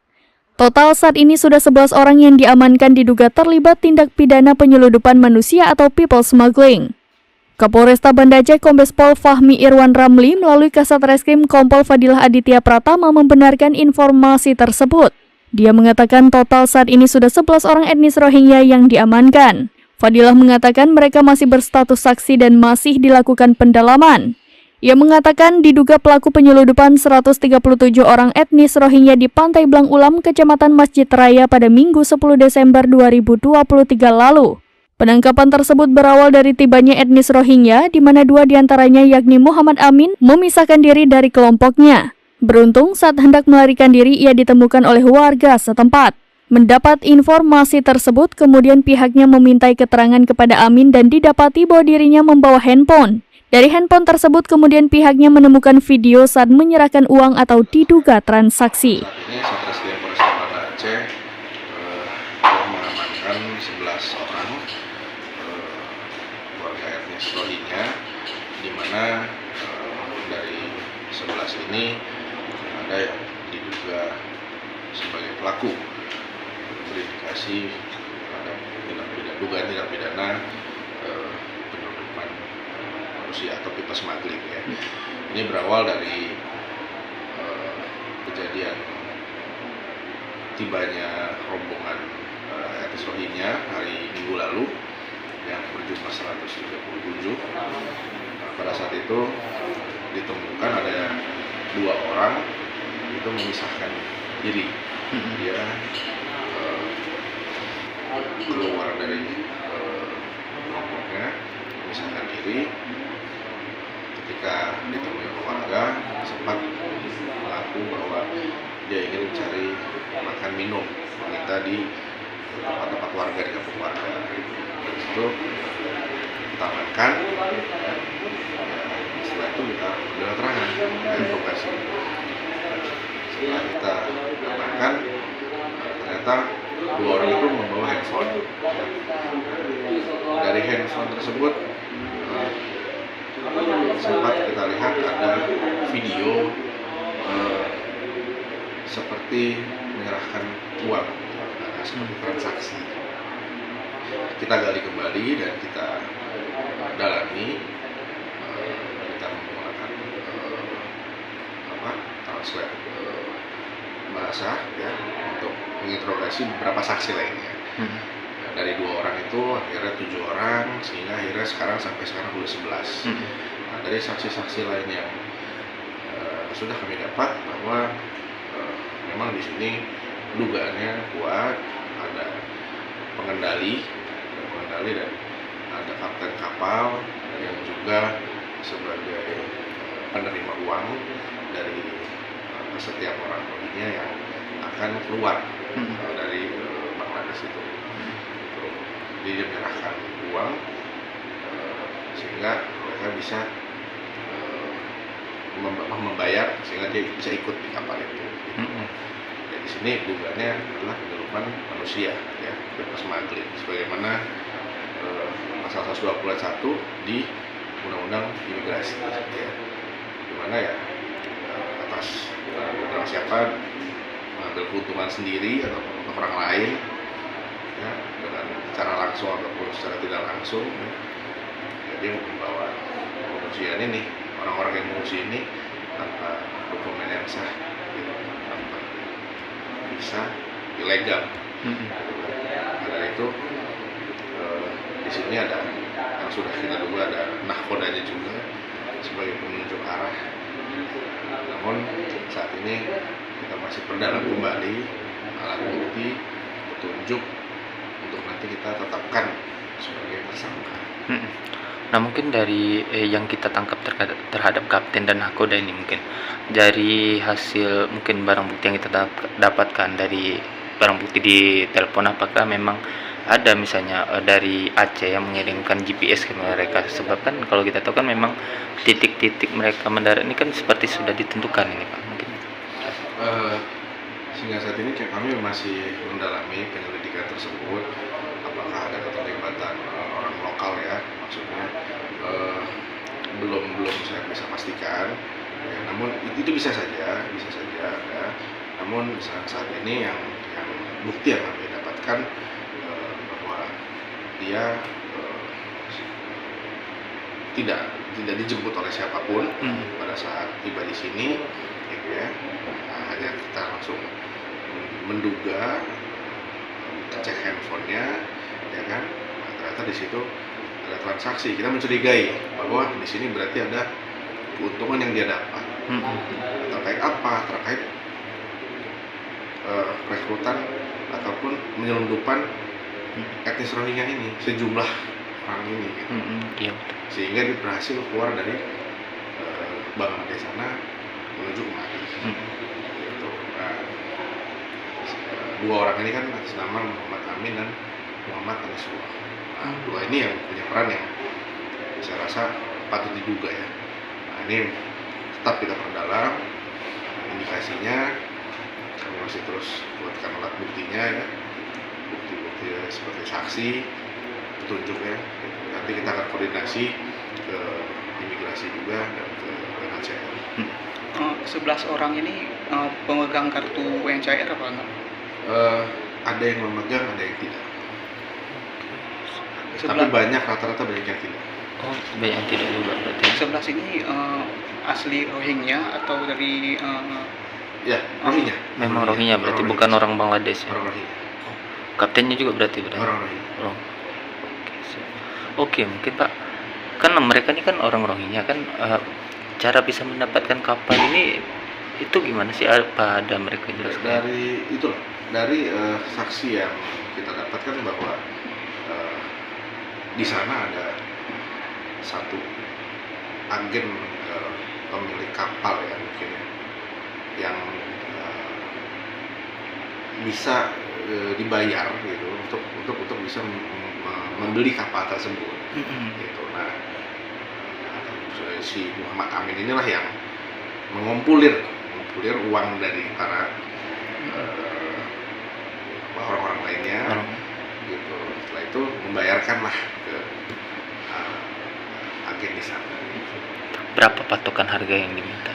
[SPEAKER 7] Total saat ini sudah 11 orang yang diamankan diduga terlibat tindak pidana penyeludupan manusia atau people smuggling. Kapolresta Banda Aceh Kombes Pol Fahmi Irwan Ramli melalui Kasat Reskrim Kompol Fadilah Aditya Pratama membenarkan informasi tersebut. Dia mengatakan total saat ini sudah 11 orang etnis Rohingya yang diamankan. Fadilah mengatakan mereka masih berstatus saksi dan masih dilakukan pendalaman. Ia mengatakan diduga pelaku penyeludupan 137 orang etnis Rohingya di Pantai Blang Ulam, Kecamatan Masjid Raya pada Minggu 10 Desember 2023 lalu. Penangkapan tersebut berawal dari tibanya etnis Rohingya, di mana 2 diantaranya yakni Muhammad Amin memisahkan diri dari kelompoknya. Beruntung saat hendak melarikan diri ia ditemukan oleh warga setempat. Mendapat informasi tersebut, kemudian pihaknya memintai keterangan kepada Amin dan didapati bahwa dirinya membawa handphone. Dari handphone tersebut kemudian pihaknya menemukan video saat menyerahkan uang atau diduga transaksi.
[SPEAKER 8] Saat ini Satreskrim Polresta Banda Aceh telah mengamankan 11 orang warga etnis Rohingya, di mana dari 11 ini ada yang diduga sebagai pelaku, berindikasi ada dugaan tindak pidana penyeludupan manusia atau people smuggling ya. Ini berawal dari kejadian tibanya rombongan etnis Rohingya hari Minggu lalu yang berjumlah 137. Pada saat itu ditemukan ada 2 orang itu memisahkan diri. Dia keluar dari kelompoknya, memisahkan diri. Ketika ditemui keluarga, sempat mengaku bahwa dia ingin mencari makan minum, meminta di tempat-tempat warga, di kampung warga. Dari situ kita amankan. Setelah itu kita ambil keterangan, kita interogasi. Setelah kita amankan, ternyata dua orang itu membawa handphone. Dari handphone tersebut sempat kita lihat ada video seperti menyerahkan uang, seperti transaksi. Kita gali kembali dan kita dalami. Kita menggunakan translate bahasa ya untuk menginterogasi beberapa saksi lainnya. Dari 2 orang itu akhirnya 7 orang, sehingga akhirnya sampai sekarang udah 11. Nah, dari saksi-saksi lain yang sudah kami dapat bahwa memang di sini dugaannya kuat, ada pengendali dan ada kapten kapal yang juga sebagai penerima uang dari setiap orang Rohingya yang akan keluar dari Bangladesh itu. Dia menyerahkan uang sehingga mereka bisa membayar sehingga dia bisa ikut di kapal itu. Jadi di sini dugaannya adalah penyeludupan manusia, ya, bebas smuggling, sebagaimana pasal 121 di Undang-Undang Imigrasi, ya, dimana ya atas orang siapa mengambil keuntungan sendiri ataupun untuk orang lain, ya, dengan secara langsung ataupun secara tidak langsung, ya, dia membawa pengungsian ini, orang-orang yang mengungsi ini tanpa dokumen yang sah, gitu, tanpa bisa ilegal. Karena itu di sini ada yang sudah kita duga ada nahkodanya juga sebagai penunjuk arah. Namun saat ini kita masih perdalam kembali alat bukti, petunjuk untuk nanti kita tetapkan sebagai tersangka.
[SPEAKER 6] Nah, mungkin dari yang kita tangkap terhadap kapten dan nahkoda ini, mungkin dari hasil mungkin barang bukti yang kita dapatkan dari barang bukti di telepon, apakah memang ada misalnya dari Aceh yang mengirimkan GPS ke mereka? Sebab kan kalau kita tahu kan memang titik-titik mereka mendarat ini kan seperti sudah ditentukan ini, Pak. Mungkin
[SPEAKER 8] sehingga saat ini kami masih mendalami penyelidikan tersebut, apakah ada keterlibatan orang lokal, ya, maksudnya belum saya bisa pastikan, ya, namun itu bisa saja ada. Namun saat ini yang bukti yang kami dapatkan bahwa dia tidak dijemput oleh siapapun pada saat tiba di sini, gitu ya. Hanya kita langsung menduga, cek handphonenya, ya kan. Nah, ternyata di situ ada transaksi. Kita mencurigai bahwa di sini berarti ada keuntungan yang dia dapat. Terkait apa? Terkait rekrutan ataupun penyelundupan etnis Rohingya ini, sejumlah orang ini, gitu.
[SPEAKER 6] Iya.
[SPEAKER 8] Sehingga dia berhasil keluar dari Bangladesh sana menuju kemari. Gitu. Nah, 2 orang ini kan atas nama Muhammad Amin dan Muhammad Anisullah. Nah, 2 ini yang punya peran yang saya rasa patut diduga, ya. Nah, ini tetap kita perdalam indikasinya, kami masih terus buatkan alat buktinya, ya, bukti-bukti seperti saksi, petunjuknya. Nanti kita akan koordinasi ke imigrasi juga dan ke UNHCR.
[SPEAKER 9] 11 orang ini pemegang kartu UNHCR apa enggak?
[SPEAKER 8] Ada yang memegang, ada yang tidak. Tapi banyak, rata-rata banyak yang tidak.
[SPEAKER 6] Oh, banyak yang tidak juga berarti.
[SPEAKER 9] 11 ini asli Rohingya atau dari
[SPEAKER 8] Ya, Rohingya.
[SPEAKER 6] Memang Rohingya berarti, bukan orang Bangladesh, ya?
[SPEAKER 8] Orang Rohingya.
[SPEAKER 6] Kaptennya juga berarti
[SPEAKER 8] Orang Rohingya.
[SPEAKER 6] Oke, mungkin Pak, kan mereka ini kan orang Rohingya kan, cara bisa mendapatkan kapal ini itu gimana sih? Apa ada mereka jelaskan?
[SPEAKER 8] Dari itulah dari saksi yang kita dapatkan bahwa di sana ada satu agen pemilik kapal ya mungkin yang bisa dibayar gitu untuk bisa membeli kapal tersebut. Gitu. Nah, si Muhammad Amin inilah yang mengumpulir uang dari para orang-orang lainnya. Gitu. Setelah itu membayarkanlah ke agen di sana.
[SPEAKER 6] Berapa patokan harga yang diminta?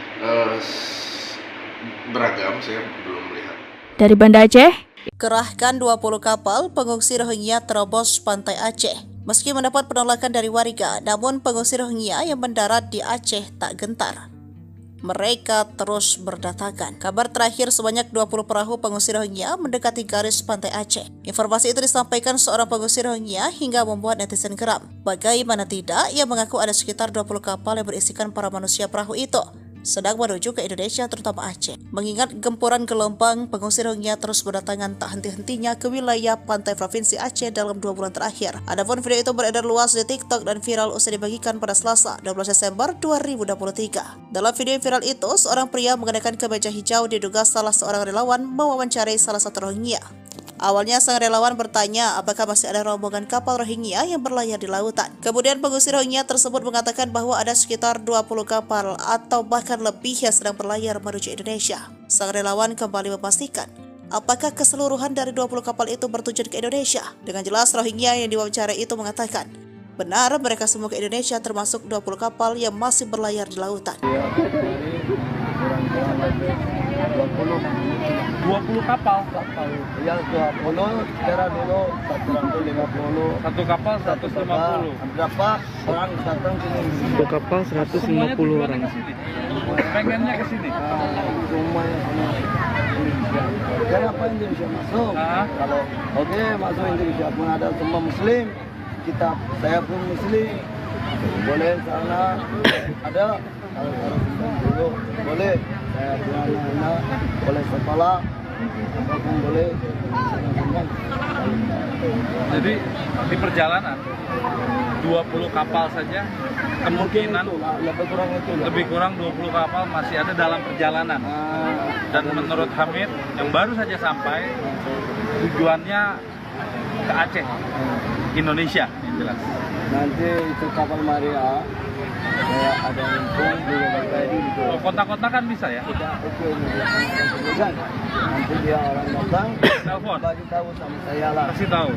[SPEAKER 8] Beragam, saya belum melihat.
[SPEAKER 7] Dari Banda Aceh,
[SPEAKER 3] Kerahkan 20 kapal pengungsi Rohingya terobos pantai Aceh. Meski mendapat penolakan dari warga, namun pengungsi Rohingya yang mendarat di Aceh tak gentar. Mereka terus berdatangan. Kabar terakhir sebanyak 20 perahu pengungsi Rohingya mendekati garis pantai Aceh. Informasi itu disampaikan seorang pengungsi Rohingya hingga membuat netizen geram. Bagaimana tidak, ia mengaku ada sekitar 20 kapal yang berisikan para manusia perahu itu sedang menuju ke Indonesia terutama Aceh. Mengingat gempuran gelombang, pengungsi Rohingya terus berdatangan tak henti-hentinya ke wilayah pantai provinsi Aceh dalam 2 bulan terakhir. Adapun video itu beredar luas di TikTok dan viral usai dibagikan pada Selasa 12 Desember 2023. Dalam video viral itu, seorang pria mengenakan kemeja hijau diduga salah seorang relawan mewawancarai salah satu Rohingya. Awalnya sang relawan bertanya apakah masih ada rombongan kapal Rohingya yang berlayar di lautan. Kemudian pengungsi Rohingya tersebut mengatakan bahwa ada sekitar 20 kapal atau bahkan lebih yang sedang berlayar menuju Indonesia. Sang relawan kembali memastikan apakah keseluruhan dari 20 kapal itu bertujuan ke Indonesia. Dengan jelas Rohingya yang diwawancarai itu mengatakan benar mereka semua ke Indonesia termasuk 20 kapal yang masih berlayar di lautan.
[SPEAKER 4] 20 kapal.
[SPEAKER 5] Yang 20 sekarang dulu 150.
[SPEAKER 4] Satu kapal 150.
[SPEAKER 5] Berapa orang datang sini?
[SPEAKER 11] Satu kapal 150 orang.
[SPEAKER 4] Pengennya ke sini.
[SPEAKER 5] Semuanya sama Indonesia. Kenapa Indonesia masuk? Kalau masuk Indonesia pun ada semua Muslim. Saya pun Muslim. Boleh sana ada dulu boleh. Saya punya anak boleh sekolah. Apapun boleh.
[SPEAKER 4] Jadi di perjalanan 20 kapal saja kemungkinan lebih kurang 20 kapal masih ada dalam perjalanan. Dan menurut Hamid yang baru saja sampai tujuannya ke Aceh, Indonesia, yang jelas.
[SPEAKER 5] Nanti itu kapal Maria kayak ada info juga tadi gitu.
[SPEAKER 4] Kontak-kontakan bisa ya?
[SPEAKER 5] Nanti dia orang datang
[SPEAKER 4] telepon
[SPEAKER 5] bagi tahu sama saya lah.
[SPEAKER 4] Kasih tahu.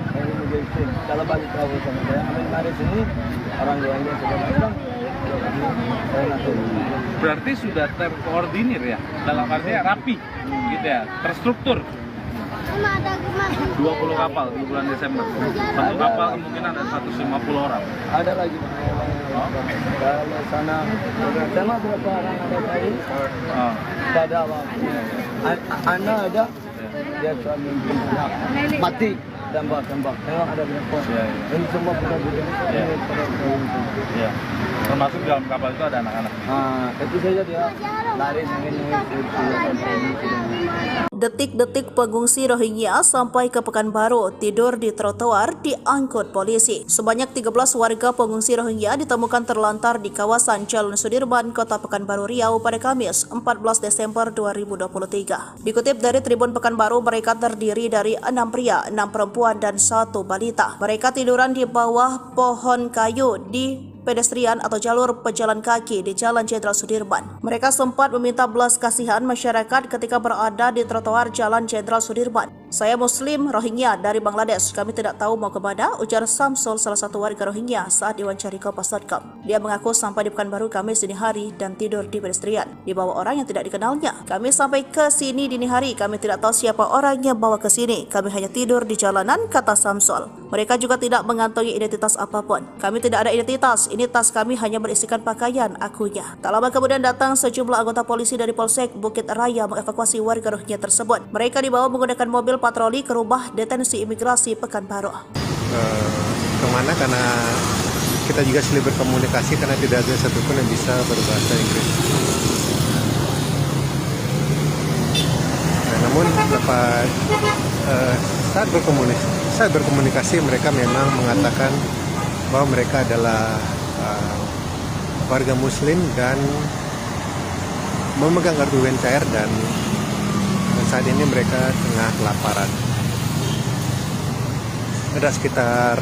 [SPEAKER 5] Kalau bagi tahu sama saya, hari sini orang Rohingya sudah datang. Saya nanti.
[SPEAKER 4] Berarti sudah terkoordinir ya, dalam artinya rapi, gitu ya, terstruktur. 20 kapal di bulan Desember. Satu kapal kemungkinan ada 150 orang.
[SPEAKER 5] Ada lagi. Kalau sana sama berapa orang ada tadi? Ada anak ada. Dia suami mati tembak. Tengok ada berapa? Ini semua budak-budak.
[SPEAKER 4] Ya. Termasuk dalam kapal itu ada anak-anak.
[SPEAKER 5] Itu saja dia lari sini.
[SPEAKER 3] Detik-detik pengungsi Rohingya sampai ke Pekanbaru tidur di trotoar diangkut polisi. Sebanyak 13 warga pengungsi Rohingya ditemukan terlantar di kawasan Jalan Sudirman, Kota Pekanbaru Riau pada Kamis 14 Desember 2023. Dikutip dari Tribun Pekanbaru, mereka terdiri dari 6 pria, 6 perempuan, dan 1 balita. Mereka tiduran di bawah pohon kayu di pedestrian atau jalur pejalan kaki di Jalan Jenderal Sudirman. Mereka sempat meminta belas kasihan masyarakat ketika berada di trotoar Jalan Jenderal Sudirman. Saya Muslim Rohingya dari Bangladesh. Kami tidak tahu mau kemana, ujar Samsul, salah satu warga Rohingya saat diwawancara Kompas.com. Dia mengaku sampai di Pekanbaru Kamis dini hari dan tidur di pedestrian di bawah orang yang tidak dikenalnya. Kami sampai ke sini dini hari, kami tidak tahu siapa orang yang bawa ke sini. Kami hanya tidur di jalanan, kata Samsul. Mereka juga tidak mengantongi identitas apapun. Kami tidak ada identitas. Ini tas kami hanya berisikan pakaian, akunya. Tak lama kemudian datang sejumlah anggota polisi dari Polsek Bukit Raya mengevakuasi warga Rohingya tersebut. Mereka dibawa menggunakan mobil patroli ke rumah detensi imigrasi Pekanbaru.
[SPEAKER 10] Kemana? Karena kita juga sulit berkomunikasi karena tidak ada satupun yang bisa berbahasa Inggris. Namun saat berkomunikasi mereka memang mengatakan bahwa mereka adalah warga Muslim dan memegang kartu UNHCR dan saat ini mereka tengah kelaparan. Ada sekitar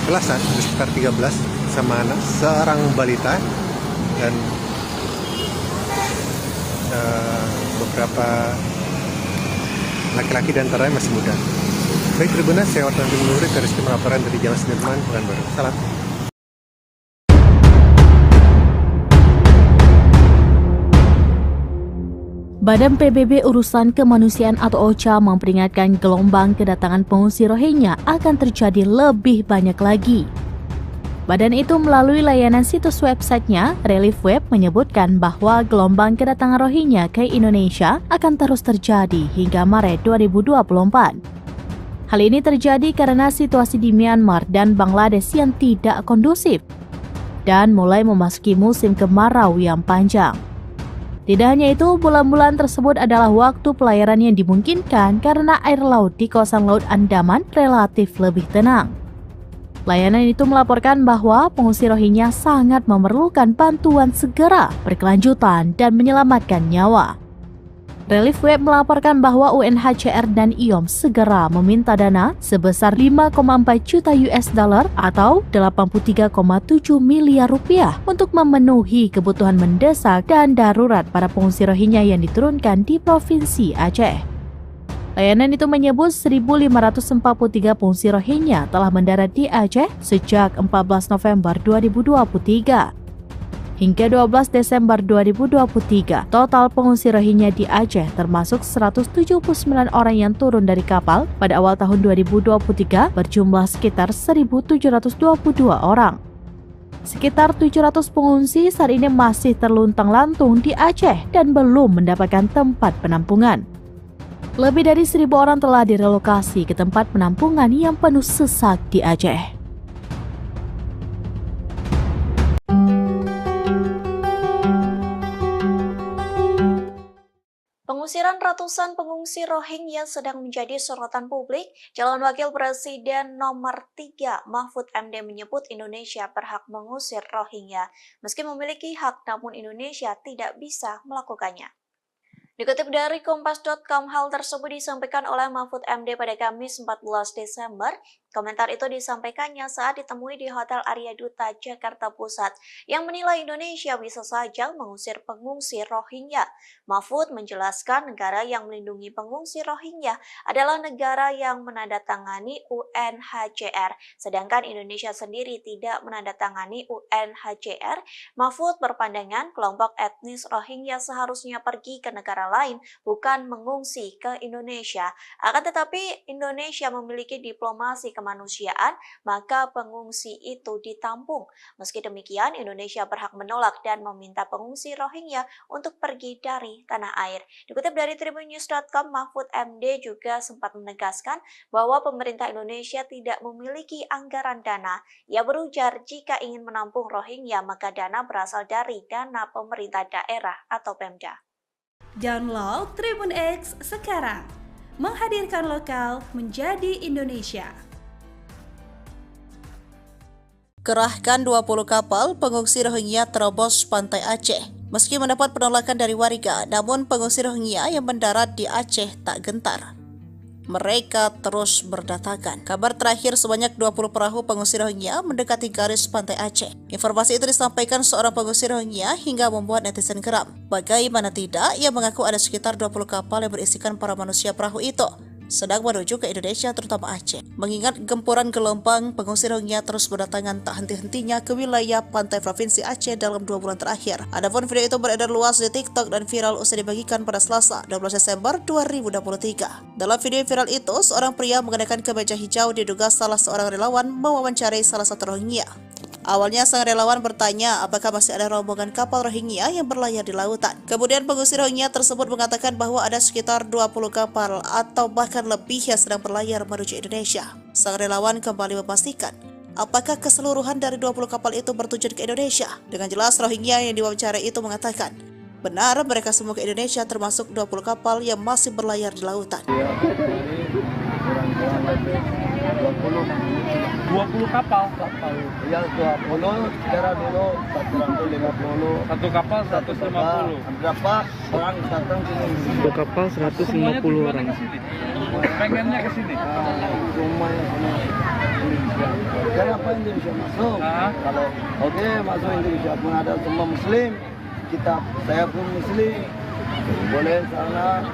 [SPEAKER 10] 13 sama anak, seorang balita dan beberapa laki-laki dan antaranya masih muda. Baik Tribuners, saya Wartawan Tim Nuri, Rizky melaporkan dari Jalan Sudirman, Pekanbaru. Salam.
[SPEAKER 12] Badan PBB Urusan Kemanusiaan atau OCHA memperingatkan gelombang kedatangan pengungsi Rohingya akan terjadi lebih banyak lagi. Badan itu melalui layanan situs websitenya, Relief Web, menyebutkan bahwa gelombang kedatangan Rohingya ke Indonesia akan terus terjadi hingga Maret 2024. Hal ini terjadi karena situasi di Myanmar dan Bangladesh yang tidak kondusif dan mulai memasuki musim kemarau yang panjang. Tidak hanya itu, bulan-bulan tersebut adalah waktu pelayaran yang dimungkinkan karena air laut di kawasan Laut Andaman relatif lebih tenang. Layanan itu melaporkan bahwa pengungsi Rohingya sangat memerlukan bantuan segera, berkelanjutan, dan menyelamatkan nyawa. Relief Web melaporkan bahwa UNHCR dan IOM segera meminta dana sebesar 5,4 juta US dollar atau 83,7 miliar rupiah untuk memenuhi kebutuhan mendesak dan darurat para pengungsi Rohingya yang diturunkan di Provinsi Aceh. Layanan itu menyebut 1.543 pengungsi Rohingya telah mendarat di Aceh sejak 14 November 2023. Hingga 12 Desember 2023, total pengungsi Rohingya di Aceh termasuk 179 orang yang turun dari kapal pada awal tahun 2023 berjumlah sekitar 1.722 orang. Sekitar 700 pengungsi saat ini masih terluntang-lantung di Aceh dan belum mendapatkan tempat penampungan. Lebih dari 1.000 orang telah direlokasi ke tempat penampungan yang penuh sesak di Aceh.
[SPEAKER 1] Pengusiran ratusan pengungsi Rohingya sedang menjadi sorotan publik. Calon Wakil Presiden nomor 3 Mahfud MD menyebut Indonesia berhak mengusir Rohingya. Meski memiliki hak, namun Indonesia tidak bisa melakukannya. Dikutip dari Kompas.com, hal tersebut disampaikan oleh Mahfud MD pada Kamis 14 Desember. Komentar itu disampaikannya saat ditemui di Hotel Arya Duta, Jakarta Pusat, yang menilai Indonesia bisa saja mengusir pengungsi Rohingya. Mahfud menjelaskan negara yang melindungi pengungsi Rohingya adalah negara yang menandatangani UNHCR, sedangkan Indonesia sendiri tidak menandatangani UNHCR. Mahfud berpandangan kelompok etnis Rohingya seharusnya pergi ke negara lain, bukan mengungsi ke Indonesia. Akan tetapi Indonesia memiliki diplomasi kemanusiaan, maka pengungsi itu ditampung. Meski demikian, Indonesia berhak menolak dan meminta pengungsi Rohingya untuk pergi dari tanah air. Dikutip dari tribunnews.com, Mahfud MD juga sempat menegaskan bahwa pemerintah Indonesia tidak memiliki anggaran dana. Ia berujar jika ingin menampung Rohingya, maka dana berasal dari dana pemerintah daerah atau Pemda.
[SPEAKER 2] Download Tribun X sekarang, menghadirkan lokal menjadi Indonesia.
[SPEAKER 3] Kerahkan 20 kapal pengungsi Rohingya terobos pantai Aceh. Meski mendapat penolakan dari warga, namun pengungsi Rohingya yang mendarat di Aceh tak gentar. Mereka terus berdatangan. Kabar terakhir sebanyak 20 perahu pengungsi Rohingya mendekati garis pantai Aceh. Informasi itu disampaikan seorang pengungsi Rohingya hingga membuat netizen geram. Bagaimana tidak, ia mengaku ada sekitar 20 kapal yang berisikan para manusia perahu itu sedang menuju ke Indonesia, terutama Aceh. Mengingat gempuran gelombang, pengungsi Rohingya terus berdatangan tak henti-hentinya ke wilayah pantai Provinsi Aceh dalam 2 bulan terakhir. Adapun video itu beredar luas di TikTok dan viral usai dibagikan pada Selasa, 12 Desember 2023. Dalam video viral itu, seorang pria mengenakan kemeja hijau diduga salah seorang relawan mewawancarai salah satu Rohingya. Awalnya sang relawan bertanya apakah masih ada rombongan kapal Rohingya yang berlayar di lautan. Kemudian pengungsi Rohingya tersebut mengatakan bahwa ada sekitar 20 kapal atau bahkan lebih yang sedang berlayar menuju Indonesia. Sang relawan kembali memastikan apakah keseluruhan dari 20 kapal itu bertujuan ke Indonesia. Dengan jelas Rohingya yang diwawancarai itu mengatakan Benar mereka semua ke Indonesia termasuk 20 kapal yang masih berlayar di lautan.
[SPEAKER 4] 20 kapal.
[SPEAKER 5] Ya 20, sekarang dulu 150.
[SPEAKER 4] Satu kapal 150.
[SPEAKER 5] Berapa orang datang sini?
[SPEAKER 11] Satu kapal 150 orang.
[SPEAKER 4] Ke sini. Pengennya ke sini.
[SPEAKER 5] Semuanya sama Indonesia. Kenapa Indonesia masuk? Kalau masuk Indonesia pun ada semua Muslim. Saya pun Muslim. Boleh sana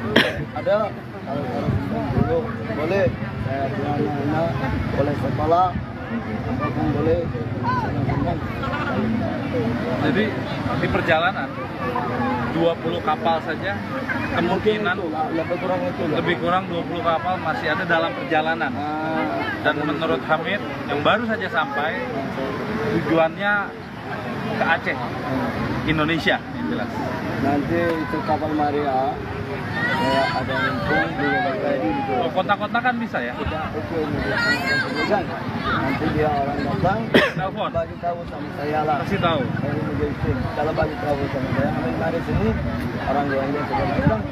[SPEAKER 5] ada. Kalau dulu boleh. Saya punya anak boleh sekolah. Apapun boleh.
[SPEAKER 4] Jadi di perjalanan 20 kapal saja kemungkinan lebih kurang 20 kapal masih ada dalam perjalanan. Dan menurut Hamid yang baru saja sampai tujuannya ke Aceh, Indonesia yang jelas.
[SPEAKER 5] Nanti itu kapal Maria ada lempung di Bali gitu.
[SPEAKER 4] Oh, kota-kota kan bisa ya?
[SPEAKER 5] Nanti dia orang datang,
[SPEAKER 4] telepon,
[SPEAKER 5] bagi tahu sama saya lah.
[SPEAKER 4] Kasih tahu.
[SPEAKER 5] Kalau bagi tahu sama saya, mari sini orang yang sudah datang.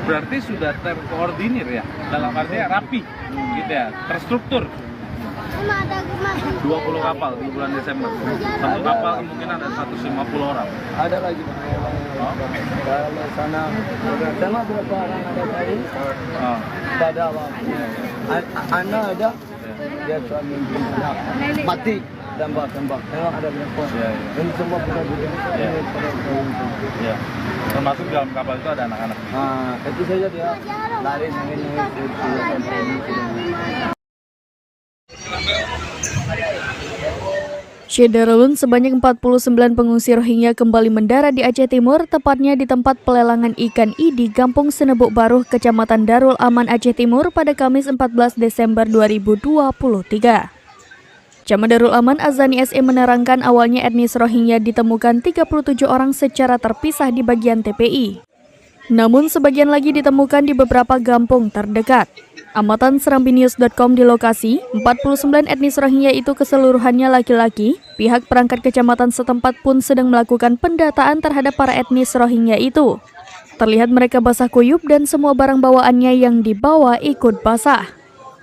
[SPEAKER 4] Berarti sudah terkoordinir ya, dalam artinya rapi, gitu ya, terstruktur. 20 kapal di bulan Desember. Satu kapal kemungkinan ada 150 orang.
[SPEAKER 5] Ada lagi. Kalau sana tengok berapa orang ada tadi? Pada waktu anak ada, dia suami mati tembak. Tengok ada berapa? Ini semua pada dunia.
[SPEAKER 4] Ya. Termasuk dalam kapal itu ada anak-anak.
[SPEAKER 5] Itu saja dia lari sampai
[SPEAKER 7] Syederalun sebanyak 49 pengungsi Rohingya kembali mendarat di Aceh Timur, tepatnya di tempat pelelangan ikan I di Kampung Senebuk Baruh, Kecamatan Darul Aman, Aceh Timur pada Kamis 14 Desember 2023. Camat Darul Aman Azani SE menerangkan awalnya etnis Rohingya ditemukan 37 orang secara terpisah di bagian TPI. Namun sebagian lagi ditemukan di beberapa kampung terdekat. Amatan serambinews.com di lokasi, 49 etnis Rohingya itu keseluruhannya laki-laki. Pihak perangkat kecamatan setempat pun sedang melakukan pendataan terhadap para etnis Rohingya itu. Terlihat mereka basah kuyup dan semua barang bawaannya yang dibawa ikut basah.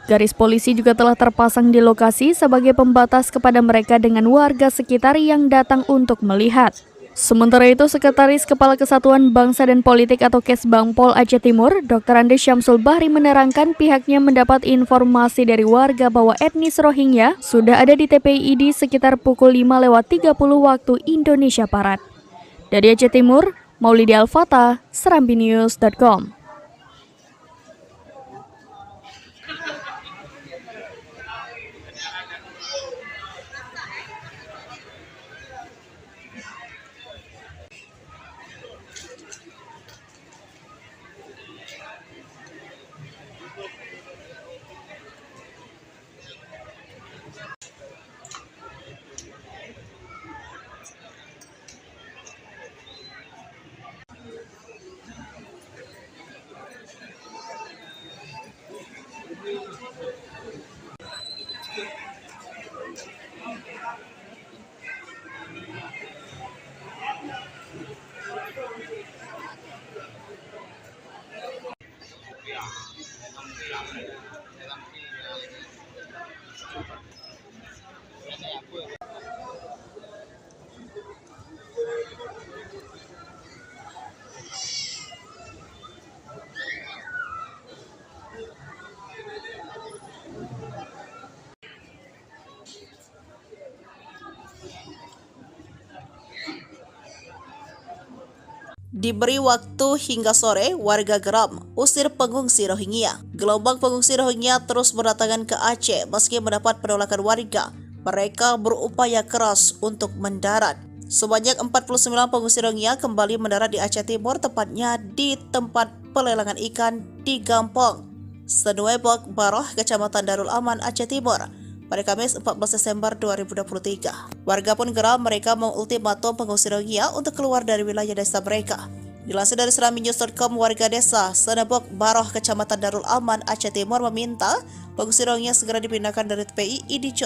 [SPEAKER 7] Garis polisi juga telah terpasang di lokasi sebagai pembatas kepada mereka dengan warga sekitar yang datang untuk melihat. Sementara itu, Sekretaris Kepala Kesatuan Bangsa dan Politik atau Kesbangpol Aceh Timur, Dr. Andes Syamsul Bahri menerangkan pihaknya mendapat informasi dari warga bahwa etnis Rohingya sudah ada di TPI ID sekitar pukul 5:30 waktu Indonesia Barat. Dari Aceh Timur, Maulidi Al-Fatah, serambinews.com.
[SPEAKER 3] Diberi waktu hingga sore, warga geram usir pengungsi Rohingya. Gelombang pengungsi Rohingya terus berdatangan ke Aceh meski mendapat penolakan warga. Mereka berupaya keras untuk mendarat. Sebanyak 49 pengungsi Rohingya kembali mendarat di Aceh Timur, tepatnya di tempat pelelangan ikan di Kampung Senebuk Baruh, Kecamatan Darul Aman, Aceh Timur pada Kamis 14 Desember 2023. Warga pun geram, mereka mengultimatum pengungsi Rohingya untuk keluar dari wilayah desa mereka. Dilansir dari serambinews.com, warga desa Senebuk Baruh, Kecamatan Darul Aman, Aceh Timur meminta pengungsi Rohingya segera dipindahkan dari TPI ID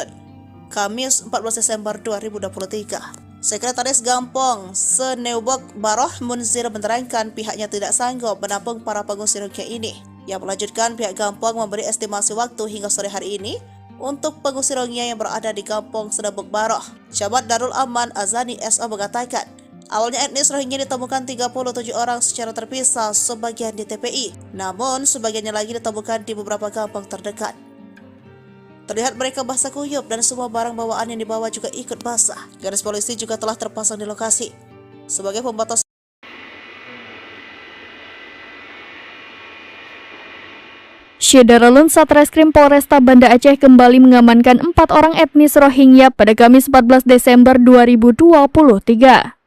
[SPEAKER 3] Kamis 14 Desember 2023. Sekretaris Gampong Seneubok Baroh Munzir menerangkan pihaknya tidak sanggup menampung para pengungsi Rohingya ini. Yang melanjutkan pihak Gampong memberi estimasi waktu hingga sore hari ini untuk pengungsi Rohingya yang berada di Kampung Seneubok Baroh. Camat Darul Aman Azani SO mengatakan, awalnya etnis Rohingya ditemukan 37 orang secara terpisah, sebagian di TPI, namun sebagiannya lagi ditemukan di beberapa kampung terdekat. Terlihat mereka basah kuyup dan semua barang bawaan yang dibawa juga ikut basah. Garis polisi juga telah terpasang di lokasi sebagai pembatas.
[SPEAKER 7] Syederalun Satreskrim Polresta Banda Aceh kembali mengamankan 4 orang etnis Rohingya pada Kamis 14 Desember 2023.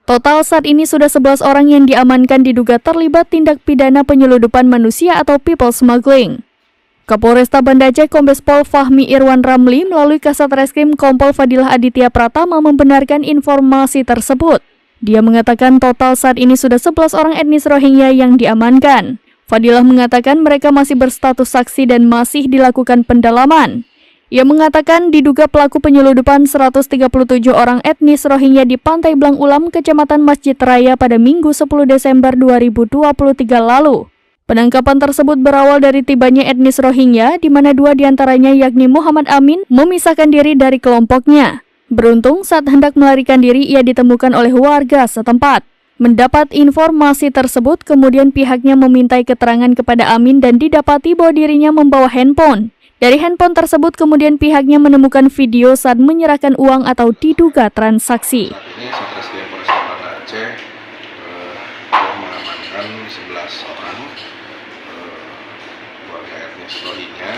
[SPEAKER 7] Total saat ini sudah 11 orang yang diamankan diduga terlibat tindak pidana penyeludupan manusia atau people smuggling. Kapolresta Banda Aceh Kombes Pol Fahmi Irwan Ramli melalui Kasat Reskrim Kompol Fadilah Aditya Pratama membenarkan informasi tersebut. Dia mengatakan total saat ini sudah 11 orang etnis Rohingya yang diamankan. Fadilah mengatakan mereka masih berstatus saksi dan masih dilakukan pendalaman. Ia mengatakan diduga pelaku penyeludupan 137 orang etnis Rohingya di Pantai Blang Ulam, Kecamatan Masjid Raya pada Minggu 10 Desember 2023 lalu. Penangkapan tersebut berawal dari tibanya etnis Rohingya, di mana 2 diantaranya yakni Muhammad Amin memisahkan diri dari kelompoknya. Beruntung saat hendak melarikan diri ia ditemukan oleh warga setempat. Mendapat informasi tersebut, kemudian pihaknya memintai keterangan kepada Amin dan didapati bahwa dirinya membawa handphone. Dari handphone tersebut kemudian pihaknya menemukan video saat menyerahkan uang atau diduga transaksi.
[SPEAKER 8] Saat ini Satreskrim Polresta Banda Aceh telah mengamankan 11 orang warga etnis Rohingya,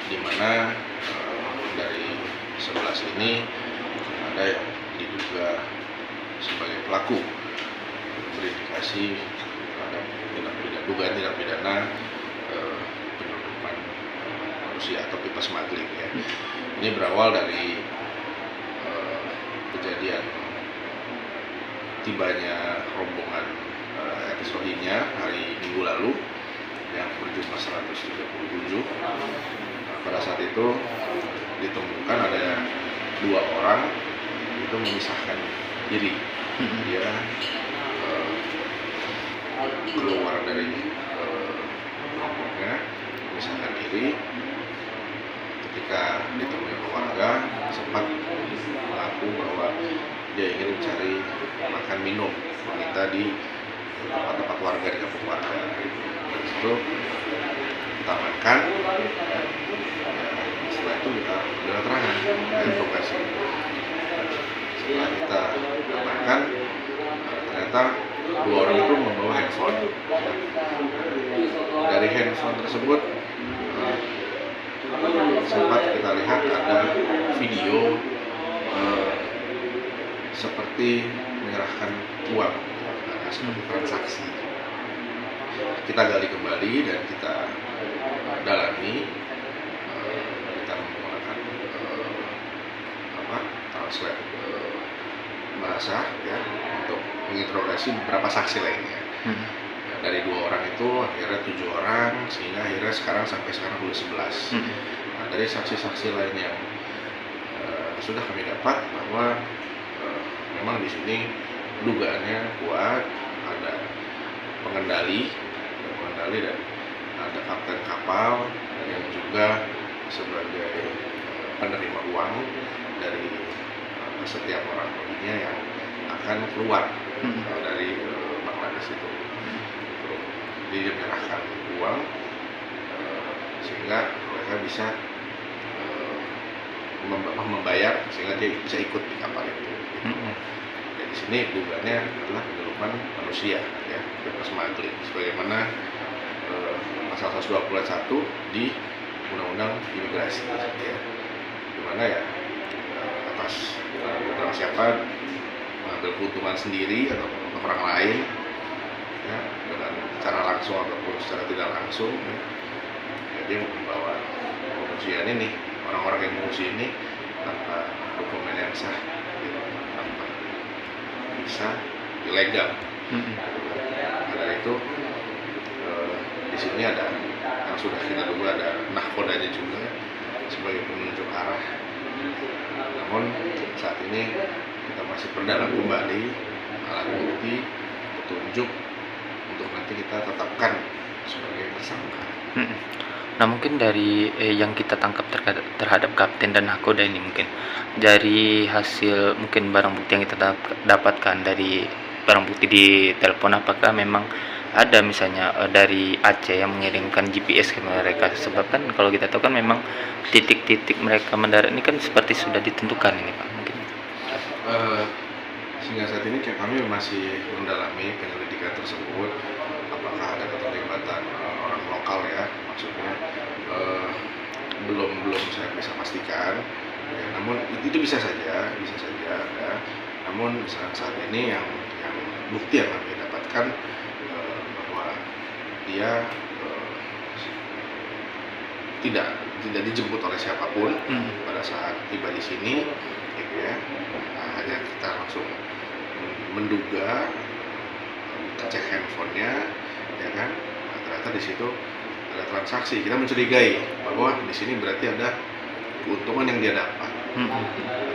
[SPEAKER 8] di mana dari 11 ini ada yang diduga sebagai pelaku, berindikasi terhadap dugaan tindak pidana penyeludupan manusia atau people smuggling ya. Ini berawal dari kejadian tibanya rombongan etnis Rohingya hari Minggu lalu yang berjumlah 137. Pada saat itu ditemukan ada 2 orang itu memisahkan diri. Dia keluar dari kelompoknya, memisahkan diri. Ketika ditemui keluarga, sempat mengaku bahwa dia ingin mencari makan minum, meminta di tempat-tempat warga, di kampung warga. Dari situ kita amankan. Setelah itu kita beri keterangan, interogasi. Setelah kita amankan, ternyata 2 orang itu membawa handphone. Dari handphone tersebut sempat kita lihat ada video seperti menyerahkan uang, seperti transaksi. Kita gali kembali dan kita dalami. Kita menggunakan translate bahasa ya untuk menginterogasi beberapa saksi lainnya. Dari 2 orang itu akhirnya 7 orang, sehingga akhirnya sampai sekarang sudah 11. Nah, dari saksi-saksi lain yang sudah kami dapat bahwa memang di sini dugaannya kuat, ada pengendali dan ada kapten kapal yang juga sebagai penerima uang dari setiap orang Rohingya yang akan keluar dari Bangladesh itu. Dia menyerahkan uang sehingga mereka bisa membayar sehingga dia bisa ikut di kapal itu. Jadi sini dugaannya adalah penyeludupan manusia ya, people smuggling, sebagaimana pasal 121 di Undang-Undang Imigrasi ya, dimana ya atas orang siapa mengambil keuntungan sendiri atau untuk orang lain ya, dengan cara langsung ataupun secara tidak langsung ya, dia membawa pengungsian ini, orang-orang yang mengungsi ini tanpa dokumen yang sah gitu, tanpa bisa ilegal. Karena itu di sini ada yang sudah kita duga ada nahkodanya juga sebagai penunjuk arah. Namun saat ini kita masih perdalam kembali alat bukti, petunjuk untuk nanti kita tetapkan sebagai tersangka.
[SPEAKER 6] Nah mungkin dari yang kita tangkap terhadap kapten dan nakoda ini, mungkin dari hasil mungkin barang bukti yang kita dapatkan dari barang bukti di telepon, apakah memang ada misalnya dari Aceh yang mengirimkan GPS ke mereka? Sebab kan kalau kita tahu kan memang titik-titik mereka mendarat ini kan seperti sudah ditentukan ini Pak mungkin.
[SPEAKER 8] Sehingga saat ini kami masih mendalami penyelidikan tersebut, apakah ada keterlibatan orang lokal ya, maksudnya belum saya bisa pastikan ya, namun itu bisa saja ada. Namun saat ini yang bukti yang kami dapatkan bahwa dia tidak dijemput oleh siapapun pada saat tiba di sini gitu ya. Hanya kita langsung menduga, cek handphonenya ya kan, ternyata di situ ada transaksi. Kita mencurigai bahwa di sini berarti ada keuntungan yang dia dapat.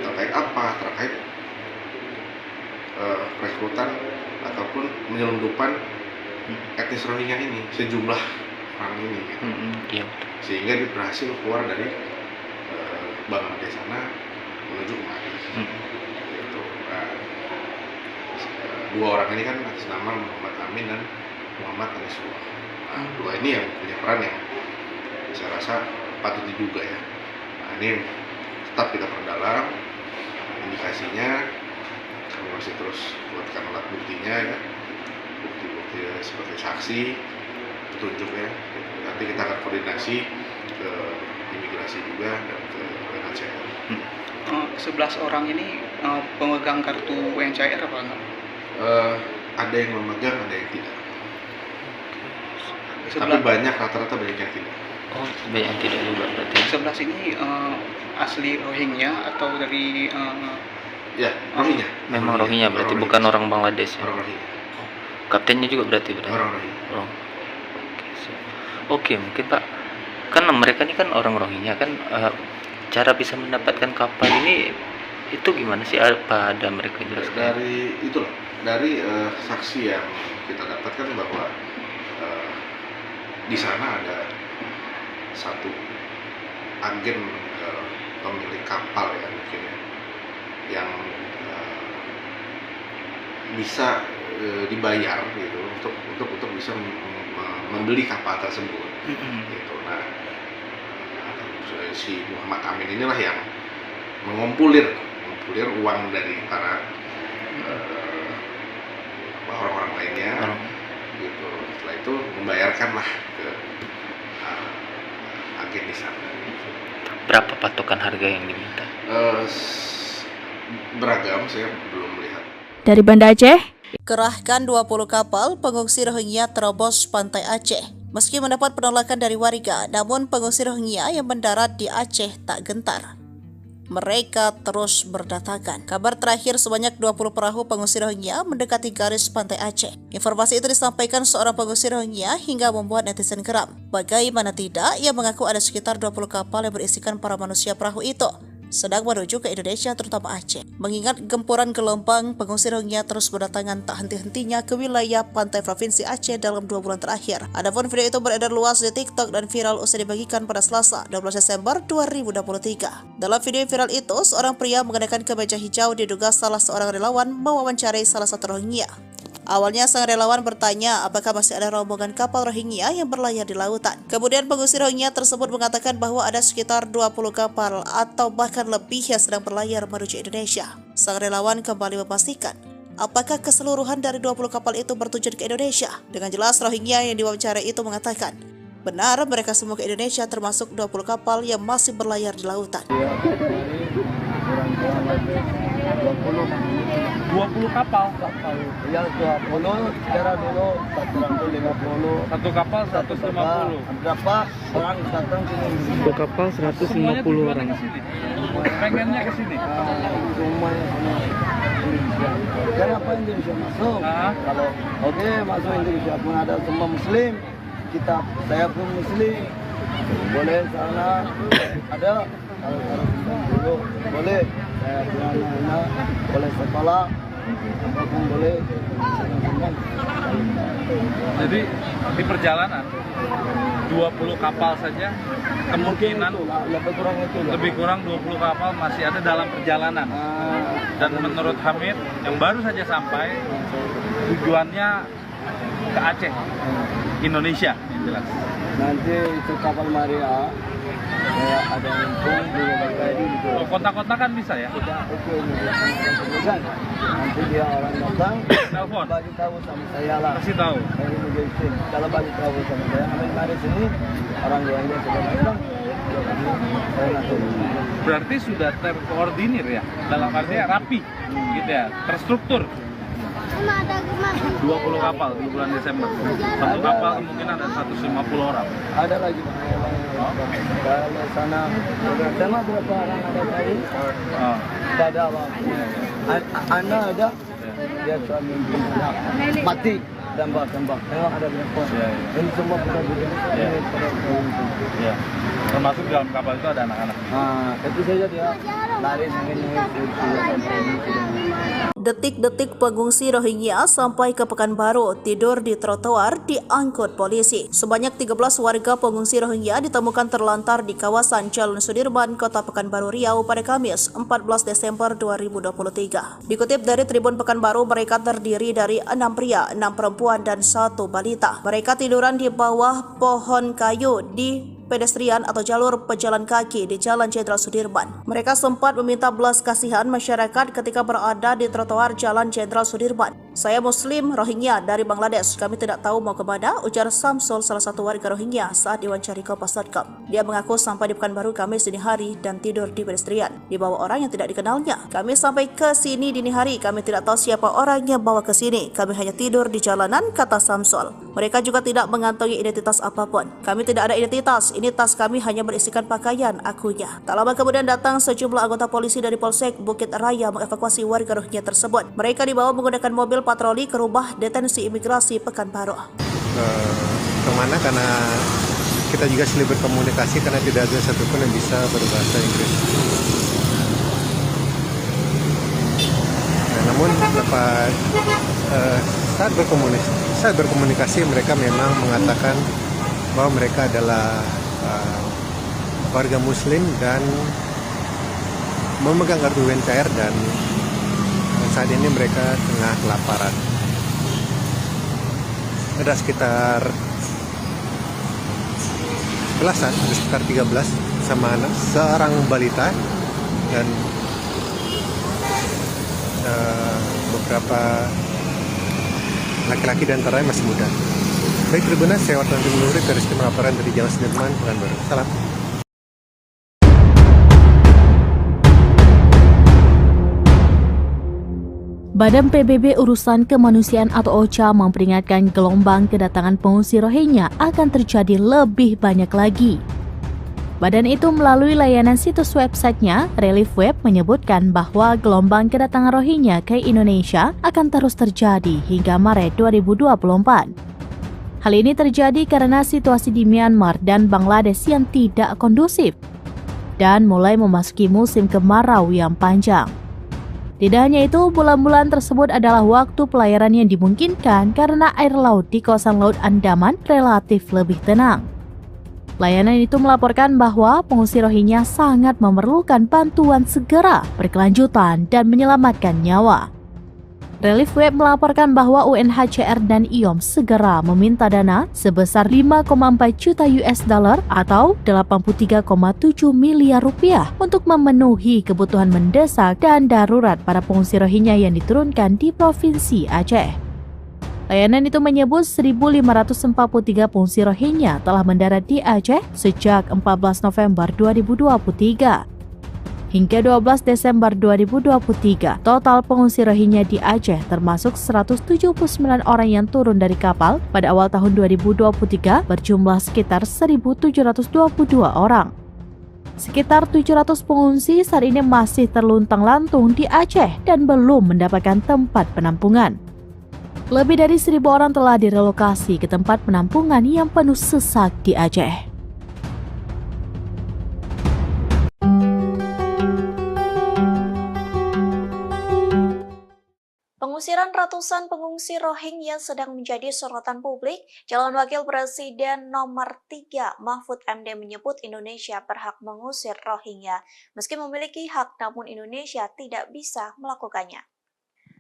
[SPEAKER 8] Terkait apa? Terkait rekrutan ataupun penyelundupan etnis Rohingya ini, sejumlah orang ini gitu. Sehingga dia berhasil keluar dari Bangladesh sana menuju kemari gitu. Nah, dua orang ini kan atas nama Muhammad Amin dan Muhammad Anisullah. Nah, dua ini yang punya peran yang saya rasa patut diduga ya. Nah, ini tetap kita perdalam indikasinya, kami masih terus buatkan alat buktinya ya, bukti-bukti sebagai saksi, petunjuk ya. Nanti kita akan koordinasi ke imigrasi juga dan ke UNHCR.
[SPEAKER 9] 11 orang ini pemegang kartu UNHCR apa enggak?
[SPEAKER 8] Ada yang memegang, ada yang tidak. Tapi banyak, rata-rata banyak yang tidak.
[SPEAKER 6] Oh, banyak yang tidak juga berarti.
[SPEAKER 9] 11 ini asli Rohingya atau dari
[SPEAKER 8] ya, Rohingya.
[SPEAKER 6] Memang Rohingya berarti, bukan orang Bangladesh ya.
[SPEAKER 8] Orang Rohingya.
[SPEAKER 6] Kaptennya juga berarti.
[SPEAKER 8] Orang Rohingya.
[SPEAKER 6] Oke, mungkin Pak, kan mereka ini kan orang Rohingya kan, cara bisa mendapatkan kapal ini itu gimana sih? Apa ada mereka jelaskan?
[SPEAKER 8] Dari saksi yang kita dapatkan bahwa di sana ada satu agen pemilik kapal ya mungkin ya, yang bisa dibayar gitu untuk bisa membeli kapal tersebut. Gitu. Nah, si Muhammad Amin inilah yang mengumpulir uang dari para orang-orang lainnya, gitu. Setelah itu membayarkanlah ke agen di sana.
[SPEAKER 6] Berapa patokan harga yang diminta?
[SPEAKER 8] Beragam, saya belum melihat.
[SPEAKER 7] Dari Banda Aceh,
[SPEAKER 3] Kerahkan 20 kapal pengungsi Rohingya terobos pantai Aceh. Meski mendapat penolakan dari warga, namun pengungsi Rohingya yang mendarat di Aceh tak gentar. Mereka terus berdatangan. Kabar terakhir sebanyak 20 perahu pengungsi Rohingya mendekati garis pantai Aceh. Informasi itu disampaikan seorang pengungsi Rohingya hingga membuat netizen geram. Bagaimana tidak, ia mengaku ada sekitar 20 kapal yang berisikan para manusia perahu itu sedang menuju ke Indonesia, terutama Aceh. Mengingat gempuran gelombang, pengungsi Rohingya terus berdatangan tak henti-hentinya ke wilayah pantai provinsi Aceh dalam 2 bulan terakhir. Adapun video itu beredar luas di TikTok dan viral usai dibagikan pada Selasa, 12 Desember 2023. Dalam video viral itu, seorang pria mengenakan kemeja hijau diduga salah seorang relawan mewawancarai salah satu Rohingya. Awalnya sang relawan bertanya apakah masih ada rombongan kapal Rohingya yang berlayar di lautan. Kemudian pengungsi Rohingya tersebut mengatakan bahwa ada sekitar 20 kapal atau bahkan lebih yang sedang berlayar menuju Indonesia. Sang relawan kembali memastikan apakah keseluruhan dari 20 kapal itu bertujuan ke Indonesia. Dengan jelas Rohingya yang diwawancarai itu mengatakan benar mereka semua ke Indonesia, termasuk 20 kapal yang masih berlayar di lautan.
[SPEAKER 4] 20 kapal.
[SPEAKER 5] Ya 20, sekarang dulu 150.
[SPEAKER 4] Satu kapal 150.
[SPEAKER 5] Berapa orang datang sini?
[SPEAKER 11] Satu kapal 150 orang.
[SPEAKER 4] Pengennya ke sini.
[SPEAKER 5] Semuanya semua Indonesia. Kenapa Indonesia masuk? Kalau masuk Indonesia pun ada semua Muslim. Saya pun Muslim. Boleh sana ada kalau dulu boleh. saya punya anak boleh sekolah, apapun boleh.
[SPEAKER 4] Jadi di perjalanan 20 kapal saja kemungkinan lebih kurang 20 kapal masih ada dalam perjalanan. Dan menurut Hamid yang baru saja sampai tujuannya ke Aceh, Indonesia, yang jelas.
[SPEAKER 5] Nanti itu kapal Maria kayak ada Lampung di Bangkaidi gitu.
[SPEAKER 4] Oh, kontak-kontak kan bisa ya?
[SPEAKER 5] Kan nanti dia orang datang
[SPEAKER 4] telepon
[SPEAKER 5] bagi tahu sama saya lah.
[SPEAKER 4] Kasih tahu.
[SPEAKER 5] Dari Mujahidin. Kalau bagi tahu sama saya, hari sini orang yang dia sudah datang. Saya nanti.
[SPEAKER 4] Berarti sudah terkoordinir ya, dalam artinya rapi, gitu ya, terstruktur. 20 kapal di bulan Desember. Satu kapal kemungkinan ada 150 orang.
[SPEAKER 5] Ada lagi kalau sana sama berapa orang ada tadi? Tidak ada apa. Anak ada, dia suami mati tembak. Memang ada berapa? Ini semua pada begini.
[SPEAKER 4] Ya. Termasuk dalam kapal itu ada anak-anak.
[SPEAKER 5] Itu saja dia lari sampai
[SPEAKER 3] Detik-detik pengungsi Rohingya sampai ke Pekanbaru tidur di trotoar diangkut polisi. Sebanyak 13 warga pengungsi Rohingya ditemukan terlantar di kawasan Jalan Sudirman, Kota Pekanbaru Riau pada Kamis 14 Desember 2023. Dikutip dari Tribun Pekanbaru, mereka terdiri dari 6 pria, 6 perempuan, dan 1 balita. Mereka tiduran di bawah pohon kayu di pedestrian atau jalur pejalan kaki di Jalan Jenderal Sudirman. Mereka sempat meminta belas kasihan masyarakat ketika berada di trotoar Jalan Jenderal Sudirman. Saya Muslim Rohingya dari Bangladesh. Kami tidak tahu mau kemana, ujar Samsul, salah satu warga Rohingya saat diwawancari Kompas.com. Dia mengaku sampai di Pekanbaru Kamis dini hari dan tidur di pedestrian dibawa orang yang tidak dikenalnya. Kami sampai ke sini dini hari, kami tidak tahu siapa orang yang bawa ke sini. Kami hanya tidur di jalanan, kata Samsul. Mereka juga tidak mengantongi identitas apapun. Kami tidak ada identitas. Ini tas kami hanya berisikan pakaian, akunya. Tak lama kemudian datang sejumlah anggota polisi dari Polsek Bukit Raya mengevakuasi warga Rohingya tersebut. Mereka dibawa menggunakan mobil patroli ke rumah detensi imigrasi Pekanbaru.
[SPEAKER 10] Kemana? Karena kita juga sulit berkomunikasi karena tidak ada satupun yang bisa berbahasa Inggris. Namun dapat saat berkomunikasi mereka memang mengatakan bahwa mereka adalah warga Muslim dan memegang kartu UNHCR dan saat ini mereka tengah kelaparan. Ada sekitar belasan, ada sekitar 13 sama anak, seorang balita dan beberapa laki-laki dan antaranya masih muda. Baik, Tribuners, saya Wartawan Timur Rizky melaporkan dari Jalan Sudirman, Pekanbaru. Salam.
[SPEAKER 12] Badan PBB Urusan Kemanusiaan atau OCHA memperingatkan gelombang kedatangan pengungsi Rohingya akan terjadi lebih banyak lagi. Badan itu melalui layanan situs websitenya, Relief Web, menyebutkan bahwa gelombang kedatangan Rohingya ke Indonesia akan terus terjadi hingga Maret 2024. Hal ini terjadi karena situasi di Myanmar dan Bangladesh yang tidak kondusif dan mulai memasuki musim kemarau yang panjang. Tidak hanya itu, bulan-bulan tersebut adalah waktu pelayaran yang dimungkinkan karena air laut di kawasan Laut Andaman relatif lebih tenang. Layanan itu melaporkan bahwa pengungsi Rohingya sangat memerlukan bantuan segera, berkelanjutan, dan menyelamatkan nyawa. Relief Web melaporkan bahwa UNHCR dan IOM segera meminta dana sebesar 5,4 juta US dollar atau 83,7 miliar rupiah untuk memenuhi kebutuhan mendesak dan darurat para pengungsi Rohingya yang diturunkan di Provinsi Aceh. Layanan itu menyebut 1.543 pengungsi Rohingya telah mendarat di Aceh sejak 14 November 2023. Hingga 12 Desember 2023, total pengungsi Rohingya di Aceh termasuk 179 orang yang turun dari kapal pada awal tahun 2023 berjumlah sekitar 1.722 orang. Sekitar 700 pengungsi saat ini masih terluntang-lantung di Aceh dan belum mendapatkan tempat penampungan. Lebih dari 1.000 orang telah direlokasi ke tempat penampungan yang penuh sesak di Aceh.
[SPEAKER 1] Pengusiran ratusan pengungsi Rohingya sedang menjadi sorotan publik. Calon Wakil Presiden nomor 3 Mahfud MD menyebut Indonesia berhak mengusir Rohingya. Meski memiliki hak, namun Indonesia tidak bisa melakukannya.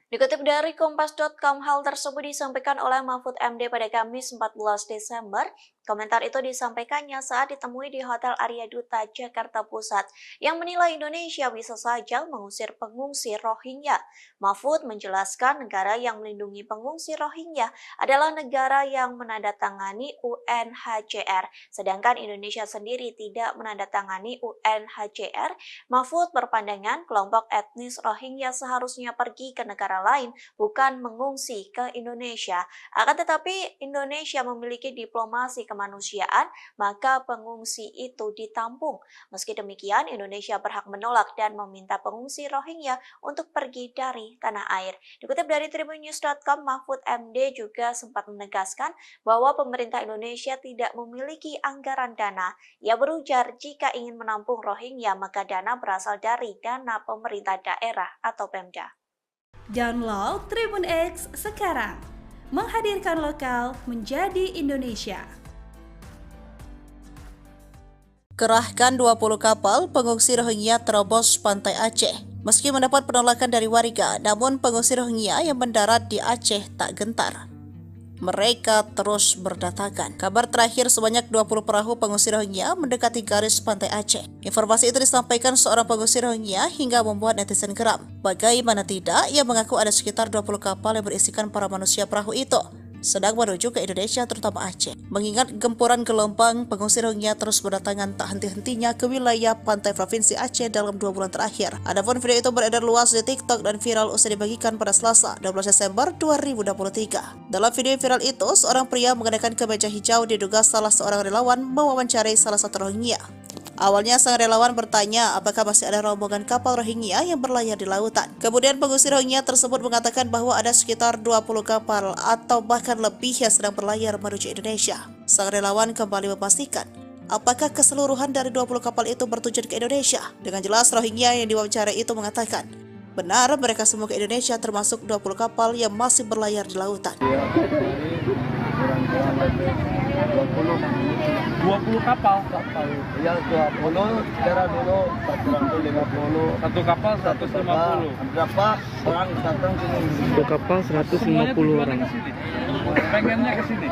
[SPEAKER 1] Dikutip dari Kompas.com, hal tersebut disampaikan oleh Mahfud MD pada Kamis 14 Desember. Komentar itu disampaikannya saat ditemui di Hotel Arya Duta, Jakarta Pusat, yang menilai Indonesia bisa saja mengusir pengungsi Rohingya. Mahfud menjelaskan negara yang melindungi pengungsi Rohingya adalah negara yang menandatangani UNHCR, sedangkan Indonesia sendiri tidak menandatangani UNHCR. Mahfud berpandangan kelompok etnis Rohingya seharusnya pergi ke negara lain, bukan mengungsi ke Indonesia. Akan tetapi Indonesia memiliki diplomasi kemanusiaan, maka pengungsi itu ditampung. Meski demikian, Indonesia berhak menolak dan meminta pengungsi Rohingya untuk pergi dari tanah air. Dikutip dari tribunnews.com, Mahfud MD juga sempat menegaskan bahwa pemerintah Indonesia tidak memiliki anggaran dana. Ia berujar jika ingin menampung Rohingya, maka dana berasal dari dana pemerintah daerah atau Pemda.
[SPEAKER 2] Download Tribun X sekarang, menghadirkan lokal menjadi Indonesia.
[SPEAKER 3] Kerahkan 20 kapal pengungsi Rohingya terobos pantai Aceh. Meski mendapat penolakan dari warga, namun pengungsi Rohingya yang mendarat di Aceh tak gentar. Mereka terus berdatangan. Kabar terakhir, sebanyak 20 perahu pengungsi Rohingya mendekati garis pantai Aceh. Informasi itu disampaikan seorang pengungsi Rohingya hingga membuat netizen geram. Bagaimana tidak, ia mengaku ada sekitar 20 kapal yang berisikan para manusia perahu itu sedang menuju ke Indonesia, terutama Aceh. Mengingat gempuran gelombang, pengungsi Rohingya terus berdatangan tak henti-hentinya ke wilayah pantai provinsi Aceh dalam 2 bulan terakhir. Adapun video itu beredar luas di TikTok dan viral usai dibagikan pada Selasa, 12 Desember 2023. Dalam video viral itu, seorang pria mengenakan kemeja hijau diduga salah seorang relawan mewawancarai salah satu Rohingya. Awalnya sang relawan bertanya apakah masih ada rombongan kapal Rohingya yang berlayar di lautan. Kemudian pengungsi Rohingya tersebut mengatakan bahwa ada sekitar 20 kapal atau bahkan lebih yang sedang berlayar menuju Indonesia. Sang relawan kembali memastikan apakah keseluruhan dari 20 kapal itu bertujuan ke Indonesia. Dengan jelas Rohingya yang diwawancarai itu mengatakan benar mereka semua ke Indonesia, termasuk 20 kapal yang masih berlayar di lautan.
[SPEAKER 4] 20 kapal.
[SPEAKER 5] Ya 20, sekarang dulu 150.
[SPEAKER 4] Satu kapal 150.
[SPEAKER 5] Berapa orang datang sini?
[SPEAKER 11] Satu kapal 150 orang.
[SPEAKER 4] Pengennya ke sini.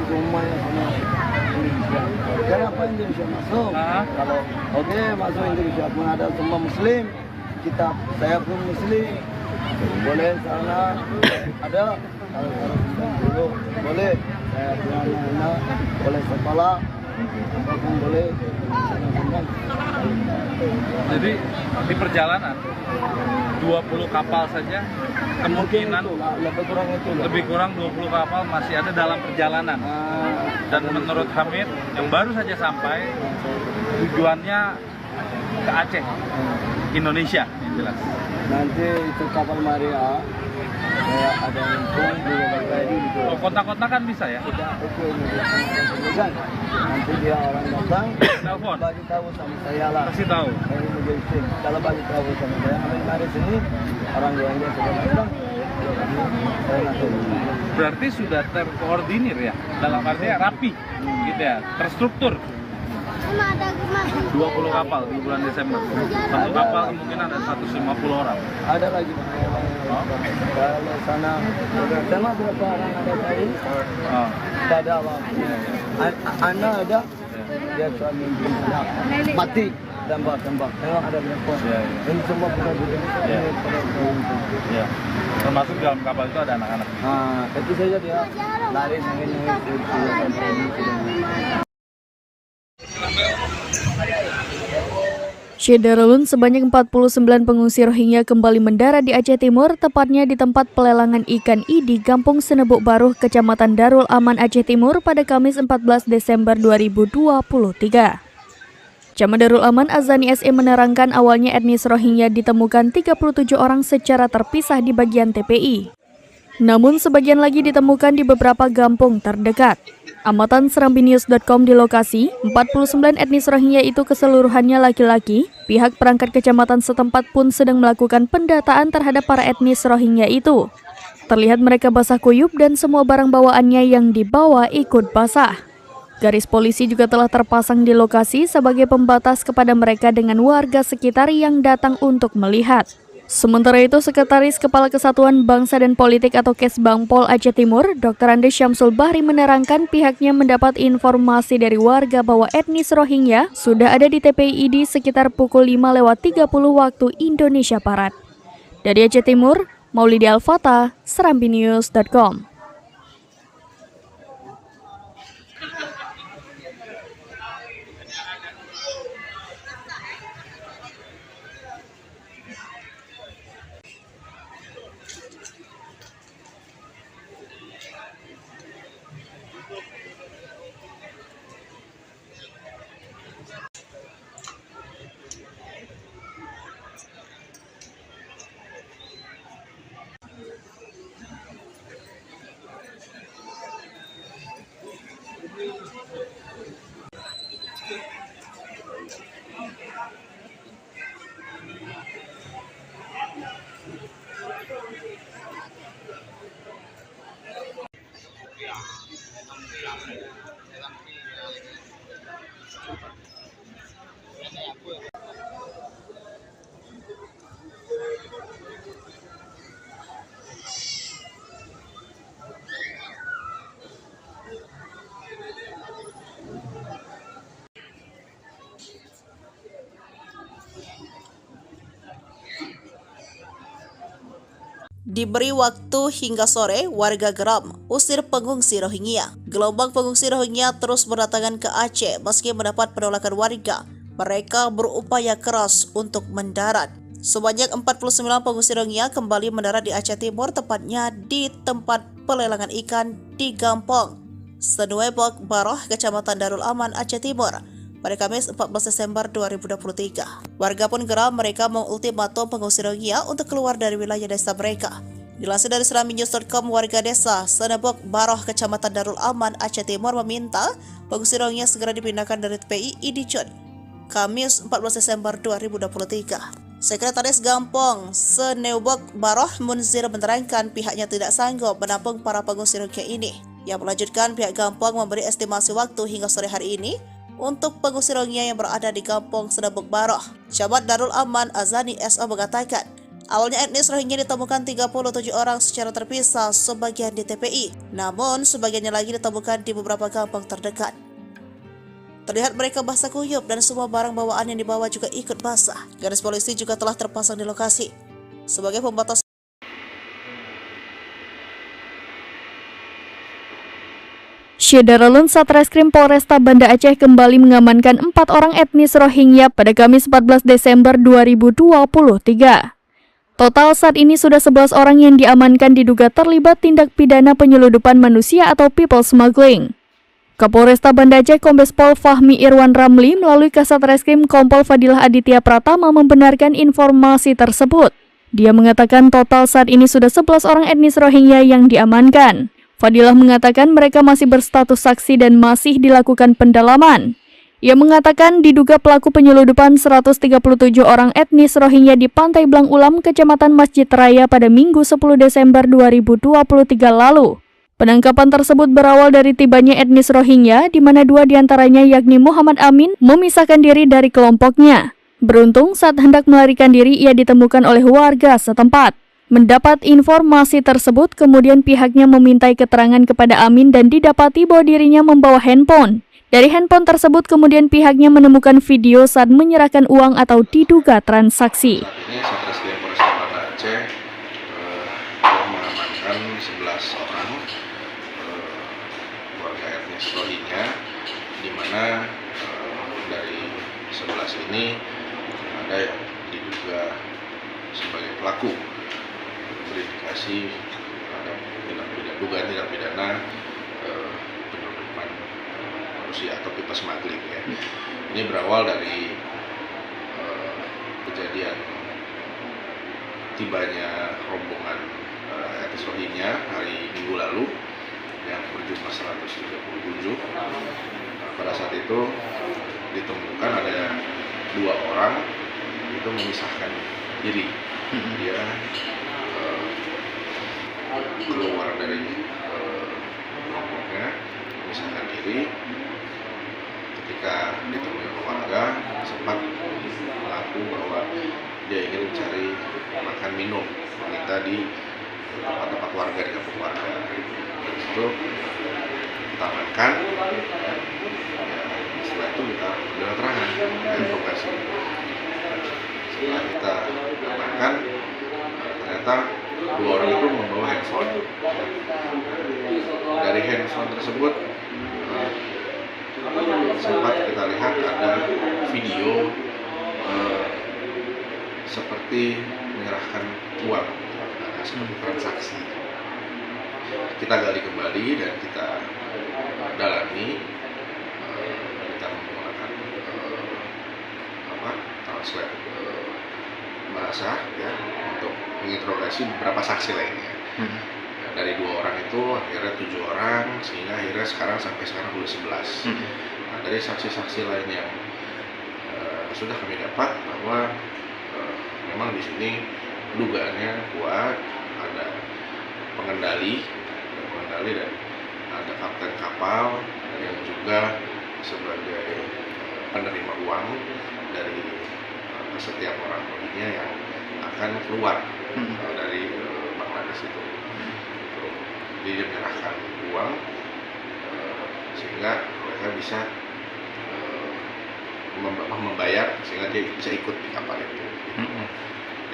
[SPEAKER 5] Semuanya semua Indonesia. Kenapa Indonesia masuk? Kalau masuk Indonesia pun ada semua Muslim. Saya pun Muslim. Boleh sana ada. Dulu boleh. Saya punya anak boleh sekolah. Apapun boleh.
[SPEAKER 4] Jadi di perjalanan 20 kapal saja kemungkinan lebih kurang 20 kapal masih ada dalam perjalanan. Dan menurut Hamid yang baru saja sampai, tujuannya ke Aceh, Indonesia, yang jelas.
[SPEAKER 5] Nanti itu kapal Maria ada yang pun juga berkali gitu.
[SPEAKER 4] Oh, kontak-kontak kan bisa ya?
[SPEAKER 5] Nanti dia orang datang,
[SPEAKER 4] telepon,
[SPEAKER 5] bagi tahu sama saya lah.
[SPEAKER 4] kasih tahu.
[SPEAKER 5] Kalau bagi tahu sama saya, hari sini orang yang dia sudah datang.
[SPEAKER 4] Berarti sudah terkoordinir ya, dalam artinya rapi, gitu ya, terstruktur. 20 kapal di bulan Desember. Satu kapal kemungkinan ada 150 orang.
[SPEAKER 5] Ada lagi. Kalau sana sama berapa orang ada tadi? Tidak ada apa. Anak ada, dia suami mati tembak. Memang ada berapa? Ini semua bukan.
[SPEAKER 4] Ya. Termasuk dalam kapal itu ada anak-anak.
[SPEAKER 5] Itu saja dia lari sini.
[SPEAKER 7] Syederalun, sebanyak 49 pengungsi Rohingya kembali mendarat di Aceh Timur, tepatnya di tempat pelelangan ikan I di Kampung Senebuk Baruh, Kecamatan Darul Aman, Aceh Timur pada Kamis 14 Desember 2023. Camat Darul Aman Azani SE menerangkan awalnya etnis Rohingya ditemukan 37 orang secara terpisah di bagian TPI. Namun sebagian lagi ditemukan di beberapa kampung terdekat. Amatan serambinews.com di lokasi, 49 etnis Rohingya itu keseluruhannya laki-laki. Pihak perangkat kecamatan setempat pun sedang melakukan pendataan terhadap para etnis Rohingya itu. Terlihat mereka basah kuyup dan semua barang bawaannya yang dibawa ikut basah. Garis polisi juga telah terpasang di lokasi sebagai pembatas kepada mereka dengan warga sekitar yang datang untuk melihat. Sementara itu, Sekretaris Kepala Kesatuan Bangsa dan Politik atau Kesbangpol Aceh Timur, Dr. Andes Syamsul Bahri menerangkan pihaknya mendapat informasi dari warga bahwa etnis Rohingya sudah ada di TPI ID sekitar pukul 5:30 waktu Indonesia Barat. Dari Aceh Timur, Maulidi Al-Fatah, serambinews.com.
[SPEAKER 3] Diberi waktu hingga sore, warga geram usir pengungsi Rohingya. Gelombang pengungsi Rohingya terus berdatangan ke Aceh meski mendapat penolakan warga. Mereka berupaya keras untuk mendarat. Sebanyak 49 pengungsi Rohingya kembali mendarat di Aceh Timur, tepatnya di tempat pelelangan ikan di Gampong Senuebok Baroh, Kecamatan Darul Aman, Aceh Timur, pada Kamis 14 Desember 2023. Warga pun geram, mereka mengultimatum pengungsi Rohingya untuk keluar dari wilayah desa mereka. Dilansir dari serambinews.com, warga desa Senebok Baroh, Kecamatan Darul Aman, Aceh Timur meminta pengungsi Rohingya segera dipindahkan dari TPI Idicun, Kamis 14 Desember 2023. Sekretaris Gampong Senebok Baroh Munzir menerangkan pihaknya tidak sanggup menampung para pengungsi Rohingya ini. Yang melanjutkan, pihak Gampong memberi estimasi waktu hingga sore hari ini untuk pengungsi Rohingya yang berada di Kampung Senebok Baroh. Camat Darul Aman Azani SO mengatakan, awalnya etnis Rohingya ditemukan 37 orang secara terpisah, sebagian di TPI, namun sebagiannya lagi ditemukan di beberapa kampung terdekat. Terlihat mereka basah kuyup dan semua barang bawaan yang dibawa juga ikut basah. Garis polisi juga telah terpasang di lokasi sebagai pembatas.
[SPEAKER 7] Syederalun Satreskrim Polresta Banda Aceh kembali mengamankan 4 orang etnis Rohingya pada Kamis 14 Desember 2023. Total saat ini sudah 11 orang yang diamankan diduga terlibat tindak pidana penyeludupan manusia atau people smuggling. Kapolresta Banda Aceh Kombes Pol Fahmi Irwan Ramli melalui Kasat Reskrim Kompol Fadilah Aditya Pratama membenarkan informasi tersebut. Dia mengatakan total saat ini sudah 11 orang etnis Rohingya yang diamankan. Fadilah mengatakan mereka masih berstatus saksi dan masih dilakukan pendalaman. Ia mengatakan diduga pelaku penyeludupan 137 orang etnis Rohingya di Pantai Blang Ulam, Kecamatan Masjid Raya pada Minggu 10 Desember 2023 lalu. Penangkapan tersebut berawal dari tibanya etnis Rohingya, di mana 2 diantaranya yakni Muhammad Amin memisahkan diri dari kelompoknya. Beruntung saat hendak melarikan diri ia ditemukan oleh warga setempat. Mendapat informasi tersebut, kemudian pihaknya memintai keterangan kepada Amin dan didapati bahwa dirinya membawa handphone. Dari handphone tersebut kemudian pihaknya menemukan video saat menyerahkan uang atau diduga transaksi.
[SPEAKER 8] Saat ini Satreskrim Polresta Banda Aceh telah mengamankan 11 orang warga etnis Rohingya, di mana dari 11 ini ada yang diduga sebagai pelaku, berindikasi terhadap dugaan tindak pidana penyeludupan manusia atau people smuggling ya. Ini berawal dari kejadian tibanya rombongan etnis Rohingya hari Minggu lalu yang berjumlah 137. Pada saat itu ditemukan ada 2 orang itu memisahkan diri. Dia keluar dari kelompoknya, memisahkan diri. Ketika ditemui keluarga, sempat mengaku bahwa dia ingin mencari makan minum, meminta di tempat-tempat warga, di kampung warga. Dari situ kita amankan. Setelah itu kita ambil keterangan dari lokasi. Setelah kita amankan, ternyata 2 orang itu membawa handphone. Dari handphone tersebut sempat kita lihat ada video seperti menyerahkan uang, seperti transaksi. Kita gali kembali dan kita dalami. Kita menggunakan translate bahasa ya untuk menginterogasi beberapa saksi lainnya. Dari 2 orang itu akhirnya 7 orang, sehingga akhirnya sampai sekarang udah 11. Nah, dari saksi-saksi lain yang sudah kami dapat bahwa memang di sini dugaannya kuat, ada pengendali dan ada kapten kapal yang juga sebagai penerima uang dari setiap orang Rohingya yang akan keluar dari Bangladesh itu. Dia menyerahkan uang sehingga mereka bisa membayar sehingga dia bisa ikut di kapal itu.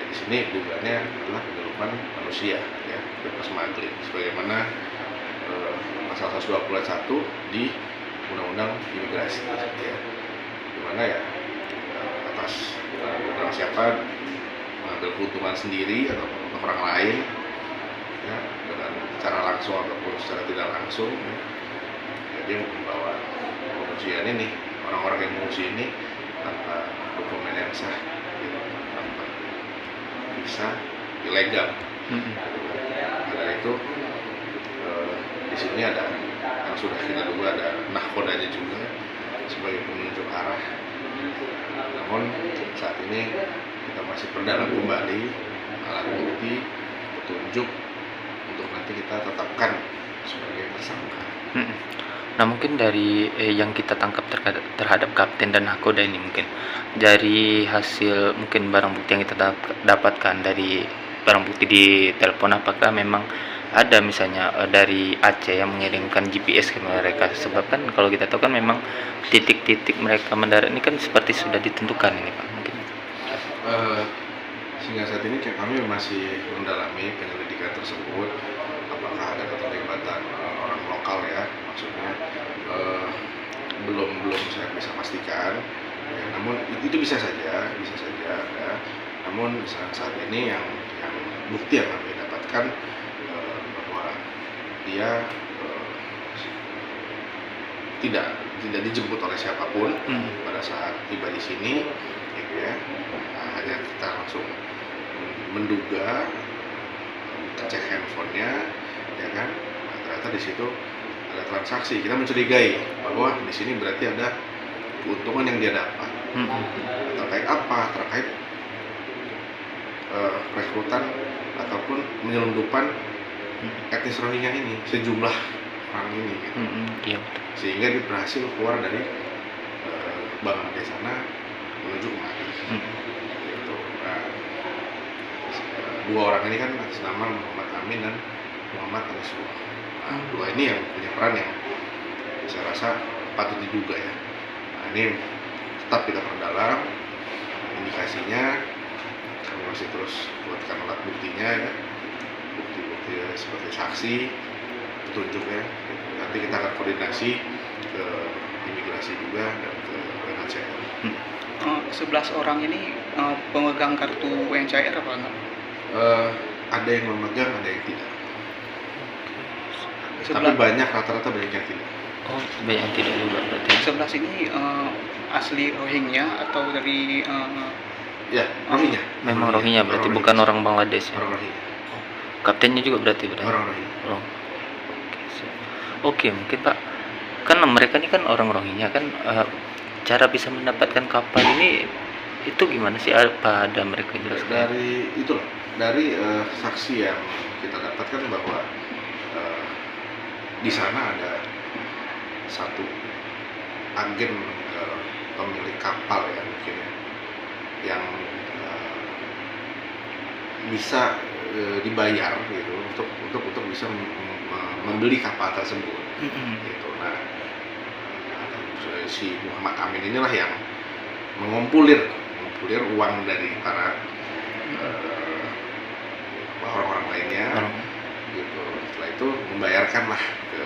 [SPEAKER 8] Di sini dugaannya adalah penyeludupan manusia, ya, bebas smuggling, sebagaimana pasal 121 di Undang-Undang Imigrasi, ya, dimana ya atas orang siapa mengambil keuntungan sendiri atau untuk orang lain, ya, dengan cara langsung ataupun secara tidak langsung, ya, dia membawa pengungsian ini, orang-orang yang mengungsi ini tanpa dokumen yang sah, gitu, tanpa bisa ilegal. Karena itu di sini ada yang sudah kita duga ada nahkodanya juga sebagai penunjuk arah. Namun saat ini kita masih perdalam kembali alat bukti petunjuk untuk nanti kita tetapkan sebagai tersangka.
[SPEAKER 6] Nah, mungkin dari yang kita tangkap terhadap kapten dan nahkoda ini, mungkin dari hasil mungkin barang bukti yang kita dapatkan dari barang bukti di telepon, apakah memang ada misalnya dari Aceh yang mengirimkan GPS ke mereka? Sebab kan kalau kita tahu kan memang titik-titik mereka mendarat ini kan seperti sudah ditentukan ini, Pak, mungkin.
[SPEAKER 8] Sehingga saat ini kami masih mendalami penyelidikan tersebut, apakah ada keterlibatan orang lokal, ya, maksudnya belum saya bisa pastikan, ya, namun itu bisa saja ada. Namun saat ini yang bukti yang kami dapatkan bahwa dia tidak dijemput oleh siapapun pada saat tiba di sini, gitu ya. Hanya kita langsung menduga, cek handphonenya, ya kan. Ternyata di situ ada transaksi. Kita mencurigai bahwa di sini berarti ada keuntungan yang dia dapat. Terkait apa? Terkait rekrutan ataupun penyelundupan etnis Rohingya ini, sejumlah orang ini, gitu. Sehingga dia berhasil keluar dari Bangladesh sana menuju kemari. Gitu. Nah, 2 orang ini kan atas nama Muhammad Amin dan Muhammad Anisullah. Nah, 2 ini yang punya peran yang saya rasa patut diduga, ya. Nah, ini tetap kita perdalam indikasinya, kami masih terus buatkan alat buktinya, ya, bukti-bukti seperti saksi, petunjuk, ya. Nanti kita akan koordinasi ke imigrasi juga dan ke UNHCR.
[SPEAKER 9] 11 orang ini pemegang kartu UNHCR apa enggak?
[SPEAKER 8] Ada yang memegang, ada yang tidak. Tapi banyak, rata-rata banyak yang tidak.
[SPEAKER 6] Oh, banyak yang tidak juga berarti.
[SPEAKER 9] 11 ini asli Rohingya atau dari
[SPEAKER 8] ya, Rohingya.
[SPEAKER 6] Memang Rohingya berarti, bukan orang Bangladesh, ya.
[SPEAKER 8] Orang Rohingya.
[SPEAKER 6] Kaptennya juga berarti
[SPEAKER 8] orang Rohingya.
[SPEAKER 6] Oh. Oke, siap. Oke, mungkin Pak, kan mereka ini kan orang Rohingya kan, cara bisa mendapatkan kapal ini itu gimana sih? Apa ada mereka jelaskan?
[SPEAKER 8] Dari saksi yang kita dapatkan bahwa di sana ada satu agen pemilik kapal ya mungkin ya, yang bisa dibayar gitu untuk bisa membeli kapal tersebut. Gitu. Nah, si Muhammad Amin inilah yang mengumpulir uang dari para orang-orang lainnya, gitu. Setelah itu membayarkanlah ke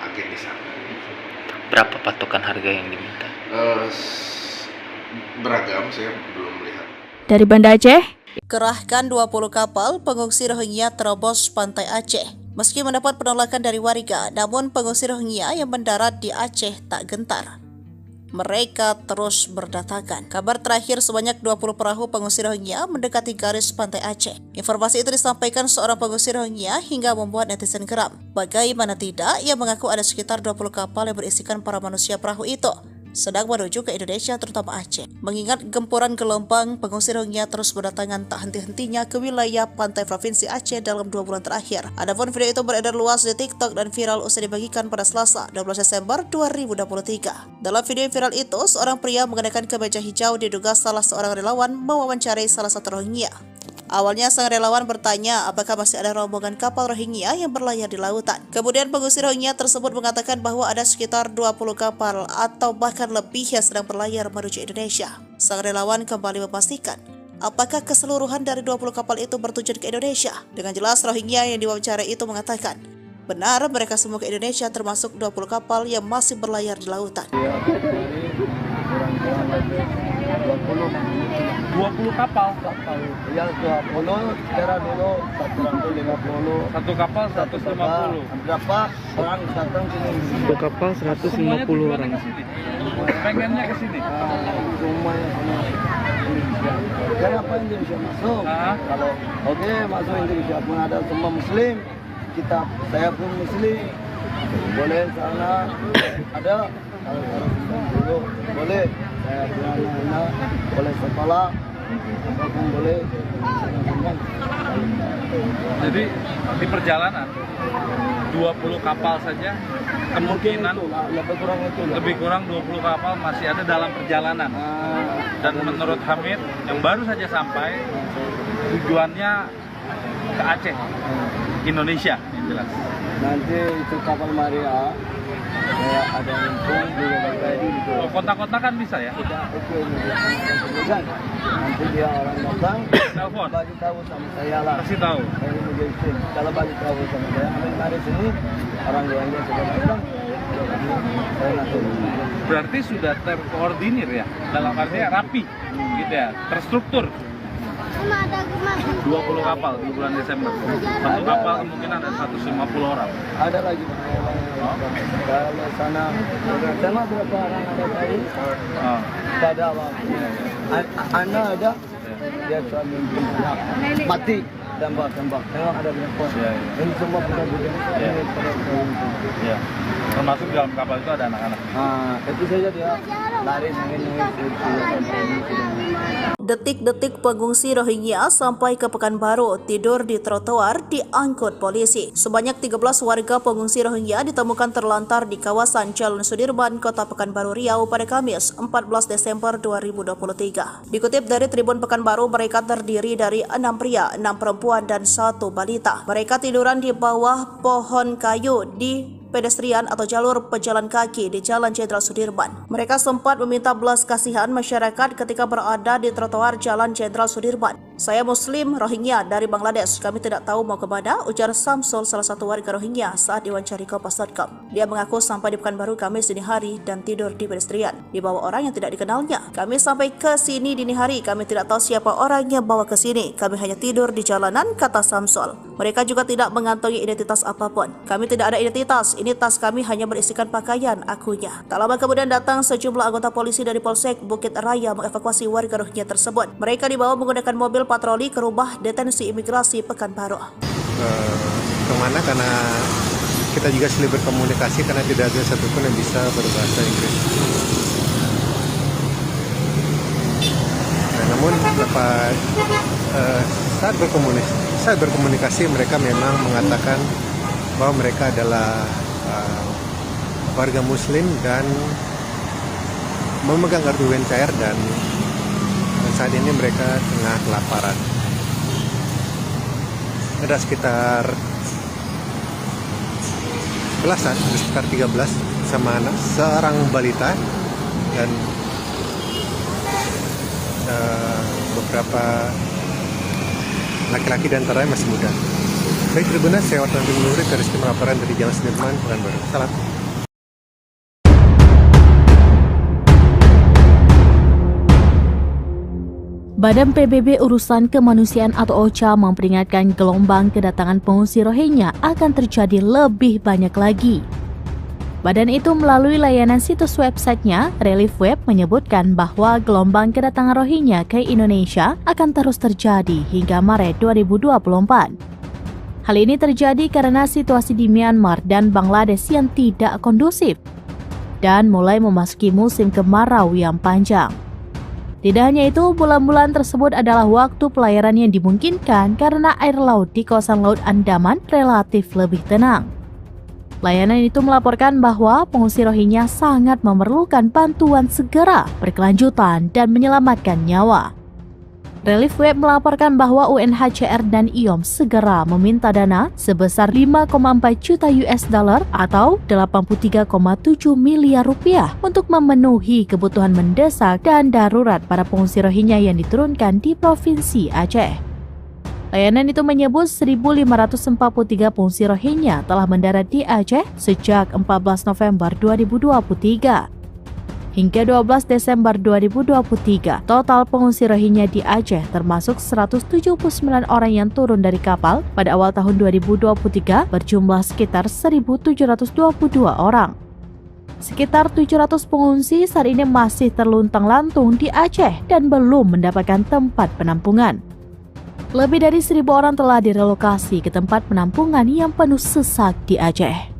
[SPEAKER 8] agen di sana.
[SPEAKER 6] Berapa patokan harga yang diminta?
[SPEAKER 8] Beragam, saya belum melihat.
[SPEAKER 7] Dari Banda Aceh,
[SPEAKER 3] Kerahkan 20 kapal pengungsi Rohingya terobos pantai Aceh. Meski mendapat penolakan dari warga, namun pengungsi Rohingya yang mendarat di Aceh tak gentar. Mereka terus berdatangan. Kabar terakhir sebanyak 20 perahu pengungsi Rohingya mendekati garis pantai Aceh. Informasi itu disampaikan seorang pengungsi Rohingya hingga membuat netizen geram. Bagaimana tidak, ia mengaku ada sekitar 20 kapal yang berisikan para manusia perahu itu sedang menuju ke Indonesia terutama Aceh. Mengingat gempuran gelombang, pengungsi Rohingya terus berdatangan tak henti-hentinya ke wilayah pantai provinsi Aceh dalam 2 bulan terakhir. Adapun video itu beredar luas di TikTok dan viral usai dibagikan pada Selasa 12 Desember 2023. Dalam video viral itu, seorang pria mengenakan kemeja hijau diduga salah seorang relawan mewawancarai salah satu Rohingya. Awalnya sang relawan bertanya apakah masih ada rombongan kapal Rohingya yang berlayar di lautan. Kemudian pengungsi Rohingya tersebut mengatakan bahwa ada sekitar 20 kapal atau bahkan lebih yang sedang berlayar menuju Indonesia. Sang relawan kembali memastikan apakah keseluruhan dari 20 kapal itu bertujuan ke Indonesia. Dengan jelas Rohingya yang diwawancarai itu mengatakan benar mereka semua ke Indonesia termasuk 20 kapal yang masih berlayar di lautan.
[SPEAKER 4] 20 kapal.
[SPEAKER 5] Ya 20, kira dulu 150.
[SPEAKER 4] Satu kapal 150.
[SPEAKER 5] Berapa orang datang sini?
[SPEAKER 11] Satu kapal 150 orang.
[SPEAKER 4] Pengennya ke sini.
[SPEAKER 5] Semuanya sama Indonesia. Kenapa Indonesia masuk? Kalau masuk Indonesia pun ada semua Muslim. Saya pun Muslim. Boleh sana ada. Kalau dulu boleh. Saya punya anak boleh sekolah, apapun boleh.
[SPEAKER 4] Jadi di perjalanan 20 kapal saja kemungkinan lebih kurang 20 kapal masih ada dalam perjalanan. Dan menurut Hamid yang baru saja sampai tujuannya ke Aceh, Indonesia, yang jelas.
[SPEAKER 5] Nanti itu kapal Maria. Saya ada info di
[SPEAKER 4] kontak-kontak kan bisa ya?
[SPEAKER 5] Nanti dia orang datang,
[SPEAKER 4] telepon,
[SPEAKER 5] bagi tahu sama saya lah.
[SPEAKER 4] kasih tahu.
[SPEAKER 5] Kalau bagi tahu sama saya, hari sini orang Rohingya sudah datang.
[SPEAKER 4] Berarti sudah terkoordinir ya, dalam artinya rapi, gitu ya, terstruktur. 20 kapal di bulan Desember. Satu kapal kemungkinan ada 150 orang.
[SPEAKER 5] Ada lagi. Kalau sana berapa orang ada tadi? Tidak ada apa. Anak ada, dia suami mati tembak. Tengok ada berapa? Ini semua bukan.
[SPEAKER 4] Ya. Termasuk dalam kapal itu ada anak-anak.
[SPEAKER 5] Itu saja dia lari nangis.
[SPEAKER 3] Detik-detik pengungsi Rohingya sampai ke Pekanbaru tidur di trotoar diangkut polisi. Sebanyak 13 warga pengungsi Rohingya ditemukan terlantar di kawasan Jalan Sudirman, Kota Pekanbaru Riau pada Kamis 14 Desember 2023. Dikutip dari Tribun Pekanbaru, mereka terdiri dari 6 pria, 6 perempuan, dan 1 balita. Mereka tiduran di bawah pohon kayu di pedestrian atau jalur pejalan kaki di Jalan Jenderal Sudirman. Mereka sempat meminta belas kasihan masyarakat ketika berada di trotoar Jalan Jenderal Sudirman. Saya Muslim Rohingya dari Bangladesh, kami tidak tahu mau kemana, ujar Samsul, salah satu warga Rohingya saat diwawancari Kompas.com. Dia mengaku sampai di Pekanbaru Kamis dini hari dan tidur di pedestrian, dibawa orang yang tidak dikenalnya. Kami sampai ke sini dini hari, kami tidak tahu siapa orang yang bawa ke sini. Kami hanya tidur di jalanan, kata Samsul. Mereka juga tidak mengantongi identitas apapun. Kami tidak ada identitas, ini tas kami hanya berisikan pakaian, akunya. Tak lama kemudian datang sejumlah anggota polisi dari Polsek Bukit Raya mengevakuasi warga Rohingya tersebut. Mereka dibawa menggunakan mobil patroli ke rumah detensi imigrasi Pekanbaru.
[SPEAKER 10] Kemana karena kita juga sulit berkomunikasi karena tidak ada satupun yang bisa berbahasa Inggris. Nah, namun saat berkomunikasi mereka memang mengatakan bahwa mereka adalah warga Muslim dan memegang kartu UNHCR dan saat ini mereka tengah kelaparan. Ada sekitar belasan, sekitar 13 sama anak, seorang balita dan beberapa laki-laki dan antaranya masih muda. Baik, Tribuners, saya Wartawan Tim Nuri, Rizky melaporkan dari Jalan Sudirman, Pekanbaru. Salam.
[SPEAKER 12] Badan PBB Urusan Kemanusiaan atau OCHA memperingatkan gelombang kedatangan pengungsi Rohingya akan terjadi lebih banyak lagi. Badan itu melalui layanan situs websitenya, Relief Web, menyebutkan bahwa gelombang kedatangan Rohingya ke Indonesia akan terus terjadi hingga Maret 2024. Hal ini terjadi karena situasi di Myanmar dan Bangladesh yang tidak kondusif dan mulai memasuki musim kemarau yang panjang. Tidak hanya itu, bulan-bulan tersebut adalah waktu pelayaran yang dimungkinkan karena air laut di kawasan Laut Andaman relatif lebih tenang. Layanan itu melaporkan bahwa pengungsi Rohingya sangat memerlukan bantuan segera, berkelanjutan, dan menyelamatkan nyawa. Relief Web melaporkan bahwa UNHCR dan IOM segera meminta dana sebesar 5,4 juta US dollar atau 83,7 miliar rupiah untuk memenuhi kebutuhan mendesak dan darurat para pengungsi Rohingya yang diturunkan di Provinsi Aceh. Layanan itu menyebut 1.543 pengungsi Rohingya telah mendarat di Aceh sejak 14 November 2023. Hingga 12 Desember 2023, total pengungsi Rohingya di Aceh termasuk 179 orang yang turun dari kapal pada awal tahun 2023 berjumlah sekitar 1.722 orang. Sekitar 700 pengungsi saat ini masih terluntang-lantung di Aceh dan belum mendapatkan tempat penampungan. Lebih dari 1.000 orang telah direlokasi ke tempat penampungan yang penuh sesak di Aceh.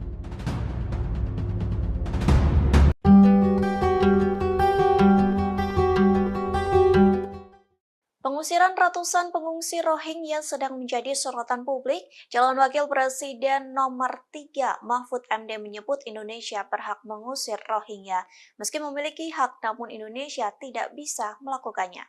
[SPEAKER 1] Pengusiran ratusan pengungsi Rohingya sedang menjadi sorotan publik. Calon Wakil Presiden nomor 3 Mahfud MD menyebut Indonesia berhak mengusir Rohingya. Meski memiliki hak, namun Indonesia tidak bisa melakukannya.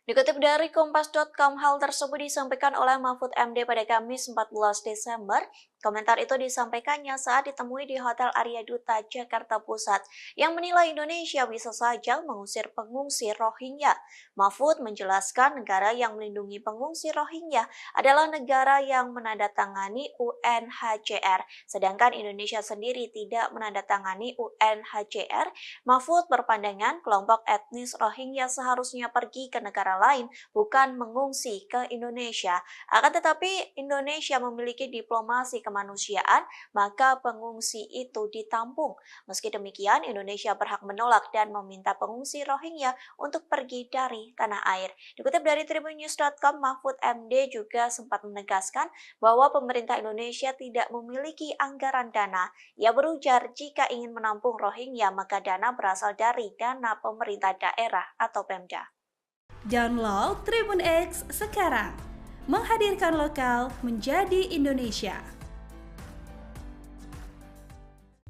[SPEAKER 1] Dikutip dari Kompas.com, hal tersebut disampaikan oleh Mahfud MD pada Kamis 14 Desember. Komentar itu disampaikannya saat ditemui di Hotel Arya Duta, Jakarta Pusat, yang menilai Indonesia bisa saja mengusir pengungsi Rohingya. Mahfud menjelaskan negara yang melindungi pengungsi Rohingya adalah negara yang menandatangani UNHCR, sedangkan Indonesia sendiri tidak menandatangani UNHCR. Mahfud berpandangan kelompok etnis Rohingya seharusnya pergi ke negara lain, bukan mengungsi ke Indonesia. Akan tetapi Indonesia memiliki diplomasi kemanusiaan, maka pengungsi itu ditampung. Meski demikian, Indonesia berhak menolak dan meminta pengungsi Rohingya untuk pergi dari tanah air. Dikutip dari tribunnews.com, Mahfud MD juga sempat menegaskan bahwa pemerintah Indonesia tidak memiliki anggaran dana. Ia berujar jika ingin menampung Rohingya, maka dana berasal dari dana pemerintah daerah atau Pemda.
[SPEAKER 2] Download Tribun X sekarang, menghadirkan lokal menjadi Indonesia.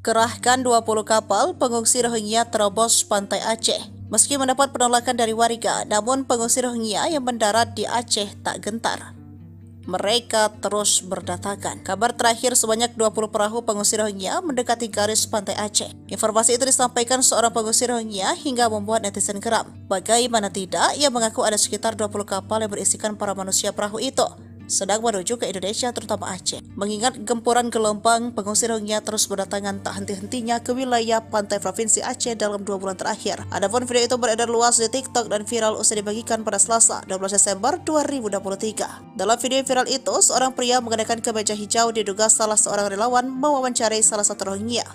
[SPEAKER 3] Kerahkan 20 kapal pengungsi Rohingya terobos pantai Aceh. Meski mendapat penolakan dari warga, namun pengungsi Rohingya yang mendarat di Aceh tak gentar. Mereka terus berdatangan. Kabar terakhir, sebanyak 20 perahu pengungsi Rohingya mendekati garis pantai Aceh. Informasi itu disampaikan seorang pengungsi Rohingya hingga membuat netizen geram. Bagaimana tidak, ia mengaku ada sekitar 20 kapal yang berisikan para manusia perahu itu sedang menuju ke Indonesia, terutama Aceh. Mengingat gempuran gelombang, pengungsi Rohingya terus berdatangan tak henti-hentinya ke wilayah pantai Provinsi Aceh dalam 2 bulan terakhir. Adapun video itu beredar luas di TikTok dan viral usai dibagikan pada Selasa, 12 Desember 2023. Dalam video viral itu, seorang pria mengenakan kemeja hijau diduga salah seorang relawan mewawancarai salah satu Rohingya.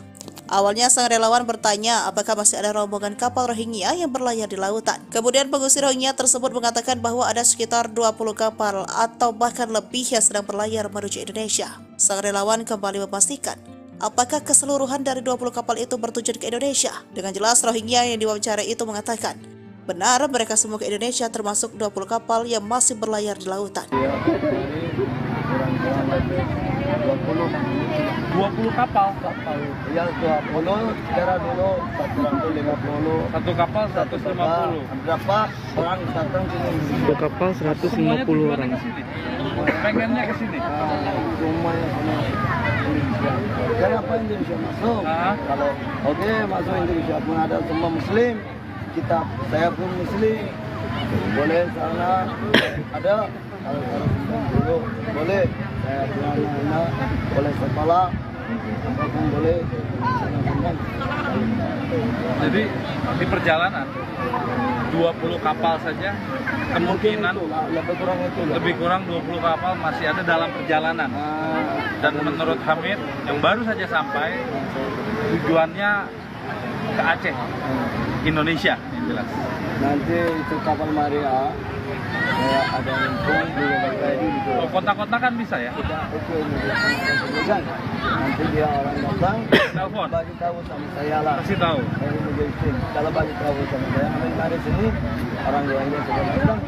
[SPEAKER 3] Awalnya sang relawan bertanya apakah masih ada rombongan kapal Rohingya yang berlayar di lautan. Kemudian pengungsi Rohingya tersebut mengatakan bahwa ada sekitar 20 kapal atau bahkan lebih yang sedang berlayar menuju Indonesia. Sang relawan kembali memastikan apakah keseluruhan dari 20 kapal itu bertujuan ke Indonesia. Dengan jelas Rohingya yang diwawancarai itu mengatakan benar mereka semua ke Indonesia termasuk 20 kapal yang masih berlayar di lautan.
[SPEAKER 4] 20 kapal.
[SPEAKER 5] Ya 20, sekarang dulu 150.
[SPEAKER 4] Satu kapal 150.
[SPEAKER 5] Berapa orang datang sini?
[SPEAKER 11] Satu kapal 150 orang.
[SPEAKER 4] Pengennya ke sini.
[SPEAKER 5] Semuanya sama Indonesia. Kenapa Indonesia masuk? Kalau masuk Indonesia pun ada semua Muslim. Saya pun Muslim. Boleh sana ada. Kalau dulu boleh. Saya punya anak boleh sekolah. Apapun boleh.
[SPEAKER 4] Jadi di perjalanan 20 kapal saja kemungkinan lebih kurang 20 kapal masih ada dalam perjalanan. Dan menurut Hamid yang baru saja sampai tujuannya ke Aceh, Indonesia yang jelas.
[SPEAKER 5] Nanti itu kapal Maria ada lempung di
[SPEAKER 4] kota-kota kan bisa ya?
[SPEAKER 5] Nanti dia orang datang
[SPEAKER 4] telepon
[SPEAKER 5] bagi tahu sama saya lah.
[SPEAKER 4] Kasih tahu.
[SPEAKER 5] Kalau bagi tahu sama saya, dari sini orang yang sudah datang.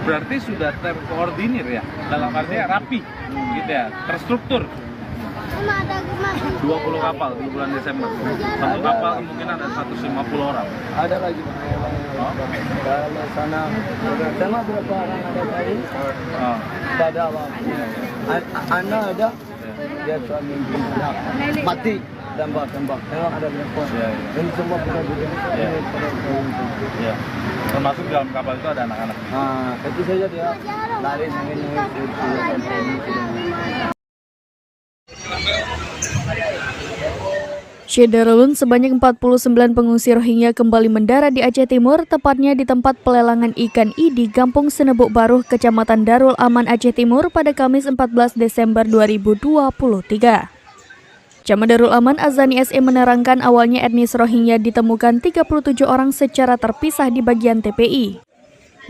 [SPEAKER 4] Berarti sudah terkoordinir ya, dalam artinya rapi, gitu ya, terstruktur. 20 kapal di bulan Desember. Satu kapal mungkin ada 150 orang.
[SPEAKER 5] Ada lagi. Kalau sana sama berapa orang ada tadi? Tidak ada anak ada. Dia suami mati tembak. Tengok ada berapa? Ini semua pada juga.
[SPEAKER 4] Ya. Termasuk dalam kapal itu ada anak-anak.
[SPEAKER 5] Itu saja dia lari angin.
[SPEAKER 7] Syederalun, sebanyak 49 pengungsi Rohingya kembali mendarat di Aceh Timur, tepatnya di tempat pelelangan ikan I di Kampung Senebuk Baruh, Kecamatan Darul Aman, Aceh Timur pada Kamis 14 Desember 2023. Camat Darul Aman Azani SE menerangkan awalnya etnis Rohingya ditemukan 37 orang secara terpisah di bagian TPI.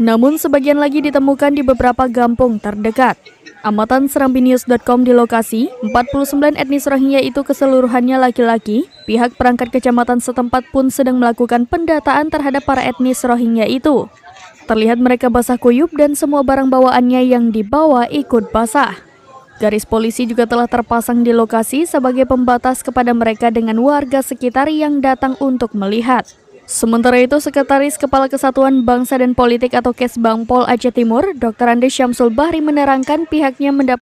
[SPEAKER 7] Namun sebagian lagi ditemukan di beberapa kampung terdekat. Amatan serambinews.com di lokasi, 49 etnis Rohingya itu keseluruhannya laki-laki. Pihak perangkat kecamatan setempat pun sedang melakukan pendataan terhadap para etnis Rohingya itu. Terlihat mereka basah kuyup dan semua barang bawaannya yang dibawa ikut basah. Garis polisi juga telah terpasang di lokasi sebagai pembatas kepada mereka dengan warga sekitar yang datang untuk melihat. Sementara itu, Sekretaris Kepala Kesatuan Bangsa dan Politik atau Kesbangpol Aceh Timur, Dr. Andes Syamsul Bahri menerangkan pihaknya mendapat